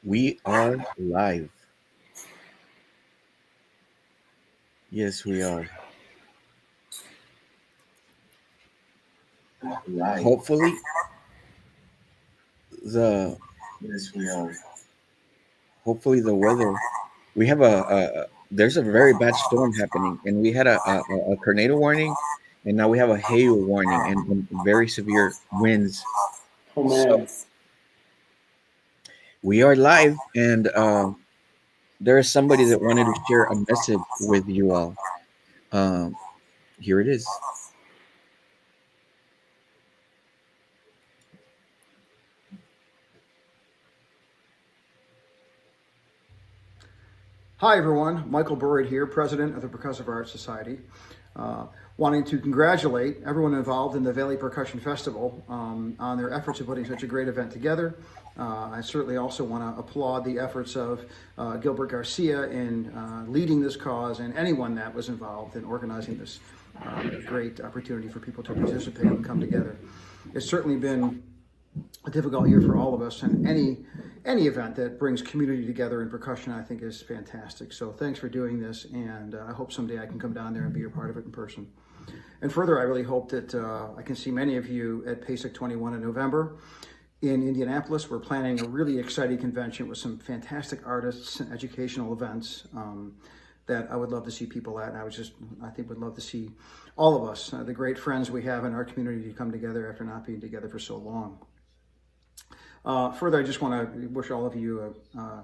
We are live. Yes, we are. Live. Hopefully, the Yes, we are. hopefully the weather. We have there's a very bad storm happening, and we had a tornado warning, and now we have a hail warning and very severe winds. Oh So man. we are live, and there is somebody that wanted to share a message with you all. Um, Here it is. Hi, everyone. Michael Burrid here, president of the Percussive Arts Society. Uh, Wanting to congratulate everyone involved in the Valley Percussion Festival on their efforts of putting such a great event together. I certainly also want to applaud the efforts of Gilbert Garcia in leading this cause and anyone that was involved in organizing this great opportunity for people to participate and come together. It's certainly been a difficult year for all of us, and any event that brings community together in percussion, I think, is fantastic. So thanks for doing this, and I hope someday I can come down there and be a part of it in person. And further, I really hope that I can see many of you at PASIC 21 in November in Indianapolis. We're planning a really exciting convention with some fantastic artists and educational events that I would love to see people at. And I think would love to see all of us, the great friends we have in our community, come together after not being together for so long. Further, I just want to wish all of you a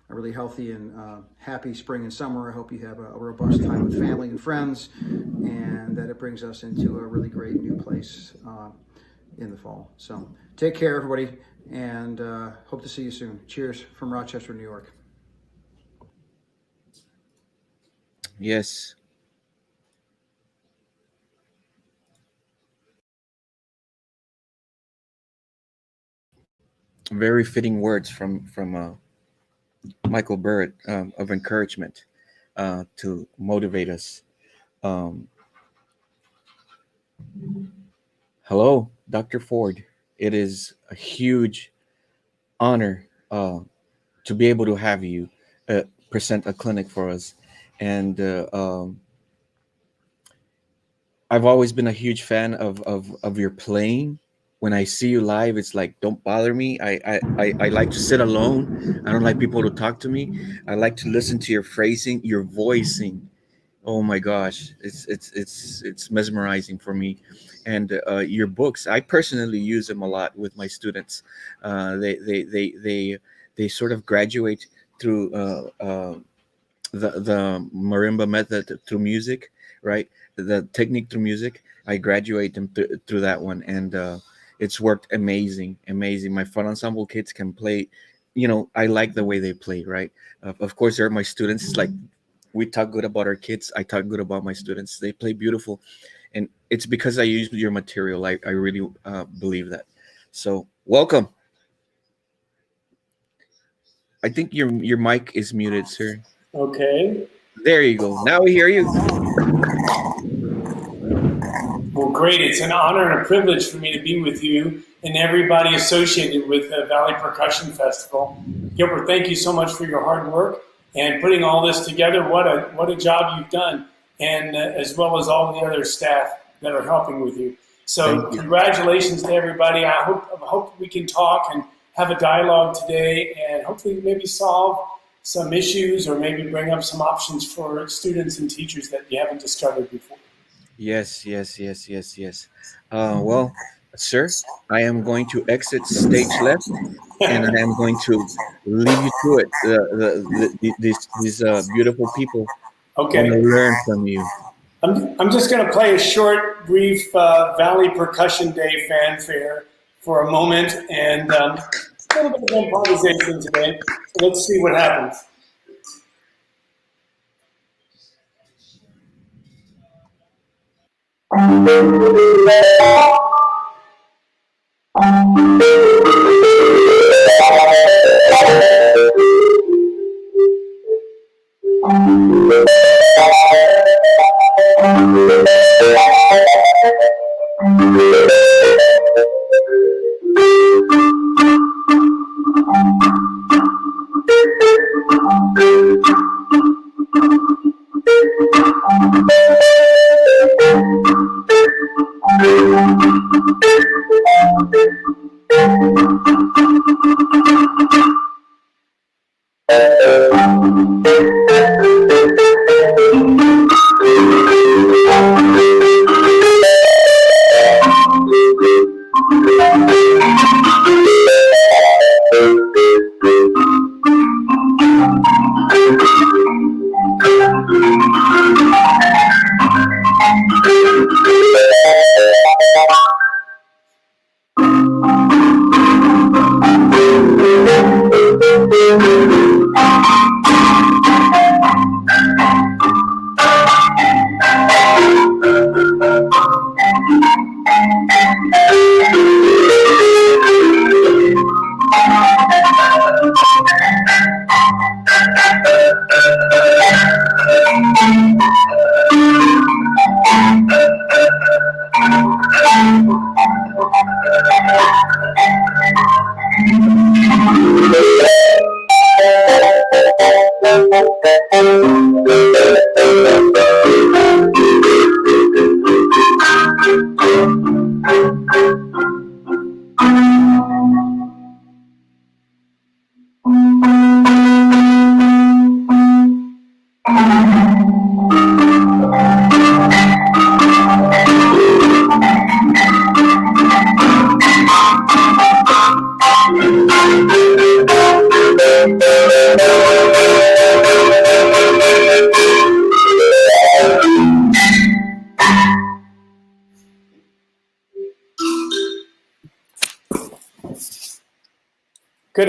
really healthy and happy spring and summer. I hope you have a robust time with family and friends, and that it brings us into a really great new place in the fall. So take care, everybody, and hope to see you soon. Cheers from Rochester, New York. Yes. Very fitting words from Michael Burrett, of encouragement to motivate us. Um, Hello, Dr. Ford. It is a huge honor to be able to have you present a clinic for us. And I've always been a huge fan of your playing. When I see you live, it's like, don't bother me. I like to sit alone. I don't like people to talk to me. I like to listen to your phrasing, your voicing. Oh my gosh, it's mesmerizing for me. And your books, I personally use them a lot with my students. They sort of graduate through the marimba method through music, right? The technique through music. I graduate them through that one, and it's worked amazing. My fun ensemble kids can play. I like the way they play, right? Of course, they're my students. It's like we talk good about our kids. I talk good about my students. They play beautiful, and it's because I use your material. I really believe that. So welcome. I think your mic is muted, sir. Okay. There you go. Now we hear you. Well, great. It's an honor and a privilege for me to be with you and everybody associated with the Valley Percussion Festival. Gilbert, thank you so much for your hard work and putting all this together. What a job you've done, and as well as all the other staff that are helping with you. So, Thank you. congratulations to everybody. I hope we can talk and have a dialogue today, and hopefully maybe solve some issues or maybe bring up some options for students and teachers that you haven't discovered before. Yes. Well, sir, I am going to exit stage left, and I am going to leave you to it. These beautiful people want to Okay. learn from you. I'm just going to play a short, brief Valley Percussion Day fanfare for a moment and a little bit of improvisation today. So let's see what happens. Good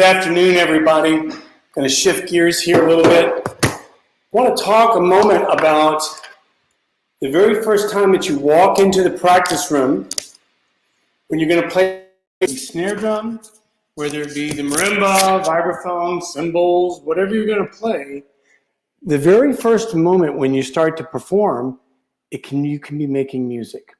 afternoon, everybody. I'm going to shift gears here a little bit. I want to talk a moment about the very first time that you walk into the practice room when you're going to play the snare drum, whether it be the marimba, vibraphone, cymbals, whatever you're going to play. The very first moment when you start to perform, you can be making music.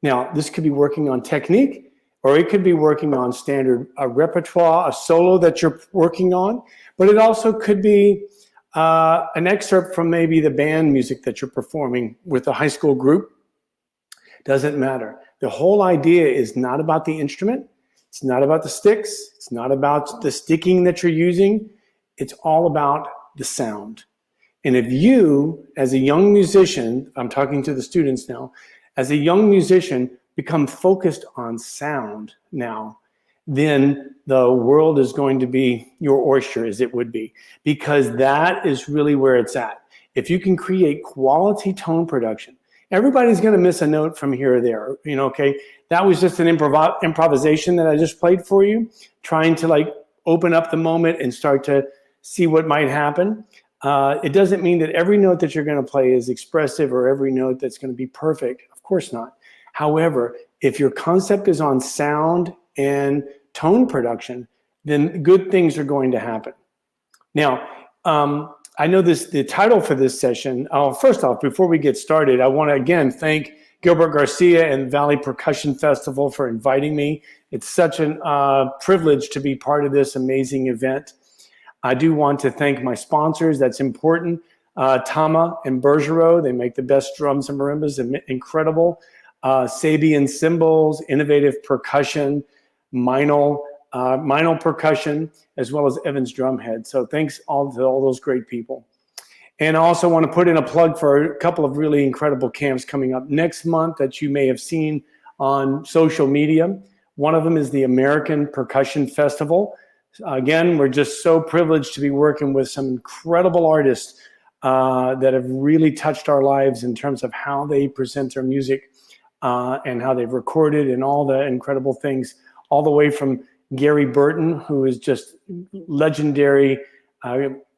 Now, this could be working on technique, or it could be working on standard repertoire, a solo that you're working on, but it also could be an excerpt from maybe the band music that you're performing with a high school group. Doesn't matter. The whole idea is not about the instrument. It's not about the sticks. It's not about the sticking that you're using. It's all about the sound. And if you, as a young musician, I'm talking to the students now, as a young musician, become focused on sound now, then the world is going to be your oyster, as it would be, because that is really where it's at. If you can create quality tone production, everybody's going to miss a note from here or there, okay? That was just an improvisation that I just played for you, trying to like open up the moment and start to see what might happen. It doesn't mean that every note that you're going to play is expressive or every note that's going to be perfect. Of course not. However, if your concept is on sound and tone production, then good things are going to happen. Now, I know the title for this session. First off, before we get started, I want to again thank Gilbert Garcia and Valley Percussion Festival for inviting me. It's such a privilege to be part of this amazing event. I do want to thank my sponsors. That's important. Tama and Bergeron, they make the best drums and marimbas, incredible. Sabian cymbals, innovative percussion, Meinl percussion, as well as Evans drumhead. So thanks to all those great people. And I also want to put in a plug for a couple of really incredible camps coming up next month that you may have seen on social media. One of them is the American Percussion Festival. Again, we're just so privileged to be working with some incredible artists that have really touched our lives in terms of how they present their music and how they've recorded and all the incredible things, all the way from Gary Burton, who is just legendary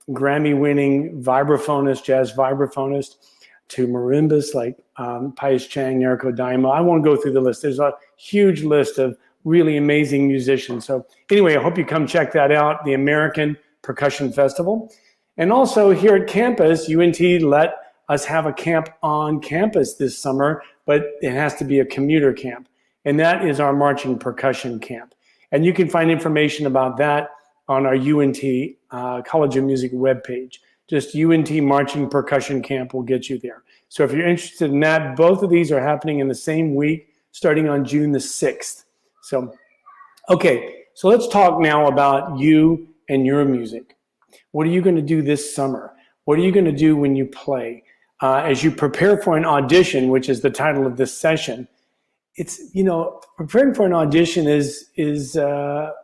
Grammy-winning vibraphonist, jazz vibraphonist, to marimbas like Pius Chang, Neriko Daima. I won't go through the list. There's a huge list of really amazing musicians. So anyway, I hope you come check that out, the American Percussion Festival. And also here at campus, UNT let us have a camp on campus this summer, but it has to be a commuter camp. And that is our marching percussion camp. And you can find information about that on our UNT College of Music webpage. Just UNT Marching Percussion Camp will get you there. So if you're interested in that, both of these are happening in the same week, starting on June the 6th. So, okay, so let's talk now about you and your music. What are you going to do this summer? What are you going to do when you play? As you prepare for an audition, which is the title of this session, it's, preparing for an audition is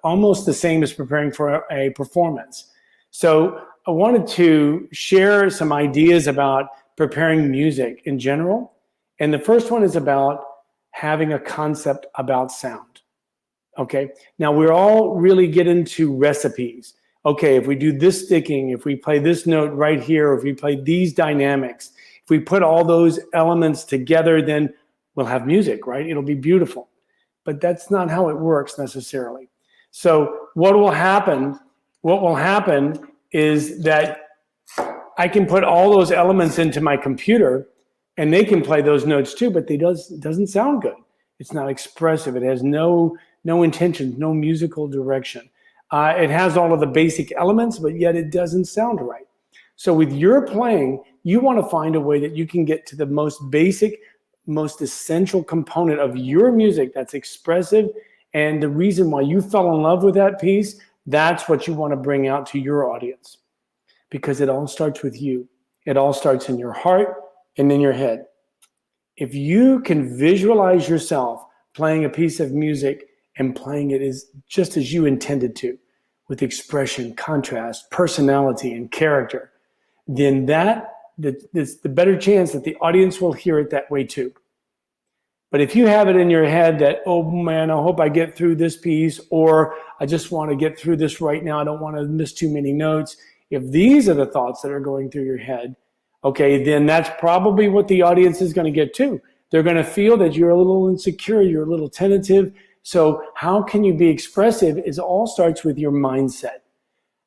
almost the same as preparing for a performance. So I wanted to share some ideas about preparing music in general. And the first one is about having a concept about sound. Okay, now we're all really get into recipes. Okay, if we do this sticking, if we play this note right here, if we play these dynamics, if we put all those elements together, then we'll have music, right? It'll be beautiful. But that's not how it works necessarily. So what will happen is that I can put all those elements into my computer and they can play those notes too, but it doesn't sound good. It's not expressive. It has no intention, no musical direction. It has all of the basic elements, but yet it doesn't sound right. So with your playing, you want to find a way that you can get to the most basic, most essential component of your music that's expressive, and the reason why you fell in love with that piece, that's what you want to bring out to your audience. Because it all starts with you. It all starts in your heart and in your head. If you can visualize yourself playing a piece of music and playing it is just as you intended to, with expression, contrast, personality, and character, then that's the better chance that the audience will hear it that way too. But if you have it in your head that, oh man, I hope I get through this piece, or I just want to get through this right now, I don't want to miss too many notes. If these are the thoughts that are going through your head, okay, then that's probably what the audience is going to get too. They're going to feel that you're a little insecure, you're a little tentative. So how can you be expressive? It all starts with your mindset.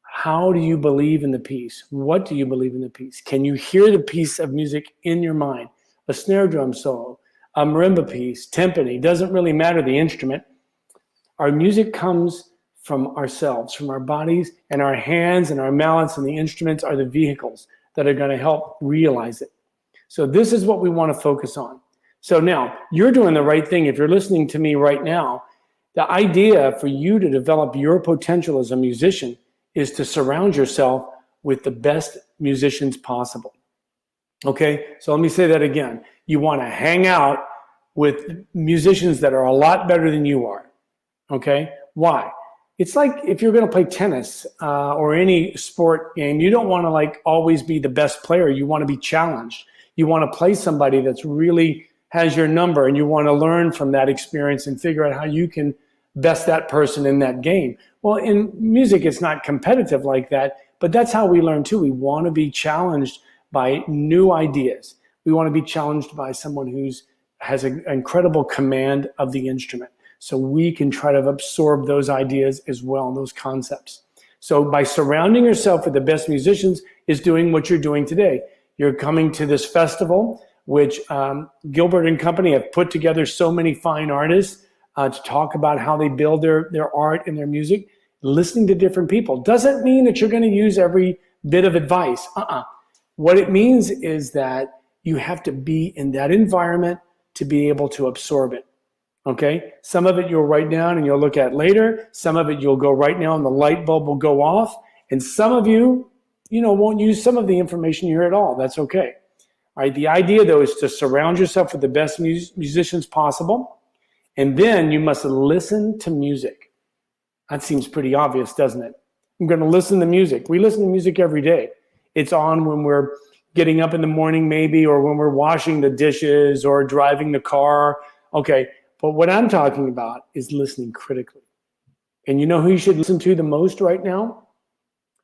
How do you believe in the piece? What do you believe in the piece? Can you hear the piece of music in your mind? A snare drum solo, a marimba piece, timpani, doesn't really matter the instrument. Our music comes from ourselves, from our bodies, and our hands and our mouths and the instruments are the vehicles that are going to help realize it. So this is what we want to focus on. So now, you're doing the right thing. If you're listening to me right now, the idea for you to develop your potential as a musician is to surround yourself with the best musicians possible. Okay, so let me say that again. You want to hang out with musicians that are a lot better than you are. Okay, why? It's like if you're going to play tennis or any sport game, you don't want to like always be the best player. You want to be challenged. You want to play somebody that's really has your number, and you want to learn from that experience and figure out how you can best that person in that game. Well, in music, it's not competitive like that, but that's how we learn too. We want to be challenged by new ideas. We want to be challenged by someone who's has an incredible command of the instrument. So we can try to absorb those ideas as well, those concepts. So by surrounding yourself with the best musicians is doing what you're doing today. You're coming to this festival, which Gilbert and Company have put together so many fine artists to talk about how they build their art and their music. Listening to different people doesn't mean that you're going to use every bit of advice. What it means is that you have to be in that environment to be able to absorb it. Okay? Some of it you'll write down and you'll look at later. Some of it you'll go right now and the light bulb will go off. And some of you, won't use some of the information you hear at all. That's okay. All right, the idea, though, is to surround yourself with the best musicians possible, and then you must listen to music. That seems pretty obvious, doesn't it? I'm going to listen to music. We listen to music every day. It's on when we're getting up in the morning, maybe, or when we're washing the dishes or driving the car. Okay, but what I'm talking about is listening critically. And you know who you should listen to the most right now?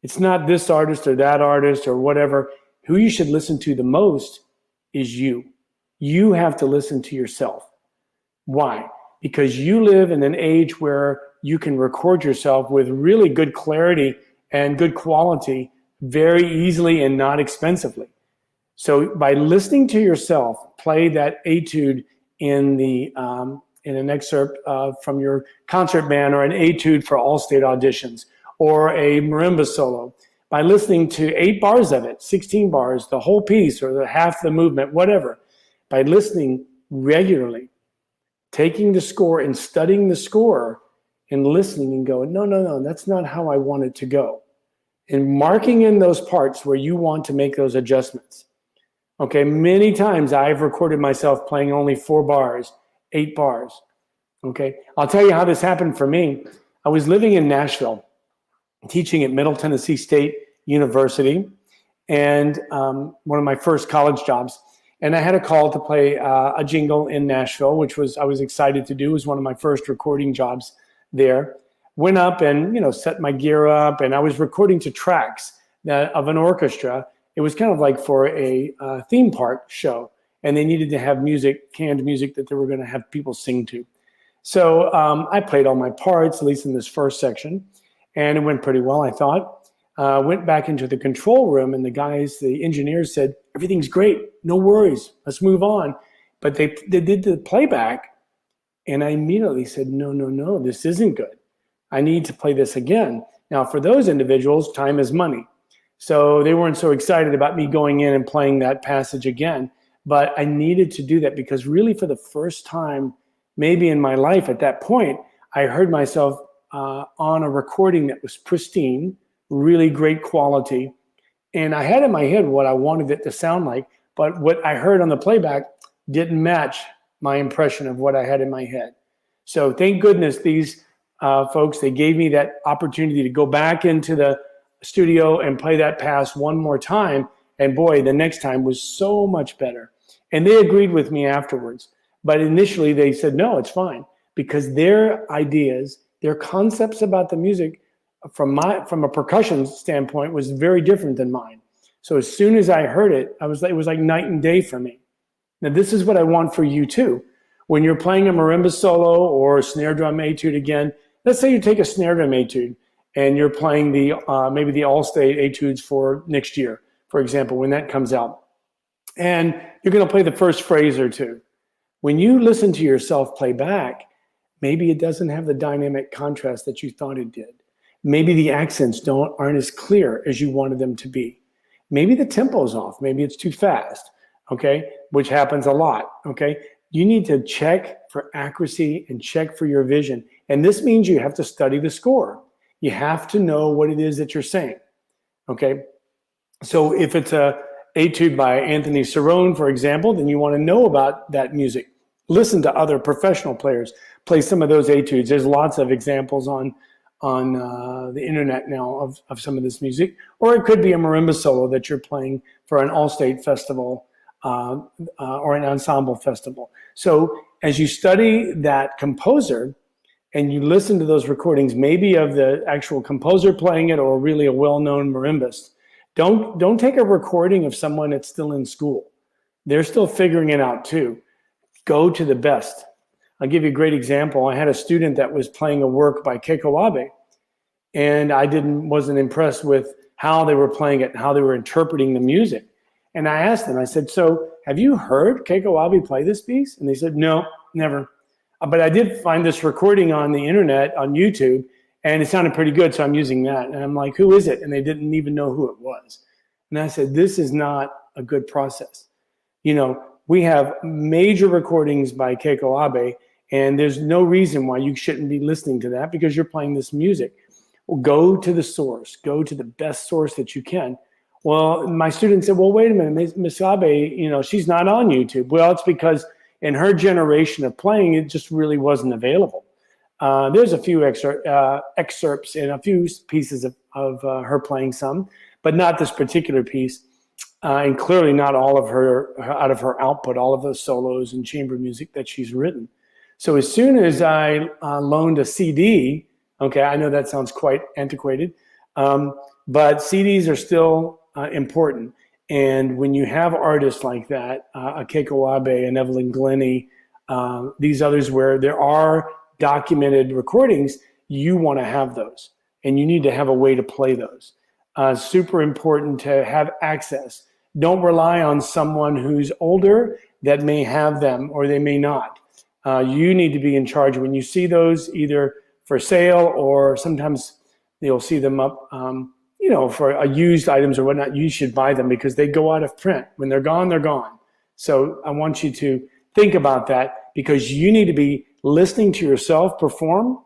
It's not this artist or that artist or whatever. Who you should listen to the most is you. You have to listen to yourself. Why? Because you live in an age where you can record yourself with really good clarity and good quality very easily and not expensively. So by listening to yourself, play that etude in an excerpt from your concert band, or an etude for all-state auditions, or a marimba solo. By listening to 8 bars of it, 16 bars, the whole piece, or the half the movement, whatever. By listening regularly, taking the score and studying the score and listening and going, no, that's not how I want it to go. And marking in those parts where you want to make those adjustments. Okay, many times I've recorded myself playing only 4 bars, 8 bars. Okay, I'll tell you how this happened for me. I was living in Nashville, teaching at Middle Tennessee State University, and one of my first college jobs. And I had a call to play a jingle in Nashville, which I was excited to do. It was one of my first recording jobs there. Went up and set my gear up, and I was recording to tracks of an orchestra. It was kind of like for a theme park show, and they needed to have music, canned music that they were going to have people sing to. So I played all my parts, at least in this first section. And it went pretty well, I thought. Went back into the control room, and the engineers said, everything's great, no worries, let's move on. But they did the playback, and I immediately said, no, this isn't good. I need to play this again. Now, for those individuals, time is money. So they weren't so excited about me going in and playing that passage again. But I needed to do that because really for the first time, maybe in my life at that point, I heard myself on a recording that was pristine, really great quality. And I had in my head what I wanted it to sound like, but what I heard on the playback didn't match my impression of what I had in my head. So thank goodness these folks. They gave me that opportunity to go back into the studio and play that pass one more time. And boy, the next time was so much better. And they agreed with me afterwards. But initially they said, no, it's fine. Because their ideas, their concepts about the music from a percussion standpoint was very different than mine. So as soon as I heard it, it was like night and day for me. Now this is what I want for you too. When you're playing a marimba solo or a snare drum etude again, let's say you take a snare drum etude and you're playing the maybe the All-State etudes for next year, for example, when that comes out. And you're going to play the first phrase or two. When you listen to yourself play back, maybe it doesn't have the dynamic contrast that you thought it did. Maybe the accents aren't as clear as you wanted them to be. Maybe the tempo's off. Maybe it's too fast, okay, which happens a lot, okay? You need to check for accuracy and check for your vision. And this means you have to study the score. You have to know what it is that you're saying, okay? So if it's a etude by Anthony Cerrone, for example, then you want to know about that music. Listen to other professional players play some of those etudes. There's lots of examples on the internet now of some of this music. Or it could be a marimba solo that you're playing for an all-state festival or an ensemble festival. So as you study that composer and you listen to those recordings, maybe of the actual composer playing it or really a well-known marimbist, don't take a recording of someone that's still in school. They're still figuring it out too. Go to the best. I'll give you a great example. I had a student that was playing a work by Keiko Abe, and I wasn't impressed with how they were playing it and how they were interpreting the music. And I asked them, I said, so have you heard Keiko Abe play this piece? And they said, no, never. But I did find this recording on the internet, on YouTube, and it sounded pretty good, so I'm using that. And I'm like, who is it? And they didn't even know who it was. And I said, this is not a good process. You know, we have major recordings by Keiko Abe, and there's no reason why you shouldn't be listening to that because you're playing this music. Well, go to the source. Go to the best source that you can. Well, my student said, well, wait a minute, Miss Abe, you know, she's not on YouTube. Well, it's because in her generation of playing, it just really wasn't available. There's a few excerpts and a few pieces of her playing some, but not this particular piece. And clearly not all of her, out of her output, all of those solos and chamber music that she's written. So as soon as I loaned a CD, okay, I know that sounds quite antiquated, but CDs are still important. And when you have artists like that, a Keiko Abe, an Evelyn Glennie, these others where there are documented recordings, you want to have those. And you need to have a way to play those. Super important to have access. Don't rely on someone who's older that may have them or they may not. You need to be in charge. When you see those either for sale or sometimes you'll see them up, you know, for used items or whatnot, you should buy them because they go out of print. When they're gone, they're gone. So I want you to think about that because you need to be listening to yourself perform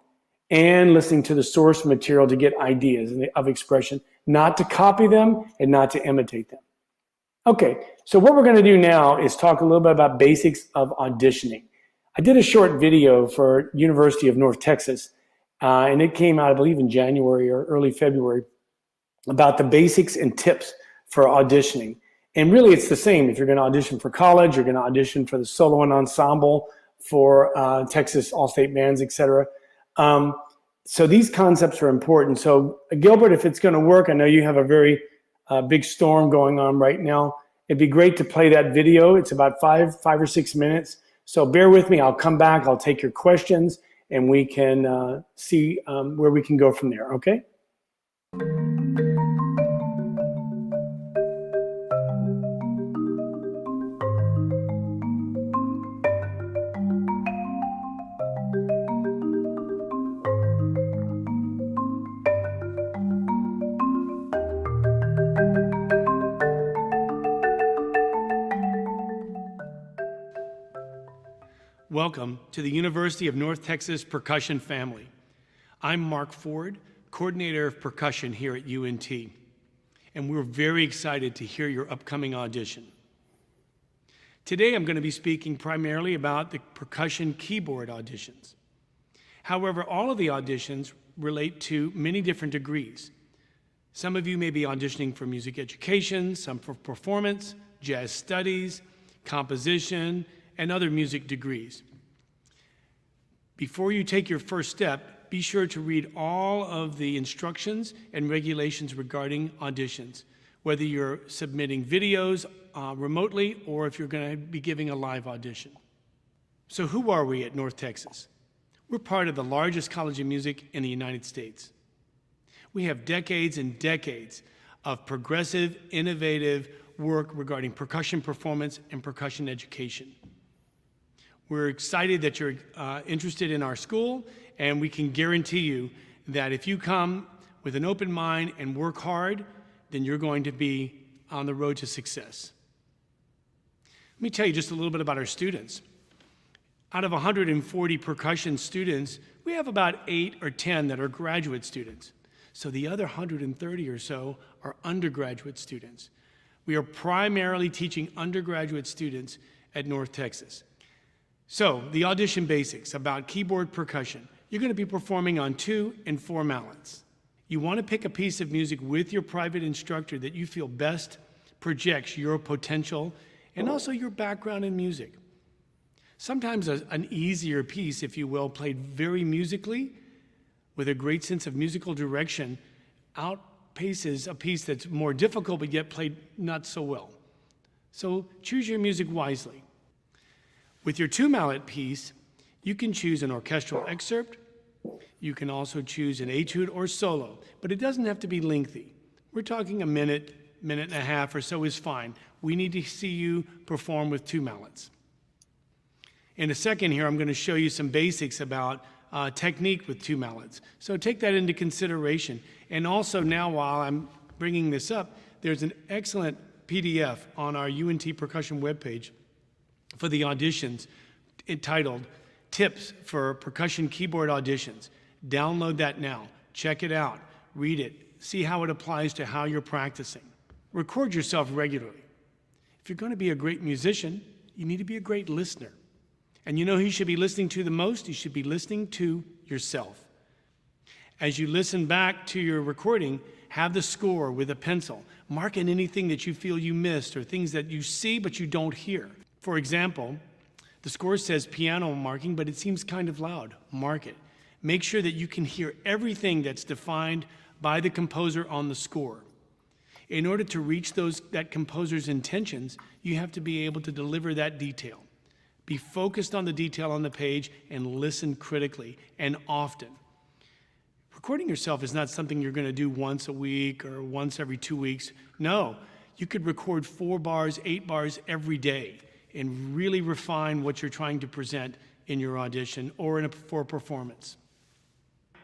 and listening to the source material to get ideas of expression, not to copy them and not to imitate them. Okay, so what we're going to do now is talk a little bit about basics of auditioning. I did a short video for University of North Texas, and it came out, I believe, in January or early February, about the basics and tips for auditioning. And really, it's the same. If you're going to audition for college, you're going to audition for the solo and ensemble, for Texas All-State bands, etc. So these concepts are important. So Gilbert, if it's going to work, I know you have a very big storm going on right now. It'd be great to play that video. It's about five or 6 minutes. So bear with me. I'll come back. I'll take your questions, and we can see where we can go from there. Okay? Welcome to the University of North Texas Percussion family. I'm Mark Ford, coordinator of percussion here at UNT, and we're very excited to hear your upcoming audition. Today I'm going to be speaking primarily about the percussion keyboard auditions. However, all of the auditions relate to many different degrees. Some of you may be auditioning for music education, some for performance, jazz studies, composition, and other music degrees. Before you take your first step, be sure to read all of the instructions and regulations regarding auditions, whether you're submitting videos remotely or if you're going to be giving a live audition. So who are we at North Texas? We're part of the largest college of music in the United States. We have decades and decades of progressive, innovative work regarding percussion performance and percussion education. We're excited that you're interested in our school, and we can guarantee you that if you come with an open mind and work hard, then you're going to be on the road to success. Let me tell you just a little bit about our students. Out of 140 percussion students, we have about 8 or 10 that are graduate students. So the other 130 or so are undergraduate students. We are primarily teaching undergraduate students at North Texas. So the audition basics about keyboard percussion. You're going to be performing on 2 and 4 mallets. You want to pick a piece of music with your private instructor that you feel best projects your potential and also your background in music. Sometimes an easier piece, if you will, played very musically with a great sense of musical direction outpaces a piece that's more difficult but yet played not so well. So choose your music wisely. With your 2 mallet piece, you can choose an orchestral excerpt. You can also choose an etude or solo, but it doesn't have to be lengthy. We're talking a minute, minute and a half or so is fine. We need to see you perform with 2 mallets. In a second here, I'm going to show you some basics about technique with 2 mallets. So take that into consideration. And also now, while I'm bringing this up, there's an excellent PDF on our UNT Percussion webpage for the auditions entitled Tips for Percussion Keyboard Auditions. Download that now. Check it out. Read it. See how it applies to how you're practicing. Record yourself regularly. If you're going to be a great musician, you need to be a great listener. And you know who you should be listening to the most? You should be listening to yourself. As you listen back to your recording, have the score with a pencil. Mark in anything that you feel you missed or things that you see but you don't hear. For example, the score says piano marking, but it seems kind of loud. Mark it. Make sure that you can hear everything that's defined by the composer on the score. In order to reach that composer's intentions, you have to be able to deliver that detail. Be focused on the detail on the page and listen critically and often. Recording yourself is not something you're going to do once a week or once every 2 weeks. No, you could record 4 bars, 8 bars every day and really refine what you're trying to present in your audition or for a performance.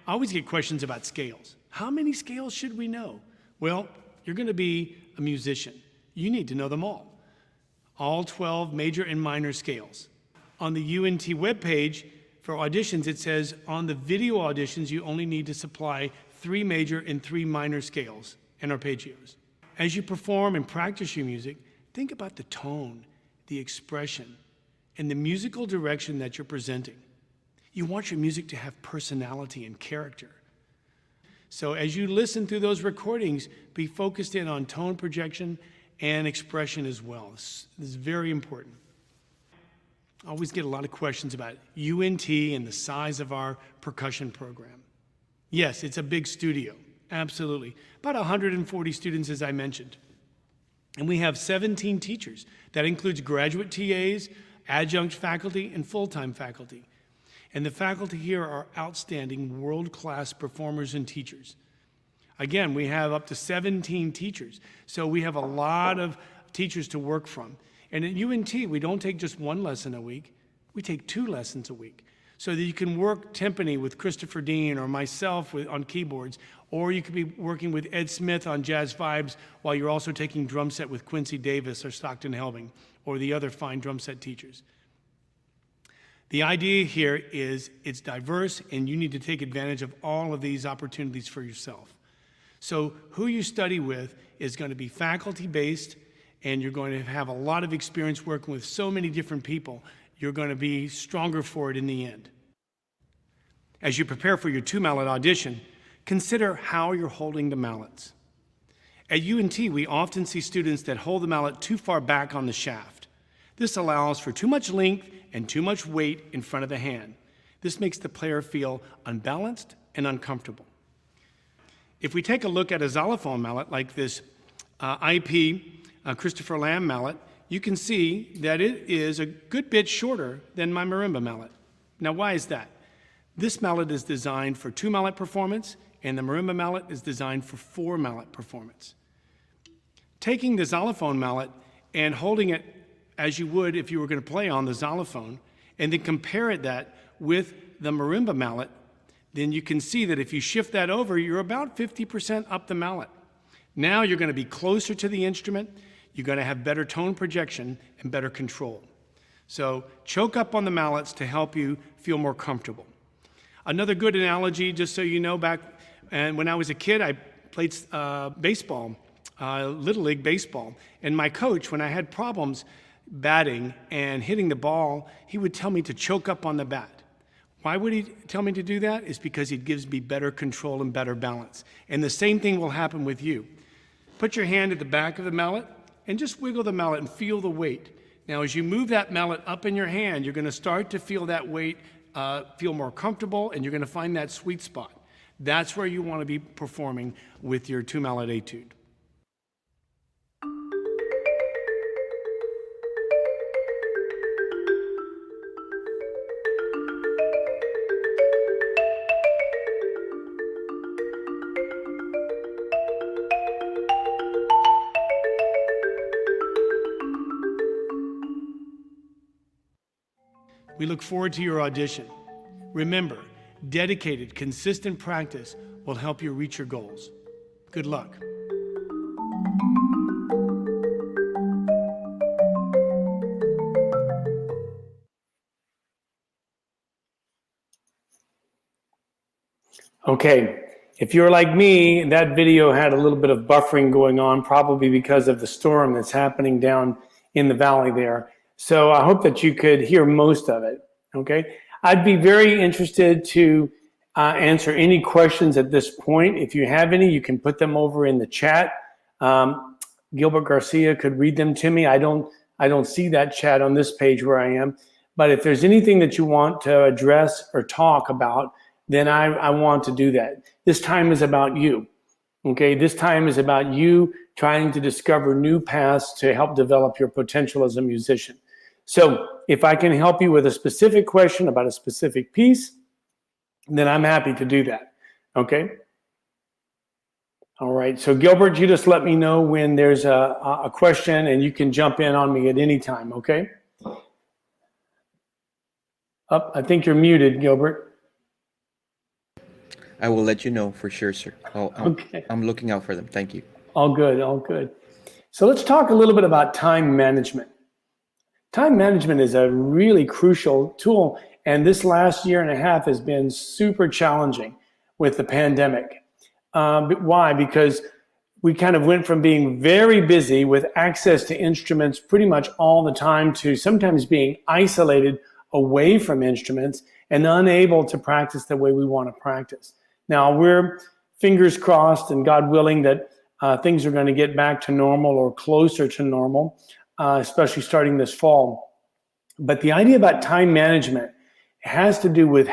I always get questions about scales. How many scales should we know? Well, you're going to be a musician. You need to know them all 12 major and minor scales. On the UNT webpage for auditions, it says on the video auditions, you only need to supply 3 major and 3 minor scales and arpeggios. As you perform and practice your music, think about the tone, the expression, and the musical direction that you're presenting. You want your music to have personality and character. So as you listen through those recordings, be focused in on tone projection and expression as well. This is very important. I always get a lot of questions about UNT and the size of our percussion program. Yes, it's a big studio, absolutely. About 140 students, as I mentioned. And we have 17 teachers. That includes graduate TAs, adjunct faculty, and full-time faculty. And the faculty here are outstanding, world-class performers and teachers. Again, we have up to 17 teachers, so we have a lot of teachers to work from. And at UNT, we don't take just 1 lesson a week, we take 2 lessons a week, so that you can work timpani with Christopher Dean or myself on keyboards, or you could be working with Ed Smith on jazz vibes while you're also taking drum set with Quincy Davis or Stockton Helbing or the other fine drum set teachers. The idea here is it's diverse and you need to take advantage of all of these opportunities for yourself. So who you study with is going to be faculty-based, and you're going to have a lot of experience working with so many different people. You're going to be stronger for it in the end. As you prepare for your two-mallet audition, consider how you're holding the mallets. At UNT, we often see students that hold the mallet too far back on the shaft. This allows for too much length and too much weight in front of the hand. This makes the player feel unbalanced and uncomfortable. If we take a look at a xylophone mallet like this IP Christopher Lamb mallet, you can see that it is a good bit shorter than my marimba mallet. Now, why is that? This mallet is designed for two mallet performance, and the marimba mallet is designed for four mallet performance. Taking the xylophone mallet and holding it as you would if you were going to play on the xylophone, and then compare that with the marimba mallet, then you can see that if you shift that over, you're about 50% up the mallet. Now you're going to be closer to the instrument, you're going to have better tone projection and better control. So choke up on the mallets to help you feel more comfortable. Another good analogy, just so you know, back when I was a kid, I played baseball, Little League baseball, and my coach, when I had problems batting and hitting the ball, he would tell me to choke up on the bat. Why would he tell me to do that? It's because it gives me better control and better balance. And the same thing will happen with you. Put your hand at the back of the mallet and just wiggle the mallet and feel the weight. Now, as you move that mallet up in your hand, you're going to start to feel that weight, feel more comfortable, and you're going to find that sweet spot. That's where you want to be performing with your two-mallet etude. We look forward to your audition. Remember, dedicated, consistent practice will help you reach your goals. Good luck. Okay, if you're like me, that video had a little bit of buffering going on, probably because of the storm that's happening down in the valley there. So I hope that you could hear most of it, okay? I'd be very interested to answer any questions at this point. If you have any, you can put them over in the chat. Gilbert Garcia could read them to me. I don't see that chat on this page where I am. But if there's anything that you want to address or talk about, then I want to do that. This time is about you, okay? This time is about you trying to discover new paths to help develop your potential as a musician. So if I can help you with a specific question about a specific piece, then I'm happy to do that, okay? All right, so Gilbert, you just let me know when there's a question, and you can jump in on me at any time, okay? I think you're muted, Gilbert. I will let you know for sure, sir. Okay. I'm looking out for them. Thank you. All good, all good. So let's talk a little bit about time management. Time management is a really crucial tool, and this last year and a half has been super challenging with the pandemic. Why? Because we kind of went from being very busy with access to instruments pretty much all the time to sometimes being isolated away from instruments and unable to practice the way we want to practice. Now, we're fingers crossed and God willing that things are going to get back to normal or closer to normal, especially starting this fall. But the idea about time management has to do with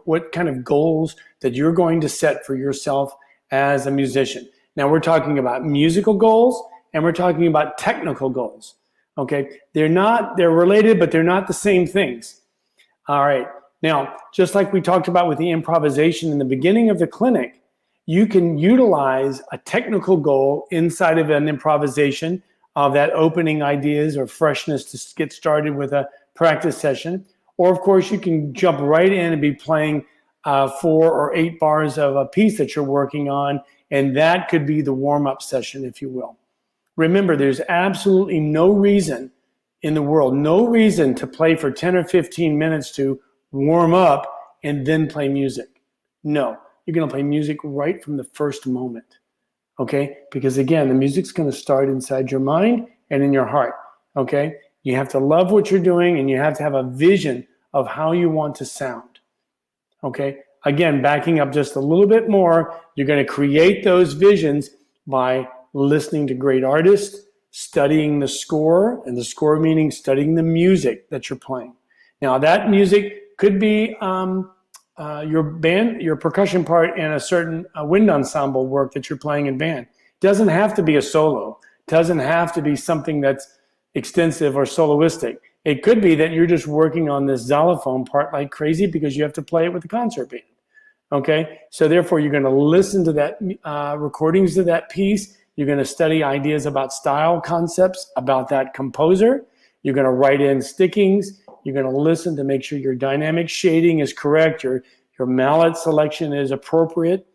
what kind of goals that you're going to set for yourself as a musician. Now, we're talking about musical goals and we're talking about technical goals. Okay, they're related, but they're not the same things. All right. Now, just like we talked about with the improvisation in the beginning of the clinic, you can utilize a technical goal inside of an improvisation of that opening ideas or freshness to get started with a practice session. Or, of course, you can jump right in and be playing 4 or 8 bars of a piece that you're working on, and that could be the warm-up session, if you will. Remember, there's absolutely no reason in the world, no reason to play for 10 or 15 minutes to warm up and then play music. No, you're going to play music right from the first moment, okay? Because again, the music's going to start inside your mind and in your heart, okay? You have to love what you're doing and you have to have a vision of how you want to sound, okay? again, backing up just a little bit more, you're going to create those visions by listening to great artists, studying the score, and the score meaning studying the music that you're playing. Now, that music could be your band, your percussion part in a certain wind ensemble work that you're playing in band. It doesn't have to be a solo. It doesn't have to be something that's extensive or soloistic. It could be that you're just working on this xylophone part like crazy because you have to play it with the concert band. Okay, so therefore you're going to listen to that recordings of that piece. You're going to study ideas about style concepts about that composer. You're going to write in stickings. You're going to listen to make sure your dynamic shading is correct. Your mallet selection is appropriate.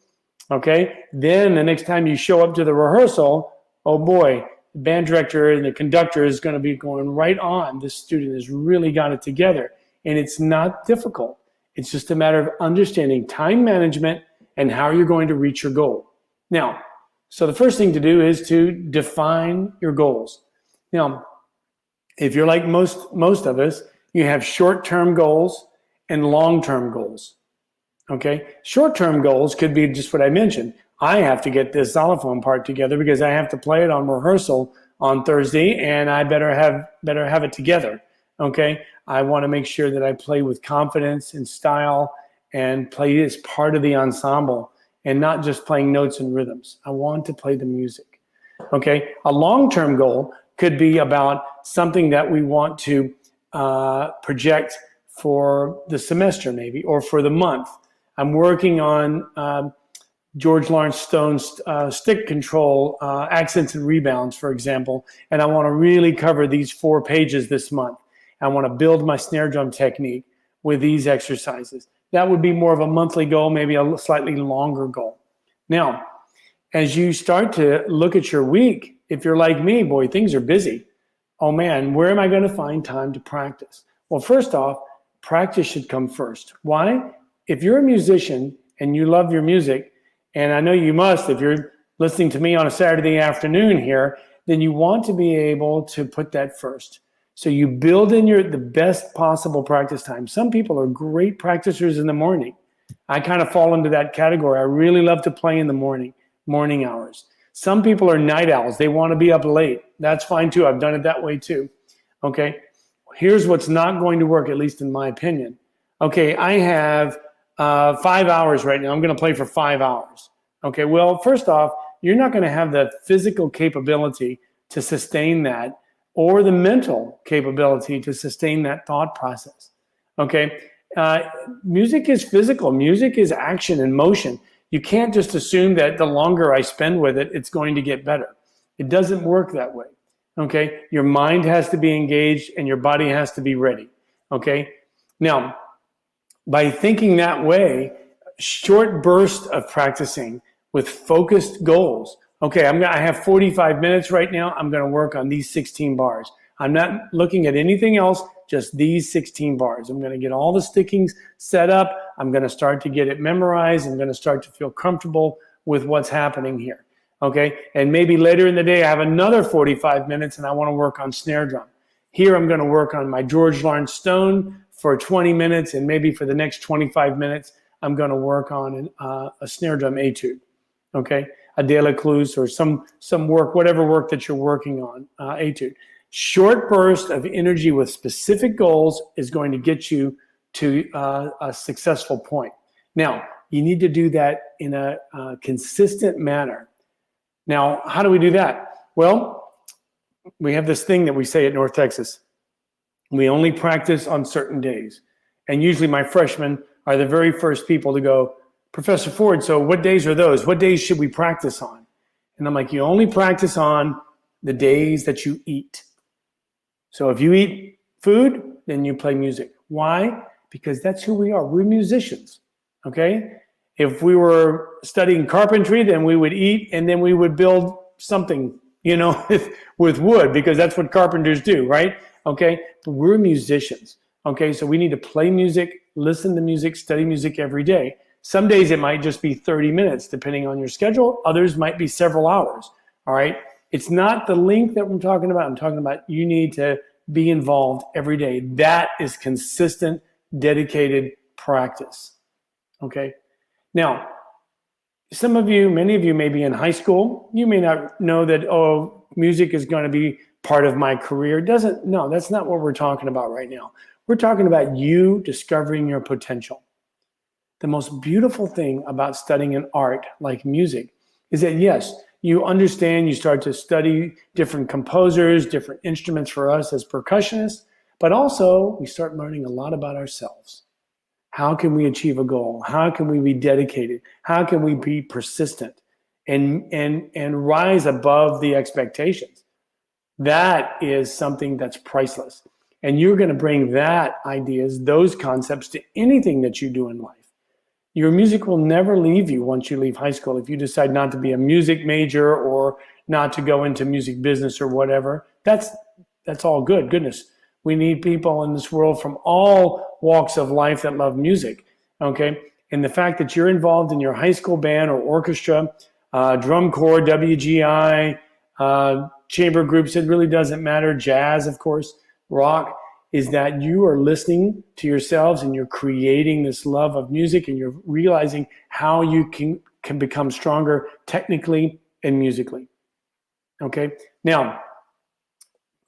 Okay, then the next time you show up to the rehearsal, oh boy, the band director and the conductor is going to be going right on. This student has really got it together, and it's not difficult. It's just a matter of understanding time management and how you're going to reach your goal. Now, so the first thing to do is to define your goals. Now, if you're like most of us, you have short-term goals and long-term goals. Okay, short-term goals could be just what I mentioned. I have to get this xylophone part together because I have to play it on rehearsal on Thursday, and I better have it together. Okay, I want to make sure that I play with confidence and style and play as part of the ensemble and not just playing notes and rhythms. I want to play the music. Okay, a long-term goal could be about something that we want to project for the semester maybe, or for the month. I'm working on George Lawrence Stone's stick control, accents and rebounds, for example, and I want to really cover these 4 pages this month. I want to build my snare drum technique with these exercises. That would be more of a monthly goal, maybe a slightly longer goal. Now, as you start to look at your week, if you're like me, boy, things are busy. Oh man, where am I going to find time to practice? Well, first off, practice should come first. Why? If you're a musician and you love your music, and I know you must if you're listening to me on a Saturday afternoon here, then you want to be able to put that first. So you build in the best possible practice time. Some people are great practicers in the morning. I kind of fall into that category. I really love to play in the morning hours. Some people are night owls. They want to be up late. That's fine too. I've done it that way too. Okay, here's what's not going to work, at least in my opinion. Okay, I have 5 hours right now. I'm going to play for 5 hours. Okay, well, first off, you're not going to have the physical capability to sustain that, or the mental capability to sustain that thought process. Okay, music is physical. Music is action and motion. You can't just assume that the longer I spend with it, it's going to get better. It doesn't work that way. Okay, your mind has to be engaged and your body has to be ready. Okay, now, by thinking that way, short bursts of practicing with focused goals. Okay, I have 45 minutes right now. I'm going to work on these 16 bars. I'm not looking at anything else, just these 16 bars. I'm going to get all the stickings set up. I'm going to start to get it memorized. I'm going to start to feel comfortable with what's happening here. Okay, and maybe later in the day, I have another 45 minutes and I want to work on snare drum. Here, I'm going to work on my George Lawrence Stone for 20 minutes, and maybe for the next 25 minutes, I'm going to work on a snare drum etude. Okay, a de la Cluse or some work, whatever work that you're working on, etude. Short burst of energy with specific goals is going to get you to a successful point. Now, you need to do that in a consistent manner. Now, how do we do that? Well, we have this thing that we say at North Texas. We only practice on certain days. And usually my freshmen are the very first people to go, Professor Ford, so what days are those? What days should we practice on? And I'm like, you only practice on the days that you eat. So if you eat food, then you play music. Why? Because that's who we are. We're musicians, okay? If we were studying carpentry, then we would eat and then we would build something, with wood, because that's what carpenters do, right? Okay, but we're musicians. Okay, so we need to play music, listen to music, study music every day. Some days it might just be 30 minutes, depending on your schedule. Others might be several hours, all right? It's not the length that I'm talking about. I'm talking about you need to be involved every day. That is consistent, dedicated practice, Okay. Now, some of you, many of you may be in high school. You may not know that, oh, music is going to be part of my career. No, that's not what we're talking about right now. We're talking about you discovering your potential. The most beautiful thing about studying an art like music is that, yes, you understand, you start to study different composers, different instruments for us as percussionists, but also we start learning a lot about ourselves. How can we achieve a goal? How can we be dedicated? How can we be persistent and rise above the expectations? That is something that's priceless. And you're going to bring that ideas, those concepts to anything that you do in life. Your music will never leave you once you leave high school. If you decide not to be a music major or not to go into music business or whatever, that's all good. Goodness, we need people in this world from all walks of life that love music, okay? And the fact that you're involved in your high school band or orchestra, drum corps, WGI, chamber groups, it really doesn't matter, jazz, of course, rock, is that you are listening to yourselves and you're creating this love of music and you're realizing how you can become stronger technically and musically. Okay? Now,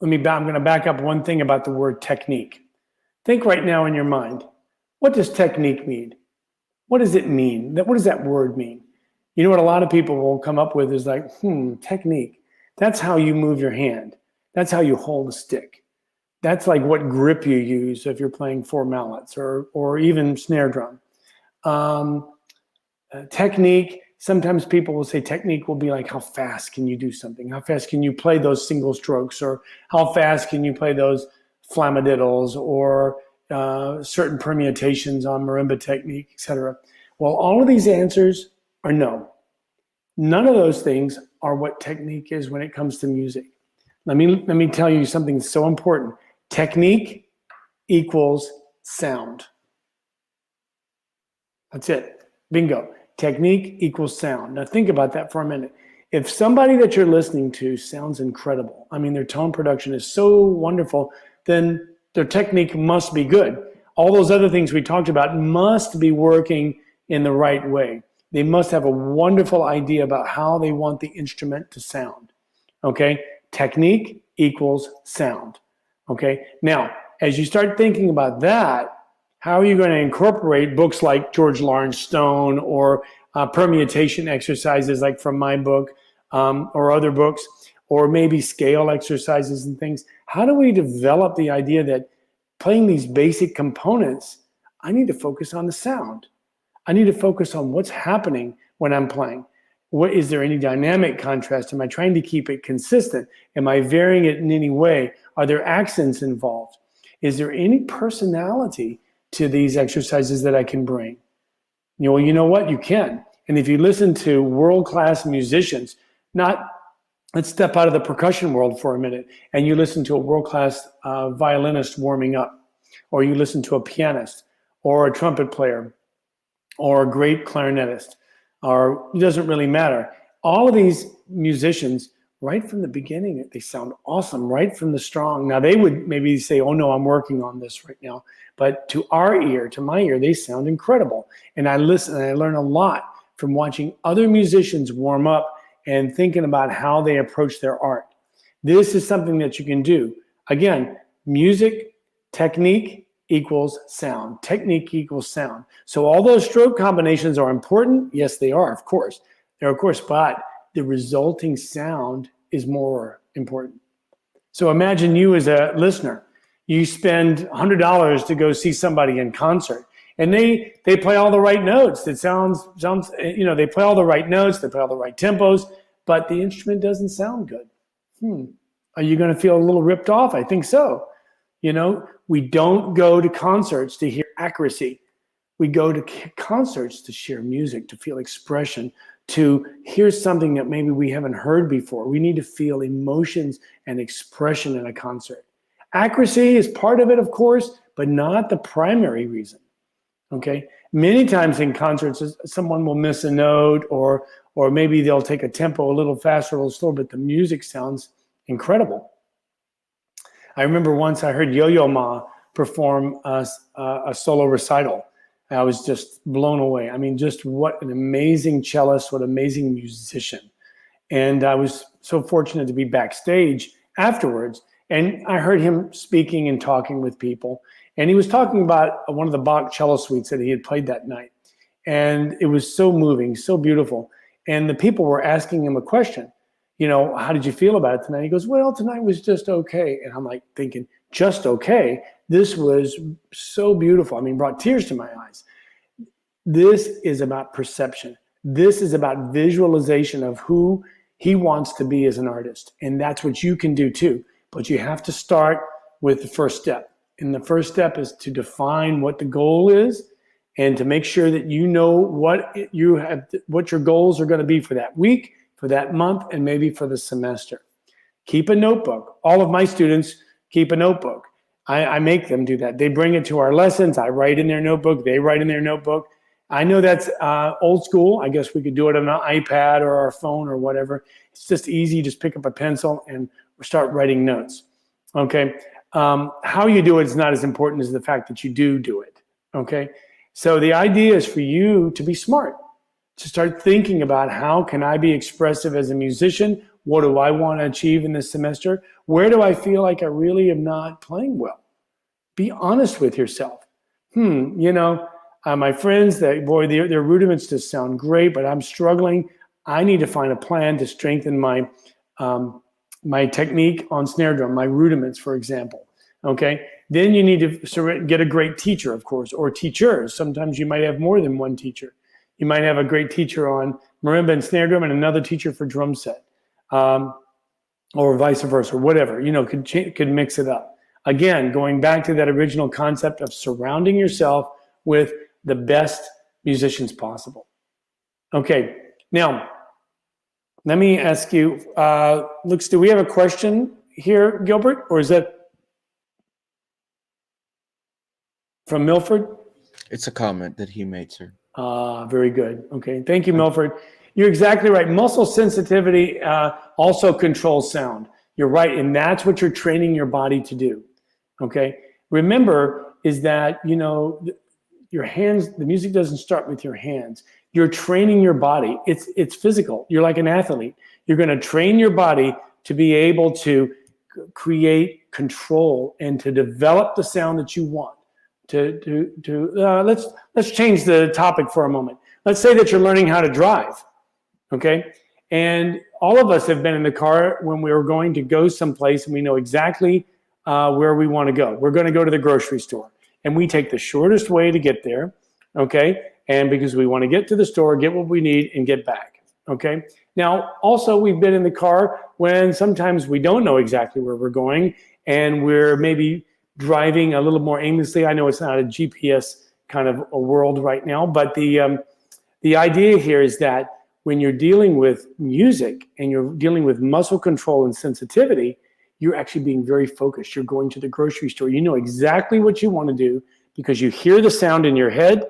I'm going to back up one thing about the word technique. Think right now in your mind, what does technique mean? What does it mean? What does that word mean? You know what a lot of people will come up with is like, technique. That's how you move your hand. That's how you hold a stick. That's like what grip you use if you're playing four mallets or even snare drum. Technique, sometimes people will say technique will be like how fast can you do something? How fast can you play those single strokes? Or how fast can you play those flamadiddles or certain permutations on marimba technique, etc. Well, all of these answers are no. None of those things are what technique is when it comes to music. Let me tell you something so important. Technique equals sound. That's it. Bingo. Technique equals sound. Now think about that for a minute. If somebody that you're listening to sounds incredible, I mean, their tone production is so wonderful, then their technique must be good. All those other things we talked about must be working in the right way. They must have a wonderful idea about how they want the instrument to sound. Okay? Technique equals sound. Okay? Now, as you start thinking about that, how are you going to incorporate books like George Lawrence Stone or permutation exercises like from my book or other books, or maybe scale exercises and things? How do we develop the idea that playing these basic components, I need to focus on the sound. I need to focus on what's happening when I'm playing. Is there any dynamic contrast? Am I trying to keep it consistent? Am I varying it in any way? Are there accents involved? Is there any personality to these exercises that I can bring? Well, you know what? You can. And if you listen to world-class musicians, let's step out of the percussion world for a minute, and you listen to a world-class violinist warming up, or you listen to a pianist, or a trumpet player, or a great clarinetist, or it doesn't really matter. All of these musicians, right from the beginning, they sound awesome, right from the strong. Now, they would maybe say, oh, no, I'm working on this right now. But to our ear, to my ear, they sound incredible. And I listen and I learn a lot from watching other musicians warm up and thinking about how they approach their art. This is something that you can do. Again, music, technique equals sound. Technique equals sound. So all those stroke combinations are important. Yes, they are, of course. They're of course, but the resulting sound is more important. So imagine you as a listener. You spend $100 to go see somebody in concert, and they play all the right notes. It sounds, they play all the right notes, they play all the right tempos, but the instrument doesn't sound good. Are you going to feel a little ripped off? I think so. We don't go to concerts to hear accuracy. We go to concerts to share music, to feel expression, to hear something that maybe we haven't heard before. We need to feel emotions and expression in a concert. Accuracy is part of it, of course, but not the primary reason. Okay? Many times in concerts, someone will miss a note, or maybe they'll take a tempo a little faster, a little slower, but the music sounds incredible. I remember once I heard Yo-Yo Ma perform a solo recital. I was just blown away. I mean, just what an amazing cellist, what an amazing musician. And I was so fortunate to be backstage afterwards. And I heard him speaking and talking with people. And he was talking about one of the Bach cello suites that he had played that night. And it was so moving, so beautiful. And the people were asking him a question, how did you feel about it tonight? He goes, well, tonight was just okay. And I'm like thinking, just okay? This was so beautiful. I mean, brought tears to my eyes. This is about perception. This is about visualization of who he wants to be as an artist. And that's what you can do too. But you have to start with the first step. And the first step is to define what the goal is and to make sure that you know what your goals are going to be for that week, for that month, and maybe for the semester. Keep a notebook. All of my students keep a notebook. I make them do that. They bring it to our lessons. I write in their notebook. They write in their notebook. I know that's old school. I guess we could do it on an iPad or our phone or whatever. It's just easy. Just pick up a pencil and start writing notes. Okay. How you do it is not as important as the fact that you do it. Okay. So the idea is for you to be smart, to start thinking about how can I be expressive as a musician? What do I want to achieve in this semester? Where do I feel like I really am not playing well? Be honest with yourself. My friends, their rudiments just sound great, but I'm struggling. I need to find a plan to strengthen my my technique on snare drum, my rudiments, for example. Okay. Then you need to get a great teacher, of course, or teachers. Sometimes you might have more than one teacher. You might have a great teacher on marimba and snare drum and another teacher for drum set, or vice versa, whatever. Could mix it up. Again, going back to that original concept of surrounding yourself with the best musicians possible. Okay, now let me ask you, Lux, do we have a question here, Gilbert, or is that from Milford? It's a comment that he made, sir. Very good. Okay, thank you, Milford. You're exactly right. Muscle sensitivity also controls sound. You're right, and that's what you're training your body to do. Okay, remember is that your hands. The music doesn't start with your hands. You're training your body. It's physical. You're like an athlete. You're going to train your body to be able to create control and to develop the sound that you want. Let's change the topic for a moment. Let's say that you're learning how to drive. Okay, and all of us have been in the car when we were going to go someplace, and we know exactly where we want to go. We're going to go to the grocery store, and we take the shortest way to get there. Okay, and because we want to get to the store, get what we need, and get back. Okay. Now, also, we've been in the car when sometimes we don't know exactly where we're going, and we're maybe driving a little more aimlessly. I know it's not a GPS kind of a world right now, but the idea here is that when you're dealing with music and you're dealing with muscle control and sensitivity, you're actually being very focused. You're going to the grocery store. You know exactly what you want to do because you hear the sound in your head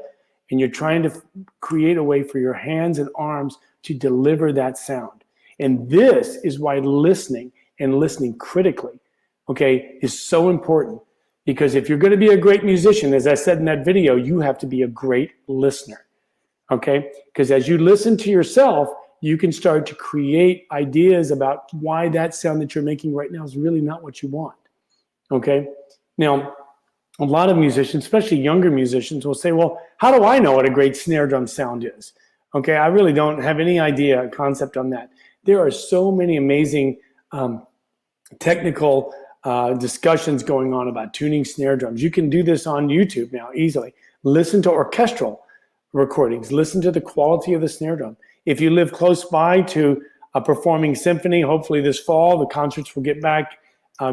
and you're trying to create a way for your hands and arms to deliver that sound. And this is why listening and listening critically, okay, is so important. Because if you're going to be a great musician, as I said in that video, you have to be a great listener. Okay, because as you listen to yourself, you can start to create ideas about why that sound that you're making right now is really not what you want. Okay, now a lot of musicians, especially younger musicians, will say, well, how do I know what a great snare drum sound is? Okay, I really don't have any idea, concept on that. There are so many amazing technical discussions going on about tuning snare drums. You can do this on YouTube now easily. Listen to orchestral recordings. Listen to the quality of the snare drum. If you live close by to a performing symphony, hopefully this fall, the concerts will get back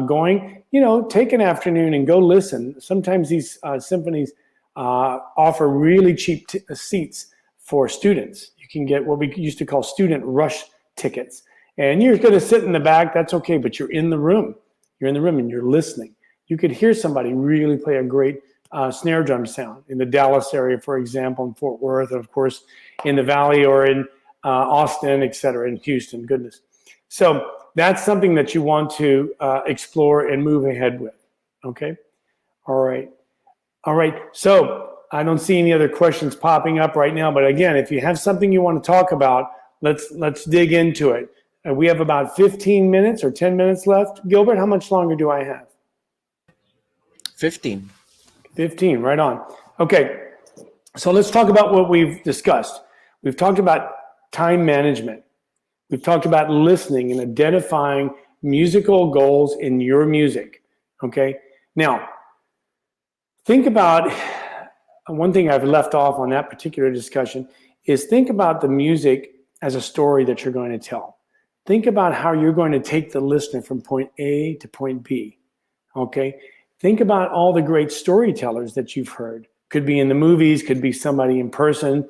going. Take an afternoon and go listen. Sometimes these symphonies offer really cheap seats for students. You can get what we used to call student rush tickets. And you're going to sit in the back, that's okay, but you're in the room. You're in the room and you're listening. You could hear somebody really play a great snare drum sound in the Dallas area, for example, in Fort Worth, and of course in the Valley or in Austin, et cetera, in Houston, goodness. So that's something that you want to explore and move ahead with, okay? All right. So I don't see any other questions popping up right now. But again, if you have something you want to talk about, let's dig into it. We have about 15 minutes or 10 minutes left. Gilbert, how much longer do I have? 15. 15, right on. Okay, so let's talk about what we've discussed. We've talked about time management. We've talked about listening and identifying musical goals in your music, okay? Now, think about, one thing I've left off on that particular discussion is think about the music as a story that you're going to tell. Think about how you're going to take the listener from point A to point B, okay? Think about all the great storytellers that you've heard. Could be in the movies, could be somebody in person.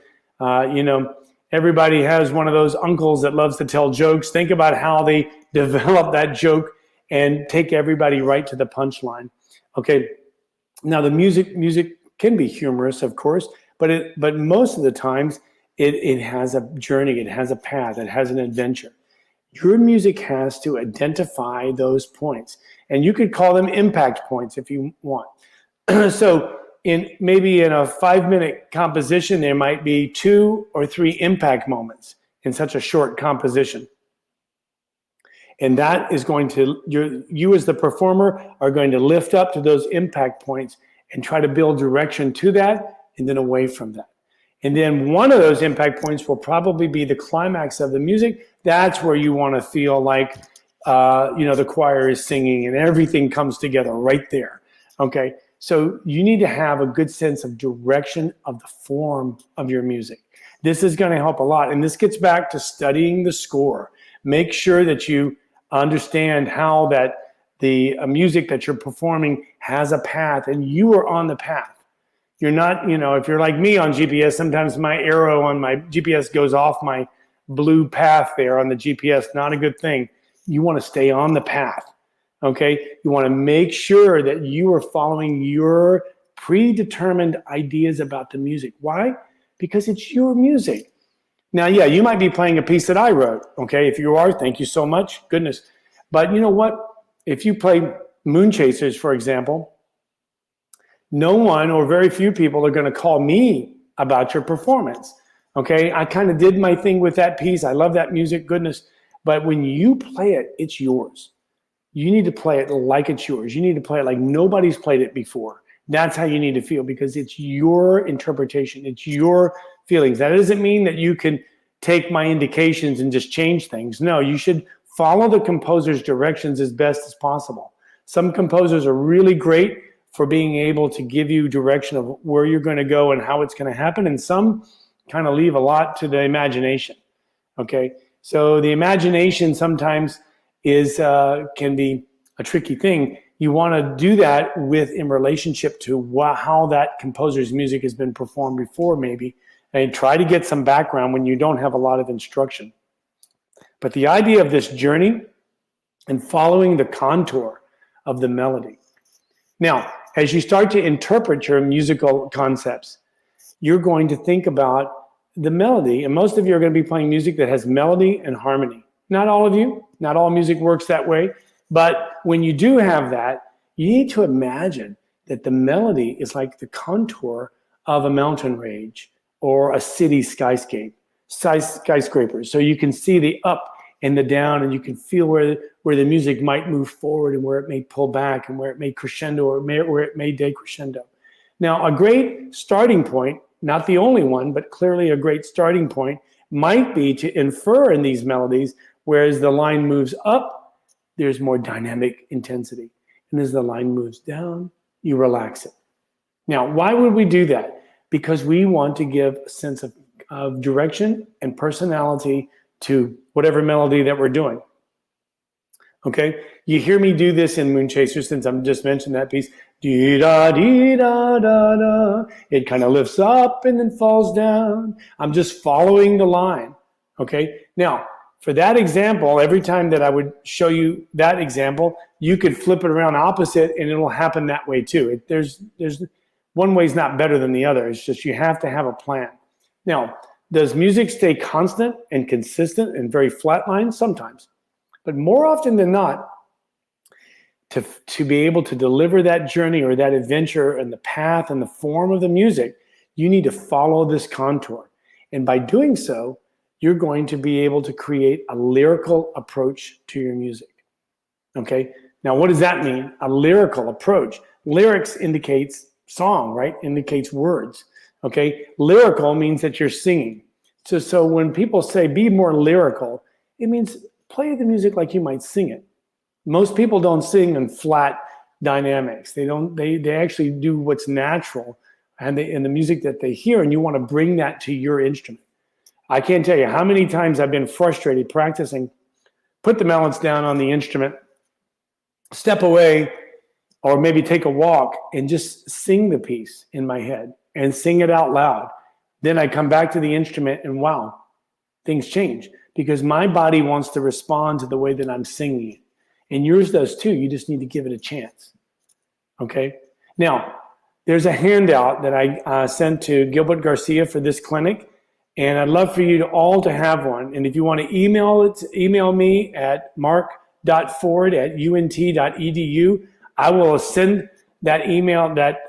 Everybody has one of those uncles that loves to tell jokes. Think about how they develop that joke and take everybody right to the punchline. Okay, now the music can be humorous, of course, but most of the times it has a journey, it has a path, it has an adventure. Your music has to identify those points, and you could call them impact points if you want. So maybe in a 5-minute composition, there might be 2 or 3 impact moments in such a short composition. And that is going to, you as the performer are going to lift up to those impact points and try to build direction to that and then away from that. And then one of those impact points will probably be the climax of the music. That's where you want to feel like, the choir is singing and everything comes together right there. Okay. So you need to have a good sense of direction of the form of your music. This is going to help a lot. And this gets back to studying the score. Make sure that you understand how that the music that you're performing has a path and you are on the path. You're not, if you're like me on GPS, sometimes my arrow on my GPS goes off my blue path there on the GPS. Not a good thing. You want to stay on the path. Okay, you want to make sure that you are following your predetermined ideas about the music. Why? Because it's your music. Now, yeah, you might be playing a piece that I wrote. Okay, if you are, thank you so much. Goodness. But you know what? If you play Moon Chasers, for example, no one or very few people are going to call me about your performance. Okay, I kind of did my thing with that piece. I love that music. Goodness. But when you play it, it's yours. You need to play it like it's yours. You need to play it like nobody's played it before. That's how you need to feel because it's your interpretation. It's your feelings. That doesn't mean that you can take my indications and just change things. No, you should follow the composer's directions as best as possible. Some composers are really great for being able to give you direction of where you're going to go and how it's going to happen. And some kind of leave a lot to the imagination. Okay. So the imagination sometimes can be a tricky thing. You want to do that in relationship to how that composer's music has been performed before, maybe, and try to get some background when you don't have a lot of instruction. But the idea of this journey and following the contour of the melody. Now, as you start to interpret your musical concepts, you're going to think about the melody, and most of you are going to be playing music that has melody and harmony. Not all of you, not all music works that way, but when you do have that, you need to imagine that the melody is like the contour of a mountain range or a city skyscraper. So you can see the up and the down, and you can feel where the music might move forward and where it may pull back and where it may crescendo or where it may decrescendo. Now, a great starting point, not the only one, but clearly a great starting point, might be to infer in these melodies, whereas the line moves up, there's more dynamic intensity. And as the line moves down, you relax it. Now, why would we do that? Because we want to give a sense of direction and personality to whatever melody that we're doing. Okay? You hear me do this in Moon Chaser since I'm just mentioned that piece. Dee-da-dee-da-da-da. It kind of lifts up and then falls down. I'm just following the line. Okay? Now, for that example, every time that I would show you that example, you could flip it around opposite and it'll happen that way too. There's one way is not better than the other. It's just you have to have a plan. Now, does music stay constant and consistent and very flat lines? Sometimes. But more often than not, to be able to deliver that journey or that adventure and the path and the form of the music, You need to follow this contour. And by doing so, you're going to be able to create a lyrical approach to your music. Okay? Now, what does that mean? A lyrical approach. Lyrics indicates song, right? Indicates words. Okay? Lyrical means that you're singing. So when people say be more lyrical, it means play the music like you might sing it. Most people don't sing in flat dynamics. They actually do what's natural and in the music that they hear, and you want to bring that to your instrument. I can't tell you how many times I've been frustrated practicing, put the mallets down on the instrument, step away, or maybe take a walk and just sing the piece in my head and sing it out loud. Then I come back to the instrument and wow, things change because my body wants to respond to the way that I'm singing it. And yours does too. You just need to give it a chance. Okay? Now, there's a handout that I sent to Gilbert Garcia for this clinic, and I'd love for you all to have one. And if you want to email me at mark.ford@unt.edu. I will send that email, that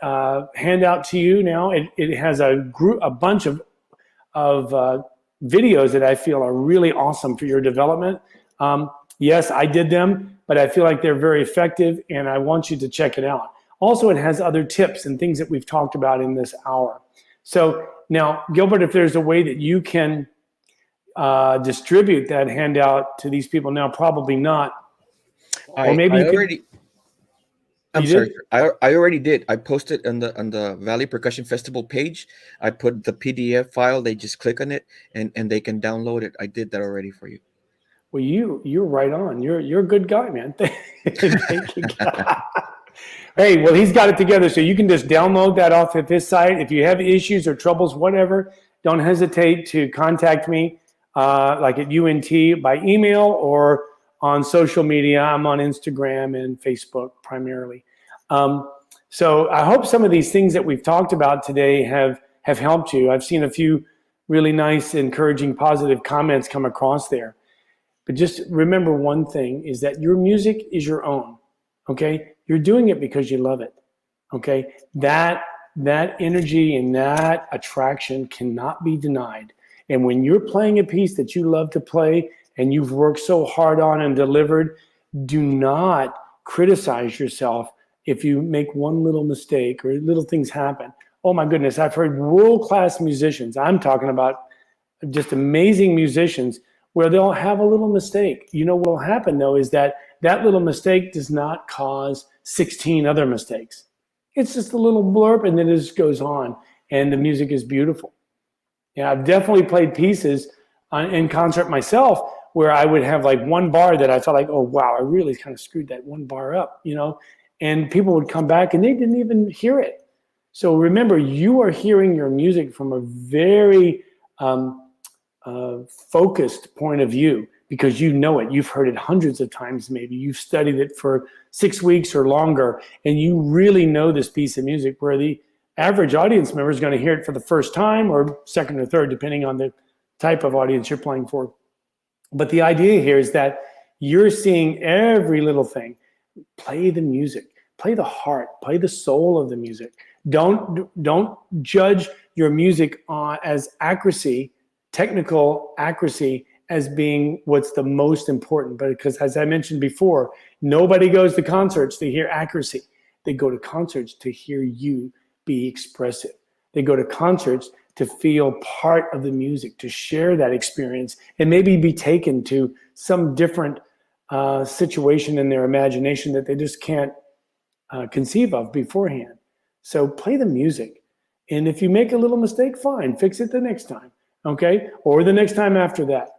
handout to you now. It has a bunch of videos that I feel are really awesome for your development. Yes, I did them, but I feel like they're very effective, and I want you to check it out. Also, it has other tips and things that we've talked about in this hour. So now, Gilbert, if there's a way that you can distribute that handout to these people now, probably not. Or maybe I'm sorry. I already did. I posted on the Valley Percussion Festival page. I put the PDF file. They just click on it and they can download it. I did that already for you. Well, you're right on. You're a good guy, man. Thank you. Hey, well, he's got it together, so you can just download that off of his site. If you have issues or troubles, whatever, don't hesitate to contact me, like at UNT by email or on social media. I'm on Instagram and Facebook primarily. So I hope some of these things that we've talked about today have helped you. I've seen a few really nice, encouraging, positive comments come across there. But just remember one thing is that your music is your own, okay? You're doing it because you love it, okay? That energy and that attraction cannot be denied. And when you're playing a piece that you love to play and you've worked so hard on and delivered, do not criticize yourself if you make one little mistake or little things happen. Oh my goodness, I've heard world-class musicians, I'm talking about just amazing musicians, where they'll have a little mistake. You know what will happen though is that little mistake does not cause 16 other mistakes. It's just a little blurb and then it just goes on and the music is beautiful. Yeah, I've definitely played pieces in concert myself where I would have like one bar that I felt like, oh wow, I really kind of screwed that one bar up, you know, and people would come back and they didn't even hear it. So remember, you are hearing your music from a very focused point of view because you know it. You've heard it hundreds of times maybe. You've studied it for 6 weeks or longer, and you really know this piece of music, where the average audience member is going to hear it for the first time or second or third, depending on the type of audience you're playing for. But the idea here is that you're seeing every little thing. Play the music. Play the heart. Play the soul of the music. Don't judge your music as accuracy, technical accuracy, as being what's the most important. But because, as I mentioned before, nobody goes to concerts to hear accuracy. They go to concerts to hear you be expressive. They go to concerts to feel part of the music, to share that experience, and maybe be taken to some different situation in their imagination that they just can't conceive of beforehand. So play the music. And if you make a little mistake, fine, fix it the next time, okay? Or the next time after that.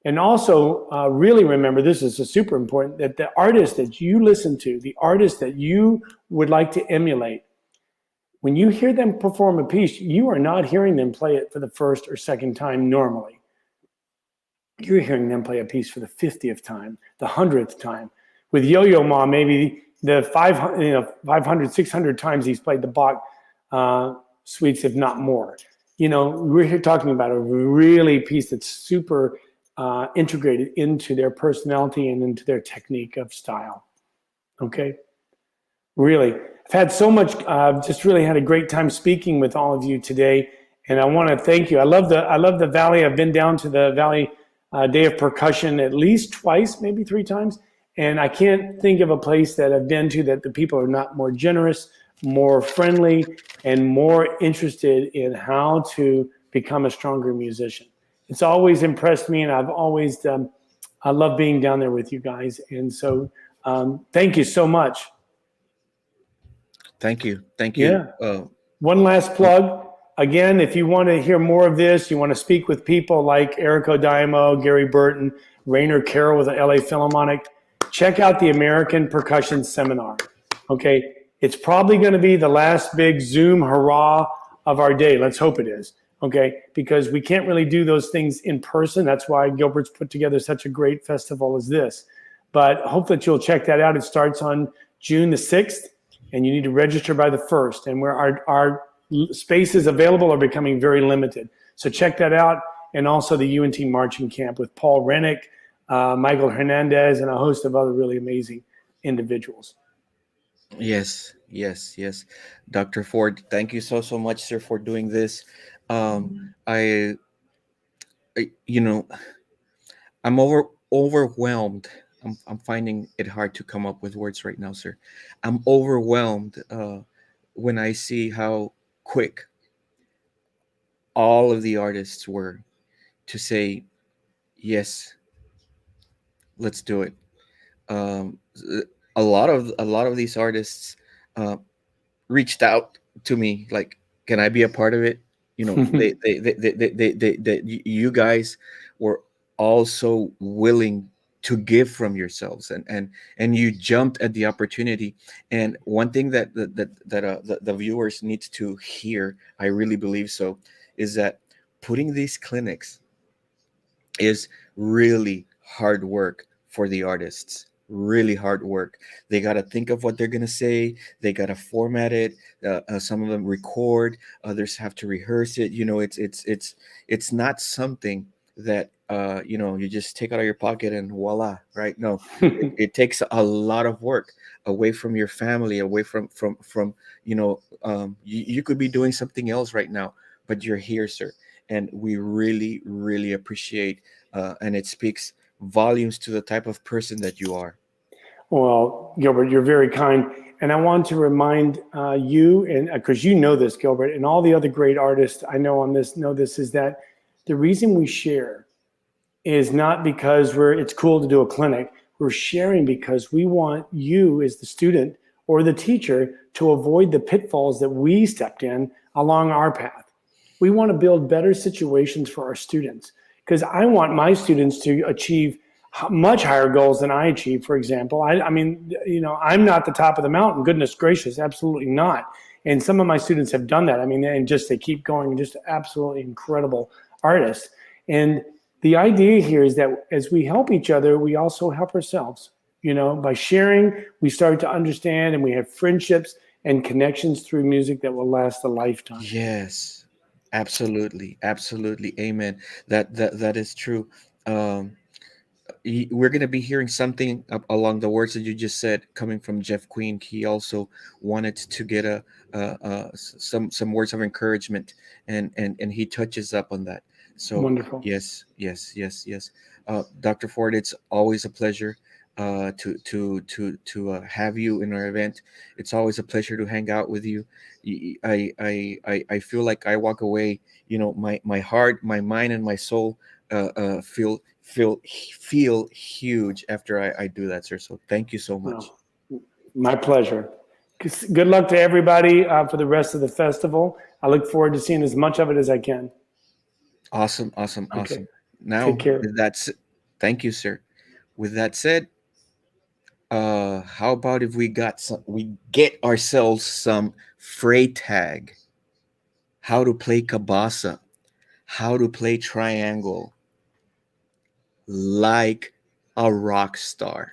And also really remember, this is super important, that the artist that you listen to, the artist that you would like to emulate, when you hear them perform a piece, you are not hearing them play it for the first or second time normally. You're hearing them play a piece for the 50th time, the 100th time. With Yo-Yo Ma, maybe the 500, 600 times he's played the Bach suites, if not more. You know, we're here talking about a really piece that's super integrated into their personality and into their technique of style. Okay? Really. I've had so much, just really had a great time speaking with all of you today. And I want to thank you. I love the Valley. I've been down to the Valley Day of Percussion at least twice, maybe three times. And I can't think of a place that I've been to that the people are not more generous, more friendly, and more interested in how to become a stronger musician. It's always impressed me, and I love being down there with you guys. And so, thank you so much. Thank you. Thank you. Yeah. One last plug. Again, if you want to hear more of this, you want to speak with people like Eric Odaimo, Gary Burton, Rainer Carroll with the LA Philharmonic, check out the American Percussion Seminar. Okay. It's probably going to be the last big Zoom hurrah of our day. Let's hope it is. Okay. Because we can't really do those things in person. That's why Gilbert's put together such a great festival as this. But hope that you'll check that out. It starts on June the 6th, and you need to register by the 1st. And where our spaces available are becoming very limited. So check that out. And also the UNT Marching Camp with Paul Rennick, Michael Hernandez, and a host of other really amazing individuals. Yes, yes, yes. Dr. Ford, thank you so much, sir, for doing this. I, you know, I'm overwhelmed. I'm finding it hard to come up with words right now, sir. I'm overwhelmed when I see how quick all of the artists were to say, yes, let's do it. Um, a lot of these artists uh, reached out to me like, can I be a part of it? You guys were also willing to give from yourselves, and you jumped at the opportunity. And one thing the viewers need to hear, I really believe so, is that putting these clinics is really hard work for the artists. Really hard work. They got to think of what they're going to say. They got to format it. Some of them record, others have to rehearse it. It's not something that you just take out of your pocket and voila, right? No, it takes a lot of work away from your family, away from you could be doing something else right now, but you're here, sir, and we really appreciate, and it speaks volumes to the type of person that you are. Well, Gilbert, you're very kind. And I want to remind you, and because you know this, Gilbert, and all the other great artists I know on this know this, is that the reason we share is not because it's cool to do a clinic. We're sharing because we want you as the student or the teacher to avoid the pitfalls that we stepped in along our path. We want to build better situations for our students because I want my students to achieve much higher goals than I achieve. For example, I mean, I'm not the top of the mountain. Goodness gracious, absolutely not. And some of my students have done that. I mean, they keep going, just absolutely incredible artists. And the idea here is that as we help each other, we also help ourselves. By sharing, we start to understand, and we have friendships and connections through music that will last a lifetime. Yes, absolutely, absolutely, amen. That is true. um we're going to be hearing something along the words that you just said coming from Jeff Queen. He also wanted to get some words of encouragement, and he touches up on that. So Wonderful. yes, yes, yes, yes. Dr. Ford, it's always a pleasure to have you in our event. It's always a pleasure to hang out with you. I feel like I walk away, my heart, my mind, and my soul feel huge after I do that, sir. So thank you so much. Well, my pleasure. Good luck to everybody for the rest of the festival. I look forward to seeing as much of it as I can. Awesome, awesome, Okay. awesome. Now, Take care. thank you, sir. With that said, how about if we get ourselves some Freytag, how to play kabasa, how to play triangle like a rock star,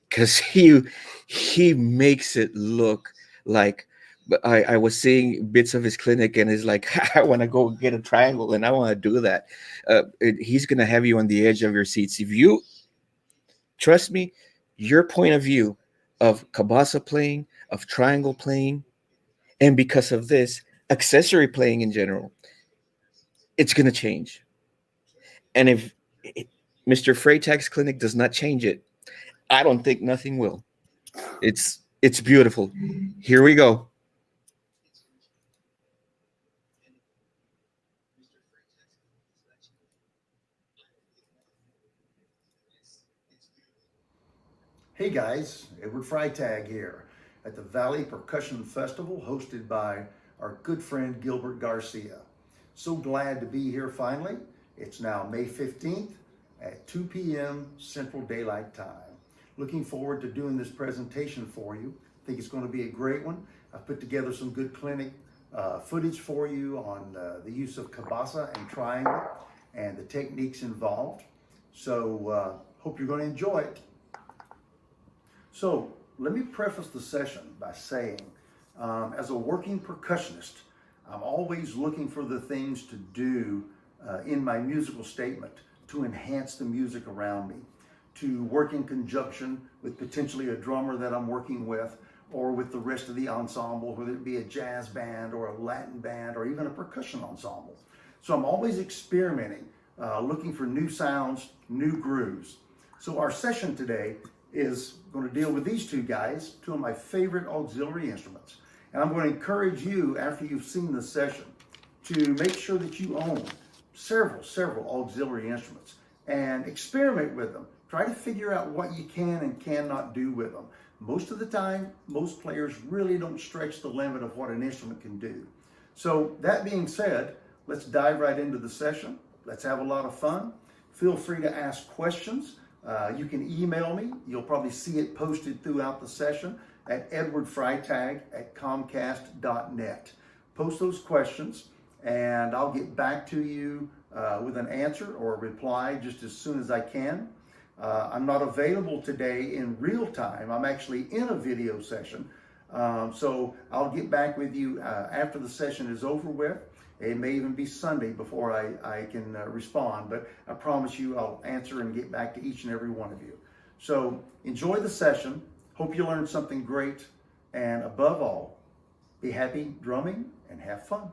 because he makes it look like. But I was seeing bits of his clinic, and it's like, I want to go get a triangle, and I want to do that. He's gonna have you on the edge of your seats. If you trust me, your point of view of cabasa playing, of triangle playing, and because of this, accessory playing in general, it's going to change. And if Mr. Freytag's clinic does not change it, I don't think nothing will. It's beautiful. Here we go. Hey guys, Edward Freitag here at the Valley Percussion Festival hosted by our good friend Gilbert Garcia. So glad to be here finally. It's now May 15th at 2 p.m. Central Daylight Time. Looking forward to doing this presentation for you. I think it's going to be a great one. I've put together some good clinic footage for you on the use of cabasa and triangle and the techniques involved. So hope you're going to enjoy it. So let me preface the session by saying, as a working percussionist, I'm always looking for the things to do in my musical statement to enhance the music around me, to work in conjunction with potentially a drummer that I'm working with, or with the rest of the ensemble, whether it be a jazz band or a Latin band or even a percussion ensemble. So I'm always experimenting, looking for new sounds, new grooves. So our session today is going to deal with these two guys, two of my favorite auxiliary instruments. And I'm going to encourage you, after you've seen the session, to make sure that you own several auxiliary instruments and experiment with them. Try to figure out what you can and cannot do with them. Most of the time, most players really don't stretch the limit of what an instrument can do. So that being said, let's dive right into the session. Let's have a lot of fun. Feel free to ask questions. You can email me. You'll probably see it posted throughout the session at edwardfreitag@comcast.net. Post those questions and I'll get back to you with an answer or a reply just as soon as I can. I'm not available today in real time. I'm actually in a video session. So I'll get back with you after the session is over with. It may even be Sunday before I can respond, but I promise you I'll answer and get back to each and every one of you. So enjoy the session. Hope you learned something great. And above all, be happy drumming and have fun.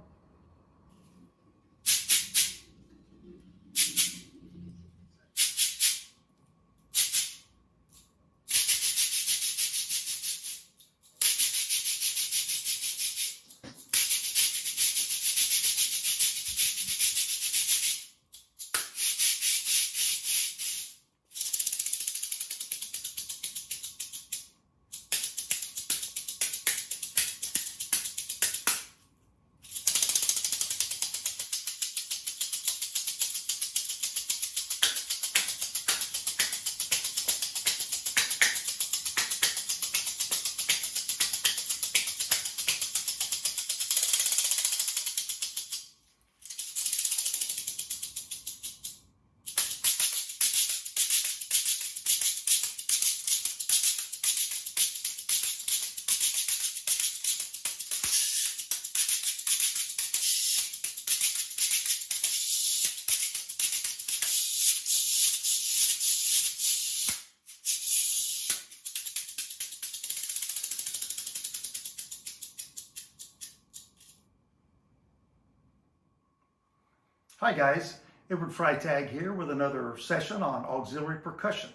Hi guys, Edward Freitag here with another session on auxiliary percussion.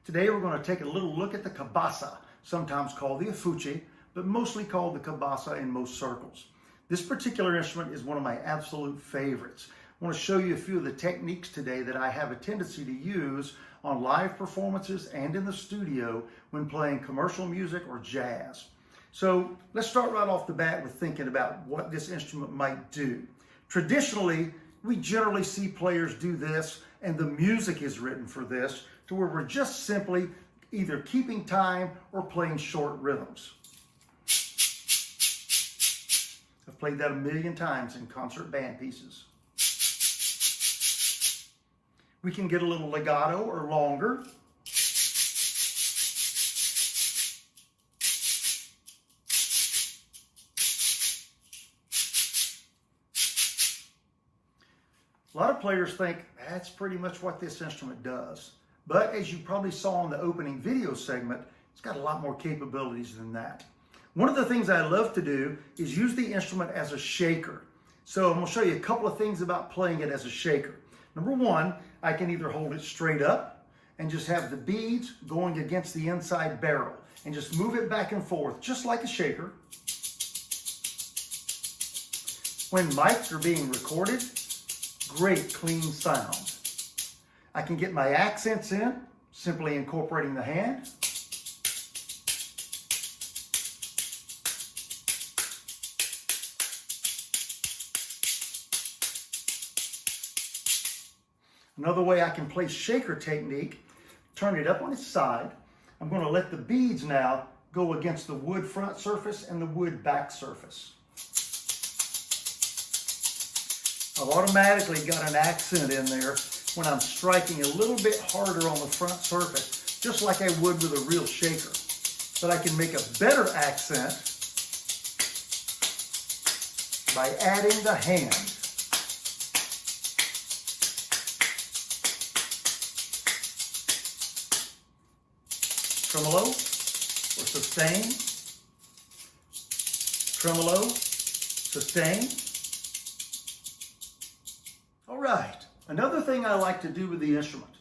Today we're going to take a little look at the cabasa, sometimes called the afuche, but mostly called the cabasa in most circles. This particular instrument is one of my absolute favorites. I want to show you a few of the techniques today that I have a tendency to use on live performances and in the studio when playing commercial music or jazz. So let's start right off the bat with thinking about what this instrument might do. Traditionally, we generally see players do this, and the music is written for this, to where we're just simply either keeping time or playing short rhythms. I've played that a million times in concert band pieces. We can get a little legato or longer. A lot of players think that's pretty much what this instrument does. But as you probably saw in the opening video segment, It's got a lot more capabilities than that. One of the things I love to do is use the instrument as a shaker. So I'm going to show you a couple of things about playing it as a shaker. Number one, I can either hold it straight up and just have the beads going against the inside barrel and just move it back and forth just like a shaker. When mics are being recorded, great clean sound. I can get my accents in simply incorporating the hand. Another way I can play shaker technique, turn it up on its side. I'm going to let the beads now go against the wood front surface and the wood back surface. I've automatically got an accent in there when I'm striking a little bit harder on the front surface, just like I would with a real shaker. But I can make a better accent by adding the hand. Tremolo or sustain, tremolo, sustain. All right, another thing I like to do with the instrument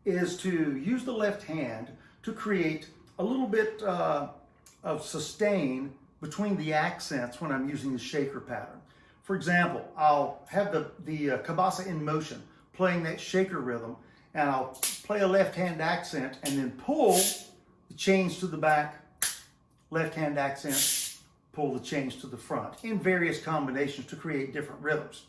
is to use the left hand to create a little bit of sustain between the accents when I'm using the shaker pattern. For example, I'll have the cabasa in motion, playing that shaker rhythm, and I'll play a left hand accent and then pull the chains to the back, left hand accent, pull the chains to the front in various combinations to create different rhythms.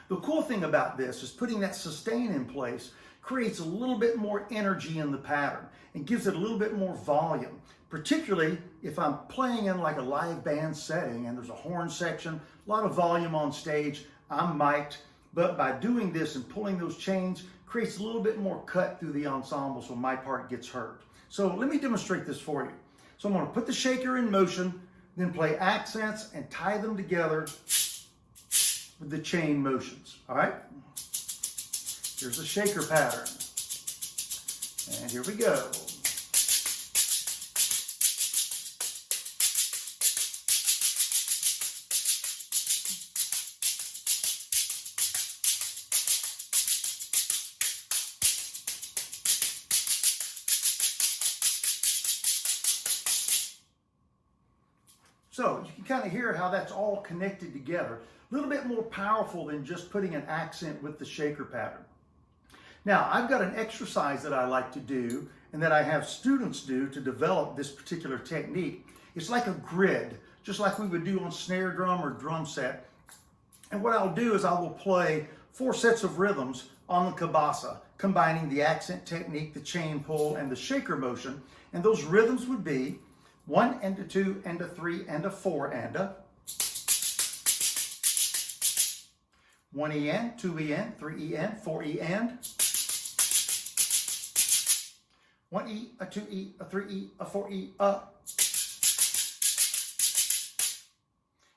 The cool thing about this is putting that sustain in place creates a little bit more energy in the pattern and gives it a little bit more volume, particularly if I'm playing in like a live band setting and there's a horn section, a lot of volume on stage, I'm mic'd, but by doing this and pulling those chains creates a little bit more cut through the ensemble so my part gets heard. So let me demonstrate this for you. So I'm going to put the shaker in motion, then play accents and tie them together with the chain motions. All right? Here's the shaker pattern. And here we go. So you can kind of hear how that's all connected together. A little bit more powerful than just putting an accent with the shaker pattern. Now, I've got an exercise that I like to do and that I have students do to develop this particular technique. It's like a grid, just like we would do on snare drum or drum set. And what I'll do is I will play 4 sets of rhythms on the cabasa, combining the accent technique, the chain pull, and the shaker motion. And those rhythms would be 1 and a 2 and a 3 and a 4 and a 1 EN, 2 EN, 3 EN, 4 E and 1 E, a 2 E, a 3 E, a 4 E, a.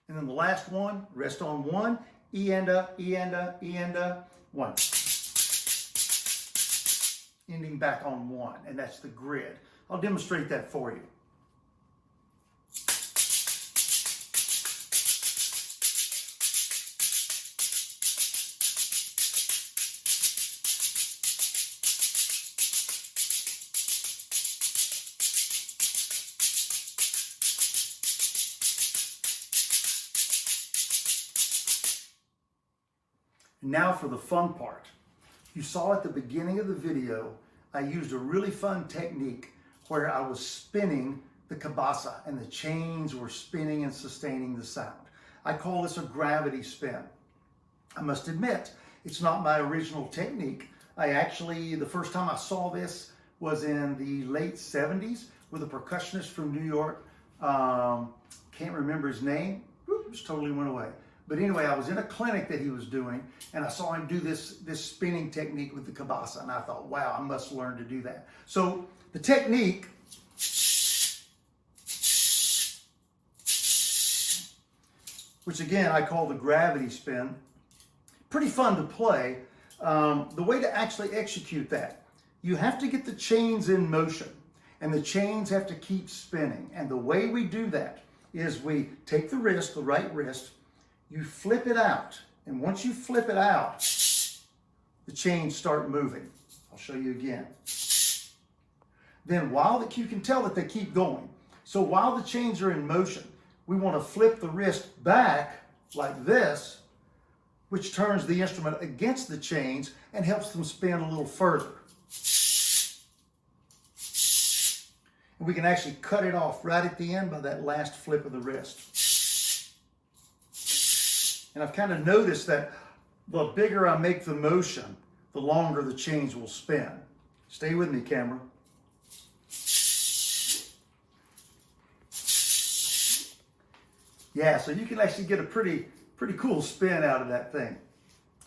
And then the last one, rest on 1, E and a, E and a, E and a, 1. Ending back on 1, and that's the grid. I'll demonstrate that for you. Now for the fun part. You saw at the beginning of the video, I used a really fun technique where I was spinning the cabasa and the chains were spinning and sustaining the sound. I call this a gravity spin. I must admit, it's not my original technique. The first time I saw this was in the late 70s with a percussionist from New York. Can't remember his name. Just totally went away. But anyway, I was in a clinic that he was doing, and I saw him do this spinning technique with the cabasa, and I thought, wow, I must learn to do that. So the technique, which again I call the gravity spin, pretty fun to play. The way to actually execute that, you have to get the chains in motion, and the chains have to keep spinning. And the way we do that is we take the wrist, the right wrist, you flip it out. And once you flip it out, the chains start moving. I'll show you again. Then you can tell that they keep going. So while the chains are in motion, we want to flip the wrist back like this, which turns the instrument against the chains and helps them spin a little further. And we can actually cut it off right at the end by that last flip of the wrist. And I've kind of noticed that the bigger I make the motion, the longer the chains will spin. Stay with me, camera. Yeah, so you can actually get a pretty cool spin out of that thing.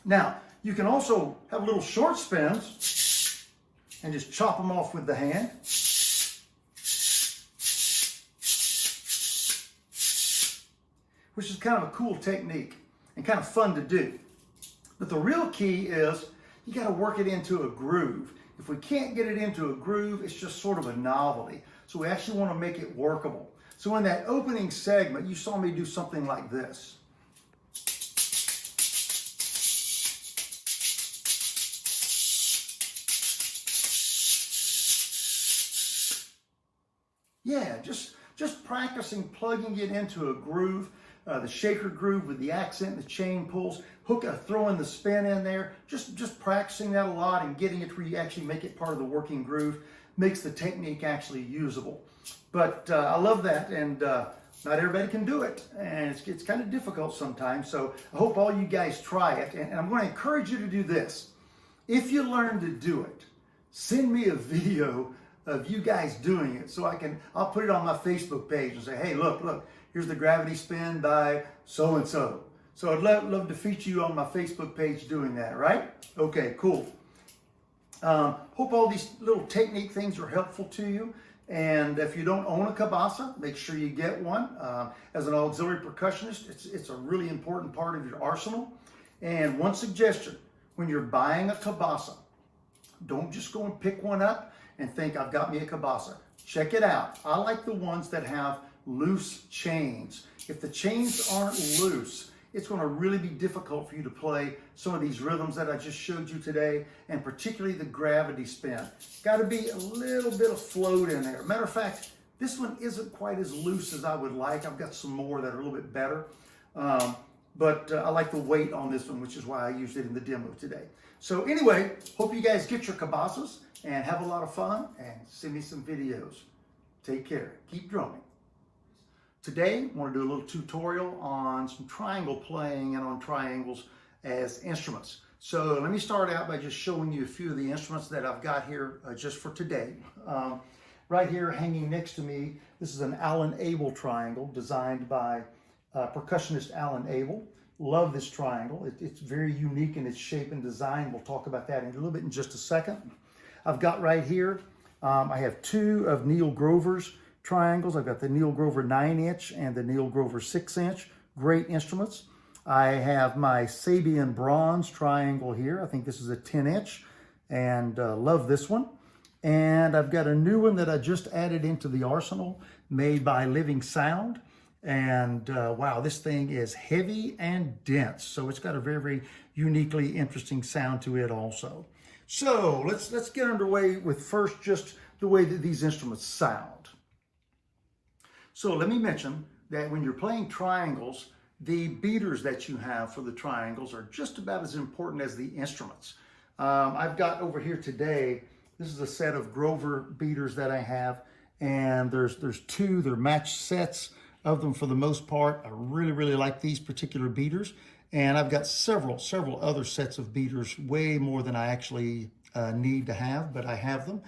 Now, you can also have little short spins and just chop them off with the hand. Which is kind of a cool technique and kind of fun to do. But the real key is you got to work it into a groove. If we can't get it into a groove, it's just sort of a novelty. So we actually want to make it workable. So in that opening segment, you saw me do something like this. Yeah, just practicing plugging it into a groove, the shaker groove with the accent and the chain pulls, throwing the spin in there, just practicing that a lot and getting it where you actually make it part of the working groove makes the technique actually usable. But I love that, and not everybody can do it, and it's kind of difficult sometimes, so I hope all you guys try it, and I'm going to encourage you to do this. If you learn to do it, send me a video of you guys doing it so I'll put it on my Facebook page and say, hey, look, here's the gravity spin by so-and-so. So I'd love to feature you on my Facebook page doing that, right? Okay, cool. Hope all these little technique things are helpful to you. And if you don't own a cabasa, make sure you get one. As an auxiliary percussionist, it's a really important part of your arsenal. And one suggestion, when you're buying a cabasa, don't just go and pick one up and think, I've got me a cabasa. Check it out. I like the ones that have loose chains. If the chains aren't loose, it's going to really be difficult for you to play some of these rhythms that I just showed you today, and particularly the gravity spin. Got to be a little bit of float in there. Matter of fact, this one isn't quite as loose as I would like. I've got some more that are a little bit better. But I like the weight on this one, which is why I used it in the demo today. So anyway, hope you guys get your cabasas and have a lot of fun, and send me some videos. Take care. Keep drumming. Today, I want to do a little tutorial on some triangle playing and on triangles as instruments. So let me start out by just showing you a few of the instruments that I've got here just for today. Right here, hanging next to me, this is an Alan Abel triangle designed by percussionist Alan Abel. Love this triangle. It's very unique in its shape and design. We'll talk about that in a little bit in just a second. I've got right here, I have two of Neil Grover's triangles. I've got the Neil Grover 9-inch and the Neil Grover 6-inch. Great instruments. I have my Sabian bronze triangle here. I think this is a 10-inch, and love this one. And I've got a new one that I just added into the arsenal, made by Living Sound. And wow, this thing is heavy and dense. So it's got a very, very uniquely interesting sound to it also. So let's get underway with first just the way that these instruments sound. So let me mention that when you're playing triangles, the beaters that you have for the triangles are just about as important as the instruments. I've got over here today, this is a set of Grover beaters that I have, and there's two, they're matched sets of them for the most part. I really, really like these particular beaters. And I've got several other sets of beaters, way more than I actually need to have, but I have them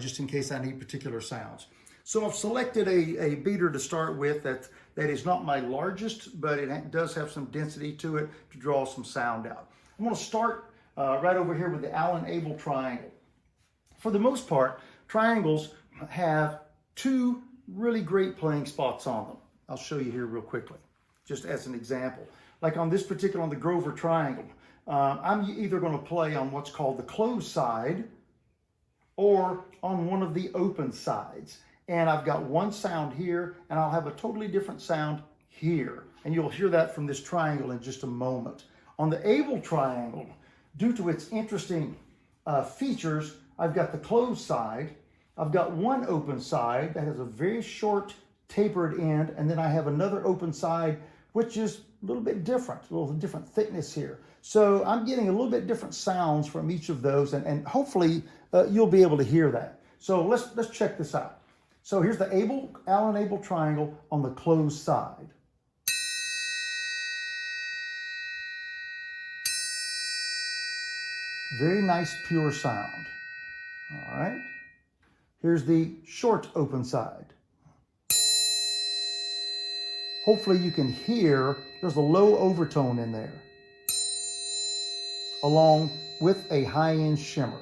just in case I need particular sounds. So I've selected a beater to start with that is not my largest, but it does have some density to it to draw some sound out. I'm going to start right over here with the Alan Abel triangle. For the most part, triangles have two really great playing spots on them. I'll show you here real quickly, just as an example. Like on this particular, on the Grover triangle, I'm either going to play on what's called the closed side, or on one of the open sides. And I've got one sound here, and I'll have a totally different sound here. And you'll hear that from this triangle in just a moment. On the able triangle, due to its interesting features, I've got the closed side. I've got one open side that has a very short tapered end, and then I have another open side which is a little bit different, a little different thickness here. So I'm getting a little bit different sounds from each of those, and hopefully you'll be able to hear that. So let's check this out. So here's the Allen able triangle on the closed side. Very nice pure sound. All right. Here's the short open side. Hopefully you can hear there's a low overtone in there, along with a high-end shimmer.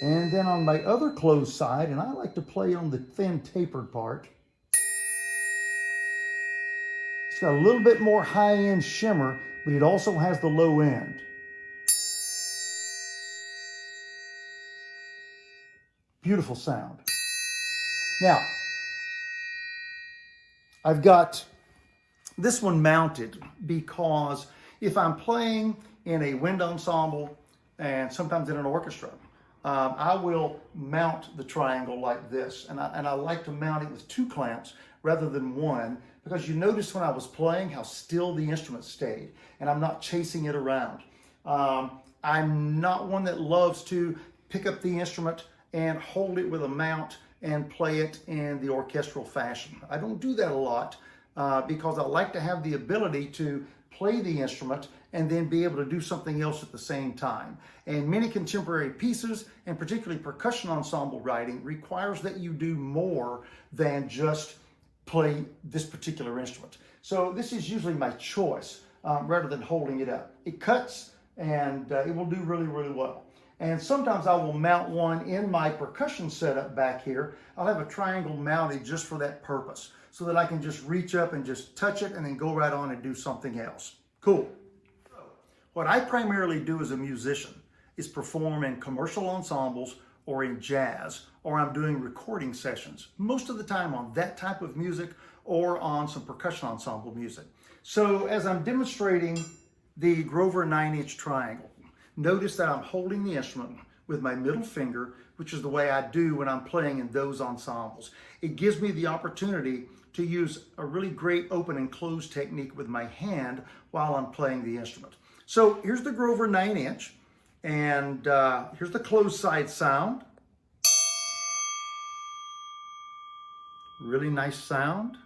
And then on my other closed side, and I like to play on the thin tapered part, it's got a little bit more high-end shimmer, but it also has the low end. Beautiful sound. Now, I've got this one mounted because if I'm playing in a wind ensemble and sometimes in an orchestra, I will mount the triangle like this. And I like to mount it with 2 clamps rather than 1, because you noticed when I was playing how still the instrument stayed, and I'm not chasing it around. I'm not one that loves to pick up the instrument and hold it with a mount and play it in the orchestral fashion. I don't do that a lot because I like to have the ability to play the instrument and then be able to do something else at the same time. And many contemporary pieces, and particularly percussion ensemble writing, requires that you do more than just play this particular instrument. So this is usually my choice rather than holding it up. It cuts and it will do really, really well. And sometimes I will mount one in my percussion setup back here. I'll have a triangle mounted just for that purpose, so that I can just reach up and just touch it and then go right on and do something else. Cool. What I primarily do as a musician is perform in commercial ensembles or in jazz, or I'm doing recording sessions, most of the time on that type of music or on some percussion ensemble music. So as I'm demonstrating the Grover 9-inch triangle, notice that I'm holding the instrument with my middle finger, which is the way I do when I'm playing in those ensembles. It gives me the opportunity to use a really great open and close technique with my hand while I'm playing the instrument. So here's the Grover 9-inch, and here's the closed side sound. Really nice sound.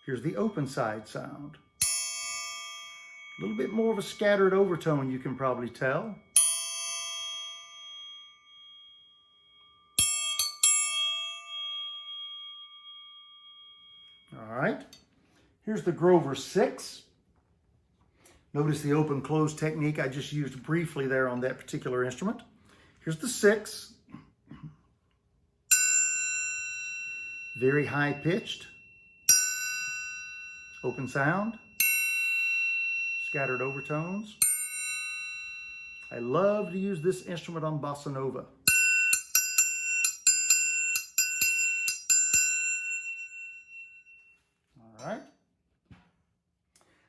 Here's the open side sound. A little bit more of a scattered overtone, you can probably tell. All right, here's the Grover 6. Notice the open-close technique I just used briefly there on that particular instrument. Here's the 6. Very high-pitched. Open sound. Scattered overtones. I love to use this instrument on bossa nova. All right.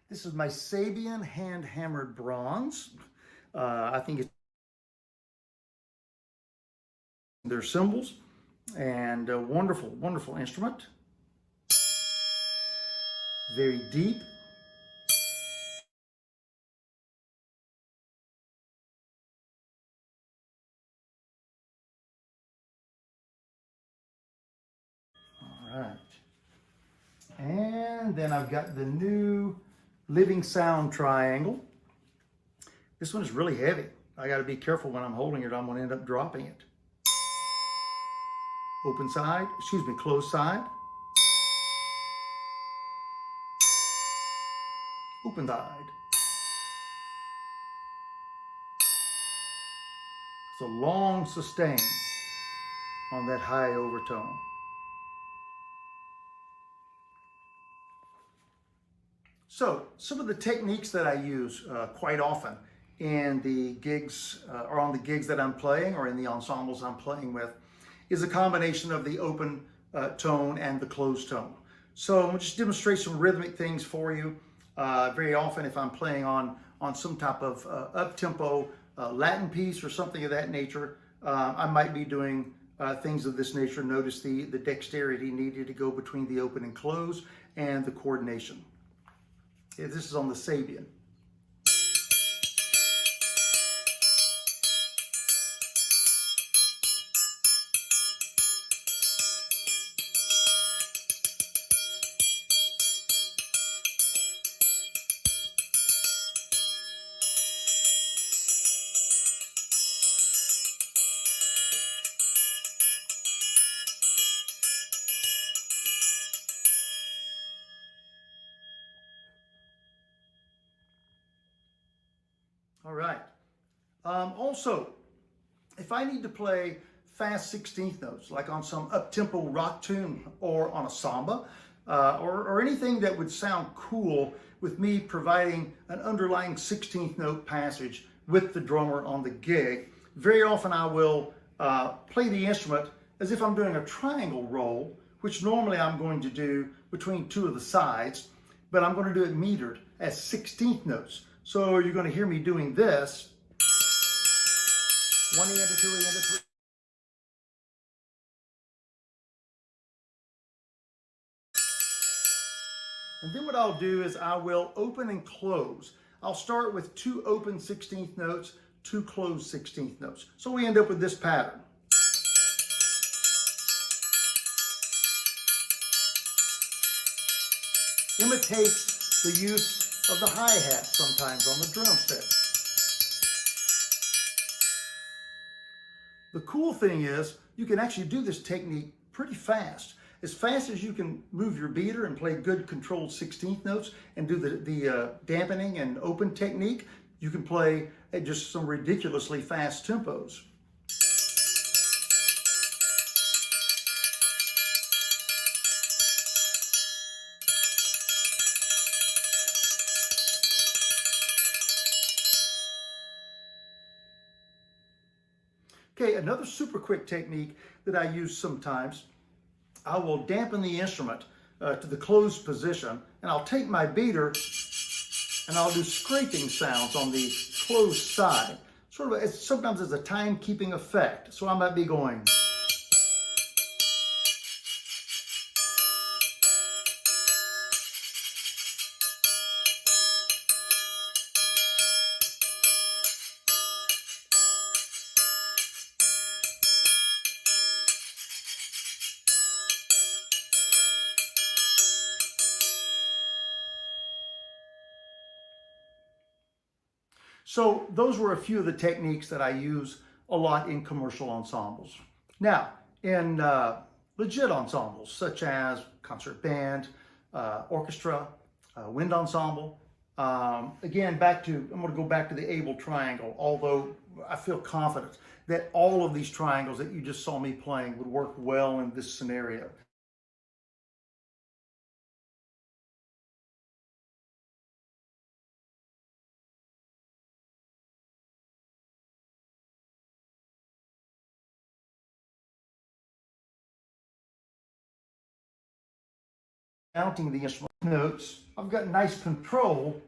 This is my Sabian hand-hammered bronze. I think it's their cymbals, and a wonderful, wonderful instrument. Very deep. All right. And then I've got the new Living Sound triangle. This one is really heavy. I got to be careful when I'm holding it. I'm going to end up dropping it. Open side, closed side. Open side. It's a long sustain on that high overtone. So some of the techniques that I use quite often in the gigs or on the gigs that I'm playing or in the ensembles I'm playing with is a combination of the open tone and the closed tone. So I'm going to just demonstrate some rhythmic things for you. Very often if I'm playing on some type of up-tempo Latin piece or something of that nature, I might be doing things of this nature. Notice the dexterity needed to go between the open and close and the coordination. This is on the Sabian. All right. Also, if I need to play fast 16th notes, like on some up-tempo rock tune or on a samba, or anything that would sound cool with me providing an underlying 16th note passage with the drummer on the gig, very often I will play the instrument as if I'm doing a triangle roll, which normally I'm going to do between two of the sides, but I'm going to do it metered as 16th notes. So you're going to hear me doing this. 1 E into 2 E into 3. And then what I'll do is I will open and close. I'll start with 2 open 16th notes, 2 closed 16th notes. So we end up with this pattern. Imitates the use of the hi-hat sometimes on the drum set. The cool thing is you can actually do this technique pretty fast. As fast as you can move your beater and play good controlled 16th notes and do the dampening and open technique, you can play at just some ridiculously fast tempos. Okay, another super quick technique that I use sometimes, I will dampen the instrument to the closed position, and I'll take my beater and I'll do scraping sounds on the closed side. Sort of, sometimes it's a time-keeping effect. So I might be going. So those were a few of the techniques that I use a lot in commercial ensembles. Now, in legit ensembles, such as concert band, orchestra, wind ensemble, again, I'm going to go back to the able triangle, although I feel confident that all of these triangles that you just saw me playing would work well in this scenario. Mounting the instrument notes, I've got nice control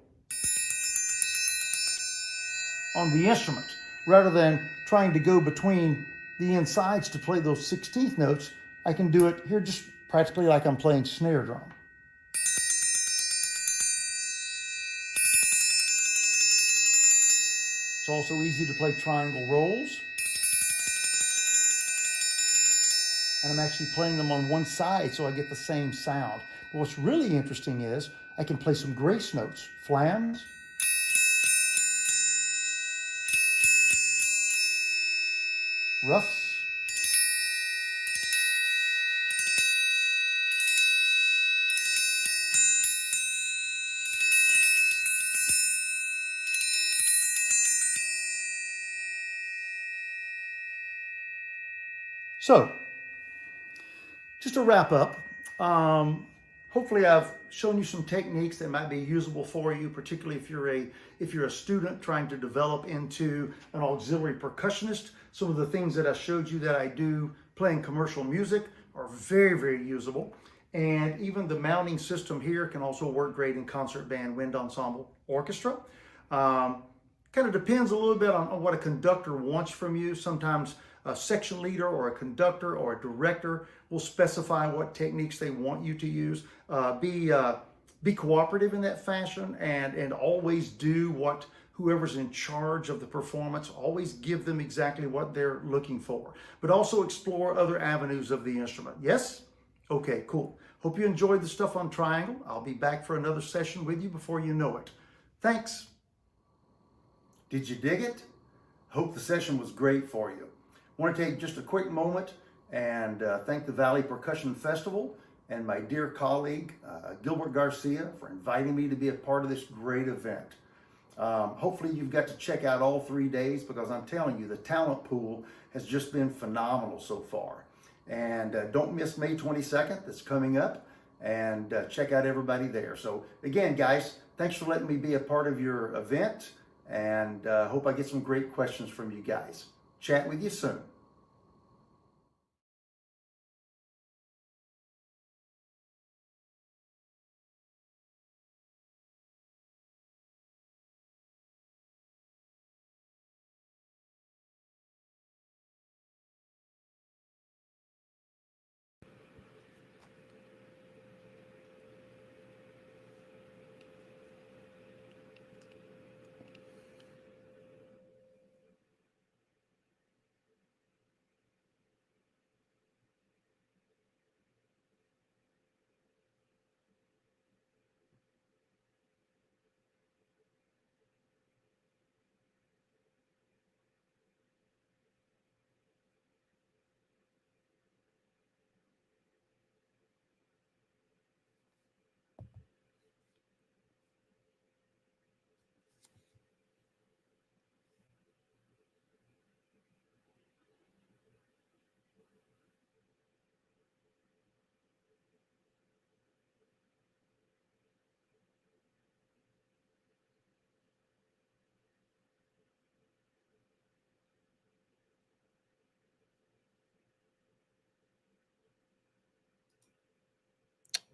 on the instrument. Rather than trying to go between the insides to play those 16th notes, I can do it here just practically like I'm playing snare drum. It's also easy to play triangle rolls. And I'm actually playing them on one side so I get the same sound. But what's really interesting is I can play some grace notes, flams, roughs, so just to wrap up, hopefully I've shown you some techniques that might be usable for you, particularly if you're a student trying to develop into an auxiliary percussionist. Some of the things that I showed you that I do playing commercial music are very, very usable. And even the mounting system here can also work great in concert band, wind ensemble, orchestra. Um, Kind of depends a little bit on what a conductor wants from you. Sometimes a section leader or a conductor or a director will specify what techniques they want you to use. Be cooperative in that fashion, and always do what whoever's in charge of the performance, always give them exactly what they're looking for. But also explore other avenues of the instrument. Yes? Okay, cool. Hope you enjoyed the stuff on triangle. I'll be back for another session with you before you know it. Thanks. Did you dig it? Hope the session was great for you. I want to take just a quick moment and thank the Valley Percussion Festival and my dear colleague, Gilbert Garcia, for inviting me to be a part of this great event. Hopefully you've got to check out all 3 days, because I'm telling you, the talent pool has just been phenomenal so far. And don't miss May 22nd, that's coming up, and check out everybody there. So again, guys, thanks for letting me be a part of your event, and hope I get some great questions from you guys. Chat with you soon.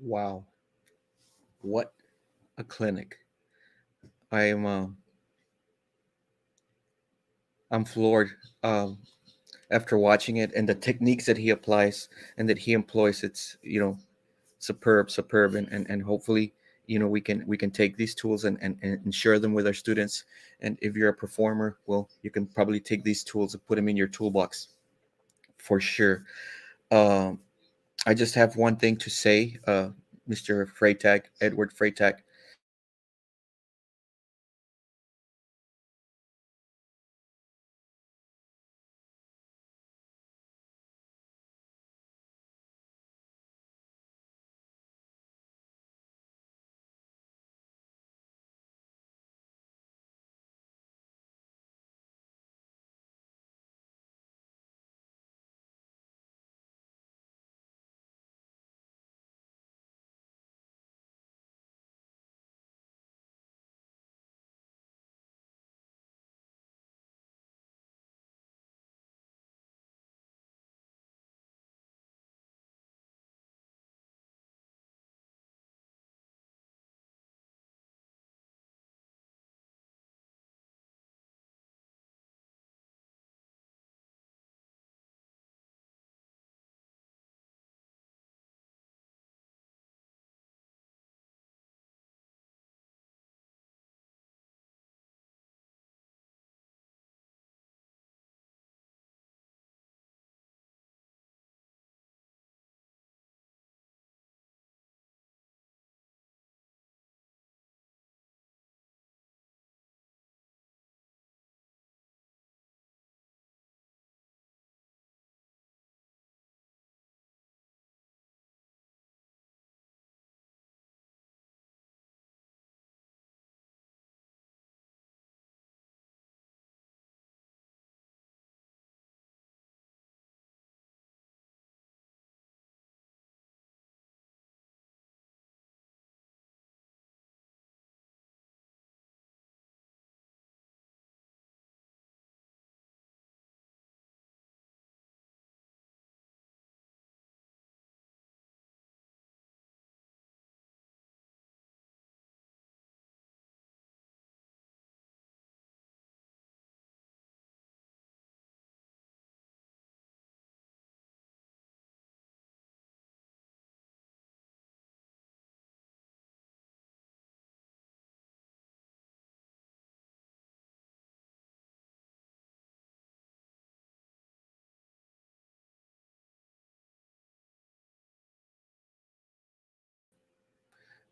Wow, what a clinic! I am I'm floored after watching it, and the techniques that he applies and that he employs. It's, superb, superb, and hopefully, we can take these tools and share them with our students. And if you're a performer, well, you can probably take these tools and put them in your toolbox for sure. Um, I just have one thing to say, Mr. Freytag, Edward Freytag.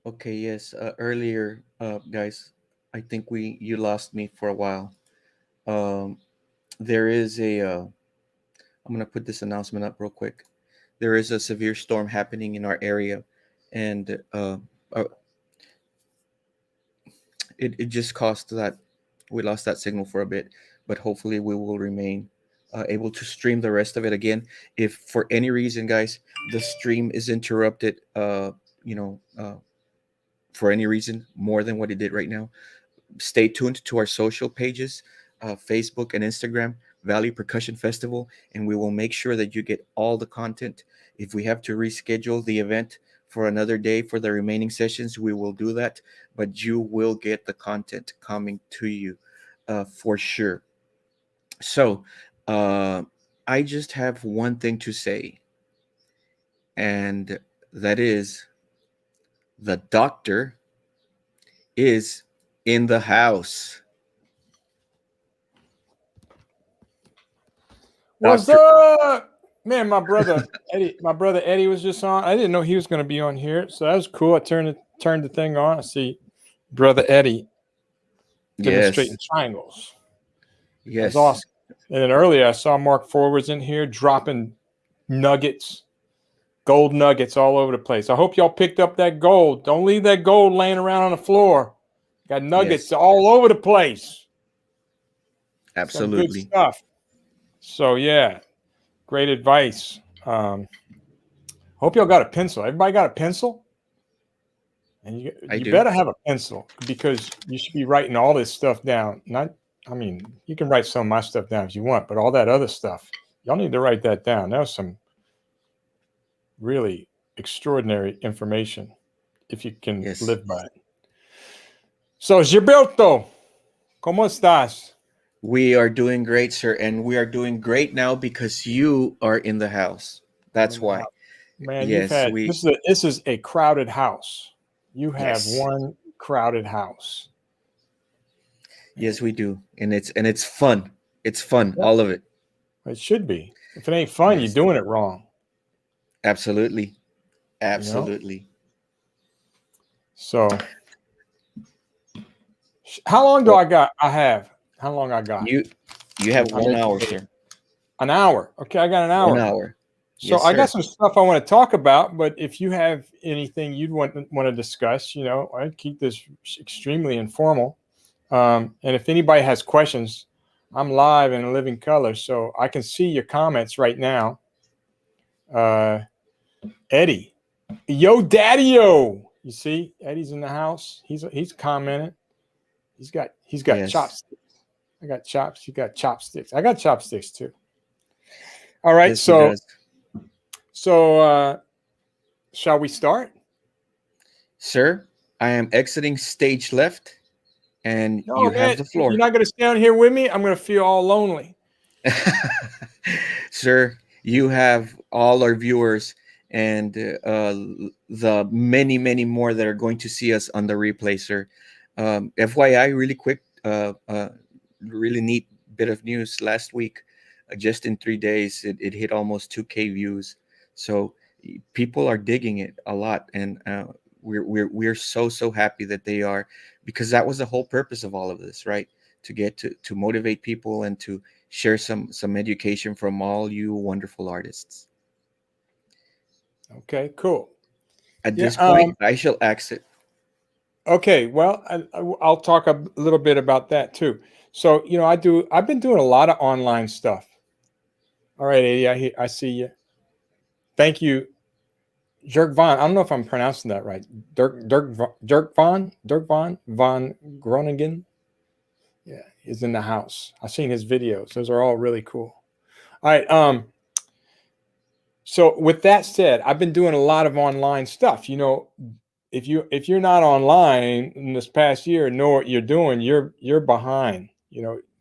Okay, yes. Earlier, guys, I think you lost me for a while. Um, there is a. I'm gonna put this announcement up real quick. There is a severe storm happening in our area, and uh, it just caused that we lost that signal for a bit, but hopefully we will remain able to stream the rest of it again. If for any reason, guys, the stream is interrupted, you know, for any reason more than what it did right now, stay tuned to our social pages, Facebook and Instagram, Valley Percussion Festival, and we will make sure that you get all the content. If we have to reschedule the event for another day for the remaining sessions, we will do that, but you will get the content coming to you for sure. So, uh, I just have one thing to say, and that is the doctor is in the house. What's Doctor, up? Man, my brother Eddie was just on. I didn't know he was going to be on here, so that was cool. I turned the thing on. I see brother Eddie yes, demonstrating triangles. That was yes. awesome. And then earlier I saw Mark Forwards in here dropping nuggets, gold nuggets all over the place. I hope y'all picked up that gold. Don't leave that gold laying around on the floor. Got nuggets Yes, all over the place. Some good absolutely. stuff. So yeah, great advice. Hope y'all got a pencil. Everybody got a pencil? And I you do. better have a pencil because you should be writing all this stuff down. I mean, you can write some of my stuff down if you want, but all that other stuff, y'all need to write that down. That was some really extraordinary information if you can Yes. live by it. So, Gilberto, ¿cómo estás? We are doing great, sir. And we are doing great now because you are in the house. I'm That's in the why. house. Man, Yes, we, this is a crowded house. You have yes, one crowded house. yes, we do. And it's fun. It's fun, Yeah, all of it. it should be. If it ain't fun, you're Yes, doing it wrong. absolutely. You know. Absolutely. So, how long do Well, I got? I have. How long I got? you you have I'm 1 hour, educated. sir. An hour. Okay, I got an One hour. hour. So Yes, I got sir. some stuff I want to talk about, but if you have anything you'd want to discuss, I'd keep this extremely informal. And if anybody has questions, I'm live in living color, so I can see your comments right now. Uh, Eddie, yo, daddy-o. You see, Eddie's in the house. He's commenting. He's got Yes. chopsticks. I got chops. You got chopsticks. I got chopsticks too. All right, Yes, he so does. shall we start? Sir, I am exiting stage left and No, you man, have the you're floor. not going to stay on here with me. I'm going to feel all lonely. Sir, you have all our viewers and the many, many more that are going to see us on the replay, sir. FYI, really quick, really neat bit of news last week. Just in 3 days, it hit almost 2K views. So people are digging it a lot, and we're so happy that they are, because that was the whole purpose of all of this, right? To get to motivate people and to share some education from all you wonderful artists. Okay, cool. At Yeah. this point, I shall exit. Okay. Well, I'll talk a little bit about that too. So, I've been doing a lot of online stuff. All right, Eddie, I see you. Thank you, Dirk Von. I don't know if I'm pronouncing that right. Dirk Von Groningen. Yeah, is in the house. I've seen his videos. Those are all really cool. All right. So with that said, I've been doing a lot of online stuff. If you're not online in this past year and know what you're doing, you're behind.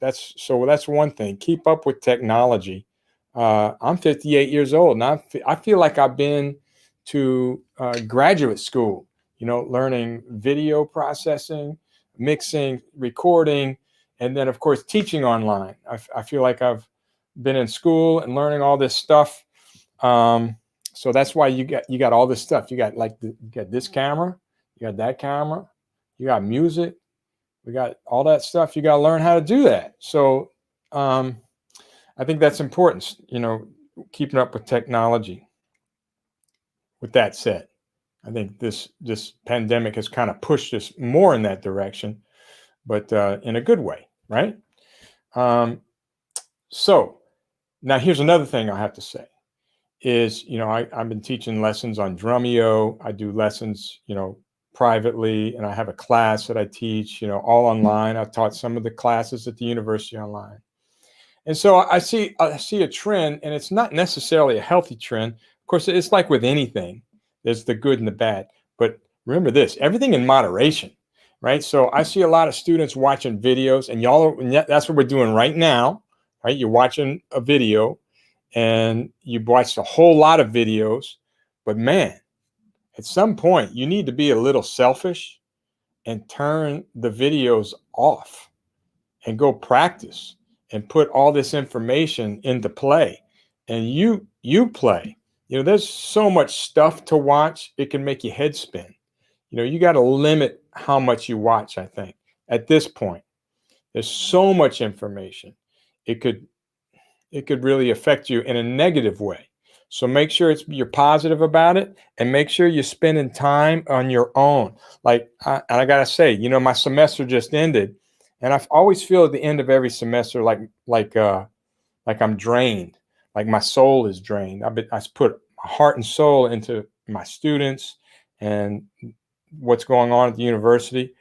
That's one thing. Keep up with technology. I'm 58 years old, and I feel like I've been to graduate school. Learning video processing, mixing, recording, and then of course teaching online. I feel like I've been in school and learning all this stuff. So that's why you got all this stuff. You got this camera, you got that camera, you got music, we got all that stuff. You got to learn how to do that. So I think that's important, keeping up with technology. With that said, I think this pandemic has kind of pushed us more in that direction, but in a good way, right? So now here's another thing I have to say is, I've been teaching lessons on Drumeo. I do lessons, privately, and I have a class that I teach, all online. I've taught some of the classes at the university online. And so I see a trend, and it's not necessarily a healthy trend. Of course, it's like with anything, there's the good and the bad. But remember this, everything in moderation, right? So I see a lot of students watching videos, and that's what we're doing right now, right? You're watching a video, and you've watched a whole lot of videos. But man, at some point, you need to be a little selfish and turn the videos off and go practice and put all this information into play. And you play. There's so much stuff to watch, it can make your head spin. You got to limit how much you watch, I think, at this point. There's so much information. It could really affect you in a negative way. So make sure you're positive about it, and make sure you're spending time on your own. And I got to say, my semester just ended, and I always feel at the end of every semester like I'm drained, like my soul is drained. I put my heart and soul into my students and what's going on at the university,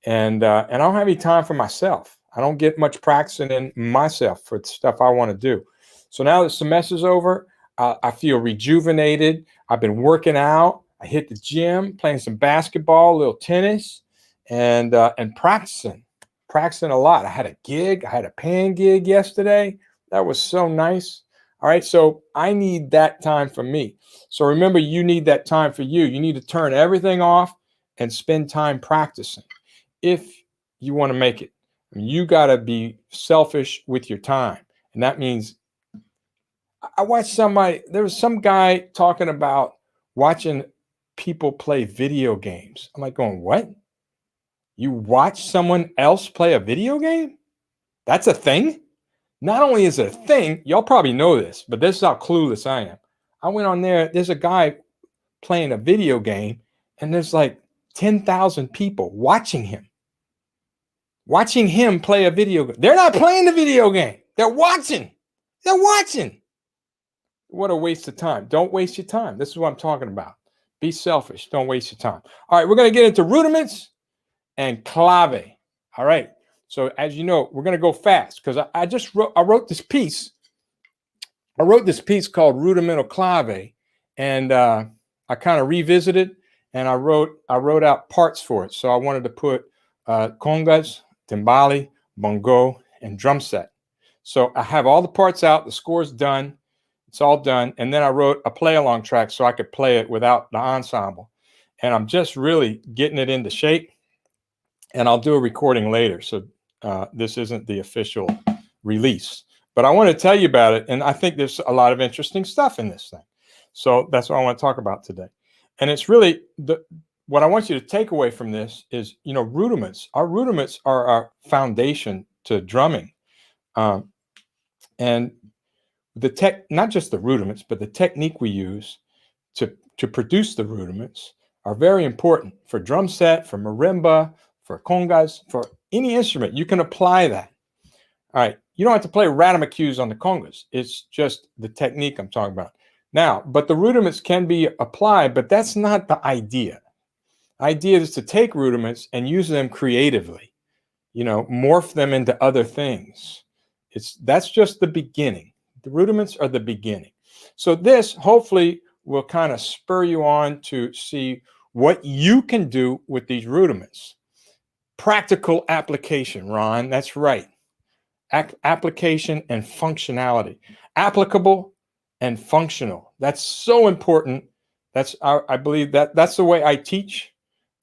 and I don't have any time for myself. I don't get much practicing in myself for the stuff I want to do. So now the semester's over, I feel rejuvenated. I've been working out. I hit the gym, playing some basketball, a little tennis, and practicing a lot. I had a paying gig yesterday. That was so nice. All right, so I need that time for me. So remember, you need that time for you. You need to turn everything off and spend time practicing if you want to make it. You got to be selfish with your time. And that means I watched there was some guy talking about watching people play video games. I'm like going, what? You watch someone else play a video game? That's a thing? Not only is it a thing, y'all probably know this, but this is how clueless I am. I went on there's a guy playing a video game, and there's like 10,000 people watching him play a video game. They're not playing the video game. They're watching. What a waste of time. Don't waste your time. This is what I'm talking about. Be selfish. Don't waste your time. All right, we're going to get into rudiments and clave. All right. So as you know, we're going to go fast because I wrote this piece. I wrote this piece called Rudimental Clave, and I kind of revisited, and I wrote out parts for it. So I wanted to put congas, timbali, bongo, and drum set. So I have all the parts out. The score's done. It's all done. And then I wrote a play along track so I could play it without the ensemble. And I'm just really getting it into shape. And I'll do a recording later. So this isn't the official release. But I want to tell you about it. And I think there's a lot of interesting stuff in this thing. So that's what I want to talk about today. And it's really what I want you to take away from this is, rudiments. Our rudiments are our foundation to drumming. And not just the rudiments, but the technique we use to produce the rudiments are very important for drum set, for marimba, for congas, for any instrument. You can apply that. All right. You don't have to play rhythm-a-cues on the congas. It's just the technique I'm talking about. Now, but the rudiments can be applied, but that's not the idea. The idea is to take rudiments and use them creatively, morph them into other things. That's just the beginning. The rudiments are the beginning. So this hopefully will kind of spur you on to see what you can do with these rudiments. Practical application, Ron. That's right. Application and functionality. Applicable and functional. That's so important. I believe that's the way I teach.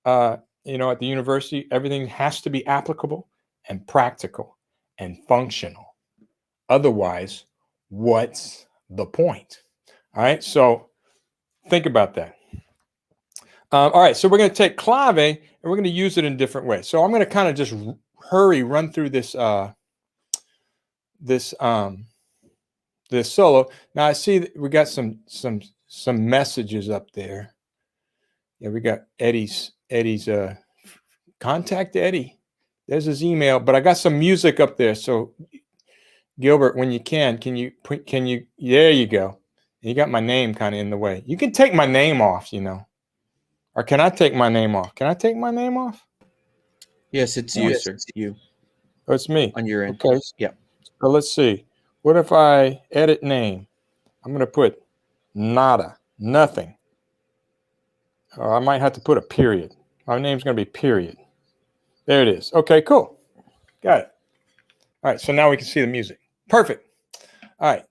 At the university, everything has to be applicable and practical and functional. Otherwise, what's the point? All right. So think about that. All right, so we're going to take clave and we're going to use it in different ways. So I'm going to kind of just run through this this solo. Now I see that we got some messages up there. Yeah, we got Eddie's contact Eddie. There's his email, but I got some music up there. So Gilbert, when you can you there you go. You got my name kind of in the way. You can take my name off, you know. Or can I take my name off? Can I take my name off? Yes, it's you, sir. You. Oh, it's me. On your end. Okay. Yeah. So let's see. What if I edit name? I'm going to put nada, nothing. Or I might have to put a period. My name's going to be period. There it is. Okay, cool. Got it. All right, so now we can see the music. Perfect. All right.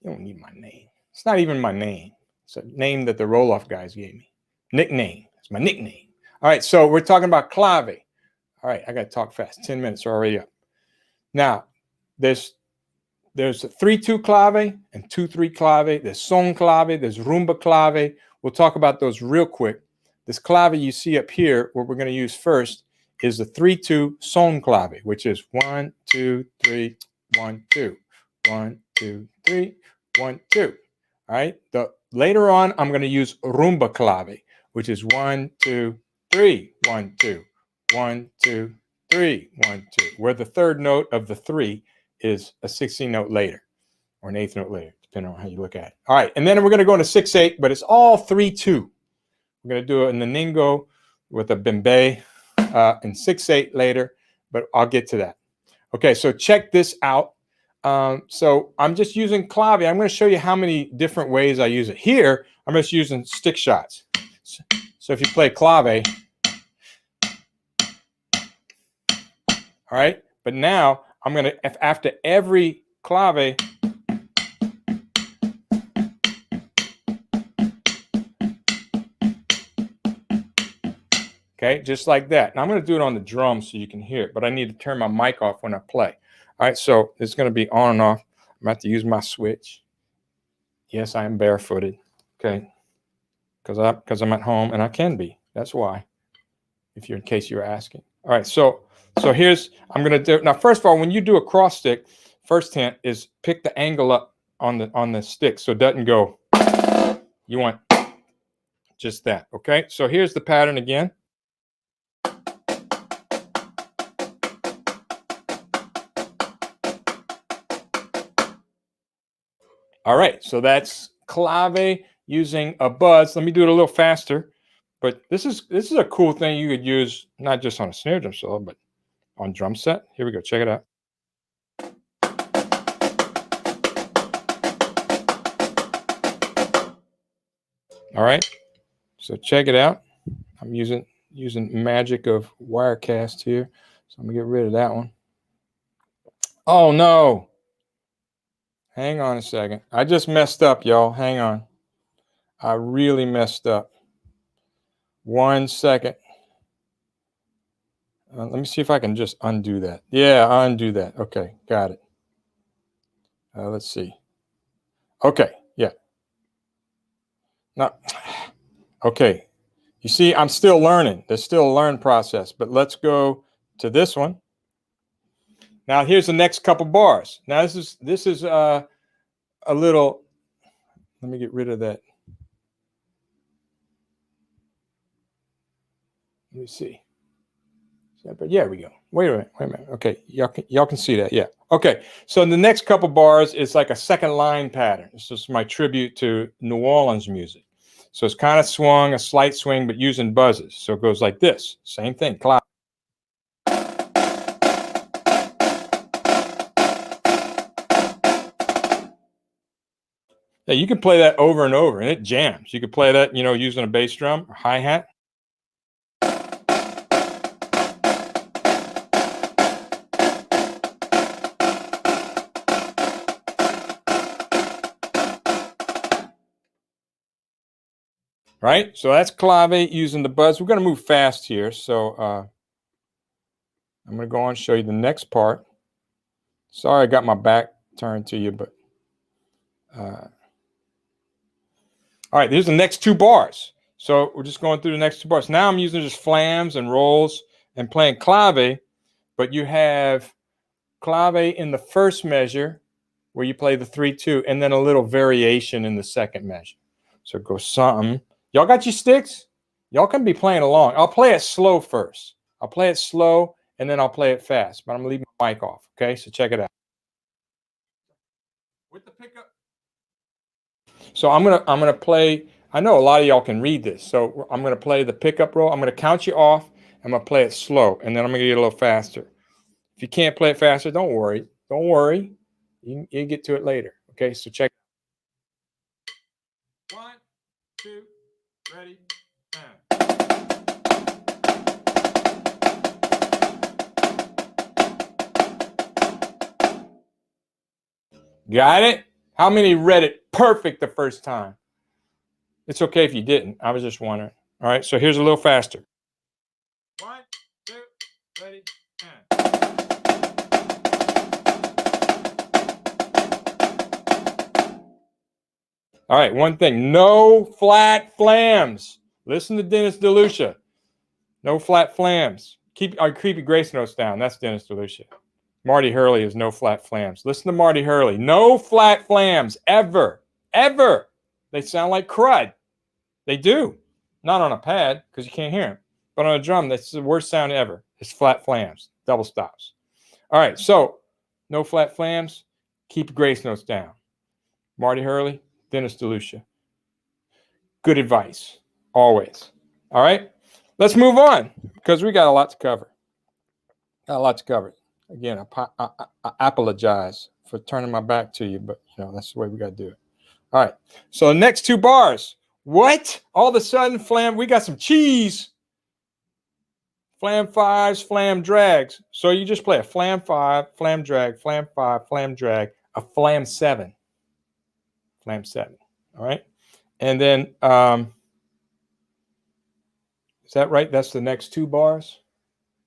You don't need my name. It's not even my name. It's a name that the roll-off guys gave me. Nickname. It's my nickname. All right, so we're talking about clave. All right, I got to talk fast. 10 minutes are already up. Now, there's a 3-2 clave and 2-3 clave. There's son clave. There's rumba clave. We'll talk about those real quick. This clave you see up here, what we're going to use first is the 3-2 son clave, which is 1, 2, 3, 1, 2, 1, 2, 3, 1, 2. All right. Later on, I'm going to use rumba clave, which is 1, 2, 3, 1, 2, 1, 2, 3, 1, 2, where the third note of the 3 is a 16th note later or an 8th note later, depending on how you look at it. All right. And then we're going to go into 6-8, but it's all 3-2. We're going to do it in the Ningo with a bembe in 6-8 later, but I'll get to that. Okay, so check this out. So I'm just using clave. I'm going to show you how many different ways I use it. Here, I'm just using stick shots. So if you play clave, all right, but now I'm going to, after every clave, okay, just like that. Now I'm going to do it on the drum so you can hear it, but I need to turn my mic off when I play. All right, so it's going to be on and off. I'm going to have to use my switch. Yes, I am barefooted, okay, because I'm at home, and I can be. That's why, in case you're asking. All right, so here's, I'm going to do, now first of all, when you do a cross stick, first hint is pick the angle up on the stick so it doesn't go. You want just that, okay? So here's the pattern again. All right, so that's clave using a buzz. Let me do it a little faster. But this is a cool thing you could use not just on a snare drum solo, but on drum set. Here we go. Check it out. All right. So check it out. I'm using magic of Wirecast here. So I'm gonna get rid of that one. Oh no. Hang on a second. I just messed up, y'all. Hang on. I really messed up. 1 second. Let me see if I can just undo that. Yeah, undo that. Okay, got it. Let's see. Okay, yeah. Now, okay. You see, I'm still learning. There's still a learn process, but let's go to this one. Now, here's the next couple bars. Now, this is a little. Let me get rid of that. Let me see. But yeah, we go. Wait a minute. Okay, y'all can see that. Yeah. Okay. So the next couple bars is like a second line pattern. This is my tribute to New Orleans music. So it's kind of swung, a slight swing, but using buzzes. So it goes like this. Same thing. Clap. Yeah, you can play that over and over, and it jams. You could play that, using a bass drum or hi-hat. Right? So that's clave using the buzz. We're going to move fast here. So I'm going to go on and show you the next part. Sorry I got my back turned to you, but all right, here's the next two bars. So we're just going through the next 2 bars. Now I'm using just flams and rolls and playing clave, but you have clave in the first measure where you play the 3-2 and then a little variation in the second measure. So go something. Y'all got your sticks? Y'all can be playing along. I'll play it slow first. I'll play it slow and then I'll play it fast, but I'm gonna leave my mic off. Okay, so check it out. With the pickup. So I'm gonna play. I know a lot of y'all can read this, so I'm gonna play the pickup roll. I'm gonna count you off. I'm gonna play it slow, and then I'm gonna get a little faster. If you can't play it faster, don't worry. Don't worry. You can get to it later. Okay, so check. 1, 2, ready, and. Got it? How many read it perfect the first time? It's okay if you didn't. I was just wondering. All right, so here's a little faster. 1, 2, ready, and. All right, one thing. No flat flams. Listen to Dennis DeLucia. No flat flams. Keep our creepy grace notes down. That's Dennis DeLucia. Marty Hurley is no flat flams. Listen to Marty Hurley. No flat flams ever. Ever. They sound like crud. They do. Not on a pad because you can't hear them. But on a drum, that's the worst sound ever. It's flat flams. Double stops. All right. So no flat flams. Keep grace notes down. Marty Hurley, Dennis DeLucia. Good advice. Always. All right. Let's move on because we got a lot to cover. Got a lot to cover. Again, I apologize for turning my back to you, but that's the way we got to do it. All right. So the next 2 bars. What? All of a sudden, flam. We got some cheese. Flam 5s, flam drags. So you just play a flam 5, flam drag, flam 5, flam drag, a flam 7. Flam 7. All right. And then, is that right? That's the next 2 bars.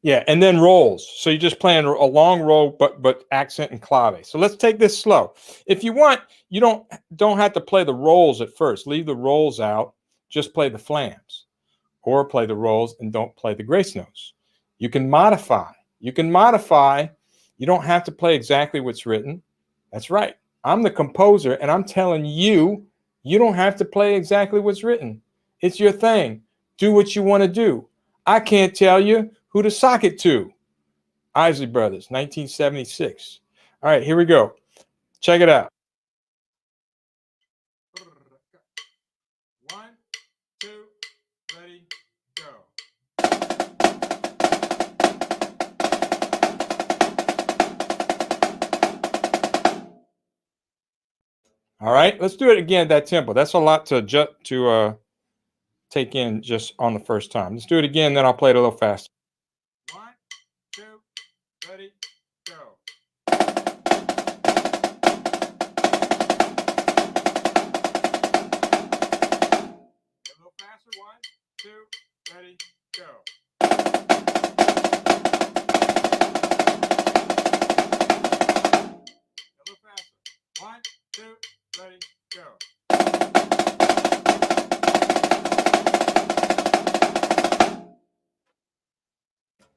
Yeah, and then rolls. So you're just playing a long roll, but accent and clave. So let's take this slow. If you want, you don't have to play the rolls at first. Leave the rolls out. Just play the flams, or play the rolls and don't play the grace notes. You can modify. You can modify. You don't have to play exactly what's written. That's right. I'm the composer, and I'm telling you, you don't have to play exactly what's written. It's your thing. Do what you want to do. I can't tell you who to sock it to. Isley Brothers, 1976. All right, here we go. Check it out. 1, 2, ready, go. All right, let's do it again at that tempo. That's a lot to take in just on the first time. Let's do it again, then I'll play it a little faster. 1, 2, ready, go. A little faster. 1, 2, ready, go. A little faster. 1, 2, ready, go.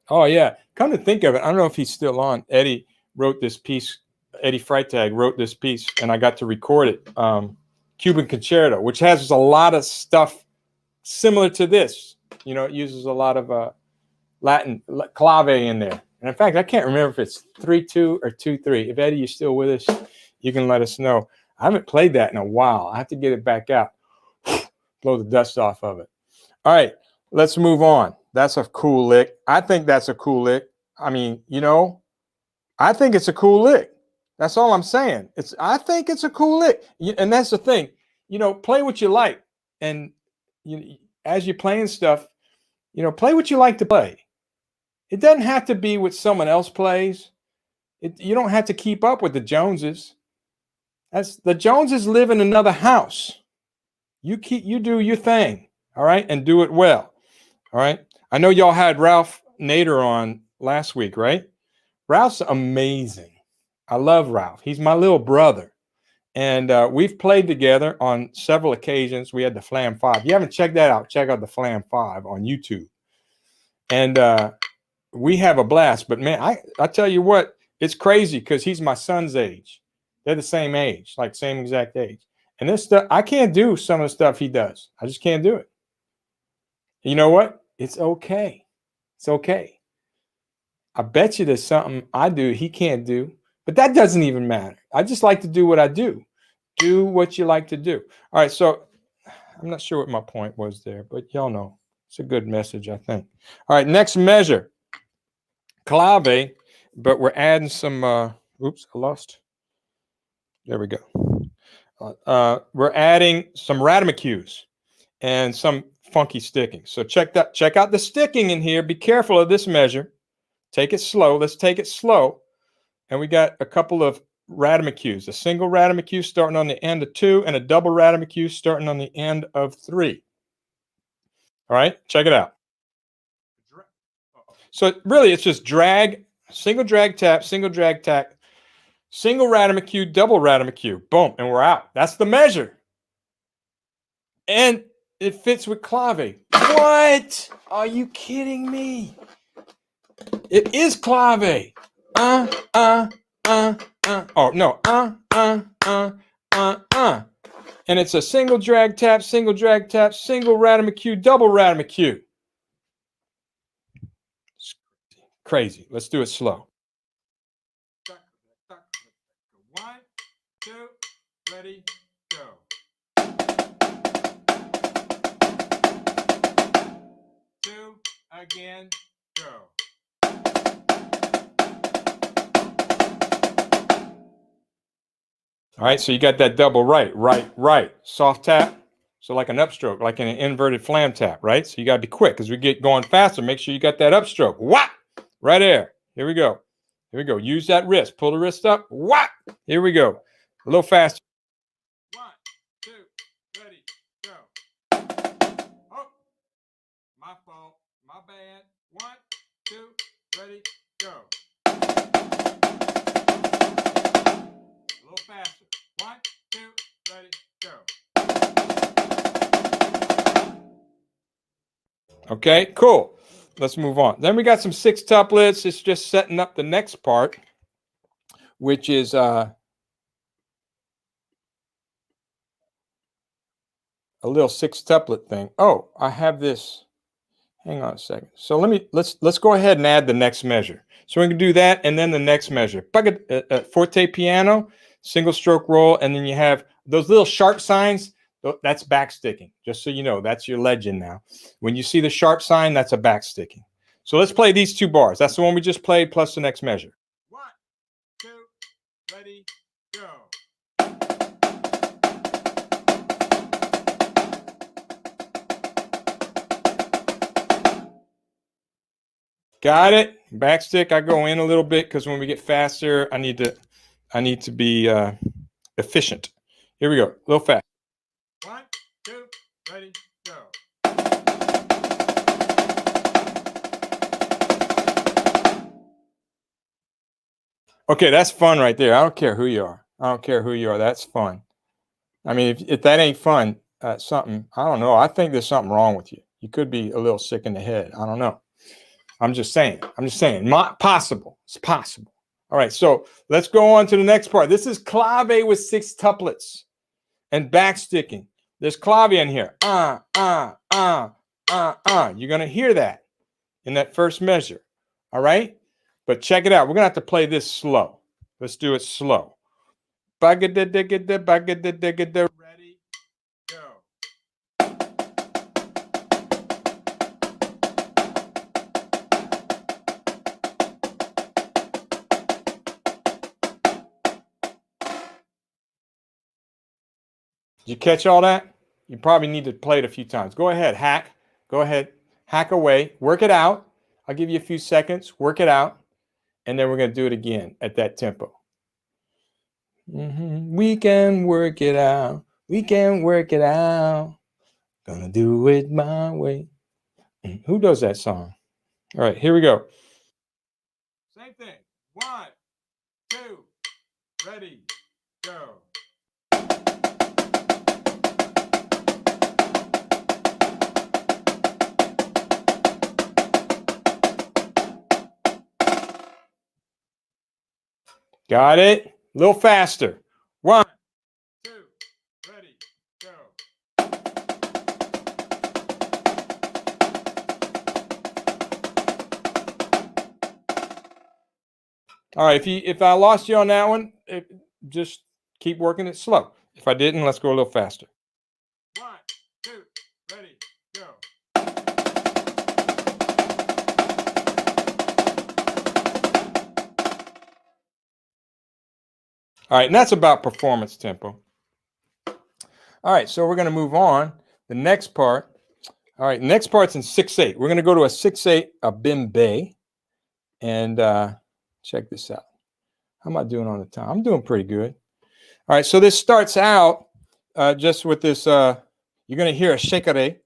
Oh, yeah. Come to think of it, I don't know if he's still on. Eddie wrote this piece. Eddie Freitag wrote this piece, and I got to record it. Cuban Concerto, which has a lot of stuff similar to this. It uses a lot of Latin clave in there. And in fact, I can't remember if it's 3-2 or 2-3. If Eddie, you're still with us, you can let us know. I haven't played that in a while. I have to get it back out. Blow the dust off of it. All right, let's move on. That's a cool lick. I think that's a cool lick. I mean, I think it's a cool lick. That's all I'm saying. I think it's a cool lick. And that's the thing. Play what you like. And as you're playing stuff, play what you like to play. It doesn't have to be what someone else plays. You don't have to keep up with the Joneses. The Joneses live in another house. You do your thing, all right, and do it well, all right. I know y'all had Ralph Nader on last week, right? Ralph's amazing. I love Ralph. He's my little brother, And we've played together on several occasions. We had the Flam 5. If you haven't checked that out, check out the Flam 5 on YouTube. And we have a blast. But man, I tell you what, it's crazy because he's my son's age. They're the same age, like same exact age. And this stuff, I can't do some of the stuff he does. I just can't do it. You know what? It's okay. It's okay. I bet you there's something I do he can't do, but that doesn't even matter. I just like to do what I do. Do what you like to do. All right, so I'm not sure what my point was there, but y'all know. It's a good message, I think. All right, next measure. Clave, but we're adding some, oops, I lost. There we go. We're adding some rhythmicues and some funky sticking. So check out the sticking in here. Be careful of this measure. Take it slow. Let's take it slow. And we got a couple of rhythmicues, a single rhythmicue starting on the end of 2 and a double rhythmicue starting on the end of 3. All right, check it out. So really it's just drag, single drag tap, single drag tap, single rhythmicue, double rhythmicue. Boom, and we're out. That's the measure. And it fits with clave. What? Are you kidding me? It is clave. Oh, no. And it's a single drag tap, single rhythmicue, double rhythmicue. Crazy. Let's do it slow. 1, 2, ready, go. 2, again, go. All right, so you got that double right, soft tap. So like an upstroke, like in an inverted flam tap, right? So you got to be quick because we get going faster. Make sure you got that upstroke. Whap! Right there. Here we go. Here we go. Use that wrist. Pull the wrist up. Whap! Here we go. A little faster. 1, 2, ready, go. Oh, my fault. My bad. 1, 2, ready, go. A little faster. 1, 2, ready, go. Okay, cool. Let's move on. Then we got some 6 tuplets. It's just setting up the next part, which is a little 6 tuplet thing. Oh, I have this. Hang on a second. So let's go ahead and add the next measure. So we can do that and then the next measure. Forte piano, single stroke roll, and then you have those little sharp signs. That's backsticking. Just so you know, that's your legend now. When you see the sharp sign, that's a backsticking. So let's play these 2 bars. That's the one we just played plus the next measure. 1, 2, ready, go. Got it. Backstick. I go in a little bit because when we get faster, I need to be efficient. Here we go. A little fast. 1, 2, ready, go. Okay, that's fun right there. I don't care who you are. I don't care who you are. That's fun. I mean, if that ain't fun, something, I don't know. I think there's something wrong with you. You could be a little sick in the head. I don't know. I'm just saying. Possible. It's possible. All right, so let's go on to the next part. This is clave with 6 tuplets and backsticking. There's clave in here. You're going to hear that in that first measure. All right? But check it out. We're going to have to play this slow. Let's do it slow. Ready, go. Did you catch all that? You probably need to play it a few times. Go ahead, hack. Go ahead, hack away. Work it out. I'll give you a few seconds. Work it out. And then we're going to do it again at that tempo. We can work it out. We can work it out. Gonna do it my way. Who does that song? All right, here we go. Same thing. 1, 2, ready, go. Got it? A little faster. 1, 2, ready, go. All right, if I lost you on that one, just keep working it slow. If I didn't, let's go a little faster. 1, 2, ready, go. All right, and that's about performance tempo. All right, so we're going to move on. The next part. All right, next part's in 6/8. We're going to go to a 6/8, a bimbe, and check this out. How am I doing on the time? I'm doing pretty good. All right, so this starts out just with this. You're going to hear a shakere.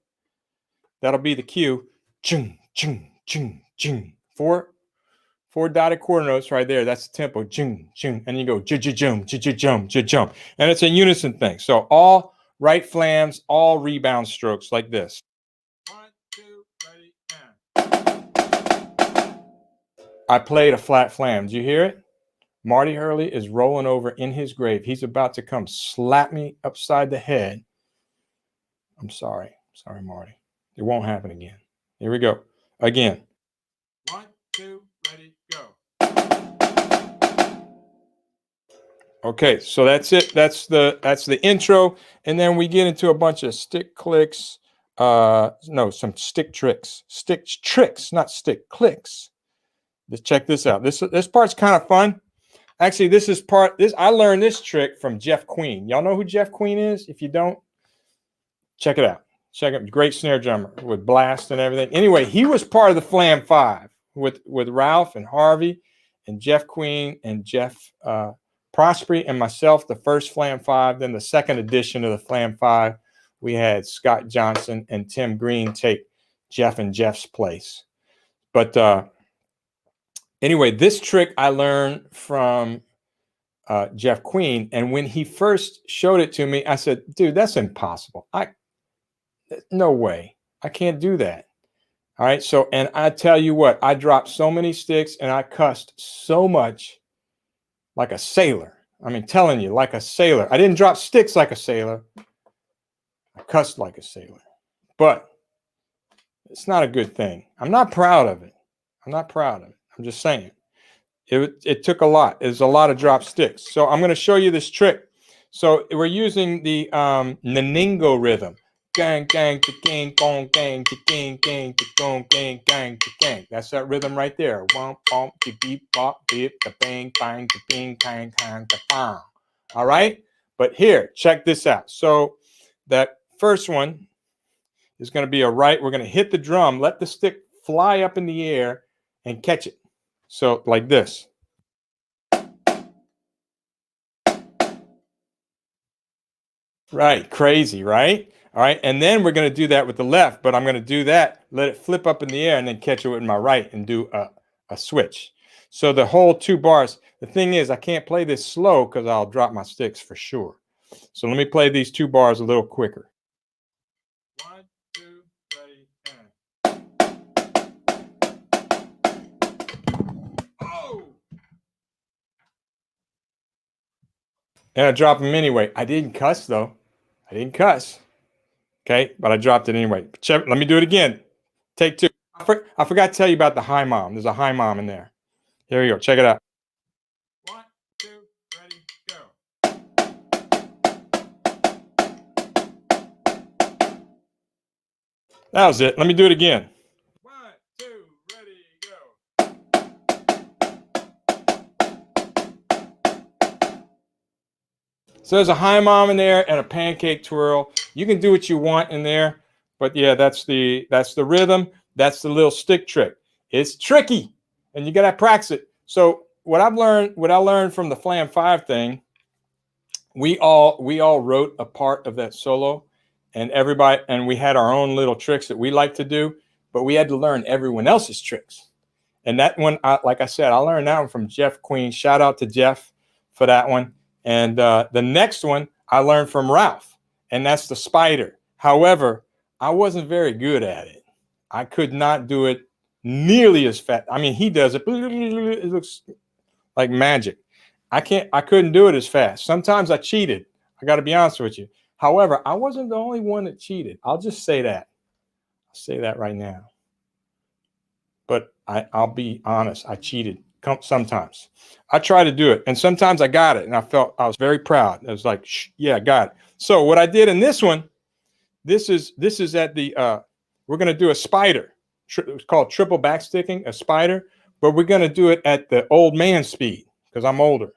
That'll be the cue. Chung, chung, chung, chung. Four dotted quarter notes right there. That's the tempo. Chung, chung. And you go jum, jum, jum. And it's a unison thing. So all right flams, all rebound strokes like this. 1, 2, ready, and. I played a flat flam. Did you hear it? Marty Hurley is rolling over in his grave. He's about to come slap me upside the head. I'm sorry. Sorry, Marty. It won't happen again. Here we go. Again. 1, 2, ready, go. Okay, so that's it. That's the intro, and then we get into a bunch of stick clicks. No, some stick tricks. Stick tricks, not stick clicks. Let's check this out. This part's kind of fun. Actually, I learned this trick from Jeff Queen. Y'all know who Jeff Queen is? If you don't, check it out. Check it. Great snare drummer with blast and everything. Anyway, he was part of the Flam 5 with Ralph and Harvey and Jeff Queen and Jeff Prosperi and myself, the first Flam 5. Then the second edition of the Flam 5, we had Scott Johnson and Tim Green take Jeff and Jeff's place. But anyway, this trick I learned from Jeff Queen. And when he first showed it to me, I said, dude, that's impossible. No way. I can't do that. All right. So, and I tell you what, I dropped so many sticks and I cussed so much like a sailor. I mean, telling you, like a sailor. I didn't drop sticks like a sailor. I cussed like a sailor. But it's not a good thing. I'm not proud of it. I'm not proud of it. I'm just saying. It took a lot. There's a lot of drop sticks. So I'm going to show you this trick. So we're using the Naningo rhythm. Gang, gang, gang, gong, gang, gang, gang, gong, gang, gang, gang. That's that rhythm right there. Womp, bump, beep, bop, beep, the bang, bang, the bing, bang, bang, the bang. All right. But here, check this out. So that first one is going to be a right. We're going to hit the drum, let the stick fly up in the air and catch it. So like this. Right. Crazy, right? All right. And then we're going to do that with the left, but I'm going to do that, let it flip up in the air and then catch it with my right and do a switch. So the whole 2 bars, the thing is, I can't play this slow because I'll drop my sticks for sure. So let me play these 2 bars a little quicker. 1, 2, ready, and. Oh! And I drop them anyway. I didn't cuss though. I didn't cuss. Okay, but I dropped it anyway. Check, let me do it again. Take 2. I forgot to tell you about the high mom. There's a high mom in there. Here we go. Check it out. 1, 2, ready, go. That was it. Let me do it again. 1, 2, ready, go. So there's a high mom in there and a pancake twirl. You can do what you want in there, but yeah, that's the rhythm. That's the little stick trick. It's tricky, and you gotta practice it. So what I learned from the Flam 5 thing, we all wrote a part of that solo, and we had our own little tricks that we like to do, but we had to learn everyone else's tricks. And that one, like I said, I learned that one from Jeff Queen. Shout out to Jeff for that one. And the next one I learned from Ralph, and that's the spider. However, I wasn't very good at it. I could not do it nearly as fast. I mean, he does it. It looks like magic. I couldn't do it as fast. Sometimes I cheated. I got to be honest with you. However, I wasn't the only one that cheated. I'll just say that. I'll say that right now. But I'll be honest. I cheated sometimes. I try to do it, and sometimes I got it, and I was very proud. I was like, yeah, I got it. So what I did in this one, this is at the we're going to do a spider. It's called triple backsticking, a spider, but we're going to do it at the old man speed because I'm older.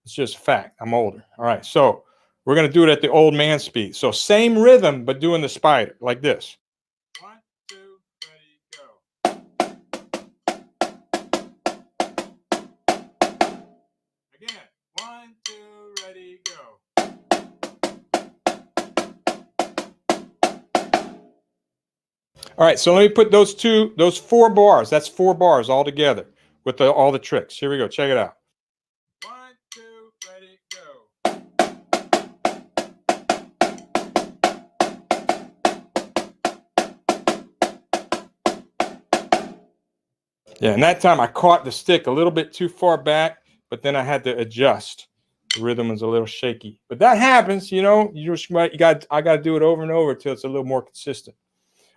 It's just a fact. I'm older. All right. So we're going to do it at the old man speed. So same rhythm, but doing the spider like this. 1, 2, ready, go. Again. 1, 2, ready, go. All right. So let me put those 4 bars. That's 4 bars all together with all the tricks. Here we go. Check it out. 1, 2, ready, go. Yeah, and that time I caught the stick a little bit too far back, but then I had to adjust. The rhythm was a little shaky, but that happens, you know. I got to do it over and over until it's a little more consistent.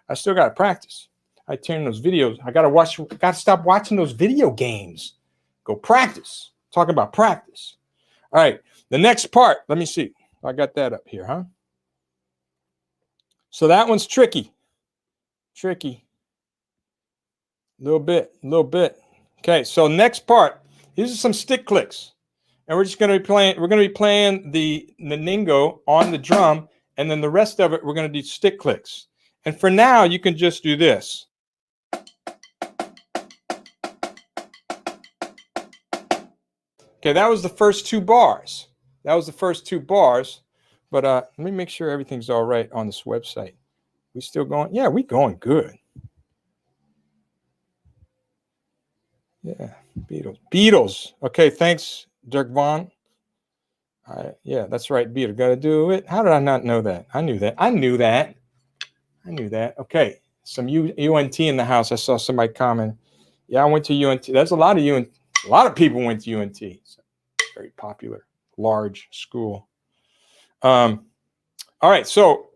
I still got to practice. I turn those videos. I got to stop watching those video games. Go practice. Talking about practice. All right, the next part. Let me see. I got that up here, huh? So that one's tricky. Tricky. A little bit. Okay, so next part. These are some stick clicks. And we're going to be playing the Ningo on the drum, and then the rest of it we're going to do stick clicks. And for now, you can just do this. Okay, that was the first 2 bars. But let me make sure everything's all right on this website. We still going? Yeah, we going good. Yeah, Beatles. Okay, thanks, Dirk Vaughn. Yeah, that's right, Beatles. Got to do it. How did I not know that? I knew that. Okay, some UNT in the house. I saw somebody comment. Yeah, I went to UNT. There's a lot of UNT. A lot of people went to UNT. It's a very popular, large school. All right, so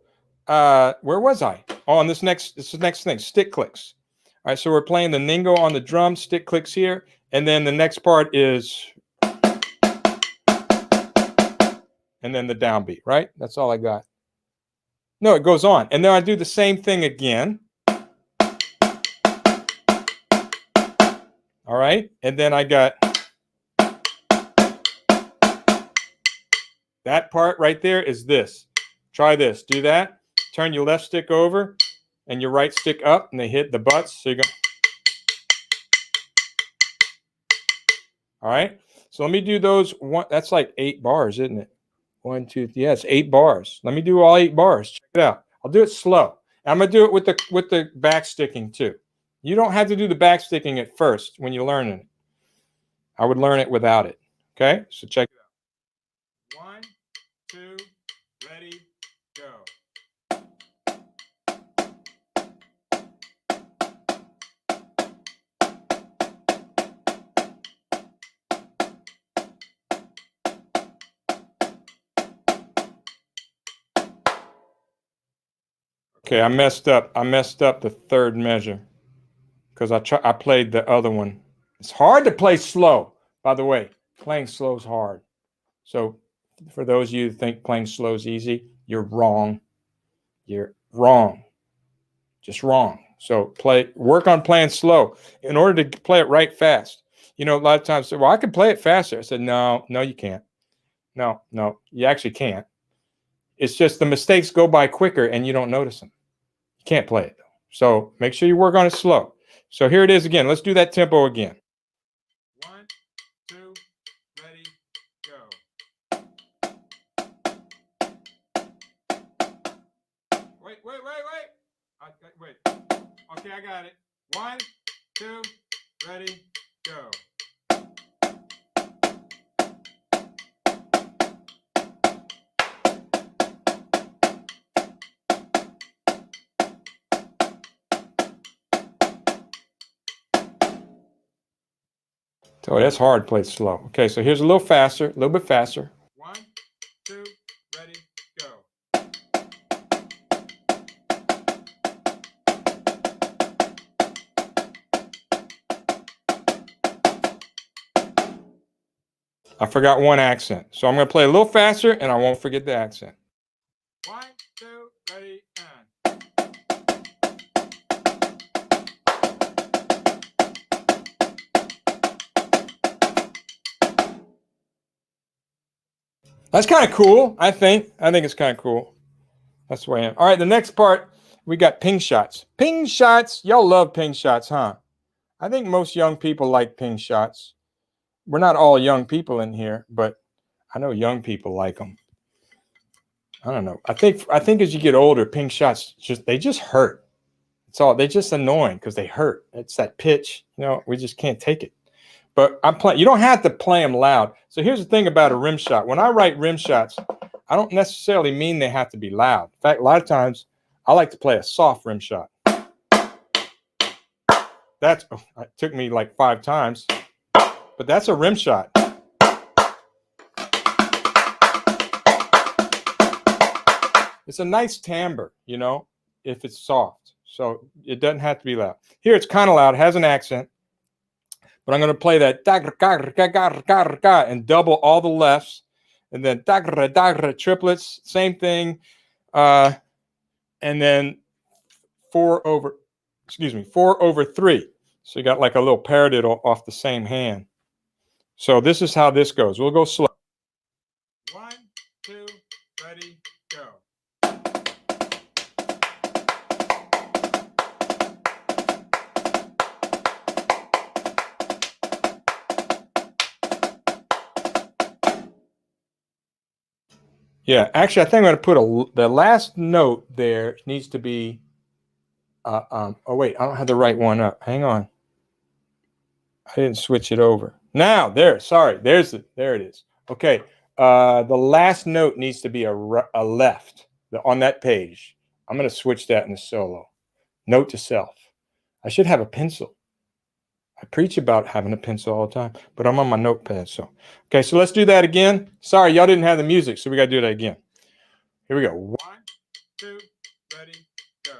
where was I? Oh, on this is the next thing, stick clicks. All right, so we're playing the Ningo on the drum, stick clicks here, and then the next part is, and then the downbeat, right? That's all I got. No, it goes on, and then I do the same thing again. All right, and then I got that part right there is this. Try this. Do that. Turn your left stick over and your right stick up, and they hit the butts. So you go. All right. So let me do those. That's like 8 bars, isn't it? 1, 2. Yeah, it's 8 bars. Let me do all 8 bars. Check it out. I'll do it slow. I'm gonna do it with the back sticking too. You don't have to do the back sticking at first when you're learning it. I would learn it without it. Okay. So check it out. 1, 2, ready, go. Okay, I messed up. I messed up the 3rd measure because I played the other one. It's hard to play slow, by the way. Playing slow is hard. So for those of you who think playing slow is easy, you're wrong. You're wrong. Just wrong. So work on playing slow in order to play it right fast. You know, a lot of times, well, I can play it faster. I said, no, you can't. No, you actually can't. It's just the mistakes go by quicker and you don't notice them. You can't play it. So make sure you work on it slow. So here it is again. Let's do that tempo again. 1, 2, ready, go. Wait. Wait. Okay, I got it. 1, 2, ready, go. Oh, that's hard. Play slow. Okay, so here's a little faster, a little bit faster. 1, 2, ready, go. I forgot one accent, so I'm going to play a little faster, and I won't forget the accent. 1, 2, ready, and. That's kind of cool, I think. I think it's kind of cool. That's the way I am. All right, the next part, we got ping shots. Ping shots, y'all love ping shots, huh? I think most young people like ping shots. We're not all young people in here, but I know young people like them. I don't know. I think as you get older, ping shots they just hurt. It's all they're just annoying because they hurt. It's that pitch, we just can't take it. But I'm playing. You don't have to play them loud. So here's the thing about a rim shot. When I write rim shots, I don't necessarily mean they have to be loud. In fact, a lot of times I like to play a soft rim shot. It took me like 5 times, but that's a rim shot. It's a nice timbre, if it's soft. So it doesn't have to be loud. Here it's kind of loud, it has an accent, but I'm going to play that and double all the lefts, and then triplets, same thing, and then 4 over 3. So you got like a little paradiddle off the same hand. So this is how this goes. We'll go slow. 1, 2, ready, go. Yeah, actually, I think I'm going to put the last note there needs to be. Oh wait, I don't have the right one up. Hang on. I didn't switch it over. Now there. Sorry, there it is. Okay. The last note needs to be a left on that page. I'm going to switch that in the solo. Note to self. I should have a pencil. I preach about having a pencil all the time, but I'm on my notepad. So, okay, so let's do that again. Sorry, y'all didn't have the music, so we got to do that again. Here we go. 1, 2, ready, go.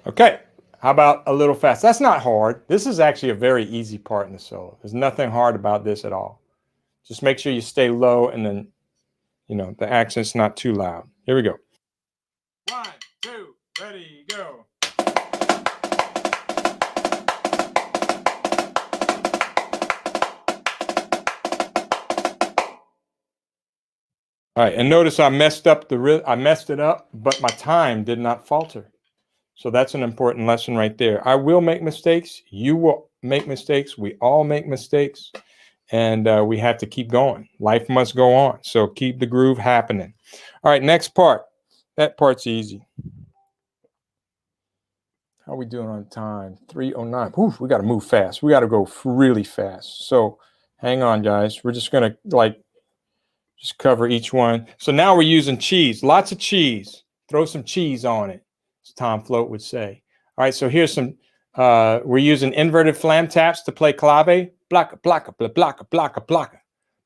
Okay, how about a little fast? That's not hard. This is actually a very easy part in the solo. There's nothing hard about this at all. Just make sure you stay low and then, the accent's not too loud. Here we go. 1, 2, ready, go. All right, and notice I messed it up, but my time did not falter. So that's an important lesson right there. I will make mistakes. You will make mistakes. We all make mistakes. And we have to keep going. Life must go on. So keep the groove happening. All right, next part. That part's easy. How are we doing on time? 3:09. Ooh, we got to move fast. We got to go really fast. So hang on, guys. We're just going to just cover each one. So now we're using cheese. Lots of cheese. Throw some cheese on it, as Tom Float would say. All right, so here's some. We're using inverted flam taps to play clave. Blocka, blocka, blocka, blocka, blocka.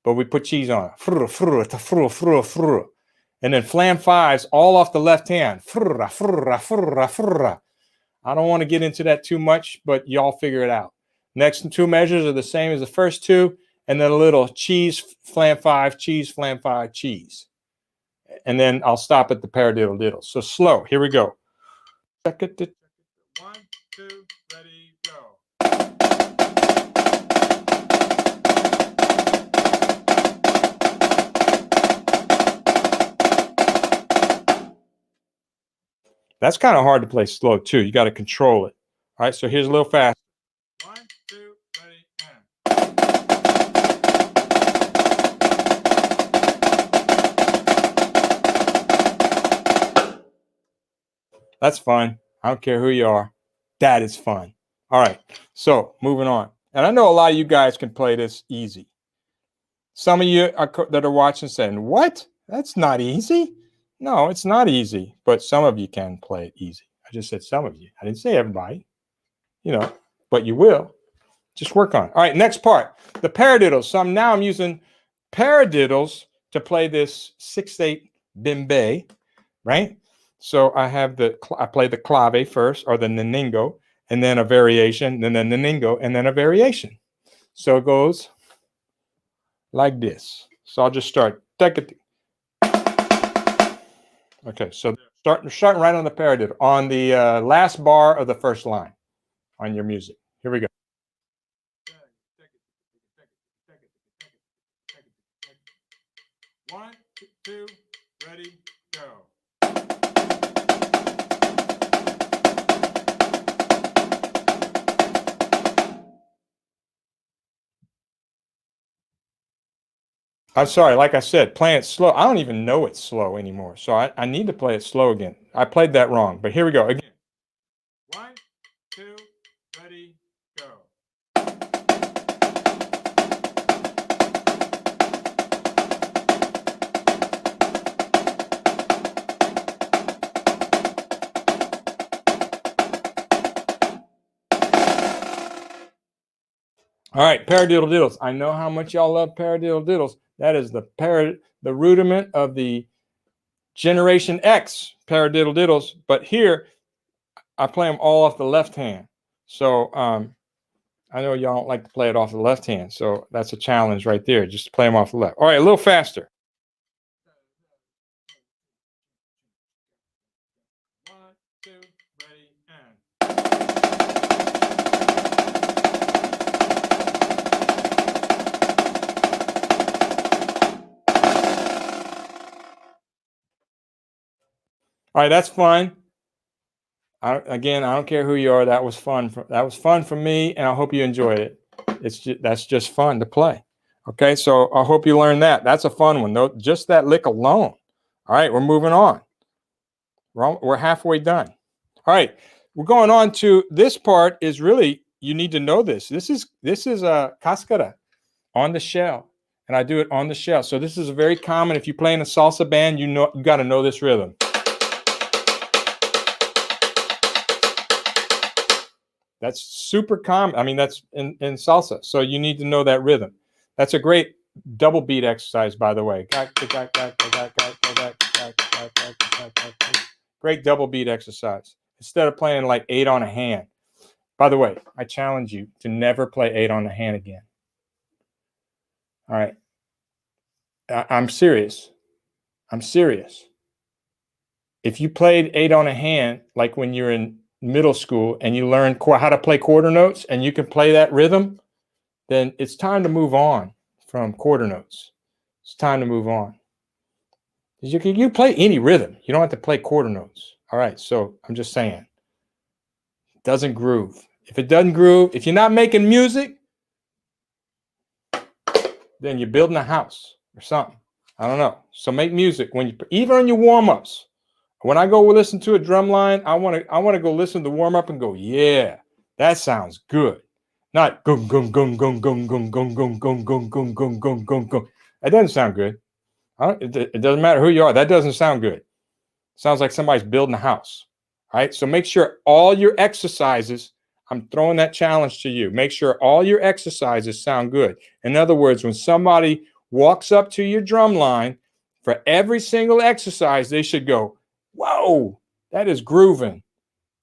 But we put cheese on it. And then flam 5s all off the left hand. I don't want to get into that too much, but y'all figure it out. Next 2 measures are the same as the first 2. And then a little cheese, flam 5, cheese, flam 5, cheese. And then I'll stop at the paradiddle diddle. So slow. Here we go. 1, 2, ready, go. That's kind of hard to play slow too. You got to control it. All right, so here's a little fast. 1, 2, ready, and. That's fun. I don't care who you are. That is fun. All right, so moving on. And I know a lot of you guys can play this easy. Some of you that are watching saying, what? That's not easy. No, it's not easy, but some of you can play it easy. I just said some of you. I didn't say everybody, but you will. Just work on it. All right, next part, the paradiddles. So now I'm using paradiddles to play this 6/8 bimbe, right? So I play the clave first, or the naningo, and then a variation, then the naningo, and then a variation. So it goes like this. So I'll just start. Okay, so starting right on the paradiddle, on the last bar of the first line on your music. Here we go. One, two, ready, go. I'm sorry, like I said, playing it slow. I don't even know it's slow anymore. So I need to play it slow again. I played that wrong, but here we go again. One, two, ready, go. All right, paradiddle diddles. I know how much y'all love paradiddle diddles. That is the rudiment of the Generation X paradiddle diddles. But here, I play them all off the left hand. So I know y'all don't like to play it off the left hand. So that's a challenge right there, just to play them off the left. All right, a little faster. One, two, ready, and. All right, that's fun. Again, I don't care who you are. That was fun. That was fun for me, and I hope you enjoyed it. That's just fun to play. Okay, so I hope you learned that. That's a fun one. Though, just that lick alone. All right, we're moving on. We're halfway done. All right, we're going on to this part. Is really, you need to know this. This is a cascara on the shell, and I do it on the shell. So this is a very common. If you play in a salsa band, you got to know this rhythm. That's super common. I mean, that's in salsa. So you need to know that rhythm. That's a great double beat exercise, by the way. Great double beat exercise. Instead of playing like 8 on a hand. By the way, I challenge you to never play 8 on a hand again. All right. I'm serious. I'm serious. If you played 8 on a hand, like when you're in middle school and you learn how to play quarter notes and you can play that rhythm, then it's time to move on from quarter notes. It's time to move on. You play any rhythm. You don't have to play quarter notes. All right, so I'm just saying. It doesn't groove. If it doesn't groove, if you're not making music, then you're building a house or something. I don't know. So make music even on your warm-ups. When I go listen to a drum line, I want to go listen to the warm up and go, yeah, that sounds good. Not gung gung gung gung gung gung gung gung gung gung gung gung gung gung gung. That doesn't sound good. It doesn't matter who you are. That doesn't sound good. Sounds like somebody's building a house. All right. So make sure all your exercises. I'm throwing that challenge to you. Make sure all your exercises sound good. In other words, when somebody walks up to your drum line, for every single exercise, they should go, whoa, that is grooving.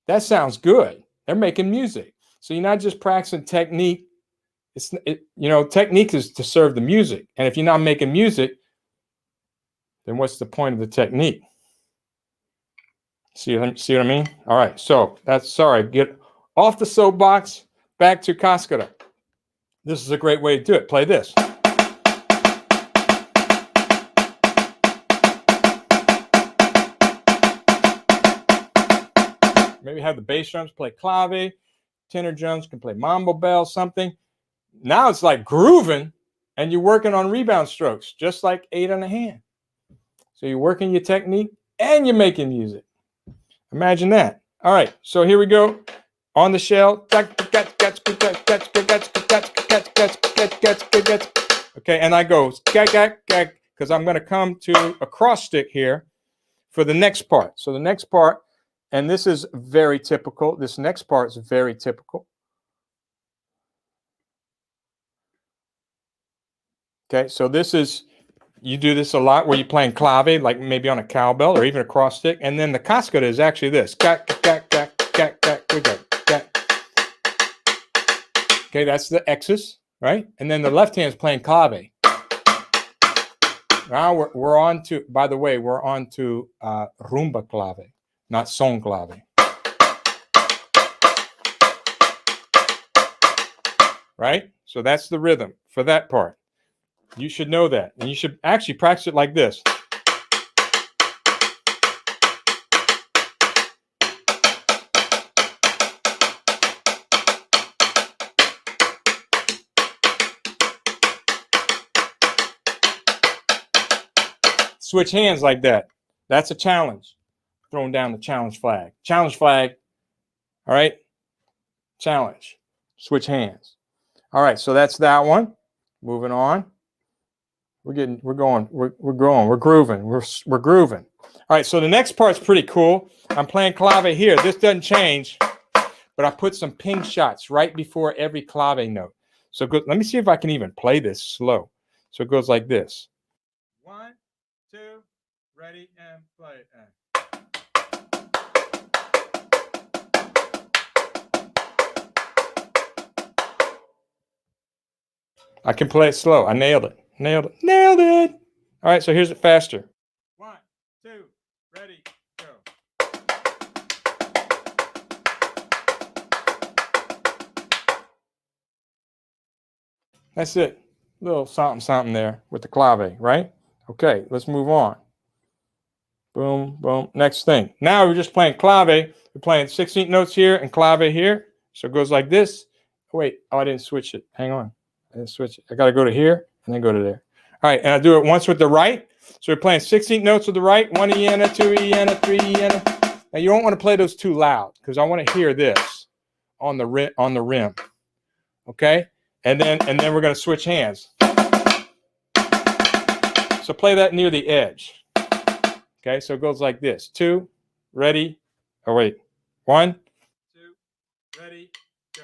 That sounds good. They're making music. So you're not just practicing technique. Technique is to serve the music. And if you're not making music, then what's the point of the technique? See what I mean? All right. So get off the soapbox, back to cascara. This is a great way to do it. Play this. Maybe have the bass drums play clave, tenor drums can play mambo bell, something. Now it's like grooving, and you're working on rebound strokes, just like 8 on a hand. So you're working your technique, and you're making music. Imagine that. All right, so here we go. On the shell. Okay, Okay, and I go gag, gag, gag, because I'm going to come to a cross stick here for the next part. So the next part, and this is very typical. This next part is very typical. Okay, so this is, you do this a lot where you're playing clave, like maybe on a cowbell or even a cross stick. And then the cascada is actually this. Gag, gag, gag, gag, gag, gag, gag. Okay, that's the X's, right? And then the left hand is playing clave. Now we're on to, by the way, we're on to rumba clave, not son clave. Right? So that's the rhythm for that part. You should know that. And you should actually practice it like this. Switch hands like that. That's a challenge. Throwing down the challenge flag. Challenge flag. All right. Challenge. Switch hands. All right. So that's that one. Moving on. We're grooving. We're grooving. All right. So the next part's pretty cool. I'm playing clave here. This doesn't change, but I put some ping shots right before every clave note. So let me see if I can even play this slow. So it goes like this. 1, 2, ready, and play. I can play it slow. I nailed it. Nailed it. Nailed it. All right, so here's it faster. 1, 2, ready, go. That's it. Little something, something there with the clave, right? Okay, let's move on. Boom, boom. Next thing. Now we're just playing clave. We're playing 16th notes here and clave here. So it goes like this. Wait, oh, I didn't switch it. Hang on. I didn't switch it. I got to go to here and then go to there. All right, and I do it once with the right. So we're playing 16th notes with the right. 1 Iena, 2 Iena, 3 Iena. Now you don't want to play those too loud because I want to hear this on the rim. Okay? And then we're going to switch hands. So play that near the edge. Okay, so it goes like this. 2, ready. Oh, wait. 1, 2, ready, go.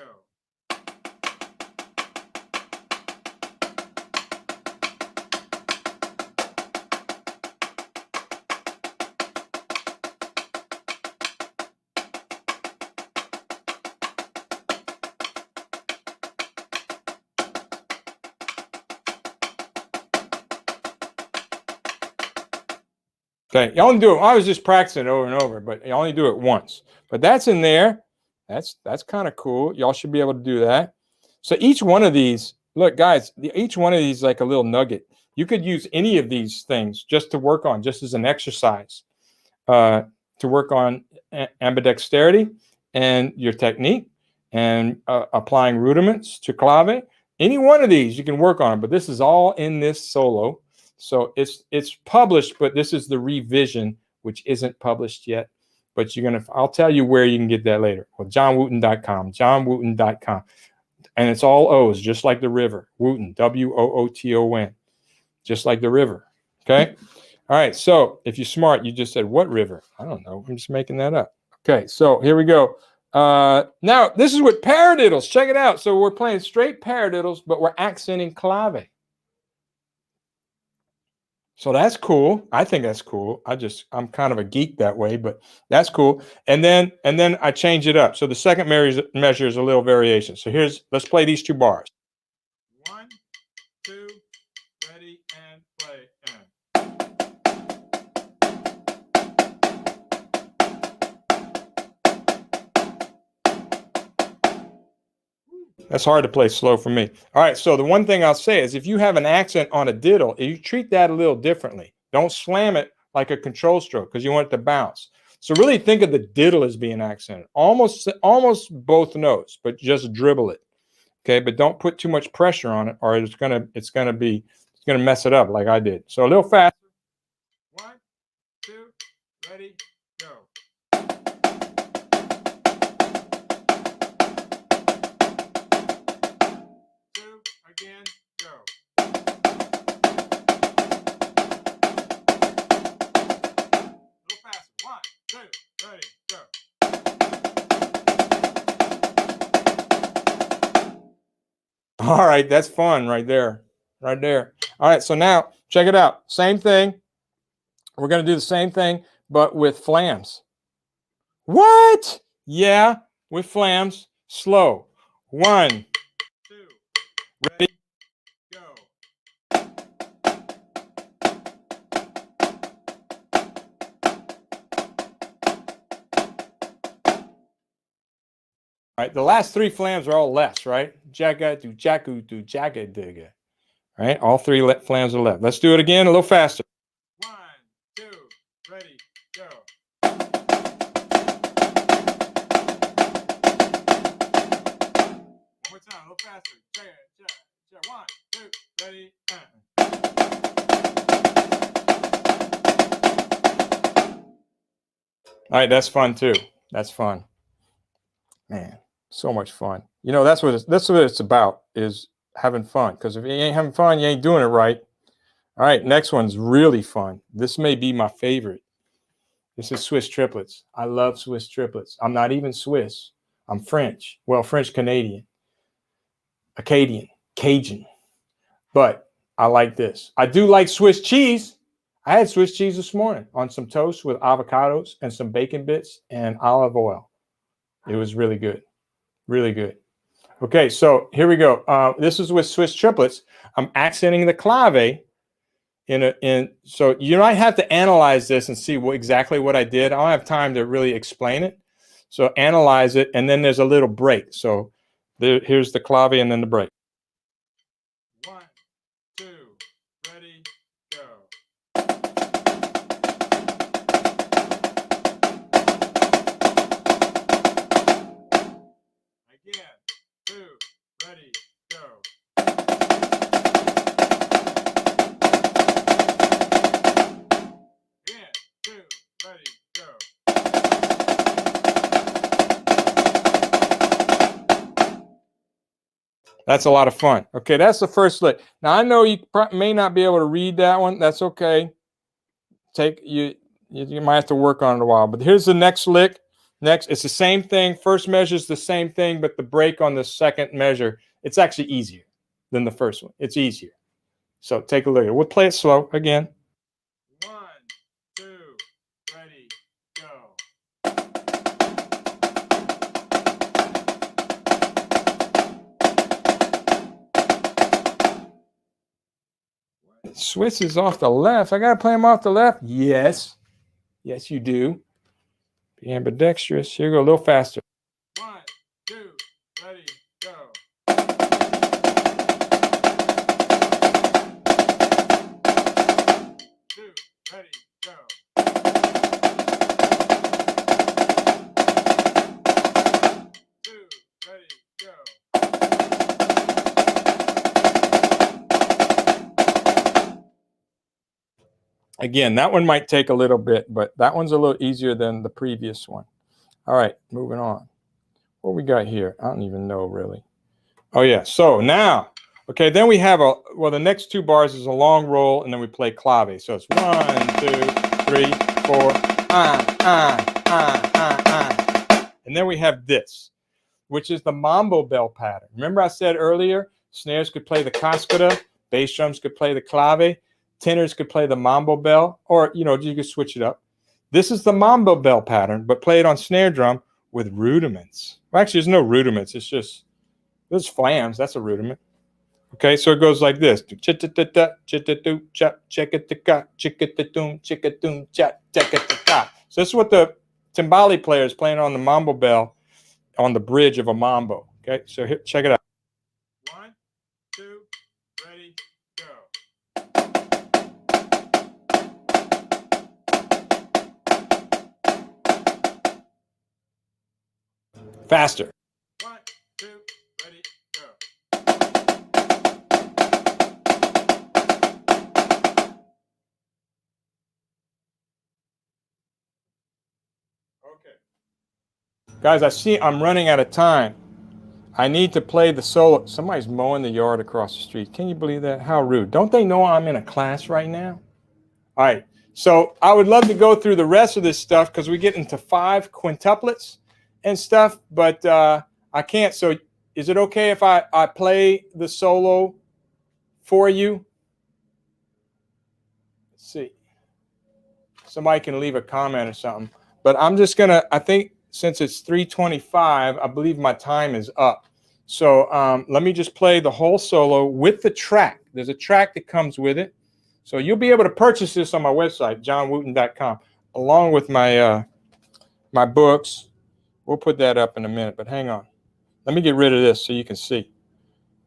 Okay, you only do it. I was just practicing it over and over, but you only do it once. But that's in there. That's kind of cool. Y'all should be able to do that. So each one of these, look, guys, each one of these is like a little nugget. You could use any of these things just to work on, just as an exercise, to work on ambidexterity and your technique and applying rudiments to clave. Any one of these you can work on, but this is all in this solo. So it's published, but this is the revision, which isn't published yet. But I'll tell you where you can get that later. Well, johnwooten.com, johnwooten.com. And it's all O's, just like the river. Wooten, W-O-O-T-O-N, just like the river. Okay? All right, so if you're smart, you just said, what river? I don't know. I'm just making that up. Okay, so here we go. Now, this is with paradiddles. Check it out. So we're playing straight paradiddles, but we're accenting clave. So that's cool. I think that's cool. I'm kind of a geek that way, but that's cool. And then I change it up. So the second measure is a little variation. So let's play these 2 bars. 1, 2, ready, and play. That's hard to play slow for me. All right, so the one thing I'll say is if you have an accent on a diddle, you treat that a little differently. Don't slam it like a control stroke because you want it to bounce. So really think of the diddle as being accented. Almost both notes, but just dribble it. Okay, but don't put too much pressure on it or it's gonna mess it up like I did. So a little faster. 1, 2, ready, go. Again, go. two, ready, go. All right, that's fun right there. Right there. All right, so now check it out. Same thing. We're going to do the same thing, but with flams. What? Yeah, with flams. Slow. 1, 2, ready, go. All right, the last 3 flams are all lefts, right? Jagga, do jacku, do jagga, digga. All right, all 3 flams are left. Let's do it again a little faster. 1, 2, ready, go. One more time, a little faster. Jagga, 1, 2, ready, All right, that's fun too. That's fun. Man, so much fun. You know, that's what it's about, is having fun. Because if you ain't having fun, you ain't doing it right. All right, next one's really fun. This may be my favorite. This is Swiss triplets. I love Swiss triplets. I'm not even Swiss. I'm French. Well, French Canadian, Acadian, Cajun. But I like this. I do like Swiss cheese. I had Swiss cheese this morning on some toast with avocados and some bacon bits and olive oil. It was really good. Really good. Okay, so here we go. This is with Swiss triplets. I'm accenting the clave so you might have to analyze this and see exactly what I did. I don't have time to really explain it. So analyze it, and then there's a little break. So here's the clave and then the break. 1, 2, ready, go. Again, 2, ready, go. Again, 2, ready, go. That's a lot of fun. Okay, that's the first lick. Now I know you may not be able to read that one. That's okay. You might have to work on it a while. But here's the next lick. Next, it's the same thing. First measure is the same thing, but the break on the second measure, it's actually easier than the first one. It's easier. So take a look at it. We'll play it slow again. 1, 2, ready, go. Swiss is off the left. I got to play him off the left. Yes. Yes, you do. Be ambidextrous. Here we go, a little faster. 1, 2, ready, go. 2, ready, go. 2, ready, go. Again, that one might take a little bit, but that one's a little easier than the previous one. All right, moving on. What we got here? I don't even know really. Oh yeah, so now, okay, then we have the next 2 bars is a long roll, and then we play clave. So it's 1, 2, 3, 4, and then we have this, which is the mambo bell pattern. Remember I said earlier, snares could play the cascada, bass drums could play the clave, tenors could play the mambo bell, or you could switch it up. This is the mambo bell pattern, but play it on snare drum with rudiments. Well, actually, there's no rudiments. It's just there's flams. That's a rudiment. Okay, so it goes like this. So this is what the timbali player is playing on the mambo bell on the bridge of a mambo. Okay, so here, check it out. 1, 2, ready, go. Faster. 1, 2, ready, go. Okay. Guys, I see I'm running out of time. I need to play the solo. Somebody's mowing the yard across the street. Can you believe that? How rude. Don't they know I'm in a class right now? All right. So I would love to go through the rest of this stuff because we get into 5 quintuplets and stuff, but I can't. So is it okay if I play the solo for you? Let's see. Somebody can leave a comment or something. But I'm just going to, I think since it's 3:25, I believe my time is up. So let me just play the whole solo with the track. There's a track that comes with it. So you'll be able to purchase this on my website, johnwooten.com, along with my my books. We'll put that up in a minute, but hang on. Let me get rid of this so you can see.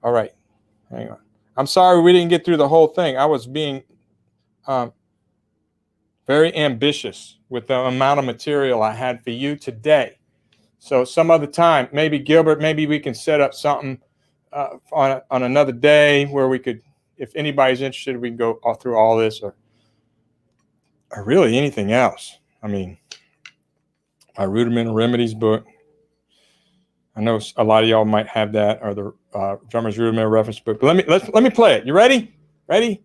All right, hang on. I'm sorry we didn't get through the whole thing. I was being very ambitious with the amount of material I had for you today. So some other time, maybe Gilbert, maybe we can set up something on another day where we could, if anybody's interested, we can go all through all this or really anything else. I mean, my Rudimental Remedies book. I know a lot of y'all might have that, or the Drummer's Rudimental Reference book. But let me play it. You ready? Ready?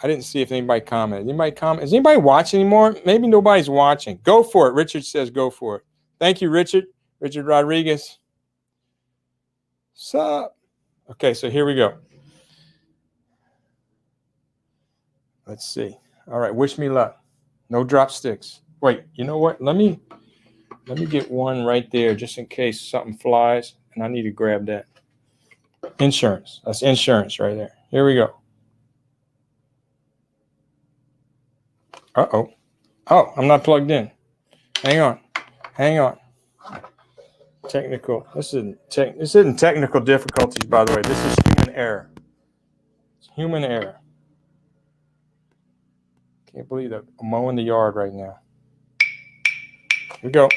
I didn't see if anybody commented. Anybody comment? Is anybody watching anymore? Maybe nobody's watching. Go for it. Richard says go for it. Thank you, Richard. Richard Rodriguez. What's up? Okay, so here we go. Let's see. All right, wish me luck. No drop sticks. Wait, you know what? Let me get one right there just in case something flies, and I need to grab that. Insurance. That's insurance right there. Here we go. Uh-oh. Oh, I'm not plugged in. Hang on. Hang on. Technical. This isn't technical difficulties, by the way. This is human error. It's human error. Can't believe that I'm mowing the yard right now. Here we go.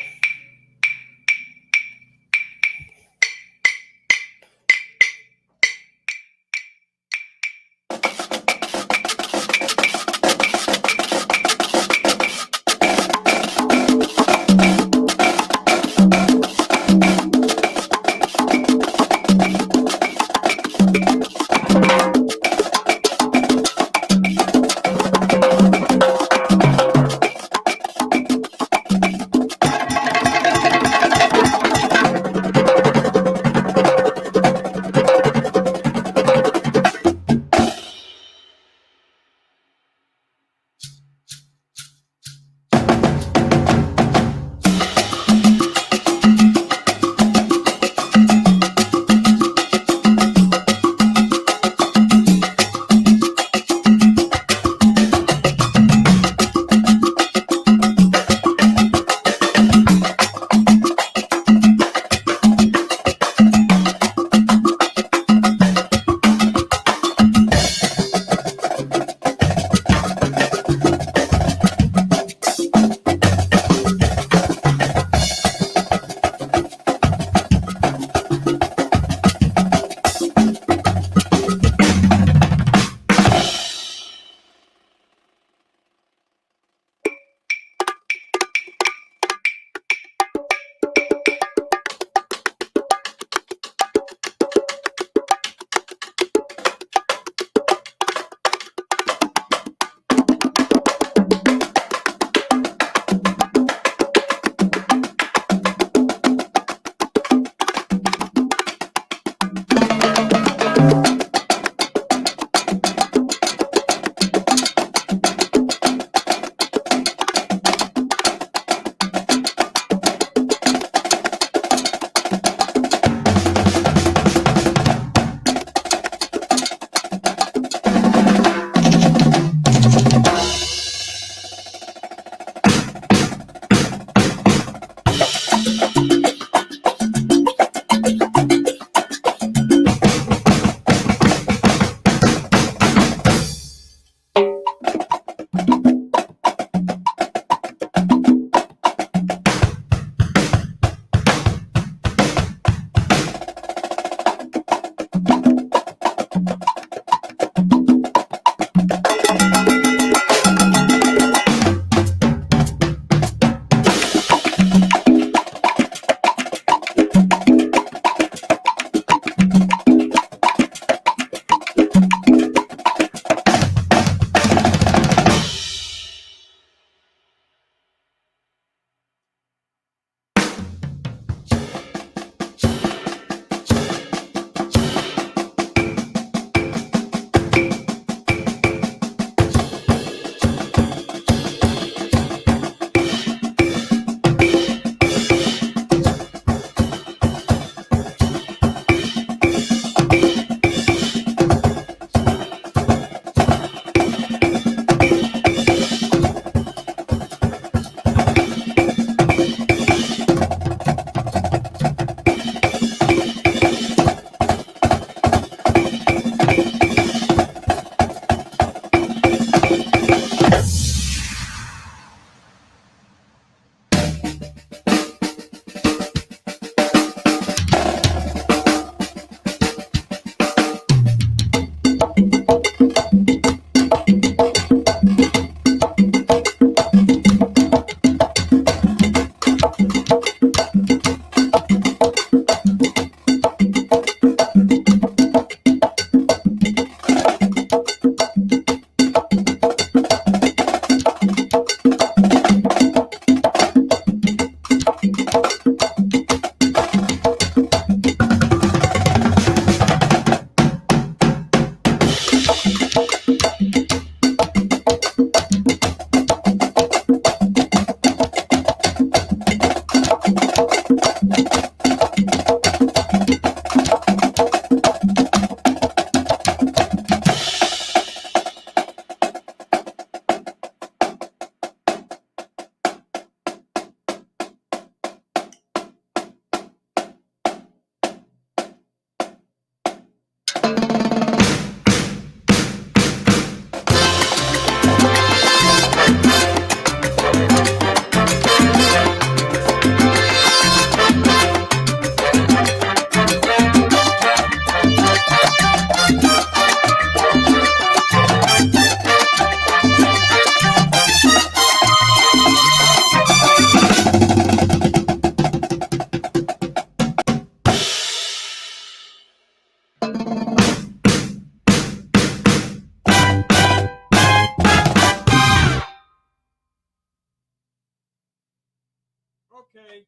Okay.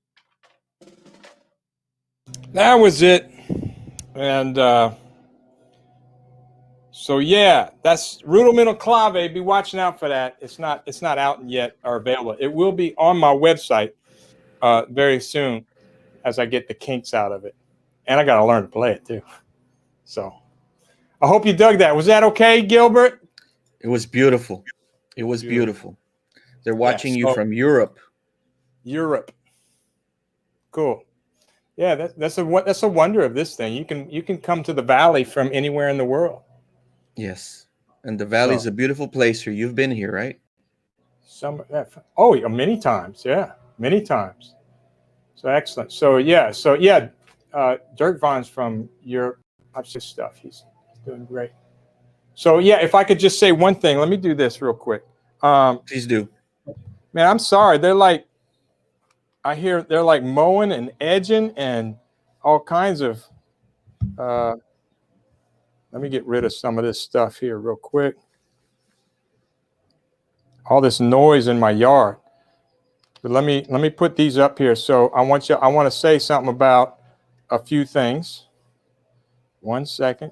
That was it. And so yeah, that's Rudimental Clave. Be watching out for that. It's not out yet or available. It will be on my website very soon as I get the kinks out of it. And I gotta learn to play it too. So I hope you dug that. Was that okay, Gilbert? It was beautiful. It was beautiful. They're watching you from Europe. Europe. Cool. Yeah, that's a wonder of this thing. You can come to the valley from anywhere in the world. Yes, and the valley is a beautiful place here. You've been here, right? Many times. Yeah, many times. So excellent. So yeah, Dirk Vaughn's from Europe. I've seen stuff. He's doing great. So yeah, if I could just say one thing, let me do this real quick. Please do. Man, I'm sorry. I hear they're like mowing and edging and all kinds of. Let me get rid of some of this stuff here real quick. All this noise in my yard. But let me put these up here. So I want to say something about a few things. 1 second.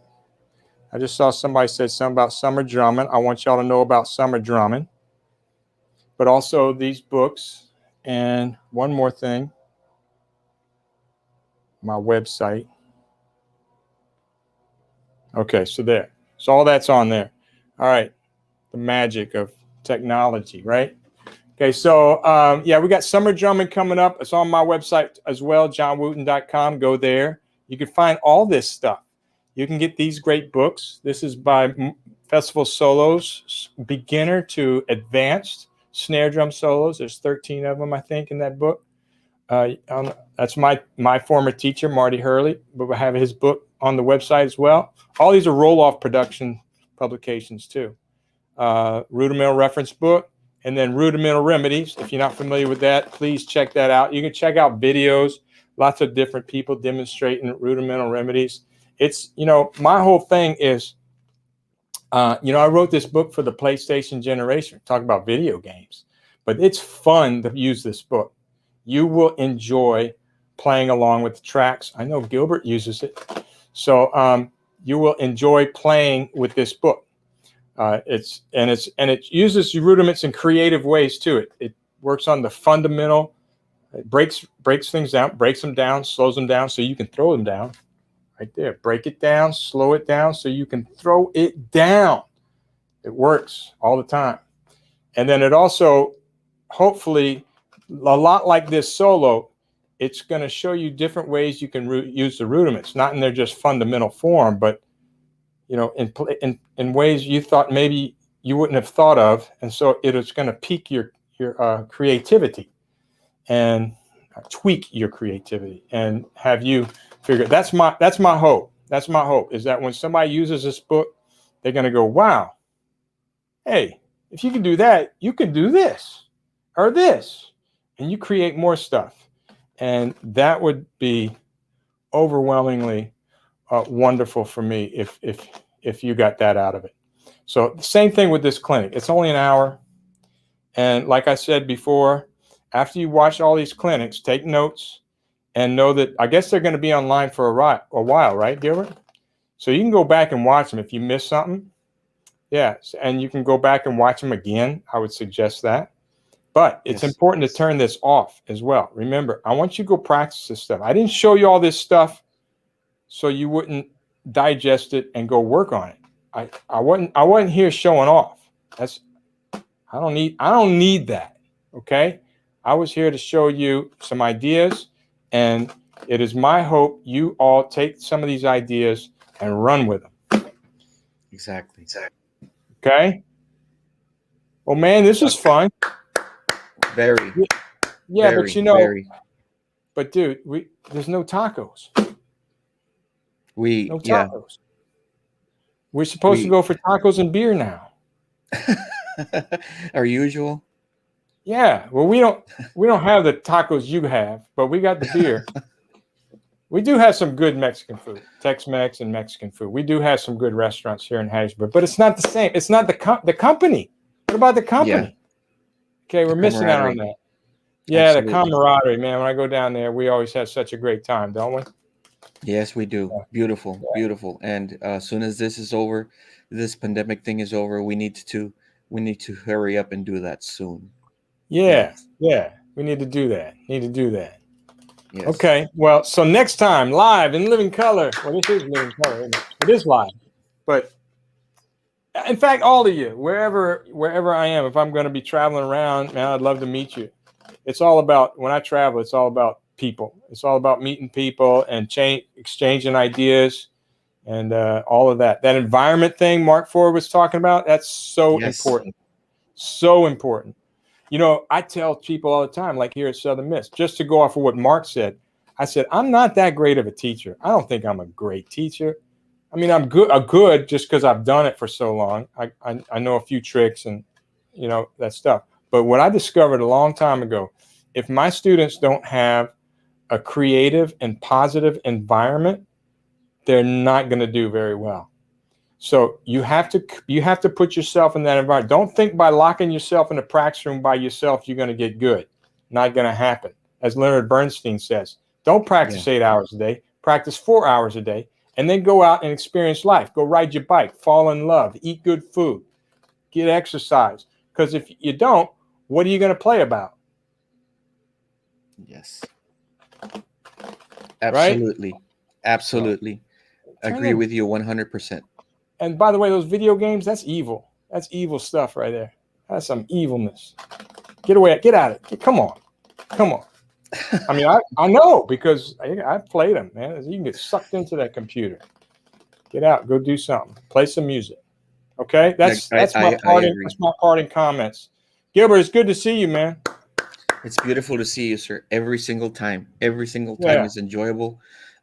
I just saw somebody said something about summer drumming. I want y'all to know about summer drumming, but also these books. And one more thing, my website. Okay, so there. So all that's on there. All right, the magic of technology, right? Okay, so yeah, we got summer drumming coming up. It's on my website as well, johnwooten.com. Go there. You can find all this stuff. You can get these great books. This is by Festival Solos, beginner to advanced snare drum solos. There's 13 of them, I think, in that book. That's my former teacher, Marty Hurley, but we have his book on the website as well. All these are roll-off production publications too. Rudimental reference book, and then Rudimental Remedies. If you're not familiar with that, please check that out. You can check out videos, lots of different people demonstrating rudimental remedies. It's, my whole thing is, I wrote this book for the PlayStation generation, talk about video games, but it's fun to use this book. You will enjoy playing along with the tracks. I know Gilbert uses it. So you will enjoy playing with this book. It uses rudiments in creative ways too. It works on the fundamental, it breaks things down, breaks them down, slows them down so you can throw them down. Right there. Break it down, slow it down so you can throw it down. It works all the time. And then it also, hopefully, a lot like this solo, it's going to show you different ways you can use the rudiments, not in their just fundamental form, but in ways you thought maybe you wouldn't have thought of. And so it is going to pique your creativity and tweak your creativity and have you figure. That's my hope. That's my hope, is that when somebody uses this book, they're going to go, wow, hey, if you can do that, you can do this or this, and you create more stuff. And that would be overwhelmingly wonderful for me if you got that out of it. So the same thing with this clinic. It's only an hour. And like I said before, after you watch all these clinics, take notes and know that I guess they're going to be online for a while, right, Gilbert? So you can go back and watch them if you miss something. Yeah, and you can go back and watch them again. I would suggest that. But it's important to turn this off as well. Remember, I want you to go practice this stuff. I didn't show you all this stuff so you wouldn't digest it and go work on it. I wasn't here showing off. I don't need that. Okay? I was here to show you some ideas, and it is my hope you all take some of these ideas and run with them. Exactly. Okay? Well, man, this is fun. Very. Yeah, very, but dude, there's no tacos. No tacos. Yeah. We're supposed to go for tacos and beer now. Our usual. Yeah. Well, we don't have the tacos you have, but we got the beer. We do have some good Mexican food, Tex-Mex and Mexican food. We do have some good restaurants here in Hattiesburg, but it's not the same. It's not the company. What about the company? Yeah. Okay, we're missing out on that. Yeah, the Absolutely. camaraderie, man. When I go down there, we always have such a great time, don't we? Yes, we do. Yeah. Beautiful, beautiful. And as soon as this is over, this pandemic thing is over, we need to hurry up and do that soon. Yeah, Yes. yeah. We need to do that. Need to do that. Yes. Okay. Well, so next time, live in living color. Well, this is living color, isn't it? It is live. But in fact, all of you, wherever I am, if I'm going to be traveling around, man, I'd love to meet you. It's all about, when I travel, it's all about people. It's all about meeting people and exchanging ideas and all of that. That environment thing Mark Ford was talking about, that's so Yes. important. So important. You know, I tell people all the time, like here at Southern Miss, just to go off of what Mark said, I said, I'm not that great of a teacher. I don't think I'm a great teacher. I mean, I'm good just because I've done it for so long. I know a few tricks and, you know, that stuff. But what I discovered a long time ago, if my students don't have a creative and positive environment, they're not going to do very well. So you have to put yourself in that environment. Don't think by locking yourself in a practice room by yourself, you're going to get good. Not going to happen. As Leonard Bernstein says, don't practice Yeah. 8 hours a day, practice 4 hours a day, and then go out and experience life. Go ride your bike, fall in love, eat good food, get exercise. Because if you don't, what are you going to play about? Yes. Right? Absolutely. So Absolutely. turn Agree it. with you 100%. And by the way, those video games, that's evil. That's evil stuff right there. That's some evilness. Get away. Get out of it. Come on. Come on. I mean, I know because I've played them, man. You can get sucked into that computer. Get out. Go do something. Play some music. Okay? That's my I parting. agree. That's my parting comments. Gilbert, it's good to see you, man. It's beautiful to see you, sir. Every single time. Every single time Yeah, is enjoyable.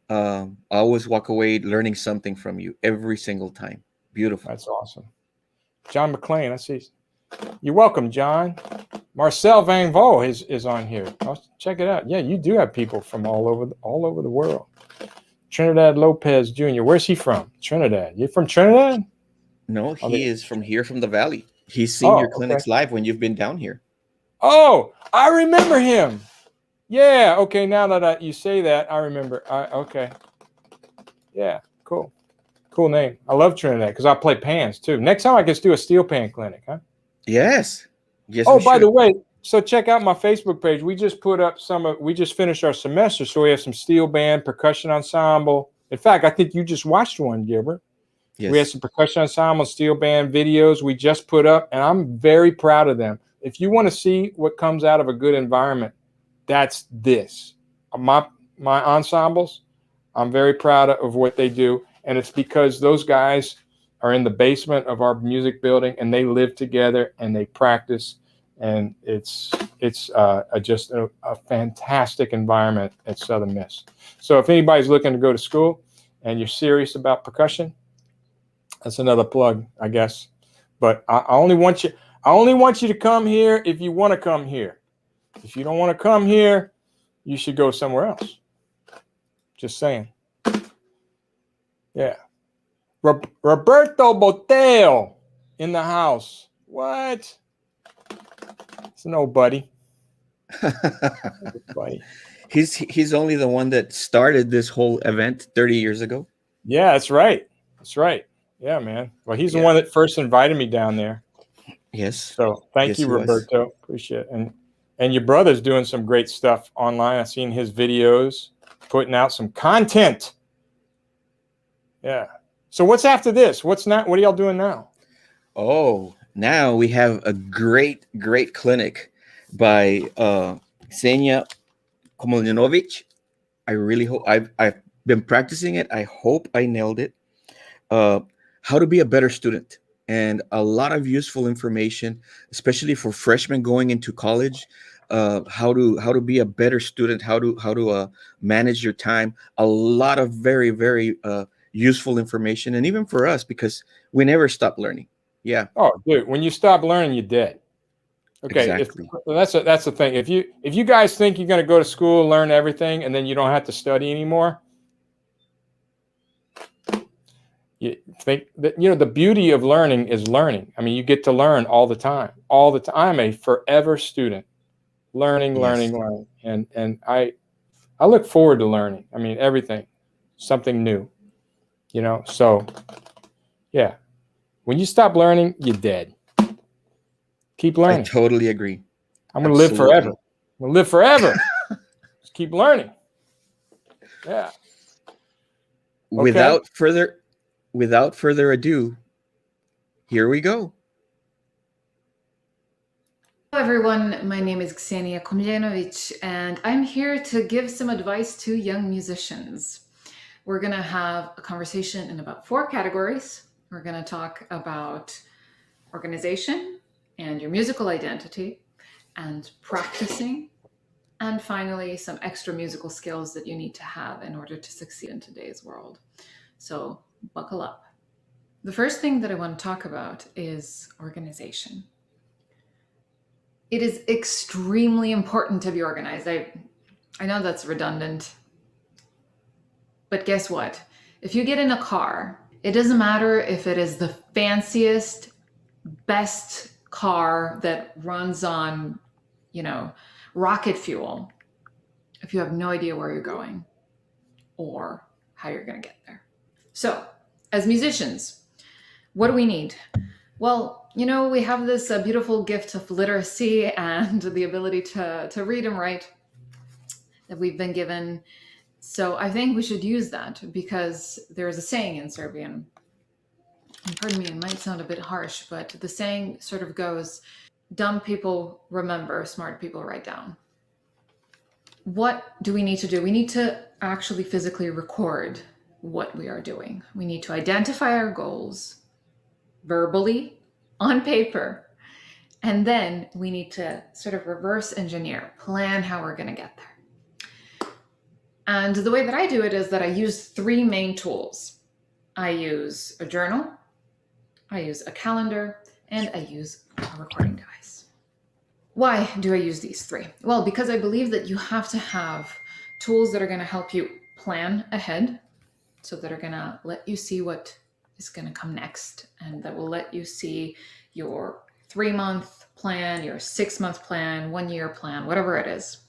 I always walk away learning something from you every single time. Beautiful. that's awesome. John McClain, I see. You're welcome, John. Marcel Van Vo is on here. Check it out. Yeah, you do have people from all over the world. Trinidad Lopez Jr. Where's he from? Trinidad. You from Trinidad? No, Oh, he is from here, from the valley. He's seen your okay. clinics live when you've been down here. Oh, I remember him. Yeah. Okay. Now that you say that, I remember. Okay. Yeah. Cool. Cool name. I love Trinidad because I play pans too. Next time I can do a steel pan clinic, huh? Yes. Yes, Oh, we by should. the way, so check out my Facebook page. We just put up we just finished our semester, so we have some steel band, percussion ensemble. In fact, I think you just watched one, Gilbert. Yes. We had some percussion ensemble, steel band videos we just put up, and I'm very proud of them. If you want to see what comes out of a good environment, that's this. My ensembles, I'm very proud of what they do, and it's because those guys are in the basement of our music building, and they live together and they practice, and it's just a fantastic environment at Southern Miss. So if anybody's looking to go to school and you're serious about percussion, that's another plug, I guess. But I only want you to come here if you want to come here. If you don't want to come here, you should go somewhere else. Just saying. Yeah. Roberto Botel in the house. What? It's an old buddy. Buddy. He's only the one that started this whole event 30 years ago. Yeah, that's right. That's right. Yeah, man. Well, he's the one that first invited me down there. Yes. So thank you, Roberto. Appreciate it. And your brother's doing some great stuff online. I've seen his videos, putting out some content. Yeah. So what's after this? What are y'all doing now? Oh, now we have a great clinic by Ksenia Komolinovic. I really hope I've been practicing it. I hope I nailed it. How to be a better student, and a lot of useful information, especially for freshmen going into college. How to be a better student, how to manage your time. A lot of very useful information, and even for us, because we never stop learning. Yeah. Oh, dude, when you stop learning, you're dead. Okay, Exactly. That's the thing. If you guys think you're going to go to school, learn everything, and then you don't have to study anymore, you think that the beauty of learning is learning. I mean, you get to learn all the time. I'm a forever student. learning, Yes. and I look forward to learning. I mean, everything, something new, So yeah, when you stop learning, you're dead. Keep I learning. totally agree. I'm going to live forever. Absolutely. I'm going to live forever. Just keep learning. Yeah. Okay. Without further ado, here we go. Hello everyone, my name is Ksenia Komljenovic and I'm here to give some advice to young musicians. We're going to have a conversation in about 4 categories. We're going to talk about organization and your musical identity and practicing, and finally some extra musical skills that you need to have in order to succeed in today's world. So buckle up. The first thing that I want to talk about is organization. It is extremely important to be organized. I know that's redundant, but guess what? If you get in a car, it doesn't matter if it is the fanciest, best car that runs on, rocket fuel, if you have no idea where you're going or how you're going to get there. So, as musicians, what do we need? Well, we have this beautiful gift of literacy and the ability to read and write that we've been given. So I think we should use that, because there's a saying in Serbian, and pardon me, it might sound a bit harsh, but the saying sort of goes, dumb people remember, smart people write down. What do we need to do? We need to actually physically record what we are doing. We need to identify our goals verbally, on paper, and then we need to sort of reverse engineer, plan how we're going to get there. And the way that I do it is that I use 3 main tools. I use a journal, I use a calendar, and I use a recording device. Why do I use these 3? Well, because I believe that you have to have tools that are going to help you plan ahead, so that are going to let you see what is going to come next, and that will let you see your 3-month plan, your 6-month plan, 1-year plan, whatever it is.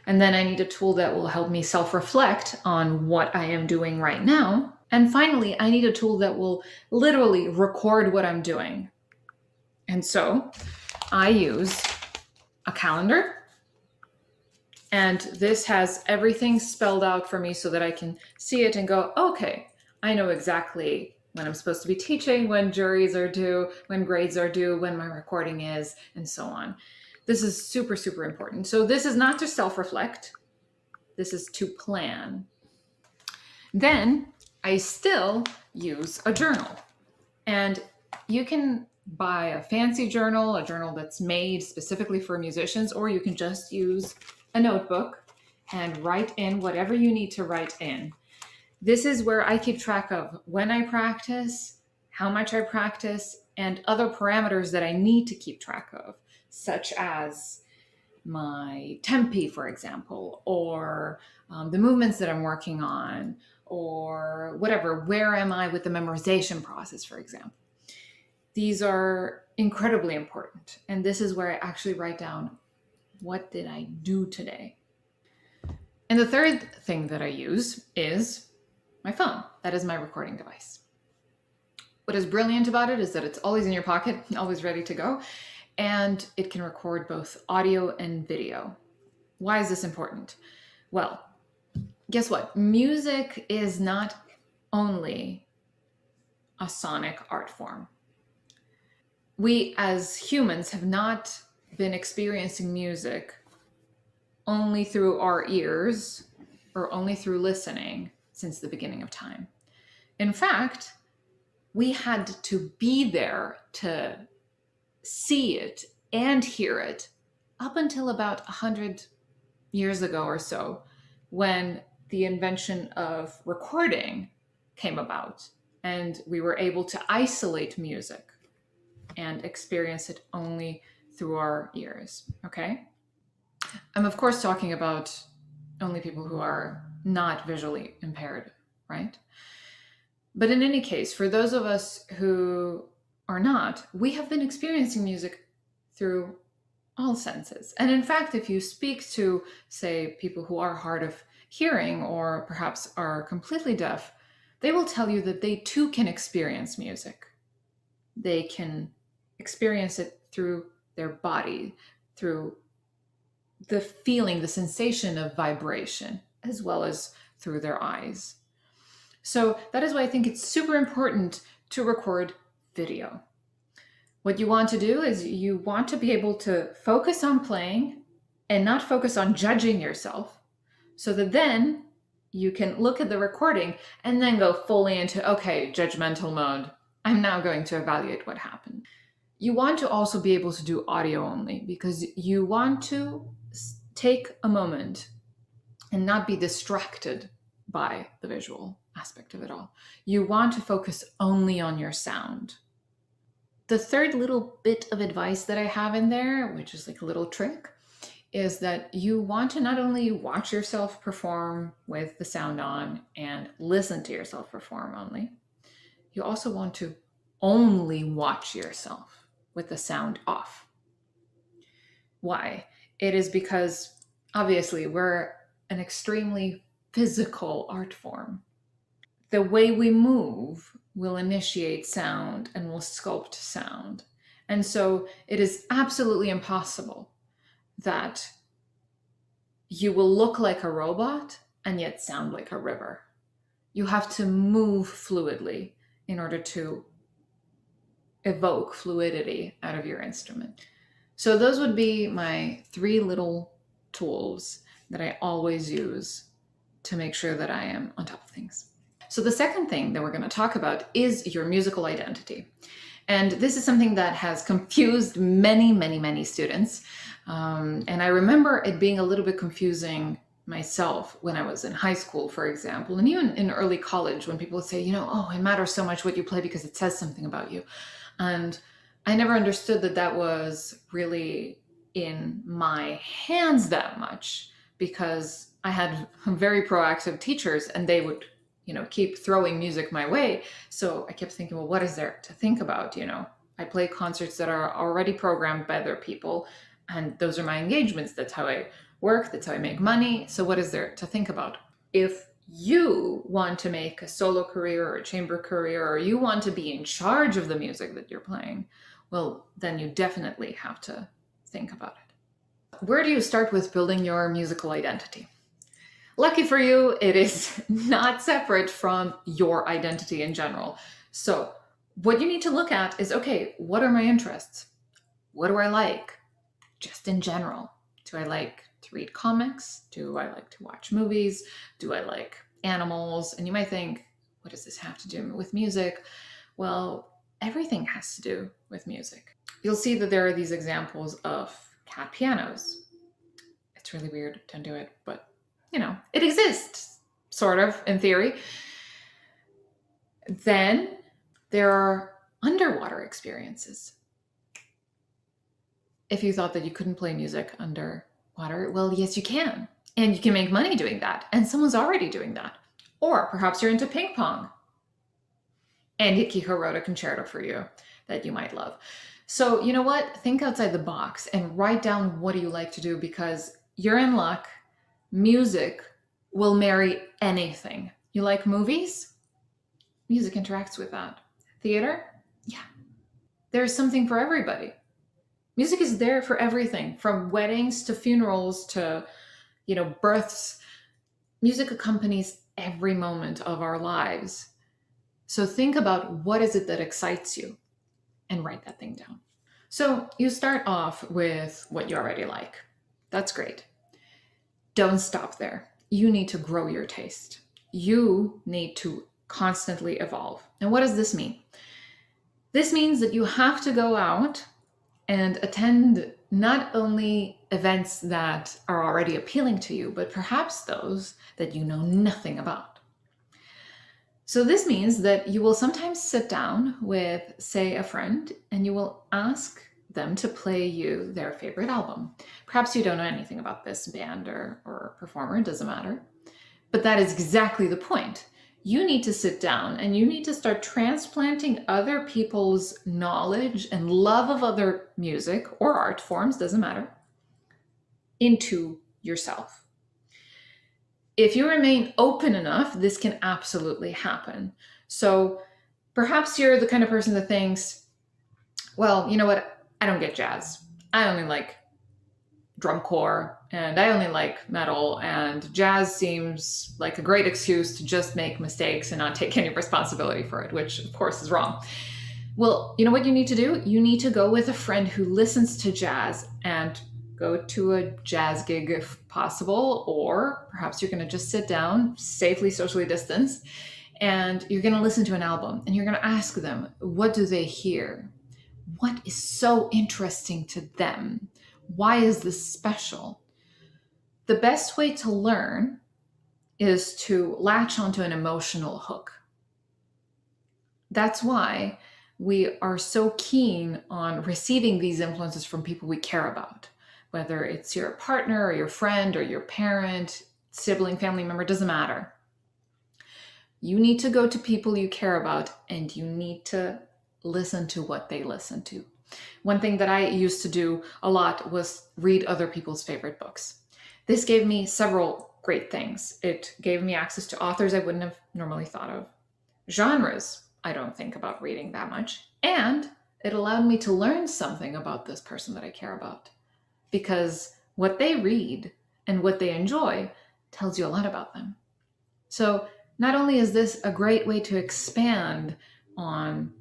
And then I need a tool that will help me self-reflect on what I am doing right now. And finally, I need a tool that will literally record what I'm doing. And so I use a calendar, and this has everything spelled out for me so that I can see it and go, okay, I know exactly when I'm supposed to be teaching, when juries are due, when grades are due, when my recording is, and so on. This is super, super important. So this is not to self-reflect. This is to plan. Then I still use a journal. And you can buy a fancy journal, a journal that's made specifically for musicians, or you can just use a notebook and write in whatever you need to write in. This is where I keep track of when I practice, how much I practice, and other parameters that I need to keep track of, such as my tempi, for example, or the movements that I'm working on, or whatever. Where am I with the memorization process, for example? These are incredibly important. And this is where I actually write down, what did I do today? And the third thing that I use is my phone. That is my recording device. What is brilliant about it is that it's always in your pocket, always ready to go, and it can record both audio and video. Why is this important? Well, guess what? Music is not only a sonic art form. We as humans have not been experiencing music only through our ears or only through listening since the beginning of time. In fact, we had to be there to see it and hear it up until about 100 years ago or so, when the invention of recording came about and we were able to isolate music and experience it only through our ears. Okay? I'm of course talking about only people who are not visually impaired, right? But in any case, for those of us who are not, we have been experiencing music through all senses. And in fact, if you speak to, say, people who are hard of hearing or perhaps are completely deaf, they will tell you that they too can experience music. They can experience it through their body, through the feeling, the sensation of vibration, as well as through their eyes. So that is why I think it's super important to record video. What you want to do is you want to be able to focus on playing and not focus on judging yourself, so that then you can look at the recording and then go fully into, okay, judgmental mode. I'm now going to evaluate what happened. You want to also be able to do audio only, because you want to take a moment and not be distracted by the visual aspect of it all. You want to focus only on your sound. The third little bit of advice that I have in there, which is like a little trick, is that you want to not only watch yourself perform with the sound on and listen to yourself perform only, you also want to only watch yourself with the sound off. Why? It is because obviously we're an extremely physical art form. The way we move will initiate sound and will sculpt sound. And so it is absolutely impossible that you will look like a robot and yet sound like a river. You have to move fluidly in order to evoke fluidity out of your instrument. So those would be my 3 little tools that I always use to make sure that I am on top of things. So the second thing that we're going to talk about is your musical identity. And this is something that has confused many students. And I remember it being a little bit confusing myself when I was in high school, for example, and even in early college, when people would say, oh, it matters so much what you play because it says something about you. And I never understood that that was really in my hands that much, because I had very proactive teachers and they would keep throwing music my way. So I kept thinking, well, what is there to think about? I play concerts that are already programmed by other people, and those are my engagements. That's how I work. That's how I make money. So what is there to think about? If you want to make a solo career or a chamber career, or you want to be in charge of the music that you're playing, well, then you definitely have to think about it. Where do you start with building your musical identity? Lucky for you, it is not separate from your identity in general. So what you need to look at is, okay, what are my interests? What do I like? Just in general. Do I like to read comics? Do I like to watch movies? Do I like animals? And you might think, what does this have to do with music? Well, everything has to do with music. You'll see that there are these examples of cat pianos. It's really weird, don't do it, but it exists, sort of, in theory. Then there are underwater experiences. If you thought that you couldn't play music underwater, well, yes, you can. And you can make money doing that. And someone's already doing that. Or perhaps you're into ping pong, and Hikiko wrote a concerto for you that you might love. So you know what? Think outside the box and write down what do you like to do, because you're in luck. Music will marry anything. You like movies? Music interacts with that. Theater? Yeah. There's something for everybody. Music is there for everything, from weddings to funerals to, births. Music accompanies every moment of our lives. So think about what is it that excites you and write that thing down. So you start off with what you already like. That's great. Don't stop there. You need to grow your taste. You need to constantly evolve. And what does this mean? This means that you have to go out and attend not only events that are already appealing to you, but perhaps those that you know nothing about. So this means that you will sometimes sit down with, say, a friend, and you will ask them to play you their favorite album. Perhaps you don't know anything about this band or performer, it doesn't matter. But that is exactly the point. You need to sit down and you need to start transplanting other people's knowledge and love of other music or art forms, doesn't matter, into yourself. If you remain open enough, this can absolutely happen. So perhaps you're the kind of person that thinks, well, you know what? I don't get jazz. I only like drum corps and I only like metal, and jazz seems like a great excuse to just make mistakes and not take any responsibility for it, which of course is wrong. Well, you know what you need to do? You need to go with a friend who listens to jazz and go to a jazz gig if possible, or perhaps you're going to just sit down, safely socially distanced, and you're going to listen to an album and you're going to ask them, what do they hear? What is so interesting to them? Why is this special? The best way to learn is to latch onto an emotional hook. That's why we are so keen on receiving these influences from people we care about, whether it's your partner or your friend or your parent, sibling, family member, doesn't matter. You need to go to people you care about and you need to listen to what they listen to. One thing that I used to do a lot was read other people's favorite books. This gave me several great things. It gave me access to authors I wouldn't have normally thought of, genres I don't think about reading that much, and it allowed me to learn something about this person that I care about, because what they read and what they enjoy tells you a lot about them. So not only is this a great way to expand on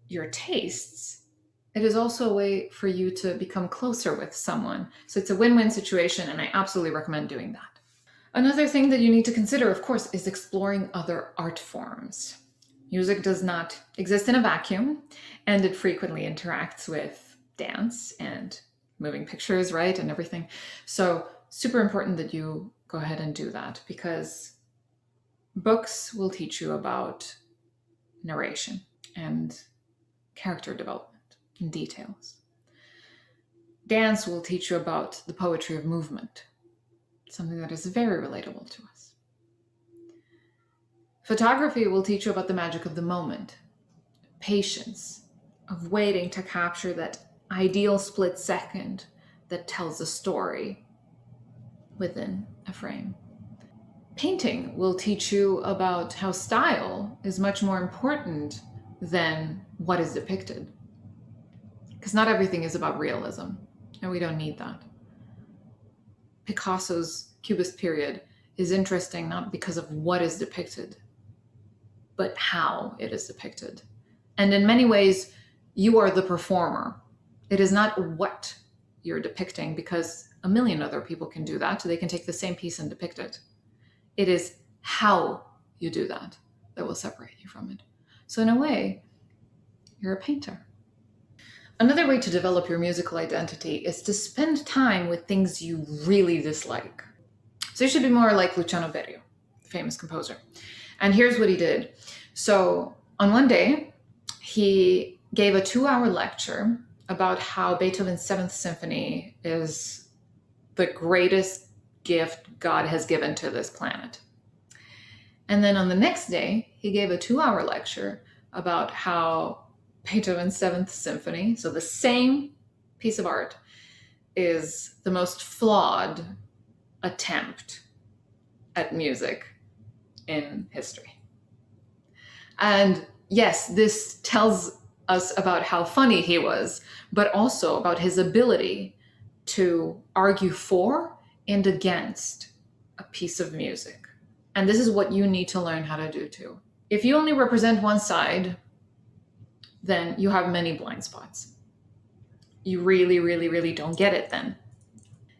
your tastes, it is also a way for you to become closer with someone. So it's a win-win situation, and I absolutely recommend doing that. Another thing that you need to consider, of course, is exploring other art forms. Music does not exist in a vacuum, and it frequently interacts with dance and moving pictures, right, and everything. So super important that you go ahead and do that, because books will teach you about narration and character development and details. Dance will teach you about the poetry of movement, something that is very relatable to us. Photography will teach you about the magic of the moment, patience, of waiting to capture that ideal split second that tells a story within a frame. Painting will teach you about how style is much more important than what is depicted. Because not everything is about realism, and we don't need that. Picasso's Cubist period is interesting not because of what is depicted, but how it is depicted. And in many ways, you are the performer. It is not what you're depicting, because a million other people can do that. They can take the same piece and depict it. It is how you do that that will separate you from it. So in a way, you're a painter. Another way to develop your musical identity is to spend time with things you really dislike. So you should be more like Luciano Berio, the famous composer. And here's what he did. So on one day, he gave a 2-hour lecture about how Beethoven's 7th Symphony is the greatest gift God has given to this planet. And then on the next day, he gave a 2-hour lecture about how Beethoven's 7th Symphony, so the same piece of art, is the most flawed attempt at music in history. And yes, this tells us about how funny he was, but also about his ability to argue for and against a piece of music. And this is what you need to learn how to do too. If you only represent one side, then you have many blind spots. You really, really, really don't get it then.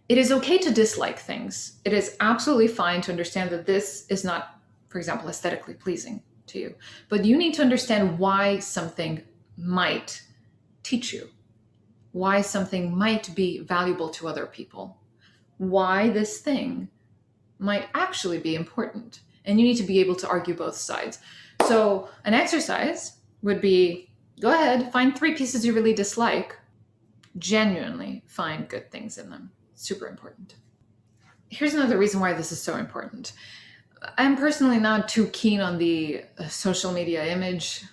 It is okay to dislike things. It is absolutely fine to understand that this is not, for example, aesthetically pleasing to you. But you need to understand why something might teach you, why something might be valuable to other people, why this thing might actually be important. And you need to be able to argue both sides. So an exercise would be, go ahead, find 3 pieces you really dislike, genuinely find good things in them. Super important. Here's another reason why this is so important. I'm personally not too keen on the social media image.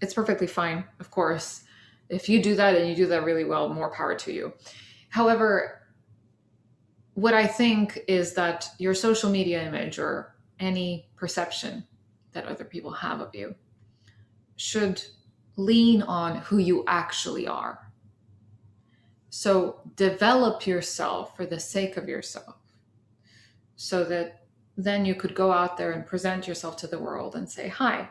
It's perfectly fine, of course. If you do that and you do that really well, more power to you. However, what I think is that your social media image or any perception that other people have of you should lean on who you actually are. So develop yourself for the sake of yourself, so that then you could go out there and present yourself to the world and say, hi,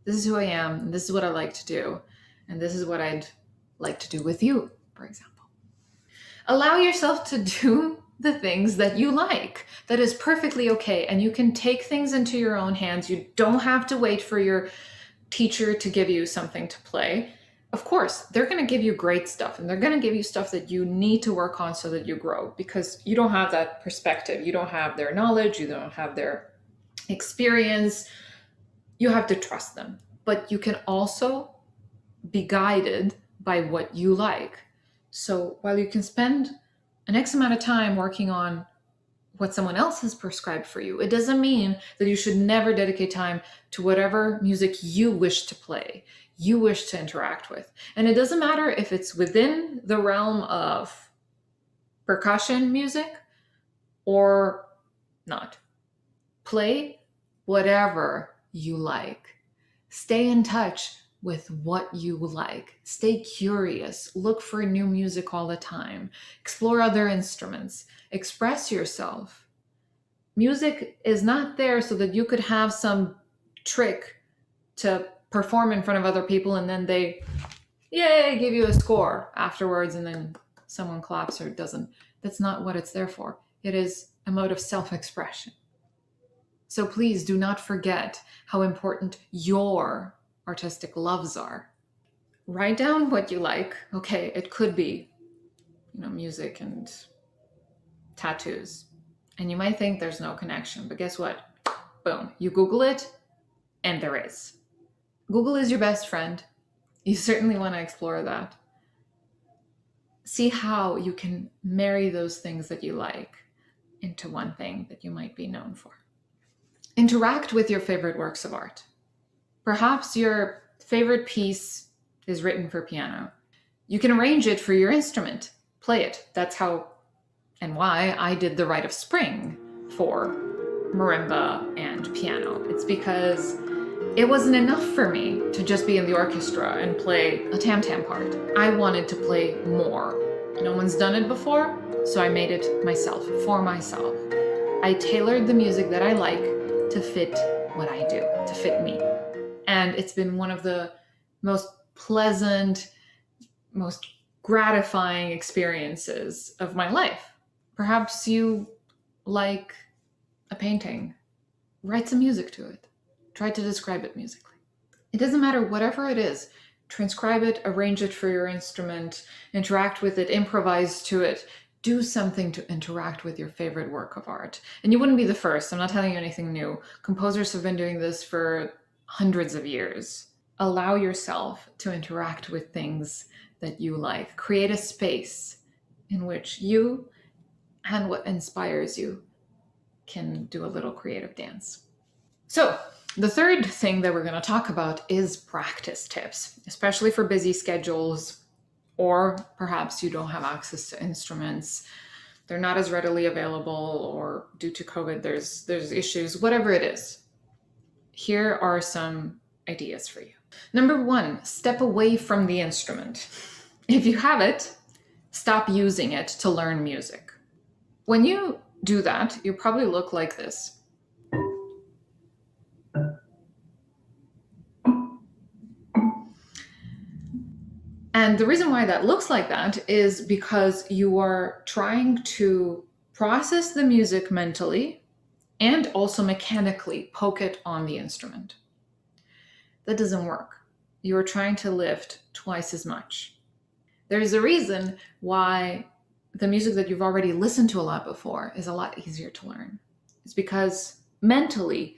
this is who I am, and this is what I like to do, and this is what I'd like to do with you, for example. Allow yourself to do the things that you like. That is perfectly okay, and you can take things into your own hands. You don't have to wait for your teacher to give you something to play. Of course, they're going to give you great stuff, and they're going to give you stuff that you need to work on so that you grow, because you don't have that perspective. You don't have their knowledge. You don't have their experience. You have to trust them. But you can also be guided by what you like. So while you can spend an X amount of time working on what someone else has prescribed for you, it doesn't mean that you should never dedicate time to whatever music you wish to play, you wish to interact with. And it doesn't matter if it's within the realm of percussion music or not. Play whatever you like. Stay in touch with what you like. Stay curious. Look for new music all the time. Explore other instruments. Express yourself. Music is not there so that you could have some trick to perform in front of other people and then they, yay, give you a score afterwards and then someone claps or doesn't. That's not what it's there for. It is a mode of self-expression. So please do not forget how important your artistic loves are. Write down what you like. Okay, it could be, music and tattoos. And you might think there's no connection, but guess what? Boom, you Google it and there is. Google is your best friend. You certainly want to explore that. See how you can marry those things that you like into one thing that you might be known for. Interact with your favorite works of art. Perhaps your favorite piece is written for piano. You can arrange it for your instrument. Play it. That's how and why I did The Rite of Spring for marimba and piano. It's because it wasn't enough for me to just be in the orchestra and play a tam-tam part. I wanted to play more. No one's done it before, so I made it myself, for myself. I tailored the music that I like to fit what I do, to fit me. And it's been one of the most pleasant, most gratifying experiences of my life. Perhaps you like a painting. Write some music to it. Try to describe it musically. It doesn't matter, whatever it is. Transcribe it, arrange it for your instrument, interact with it, improvise to it. Do something to interact with your favorite work of art. And you wouldn't be the first. I'm not telling you anything new. Composers have been doing this for hundreds of years. Allow yourself to interact with things that you like. Create a space in which you and what inspires you can do a little creative dance. So, the third thing that we're going to talk about is practice tips, especially for busy schedules, or perhaps you don't have access to instruments. They're not as readily available, or due to COVID, there's issues, whatever it is. Here are some ideas for you. Number 1, step away from the instrument. If you have it, stop using it to learn music. When you do that, you probably look like this. And the reason why that looks like that is because you are trying to process the music mentally and also mechanically poke it on the instrument. That doesn't work. You are trying to lift twice as much. There's a reason why the music that you've already listened to a lot before is a lot easier to learn. It's because mentally,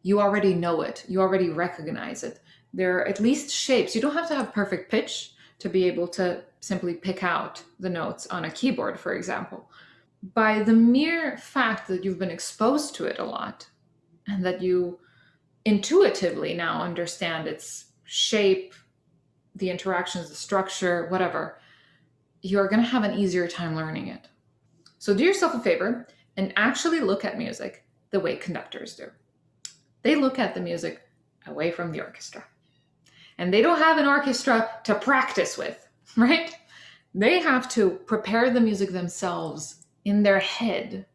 you already know it. You already recognize it. There are at least shapes. You don't have to have perfect pitch to be able to simply pick out the notes on a keyboard, for example. By the mere fact that you've been exposed to it a lot, and that you intuitively now understand its shape, the interactions, the structure, whatever, you're going to have an easier time learning it. So do yourself a favor and actually look at music the way conductors do. They look at the music away from the orchestra. And they don't have an orchestra to practice with, right? They have to prepare the music themselves in their head.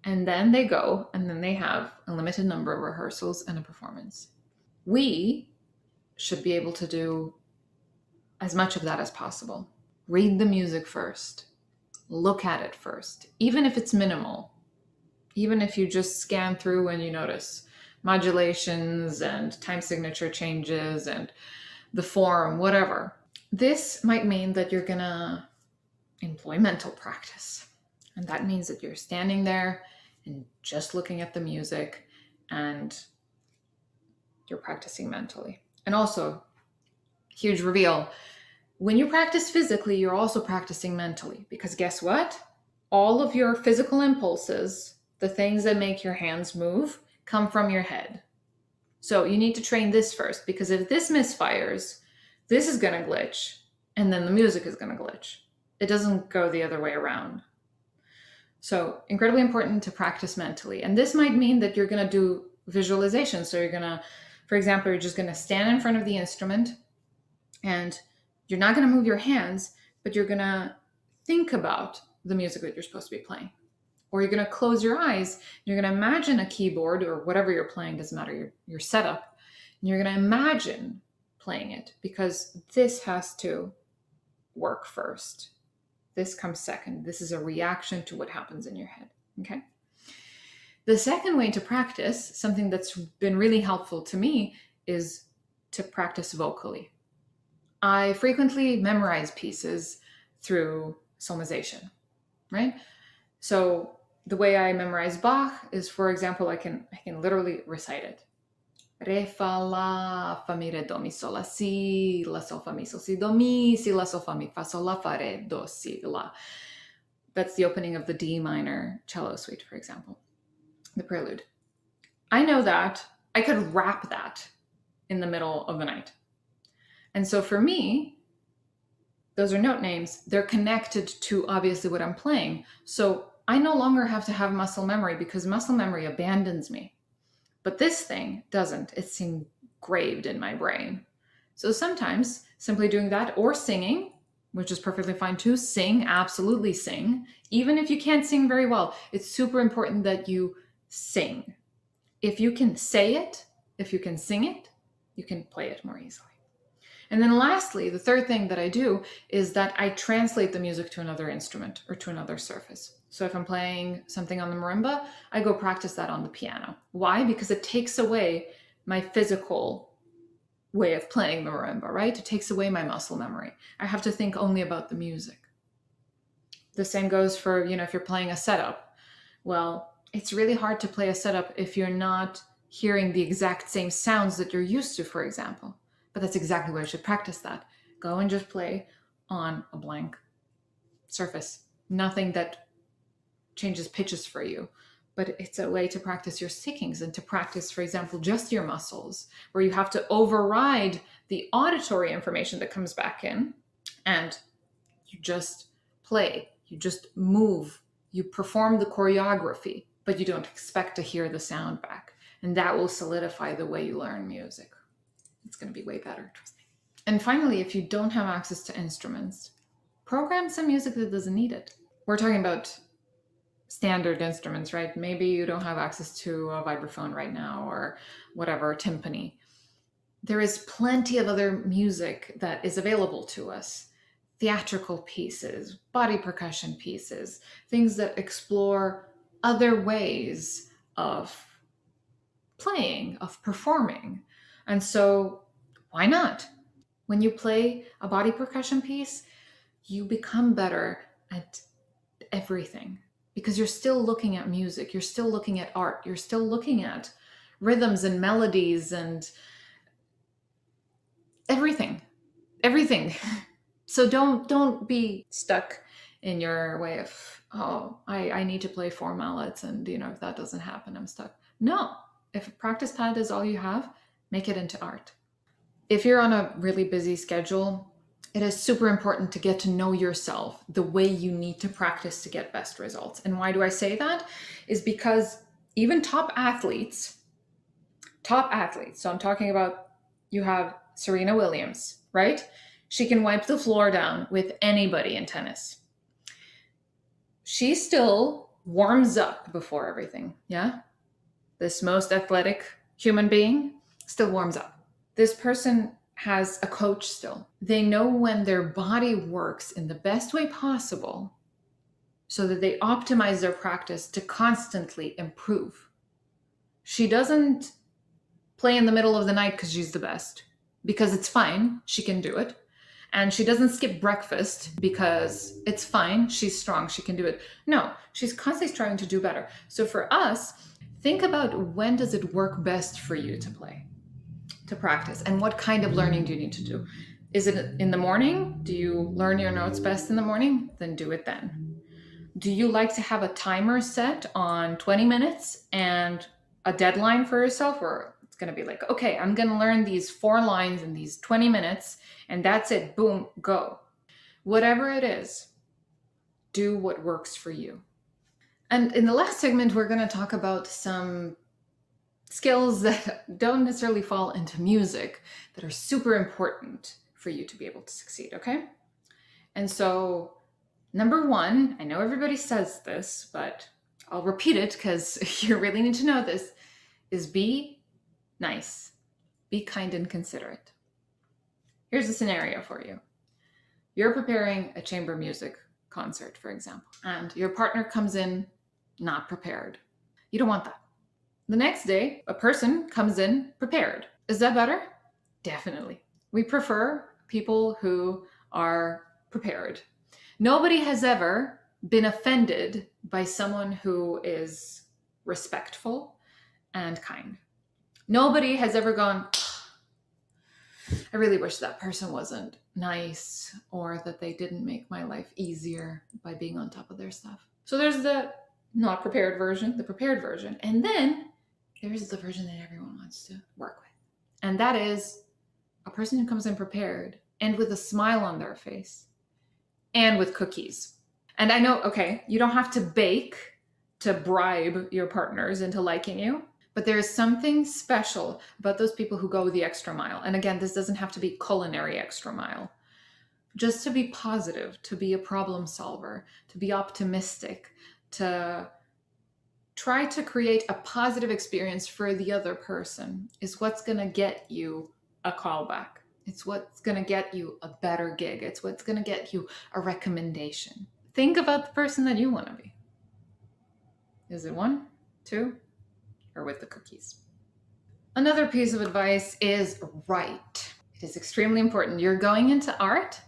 And then they go, and then they have a limited number of rehearsals and a performance. We should be able to do as much of that as possible. Read the music first. Look at it first, even if it's minimal. Even if you just scan through and you notice modulations and time signature changes and the form, whatever. This might mean that you're going to employ mental practice. And that means that you're standing there and just looking at the music and you're practicing mentally. And also, huge reveal, when you practice physically, you're also practicing mentally. Because guess what? All of your physical impulses, the things that make your hands move, come from your head. So you need to train this first, because if this misfires, this is going to glitch, and then the music is going to glitch. It doesn't go the other way around. So incredibly important to practice mentally. And this might mean that you're going to do visualization. So you're going to, for example, you're just going to stand in front of the instrument and you're not going to move your hands, but you're going to think about the music that you're supposed to be playing. Or you're going to close your eyes and you're going to imagine a keyboard or whatever you're playing, doesn't matter, your setup. And you're going to imagine playing it, because this has to work first. This comes second. This is a reaction to what happens in your head. Okay. The second way to practice, something that's been really helpful to me, is to practice vocally. I frequently memorize pieces through solmization, right? So the way I memorize Bach is, for example, I can literally recite it. Re, fa, la, fa, mi, re, do, mi, sol, la, si, la, sol, fa, mi, sol, si, do, mi, si, la, sol, fa, mi, fa, sol, la, fa, re, do, si, la. That's the opening of the D minor cello suite, for example, the prelude. I know that. I could rap that in the middle of the night. And so for me, those are note names. They're connected to obviously what I'm playing. So I no longer have to have muscle memory, because muscle memory abandons me. But this thing doesn't. It's engraved in my brain. So sometimes simply doing that, or singing, which is perfectly fine too. Sing, absolutely sing. Even if you can't sing very well, it's super important that you sing. If you can say it, if you can sing it, you can play it more easily. And then lastly, the third thing that I do is that I translate the music to another instrument or to another surface. So if I'm playing something on the marimba, I go practice that on the piano. Why? Because it takes away my physical way of playing the marimba, right? It takes away my muscle memory. I have to think only about the music. The same goes for, if you're playing a setup. Well, it's really hard to play a setup if you're not hearing the exact same sounds that you're used to, for example. But that's exactly why you should practice that. Go and just play on a blank surface. Nothing that changes pitches for you. But it's a way to practice your stickings and to practice, for example, just your muscles, where you have to override the auditory information that comes back in, and you just play, you just move, you perform the choreography, but you don't expect to hear the sound back. And that will solidify the way you learn music. It's going to be way better, trust me. And finally, if you don't have access to instruments, program some music that doesn't need it. We're talking about standard instruments, right? Maybe you don't have access to a vibraphone right now, or whatever, timpani. There is plenty of other music that is available to us. Theatrical pieces, body percussion pieces, things that explore other ways of playing, of performing. And so why not? When you play a body percussion piece, you become better at everything, because you're still looking at music, you're still looking at art, you're still looking at rhythms and melodies and everything. So don't be stuck in your way of, I need to play 4 mallets, and if that doesn't happen, I'm stuck. No, If a practice pad is all you have, make it into art. If you're on a really busy schedule, it is super important to get to know yourself the way you need to practice to get best results. And why do I say that? Is because even top athletes, so I'm talking about, you have Serena Williams, right? She can wipe the floor down with anybody in tennis. She still warms up before everything, yeah? This most athletic human being still warms up. This person has a coach still. They know when their body works in the best way possible so that they optimize their practice to constantly improve. She doesn't play in the middle of the night because she's the best, because it's fine, she can do it. And she doesn't skip breakfast because it's fine, she's strong, she can do it. No, she's constantly trying to do better. So for us, think about, when does it work best for you to play, to practice, and what kind of learning do you need to do? Is it in the morning? Do you learn your notes best in the morning? Then do it then. Do you like to have a timer set on 20 minutes and a deadline for yourself, or it's going to be like, okay, I'm going to learn these 4 lines in these 20 minutes and that's it, boom, go. Whatever it is, do what works for you. And in the last segment, we're going to talk about some skills that don't necessarily fall into music that are super important for you to be able to succeed, okay? And so, number 1, I know everybody says this, but I'll repeat it because you really need to know this, is be nice. Be kind and considerate. Here's a scenario for you. You're preparing a chamber music concert, for example, and your partner comes in not prepared. You don't want that. The next day, a person comes in prepared. Is that better? Definitely. We prefer people who are prepared. Nobody has ever been offended by someone who is respectful and kind. Nobody has ever gone, I really wish that person wasn't nice, or that they didn't make my life easier by being on top of their stuff. So there's the not prepared version, the prepared version, and then there's the version that everyone wants to work with. And that is a person who comes in prepared and with a smile on their face and with cookies. And I know, okay, you don't have to bake to bribe your partners into liking you, but there is something special about those people who go the extra mile. And again, this doesn't have to be culinary extra mile. Just to be positive, to be a problem solver, to be optimistic, to try to create a positive experience for the other person is what's going to get you a callback. It's what's going to get you a better gig. It's what's going to get you a recommendation. Think about the person that you want to be. Is it 1, 2, or with the cookies? Another piece of advice is write. It is extremely important. You're going into art,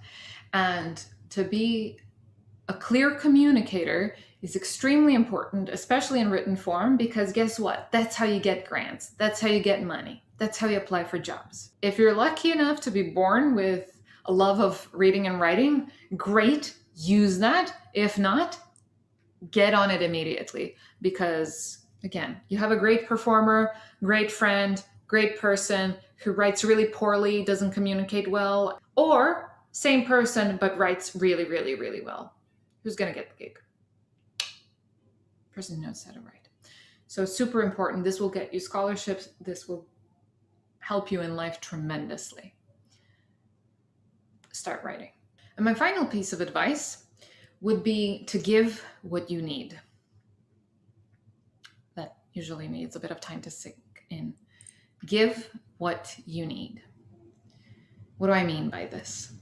and to be a clear communicator is extremely important, especially in written form, because guess what? That's how you get grants. That's how you get money. That's how you apply for jobs. If you're lucky enough to be born with a love of reading and writing, great, use that. If not, get on it immediately, because again, you have a great performer, great friend, great person who writes really poorly, doesn't communicate well, or same person but writes really, really, really well. Who's going to get the gig? Person who knows how to write. So super important. This will get you scholarships. This will help you in life tremendously. Start writing. And my final piece of advice would be to give what you need. That usually needs a bit of time to sink in. Give what you need. What do I mean by this?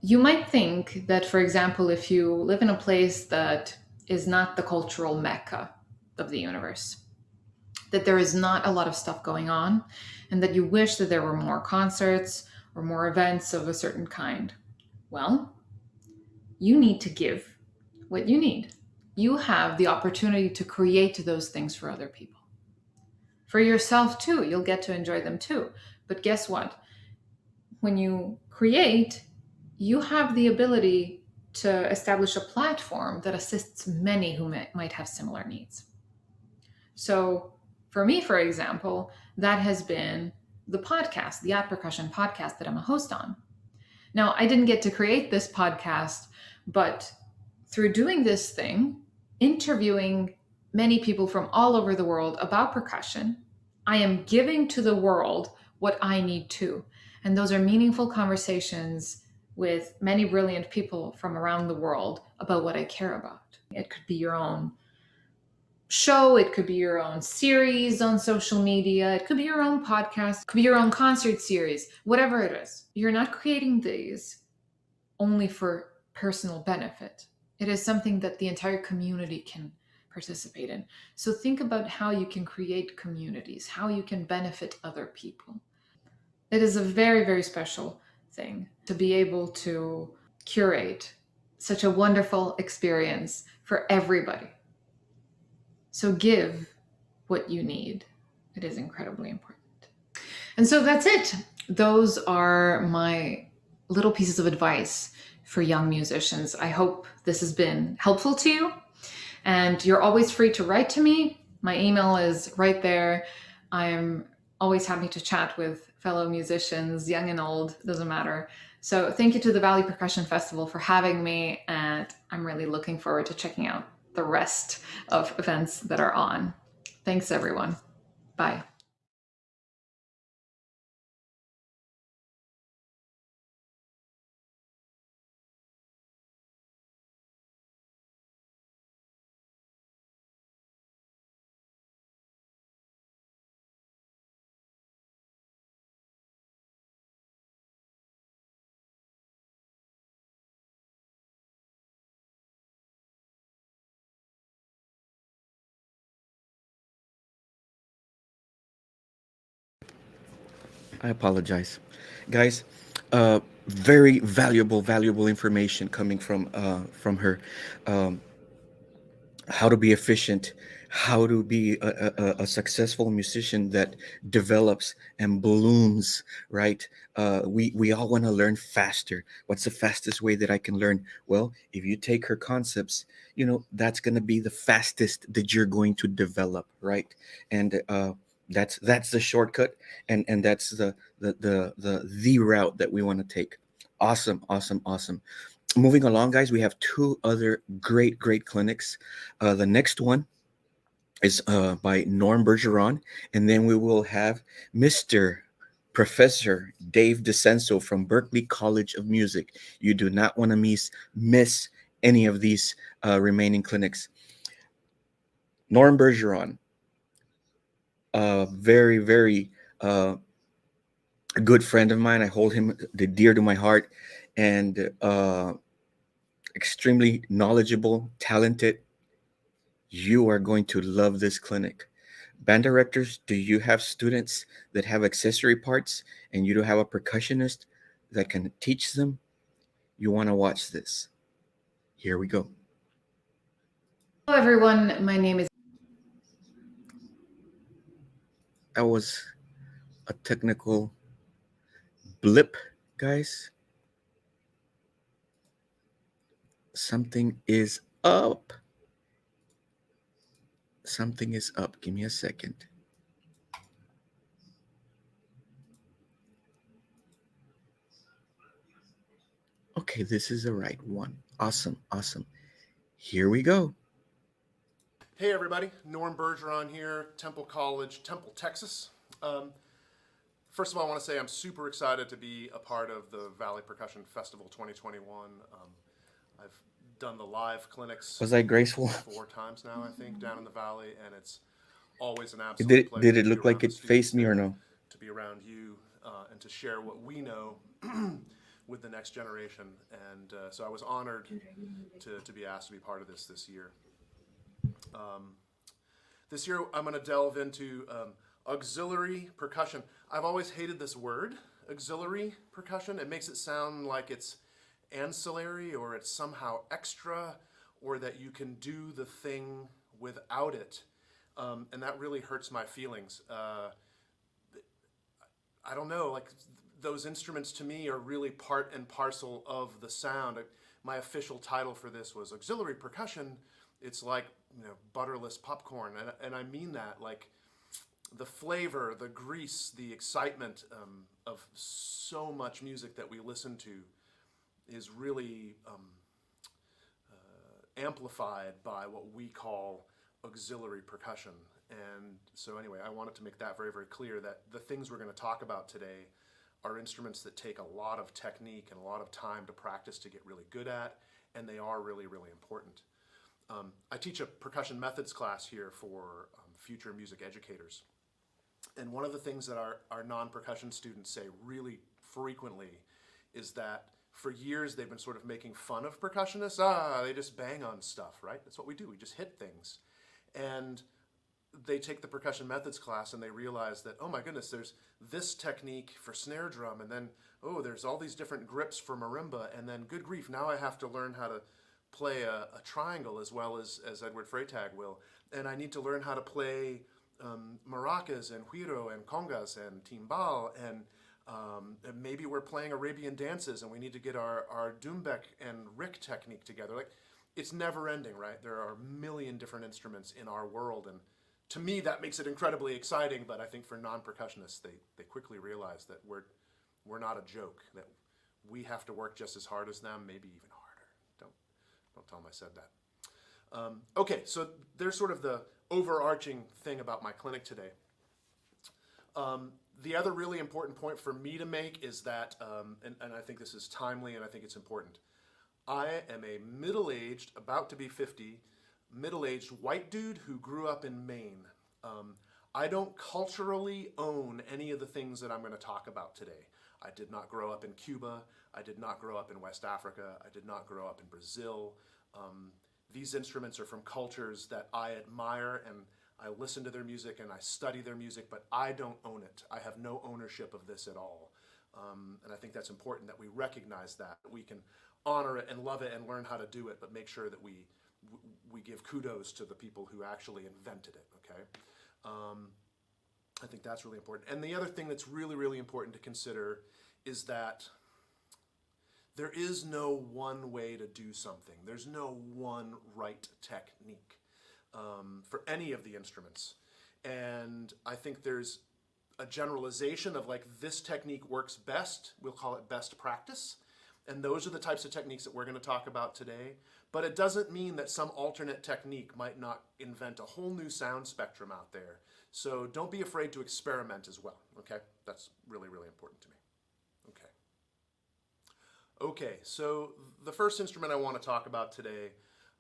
You might think that, for example, if you live in a place that is not the cultural mecca of the universe, that there is not a lot of stuff going on, and that you wish that there were more concerts or more events of a certain kind. Well, you need to give what you need. You have the opportunity to create those things for other people. For yourself too, you'll get to enjoy them too. But guess what? When you create, you have the ability to establish a platform that assists many who might have similar needs. So For me, for example, that has been the podcast, the At Percussion podcast that I'm a host on. Now, I didn't get to create this podcast, but through doing this thing, interviewing many people from all over the world about percussion, I am giving to the world what I need to. And those are meaningful conversations with many brilliant people from around the world about what I care about. It could be your own show, it could be your own series on social media, it could be your own podcast, it could be your own concert series, whatever it is. You're not creating these only for personal benefit. It is something that the entire community can participate in. So think about how you can create communities, how you can benefit other people. It is a very, very special thing to be able to curate such a wonderful experience for everybody. So give what you need. It is incredibly important. And so that's it. Those are my little pieces of advice for young musicians. I hope this has been helpful to you. And you're always free to write to me. My email is right there. I'm always happy to chat with fellow musicians, young and old, doesn't matter. So thank you to the Valley Percussion Festival for having me. And I'm really looking forward to checking out the rest of events that are on. Thanks, everyone. Bye. I apologize, guys. Very valuable information coming from her. Um, how to be efficient, how to be a successful musician that develops and blooms, right? We all want to learn faster. What's the fastest way that I can learn? Well, if you take her concepts, that's going to be the fastest that you're going to develop, right? And that's the shortcut, and that's the route that we want to take. Awesome. Moving along, guys, we have two other great clinics. The next one is by Norm Bergeron, and then we will have Mr. Professor Dave DeCenso from Berklee College of Music. You do not want to miss any of these remaining clinics. Norm Bergeron, very a good friend of mine. I hold him dear to my heart, and extremely knowledgeable, talented. You are going to love this clinic. Band directors, do you have students that have accessory parts and you don't have a percussionist that can teach them? You want to watch this. Here we go. Hello, everyone. My name is. That was a technical blip, guys. Something is up. Something is up. Give me a second. Okay, this is the right one. Awesome. Here we go. Hey everybody, Norm Bergeron here, Temple College, Temple, Texas. First of all, I want to say I'm super excited to be a part of the Valley Percussion Festival 2021. I've done the live clinics. Was I graceful? 4 times now, I think, down in the valley, and it's always an absolute pleasure. Did it look like it faced me or no? To be around you and to share what we know with the next generation. And so I was honored to be asked to be part of this year. This year I'm going to delve into auxiliary percussion. I've always hated this word, auxiliary percussion. It makes it sound like it's ancillary or it's somehow extra or that you can do the thing without it. And that really hurts my feelings. I don't know, like those instruments to me are really part and parcel of the sound. My official title for this was auxiliary percussion. It's like, butterless popcorn, and I mean that. Like, the flavor, the grease, the excitement of so much music that we listen to is really amplified by what we call auxiliary percussion. And so anyway, I wanted to make that very, very clear that the things we're going to talk about today are instruments that take a lot of technique and a lot of time to practice to get really good at, and they are really, really important. I teach a percussion methods class here for future music educators. And one of the things that our non-percussion students say really frequently is that for years they've been sort of making fun of percussionists. They just bang on stuff, right? That's what we do. We just hit things. And they take the percussion methods class and they realize that, oh my goodness, there's this technique for snare drum, and then, oh, there's all these different grips for marimba, and then good grief, now I have to learn how to play a triangle as well as Edward Freytag will, and I need to learn how to play maracas and huiro and congas and timbal, and maybe we're playing Arabian dances and we need to get our doumbek and rick technique together. Like, it's never ending, right? There are a million different instruments in our world, and to me that makes it incredibly exciting, but I think for non-percussionists they quickly realize that we're not a joke, that we have to work just as hard as them, maybe even harder. Don't tell them I said that. Okay, so there's sort of the overarching thing about my clinic today. The other really important point for me to make is that, and I think this is timely and I think it's important, I am a middle-aged, about to be 50, middle-aged white dude who grew up in Maine. I don't culturally own any of the things that I'm going to talk about today. I did not grow up in Cuba. I did not grow up in West Africa. I did not grow up in Brazil. These instruments are from cultures that I admire, and I listen to their music and I study their music, but I don't own it. I have no ownership of this at all. And I think that's important that we recognize that we can honor it and love it and learn how to do it, but make sure that we give kudos to the people who actually invented it, okay? I think that's really important. And the other thing that's really, really important to consider is that there is no one way to do something. There's no one right technique for any of the instruments. And I think there's a generalization of like, this technique works best. We'll call it best practice. And those are the types of techniques that we're going to talk about today. But it doesn't mean that some alternate technique might not invent a whole new sound spectrum out there. So don't be afraid to experiment as well, okay? That's really, really important to me. Okay, so the first instrument I want to talk about today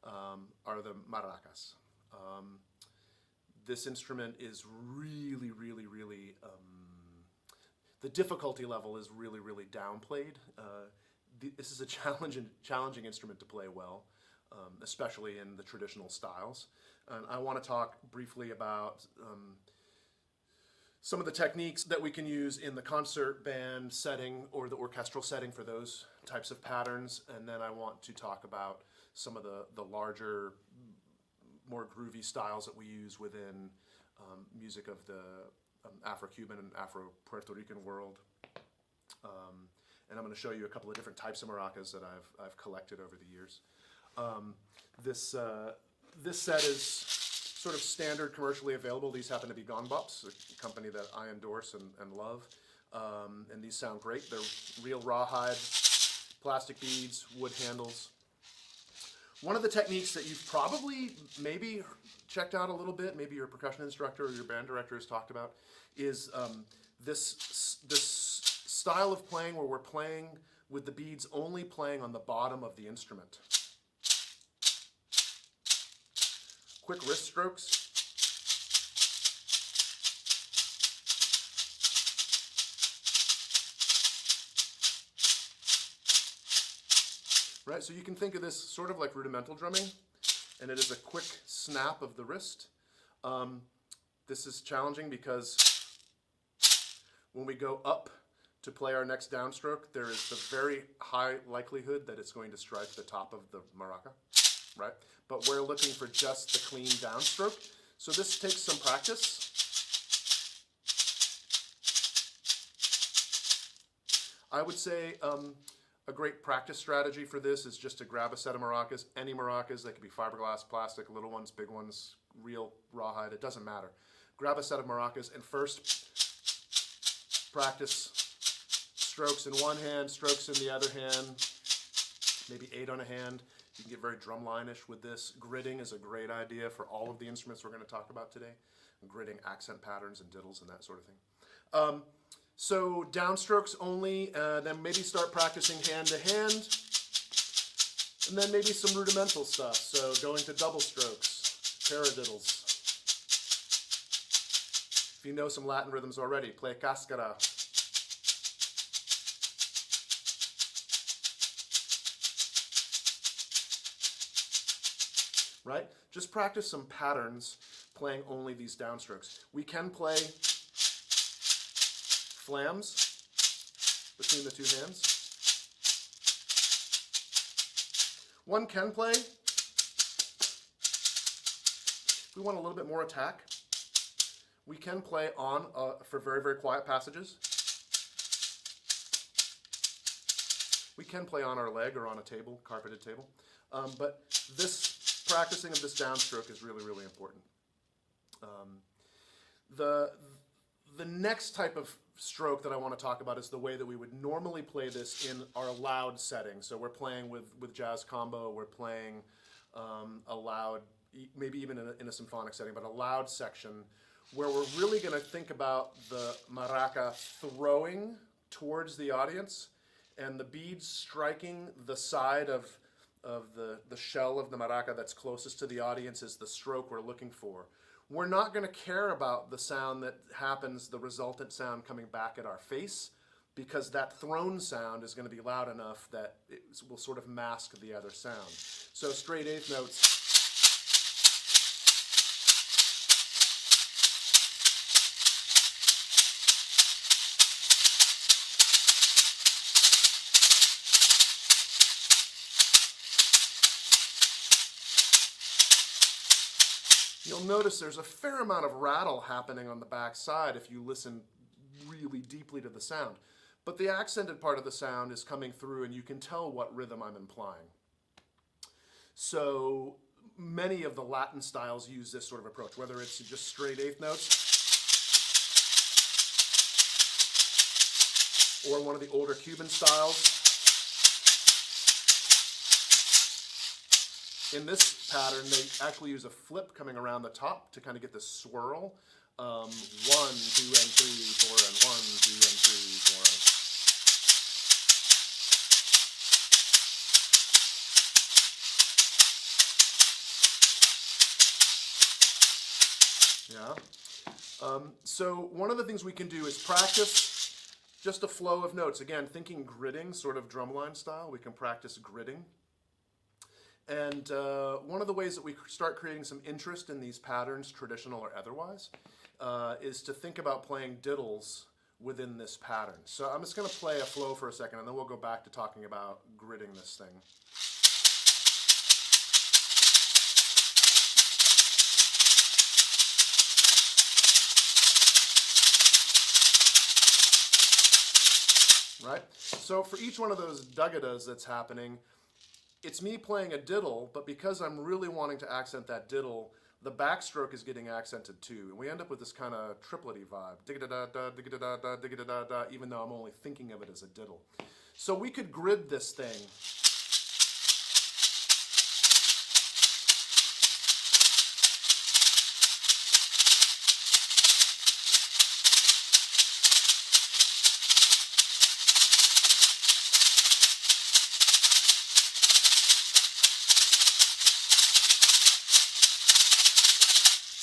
are the maracas. This instrument is really, really, really, the difficulty level is really, really downplayed. This is a challenging instrument to play well, especially in the traditional styles. And I want to talk briefly about some of the techniques that we can use in the concert band setting or the orchestral setting for those types of patterns. And then I want to talk about some of the larger, more groovy styles that we use within music of the Afro-Cuban and Afro-Puerto Rican world. And I'm going to show you a couple of different types of maracas that I've collected over the years. This set is sort of standard commercially available. These happen to be Gonbops, a company that I endorse and love. And these sound great. They're real rawhide, plastic beads, wood handles. One of the techniques that you've probably maybe checked out a little bit, maybe your percussion instructor or your band director has talked about, is this style of playing where we're playing with the beads only playing on the bottom of the instrument. Quick wrist strokes. Right, so you can think of this sort of like rudimental drumming, and it is a quick snap of the wrist. This is challenging because when we go up to play our next downstroke, there is the very high likelihood that it's going to strike the top of the maraca, right? But we're looking for just the clean downstroke. So this takes some practice. I would say a great practice strategy for this is just to grab a set of maracas, any maracas. They could be fiberglass, plastic, little ones, big ones, real rawhide, it doesn't matter. Grab a set of maracas and first practice strokes in one hand, strokes in the other hand, maybe 8 on a hand. You can get very drumline-ish with this. Gridding is a great idea for all of the instruments we're going to talk about today. Gridding accent patterns and diddles and that sort of thing. So downstrokes only, then maybe start practicing hand to hand, and then maybe some rudimental stuff. So going to double strokes, paradiddles. If you know some Latin rhythms already, play cascara. Right? Just practice some patterns playing only these downstrokes. We can play flams between the two hands. One can play, if we want a little bit more attack, we can play on for very, very quiet passages. We can play on our leg or on a table, carpeted table. But this practicing of this downstroke is really, really important. The next type of stroke that I want to talk about is the way that we would normally play this in our loud setting. So we're playing with jazz combo, we're playing a loud, maybe even in a symphonic setting, but a loud section where we're really going to think about the maraca throwing towards the audience and the beads striking the side of the shell of the maraca that's closest to the audience is the stroke we're looking for. We're not going to care about the sound that happens, the resultant sound coming back at our face, because that thrown sound is going to be loud enough that it will sort of mask the other sound. So straight eighth notes. You'll notice there's a fair amount of rattle happening on the back side if you listen really deeply to the sound. But the accented part of the sound is coming through and you can tell what rhythm I'm implying. So many of the Latin styles use this sort of approach, whether it's just straight eighth notes or one of the older Cuban styles. In this pattern, they actually use a flip coming around the top to kind of get this swirl. 1, 2, and 3, 4, and 1, 2, and 3, 4. Yeah. So one of the things we can do is practice just a flow of notes. Again, thinking gridding, sort of drumline style, we can practice gridding. And one of the ways that we start creating some interest in these patterns, traditional or otherwise, is to think about playing diddles within this pattern. So I'm just going to play a flow for a second, and then we'll go back to talking about gridding this thing. Right? So for each one of those duggadas that's happening, it's me playing a diddle, but because I'm really wanting to accent that diddle, the backstroke is getting accented too. And we end up with this kind of triplety vibe. Digga-da-da-da, digga-da-da-da, digga-da-da-da, even though I'm only thinking of it as a diddle. So we could grid this thing.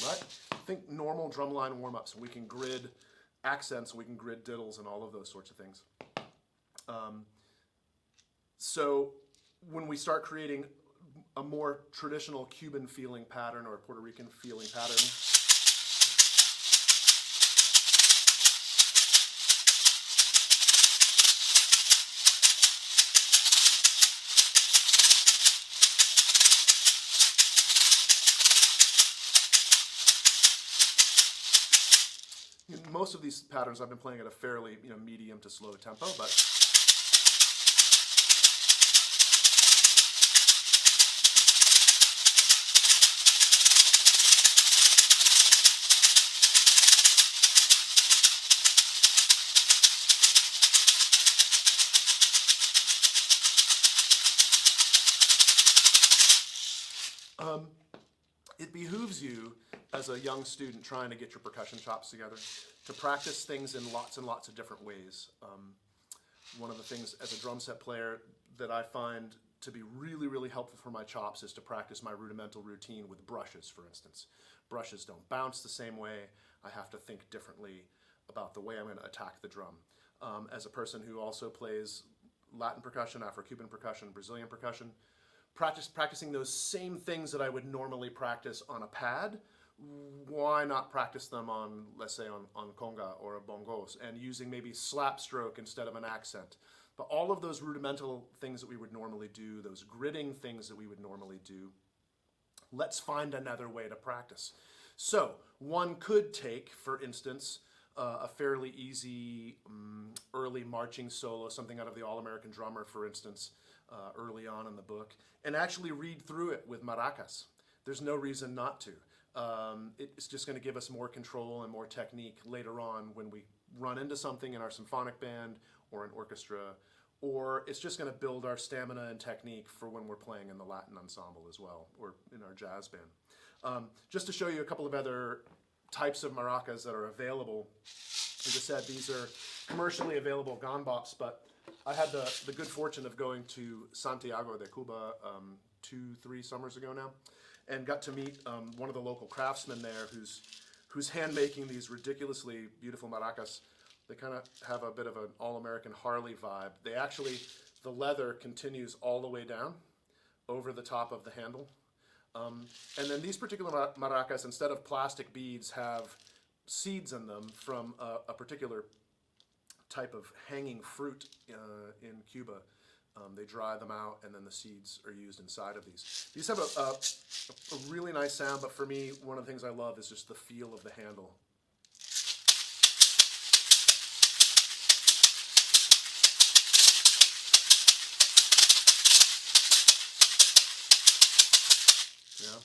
Right? Think normal drumline warm-ups. We can grid accents, we can grid diddles, and all of those sorts of things. So when we start creating a more traditional Cuban feeling pattern or a Puerto Rican feeling pattern, most of these patterns I've been playing at a fairly medium to slow tempo, but behooves you as a young student trying to get your percussion chops together to practice things in lots and lots of different ways. One of the things as a drum set player that I find to be really, really helpful for my chops is to practice my rudimental routine with brushes, for instance. Brushes don't bounce the same way. I have to think differently about the way I'm going to attack the drum. As a person who also plays Latin percussion, Afro-Cuban percussion, Brazilian percussion, practicing those same things that I would normally practice on a pad, why not practice them on, let's say, on conga or bongos, and using maybe slap stroke instead of an accent. But all of those rudimental things that we would normally do, those gritting things that we would normally do, let's find another way to practice. So one could take, for instance, a fairly easy early marching solo, something out of the All-American Drummer, for instance, early on in the book, and actually read through it with maracas. There's no reason not to. It's just going to give us more control and more technique later on when we run into something in our symphonic band or an orchestra, or it's just going to build our stamina and technique for when we're playing in the Latin ensemble as well, or in our jazz band. Just to show you a couple of other types of maracas that are available. As I said, these are commercially available ganbops, but I had the good fortune of going to Santiago de Cuba 2-3 summers ago now, and got to meet one of the local craftsmen there who's hand making these ridiculously beautiful maracas. They kind of have a bit of an all-American Harley vibe. They actually, the leather continues all the way down over the top of the handle. And then these particular maracas, instead of plastic beads, have seeds in them from a particular type of hanging fruit in Cuba. They dry them out, and then the seeds are used inside of these. These have a really nice sound, but for me, one of the things I love is just the feel of the handle. Yeah.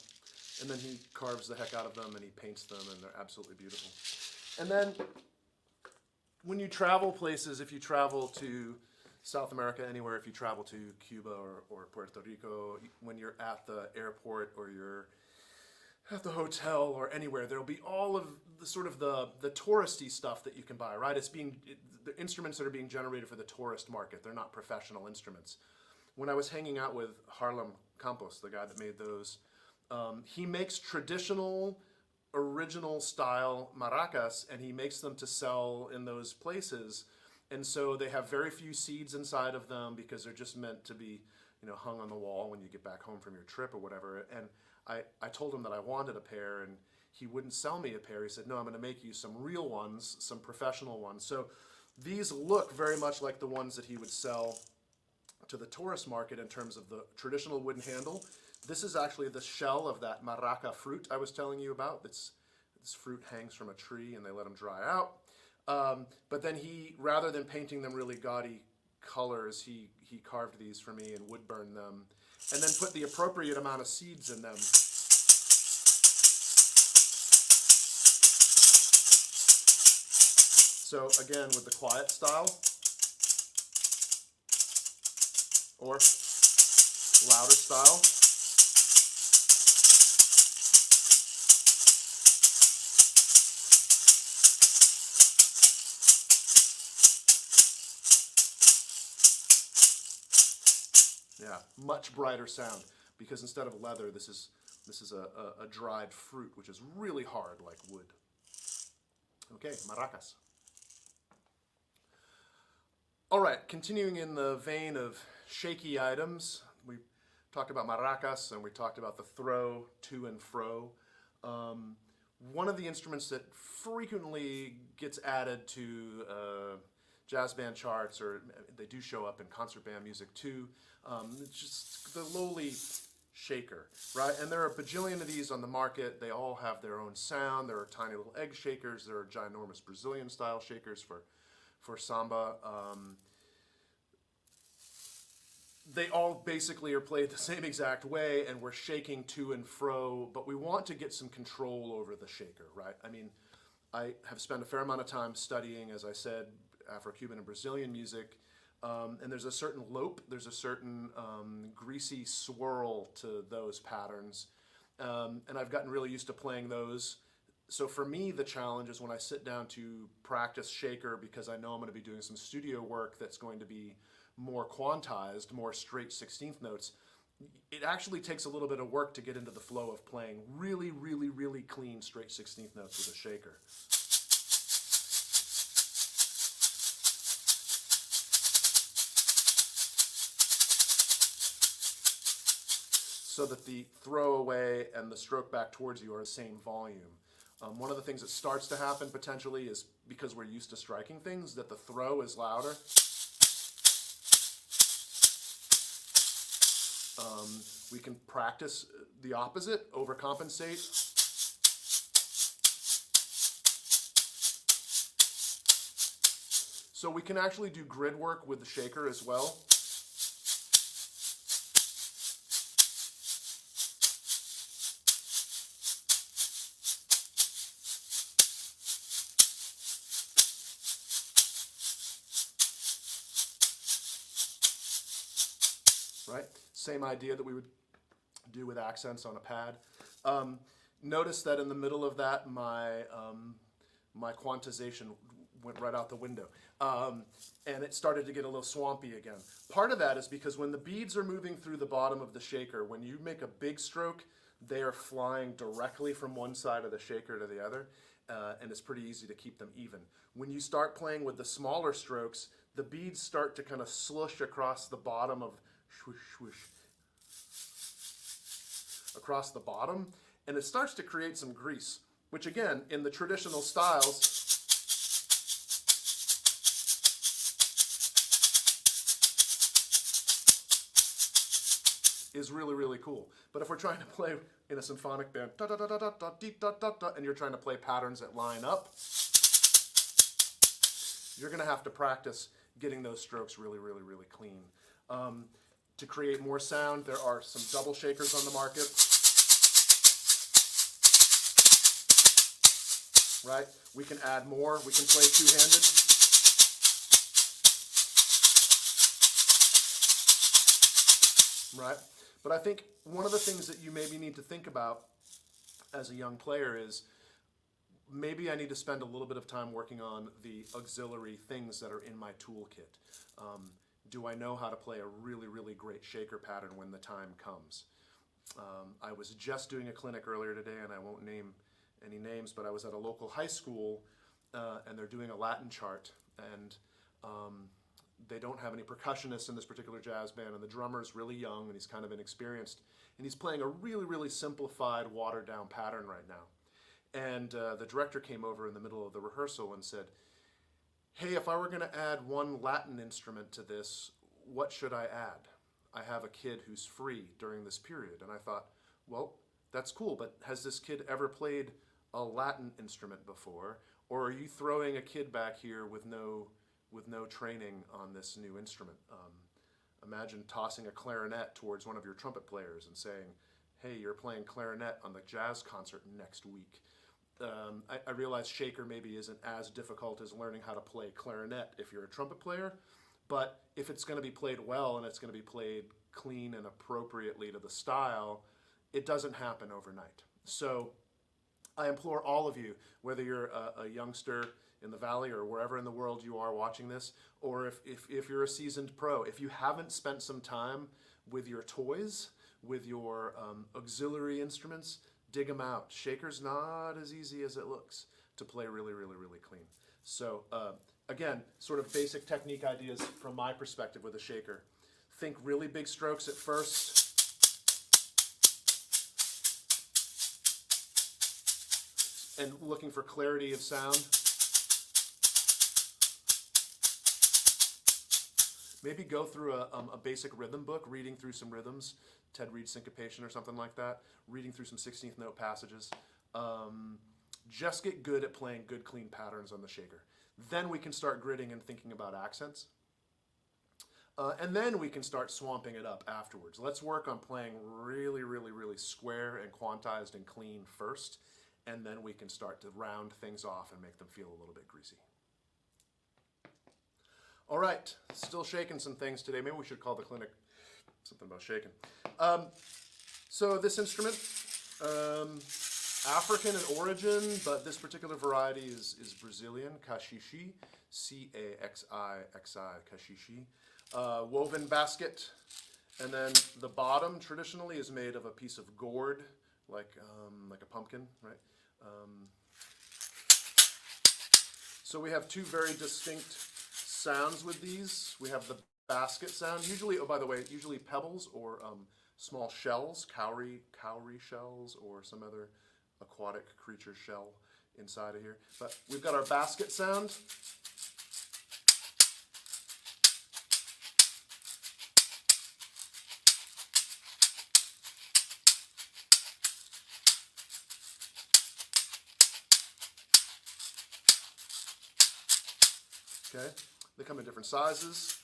And then he carves the heck out of them and he paints them, and they're absolutely beautiful. And then when you travel places, if you travel to South America, anywhere, if you travel to Cuba or Puerto Rico, when you're at the airport or you're at the hotel or anywhere, there'll be all of the sort of the touristy stuff that you can buy, right? The instruments that are being generated for the tourist market. They're not professional instruments. When I was hanging out with Harlem Campos, the guy that made those, he makes traditional, original style maracas, and he makes them to sell in those places. And so they have very few seeds inside of them because they're just meant to be, hung on the wall when you get back home from your trip or whatever. And I told him that I wanted a pair, and he wouldn't sell me a pair. He said, no, I'm going to make you some real ones, some professional ones. So these look very much like the ones that he would sell to the tourist market in terms of the traditional wooden handle. This is actually the shell of that maraca fruit I was telling you about. This fruit hangs from a tree, and they let them dry out. But then he, rather than painting them really gaudy colors, he carved these for me and wood burned them, and then put the appropriate amount of seeds in them. So again, with the quiet style, or louder style. Yeah, much brighter sound, because instead of leather, this is a dried fruit, which is really hard, like wood. Okay, maracas. All right, continuing in the vein of shaky items, we talked about maracas and we talked about the throw to and fro. One of the instruments that frequently gets added to jazz band charts, or they do show up in concert band music too, it's just the lowly shaker, right? And there are a bajillion of these on the market. They all have their own sound. There are tiny little egg shakers. There are ginormous Brazilian style shakers for samba. They all basically are played the same exact way, and we're shaking to and fro, but we want to get some control over the shaker, right? I mean, I have spent a fair amount of time studying, as I said, Afro-Cuban and Brazilian music, and there's a certain lope, there's a certain greasy swirl to those patterns, And I've gotten really used to playing those. So for me, the challenge is when I sit down to practice shaker, because I know I'm going to be doing some studio work that's going to be more quantized, more straight 16th notes. It actually takes a little bit of work to get into the flow of playing really, really, really clean straight 16th notes with a shaker. So that the throwaway and the stroke back towards you are the same volume. One of the things that starts to happen potentially is, because we're used to striking things, that the throw is louder. We can practice the opposite, overcompensate. So we can actually do grid work with the shaker as well. Right? Same idea that we would do with accents on a pad. Notice that in the middle of that, my quantization went right out the window. And it started to get a little swampy again. Part of that is because when the beads are moving through the bottom of the shaker, when you make a big stroke, they are flying directly from one side of the shaker to the other, and it's pretty easy to keep them even. When you start playing with the smaller strokes, the beads start to kind of slush across the bottom of swoosh, swoosh, across the bottom, and it starts to create some grease, which again, in the traditional styles, is really, really cool. But if we're trying to play in a symphonic band, da, da, da, da, da, dee, da, da, da, and you're trying to play patterns that line up, you're going to have to practice getting those strokes really, really, really clean. To create more sound, there are some double shakers on the market. Right? We can add more. We can play two-handed. Right? But I think one of the things that you maybe need to think about as a young player is, maybe I need to spend a little bit of time working on the auxiliary things that are in my toolkit. Do I know how to play a really, really great shaker pattern when the time comes? I was just doing a clinic earlier today, and I won't name any names, but I was at a local high school, and they're doing a Latin chart, and they don't have any percussionists in this particular jazz band, and the drummer's really young, and he's kind of inexperienced, and he's playing a really, really simplified, watered-down pattern right now. And the director came over in the middle of the rehearsal and said, "Hey, if I were going to add one Latin instrument to this, what should I add? I have a kid who's free during this period." And I thought, well, that's cool, but has this kid ever played a Latin instrument before? Or are you throwing a kid back here with no training on this new instrument? Imagine tossing a clarinet towards one of your trumpet players and saying, "Hey, you're playing clarinet on the jazz concert next week." I realize shaker maybe isn't as difficult as learning how to play clarinet if you're a trumpet player, but if it's going to be played well and it's going to be played clean and appropriately to the style, it doesn't happen overnight. So I implore all of you, whether you're a youngster in the Valley or wherever in the world you are watching this, or if you're a seasoned pro, if you haven't spent some time with your toys, with your auxiliary instruments, dig them out. Shaker's not as easy as it looks to play really, really, really clean. So again, sort of basic technique ideas from my perspective with a shaker. Think really big strokes at first. And looking for clarity of sound. Maybe go through a basic rhythm book, reading through some rhythms, Ted Reed's Syncopation or something like that, reading through some 16th note passages. Just get good at playing good, clean patterns on the shaker. Then we can start gridding and thinking about accents. And then we can start swamping it up afterwards. Let's work on playing really, really, really square and quantized and clean first, and then we can start to round things off and make them feel a little bit greasy. All right, still shaking some things today. Maybe we should call the clinic something about shaking. So this instrument, African in origin, but this particular variety is Brazilian, kashishi, Caxixi, kashishi. Woven basket, and then the bottom traditionally is made of a piece of gourd, like a pumpkin, right? So we have two very distinct sounds with these. We have the basket sound, usually, oh, by the way, usually pebbles or small shells, cowrie shells, or some other aquatic creature shell inside of here. But we've got our basket sound. Okay, they come in different sizes.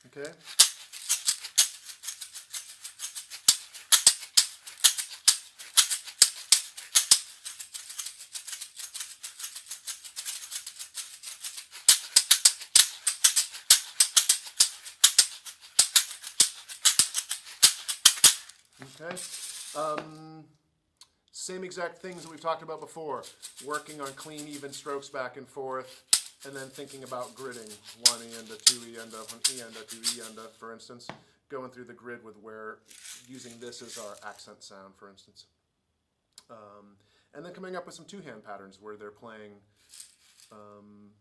Okay. Okay. Same exact things that we've talked about before. Working on clean, even strokes back and forth, and then thinking about gridding. 1 ienda, 2 ienda, 1 ienda, 2 ienda, for instance. Going through the grid with where, using this as our accent sound, for instance. And then coming up with some two-hand patterns where they're playing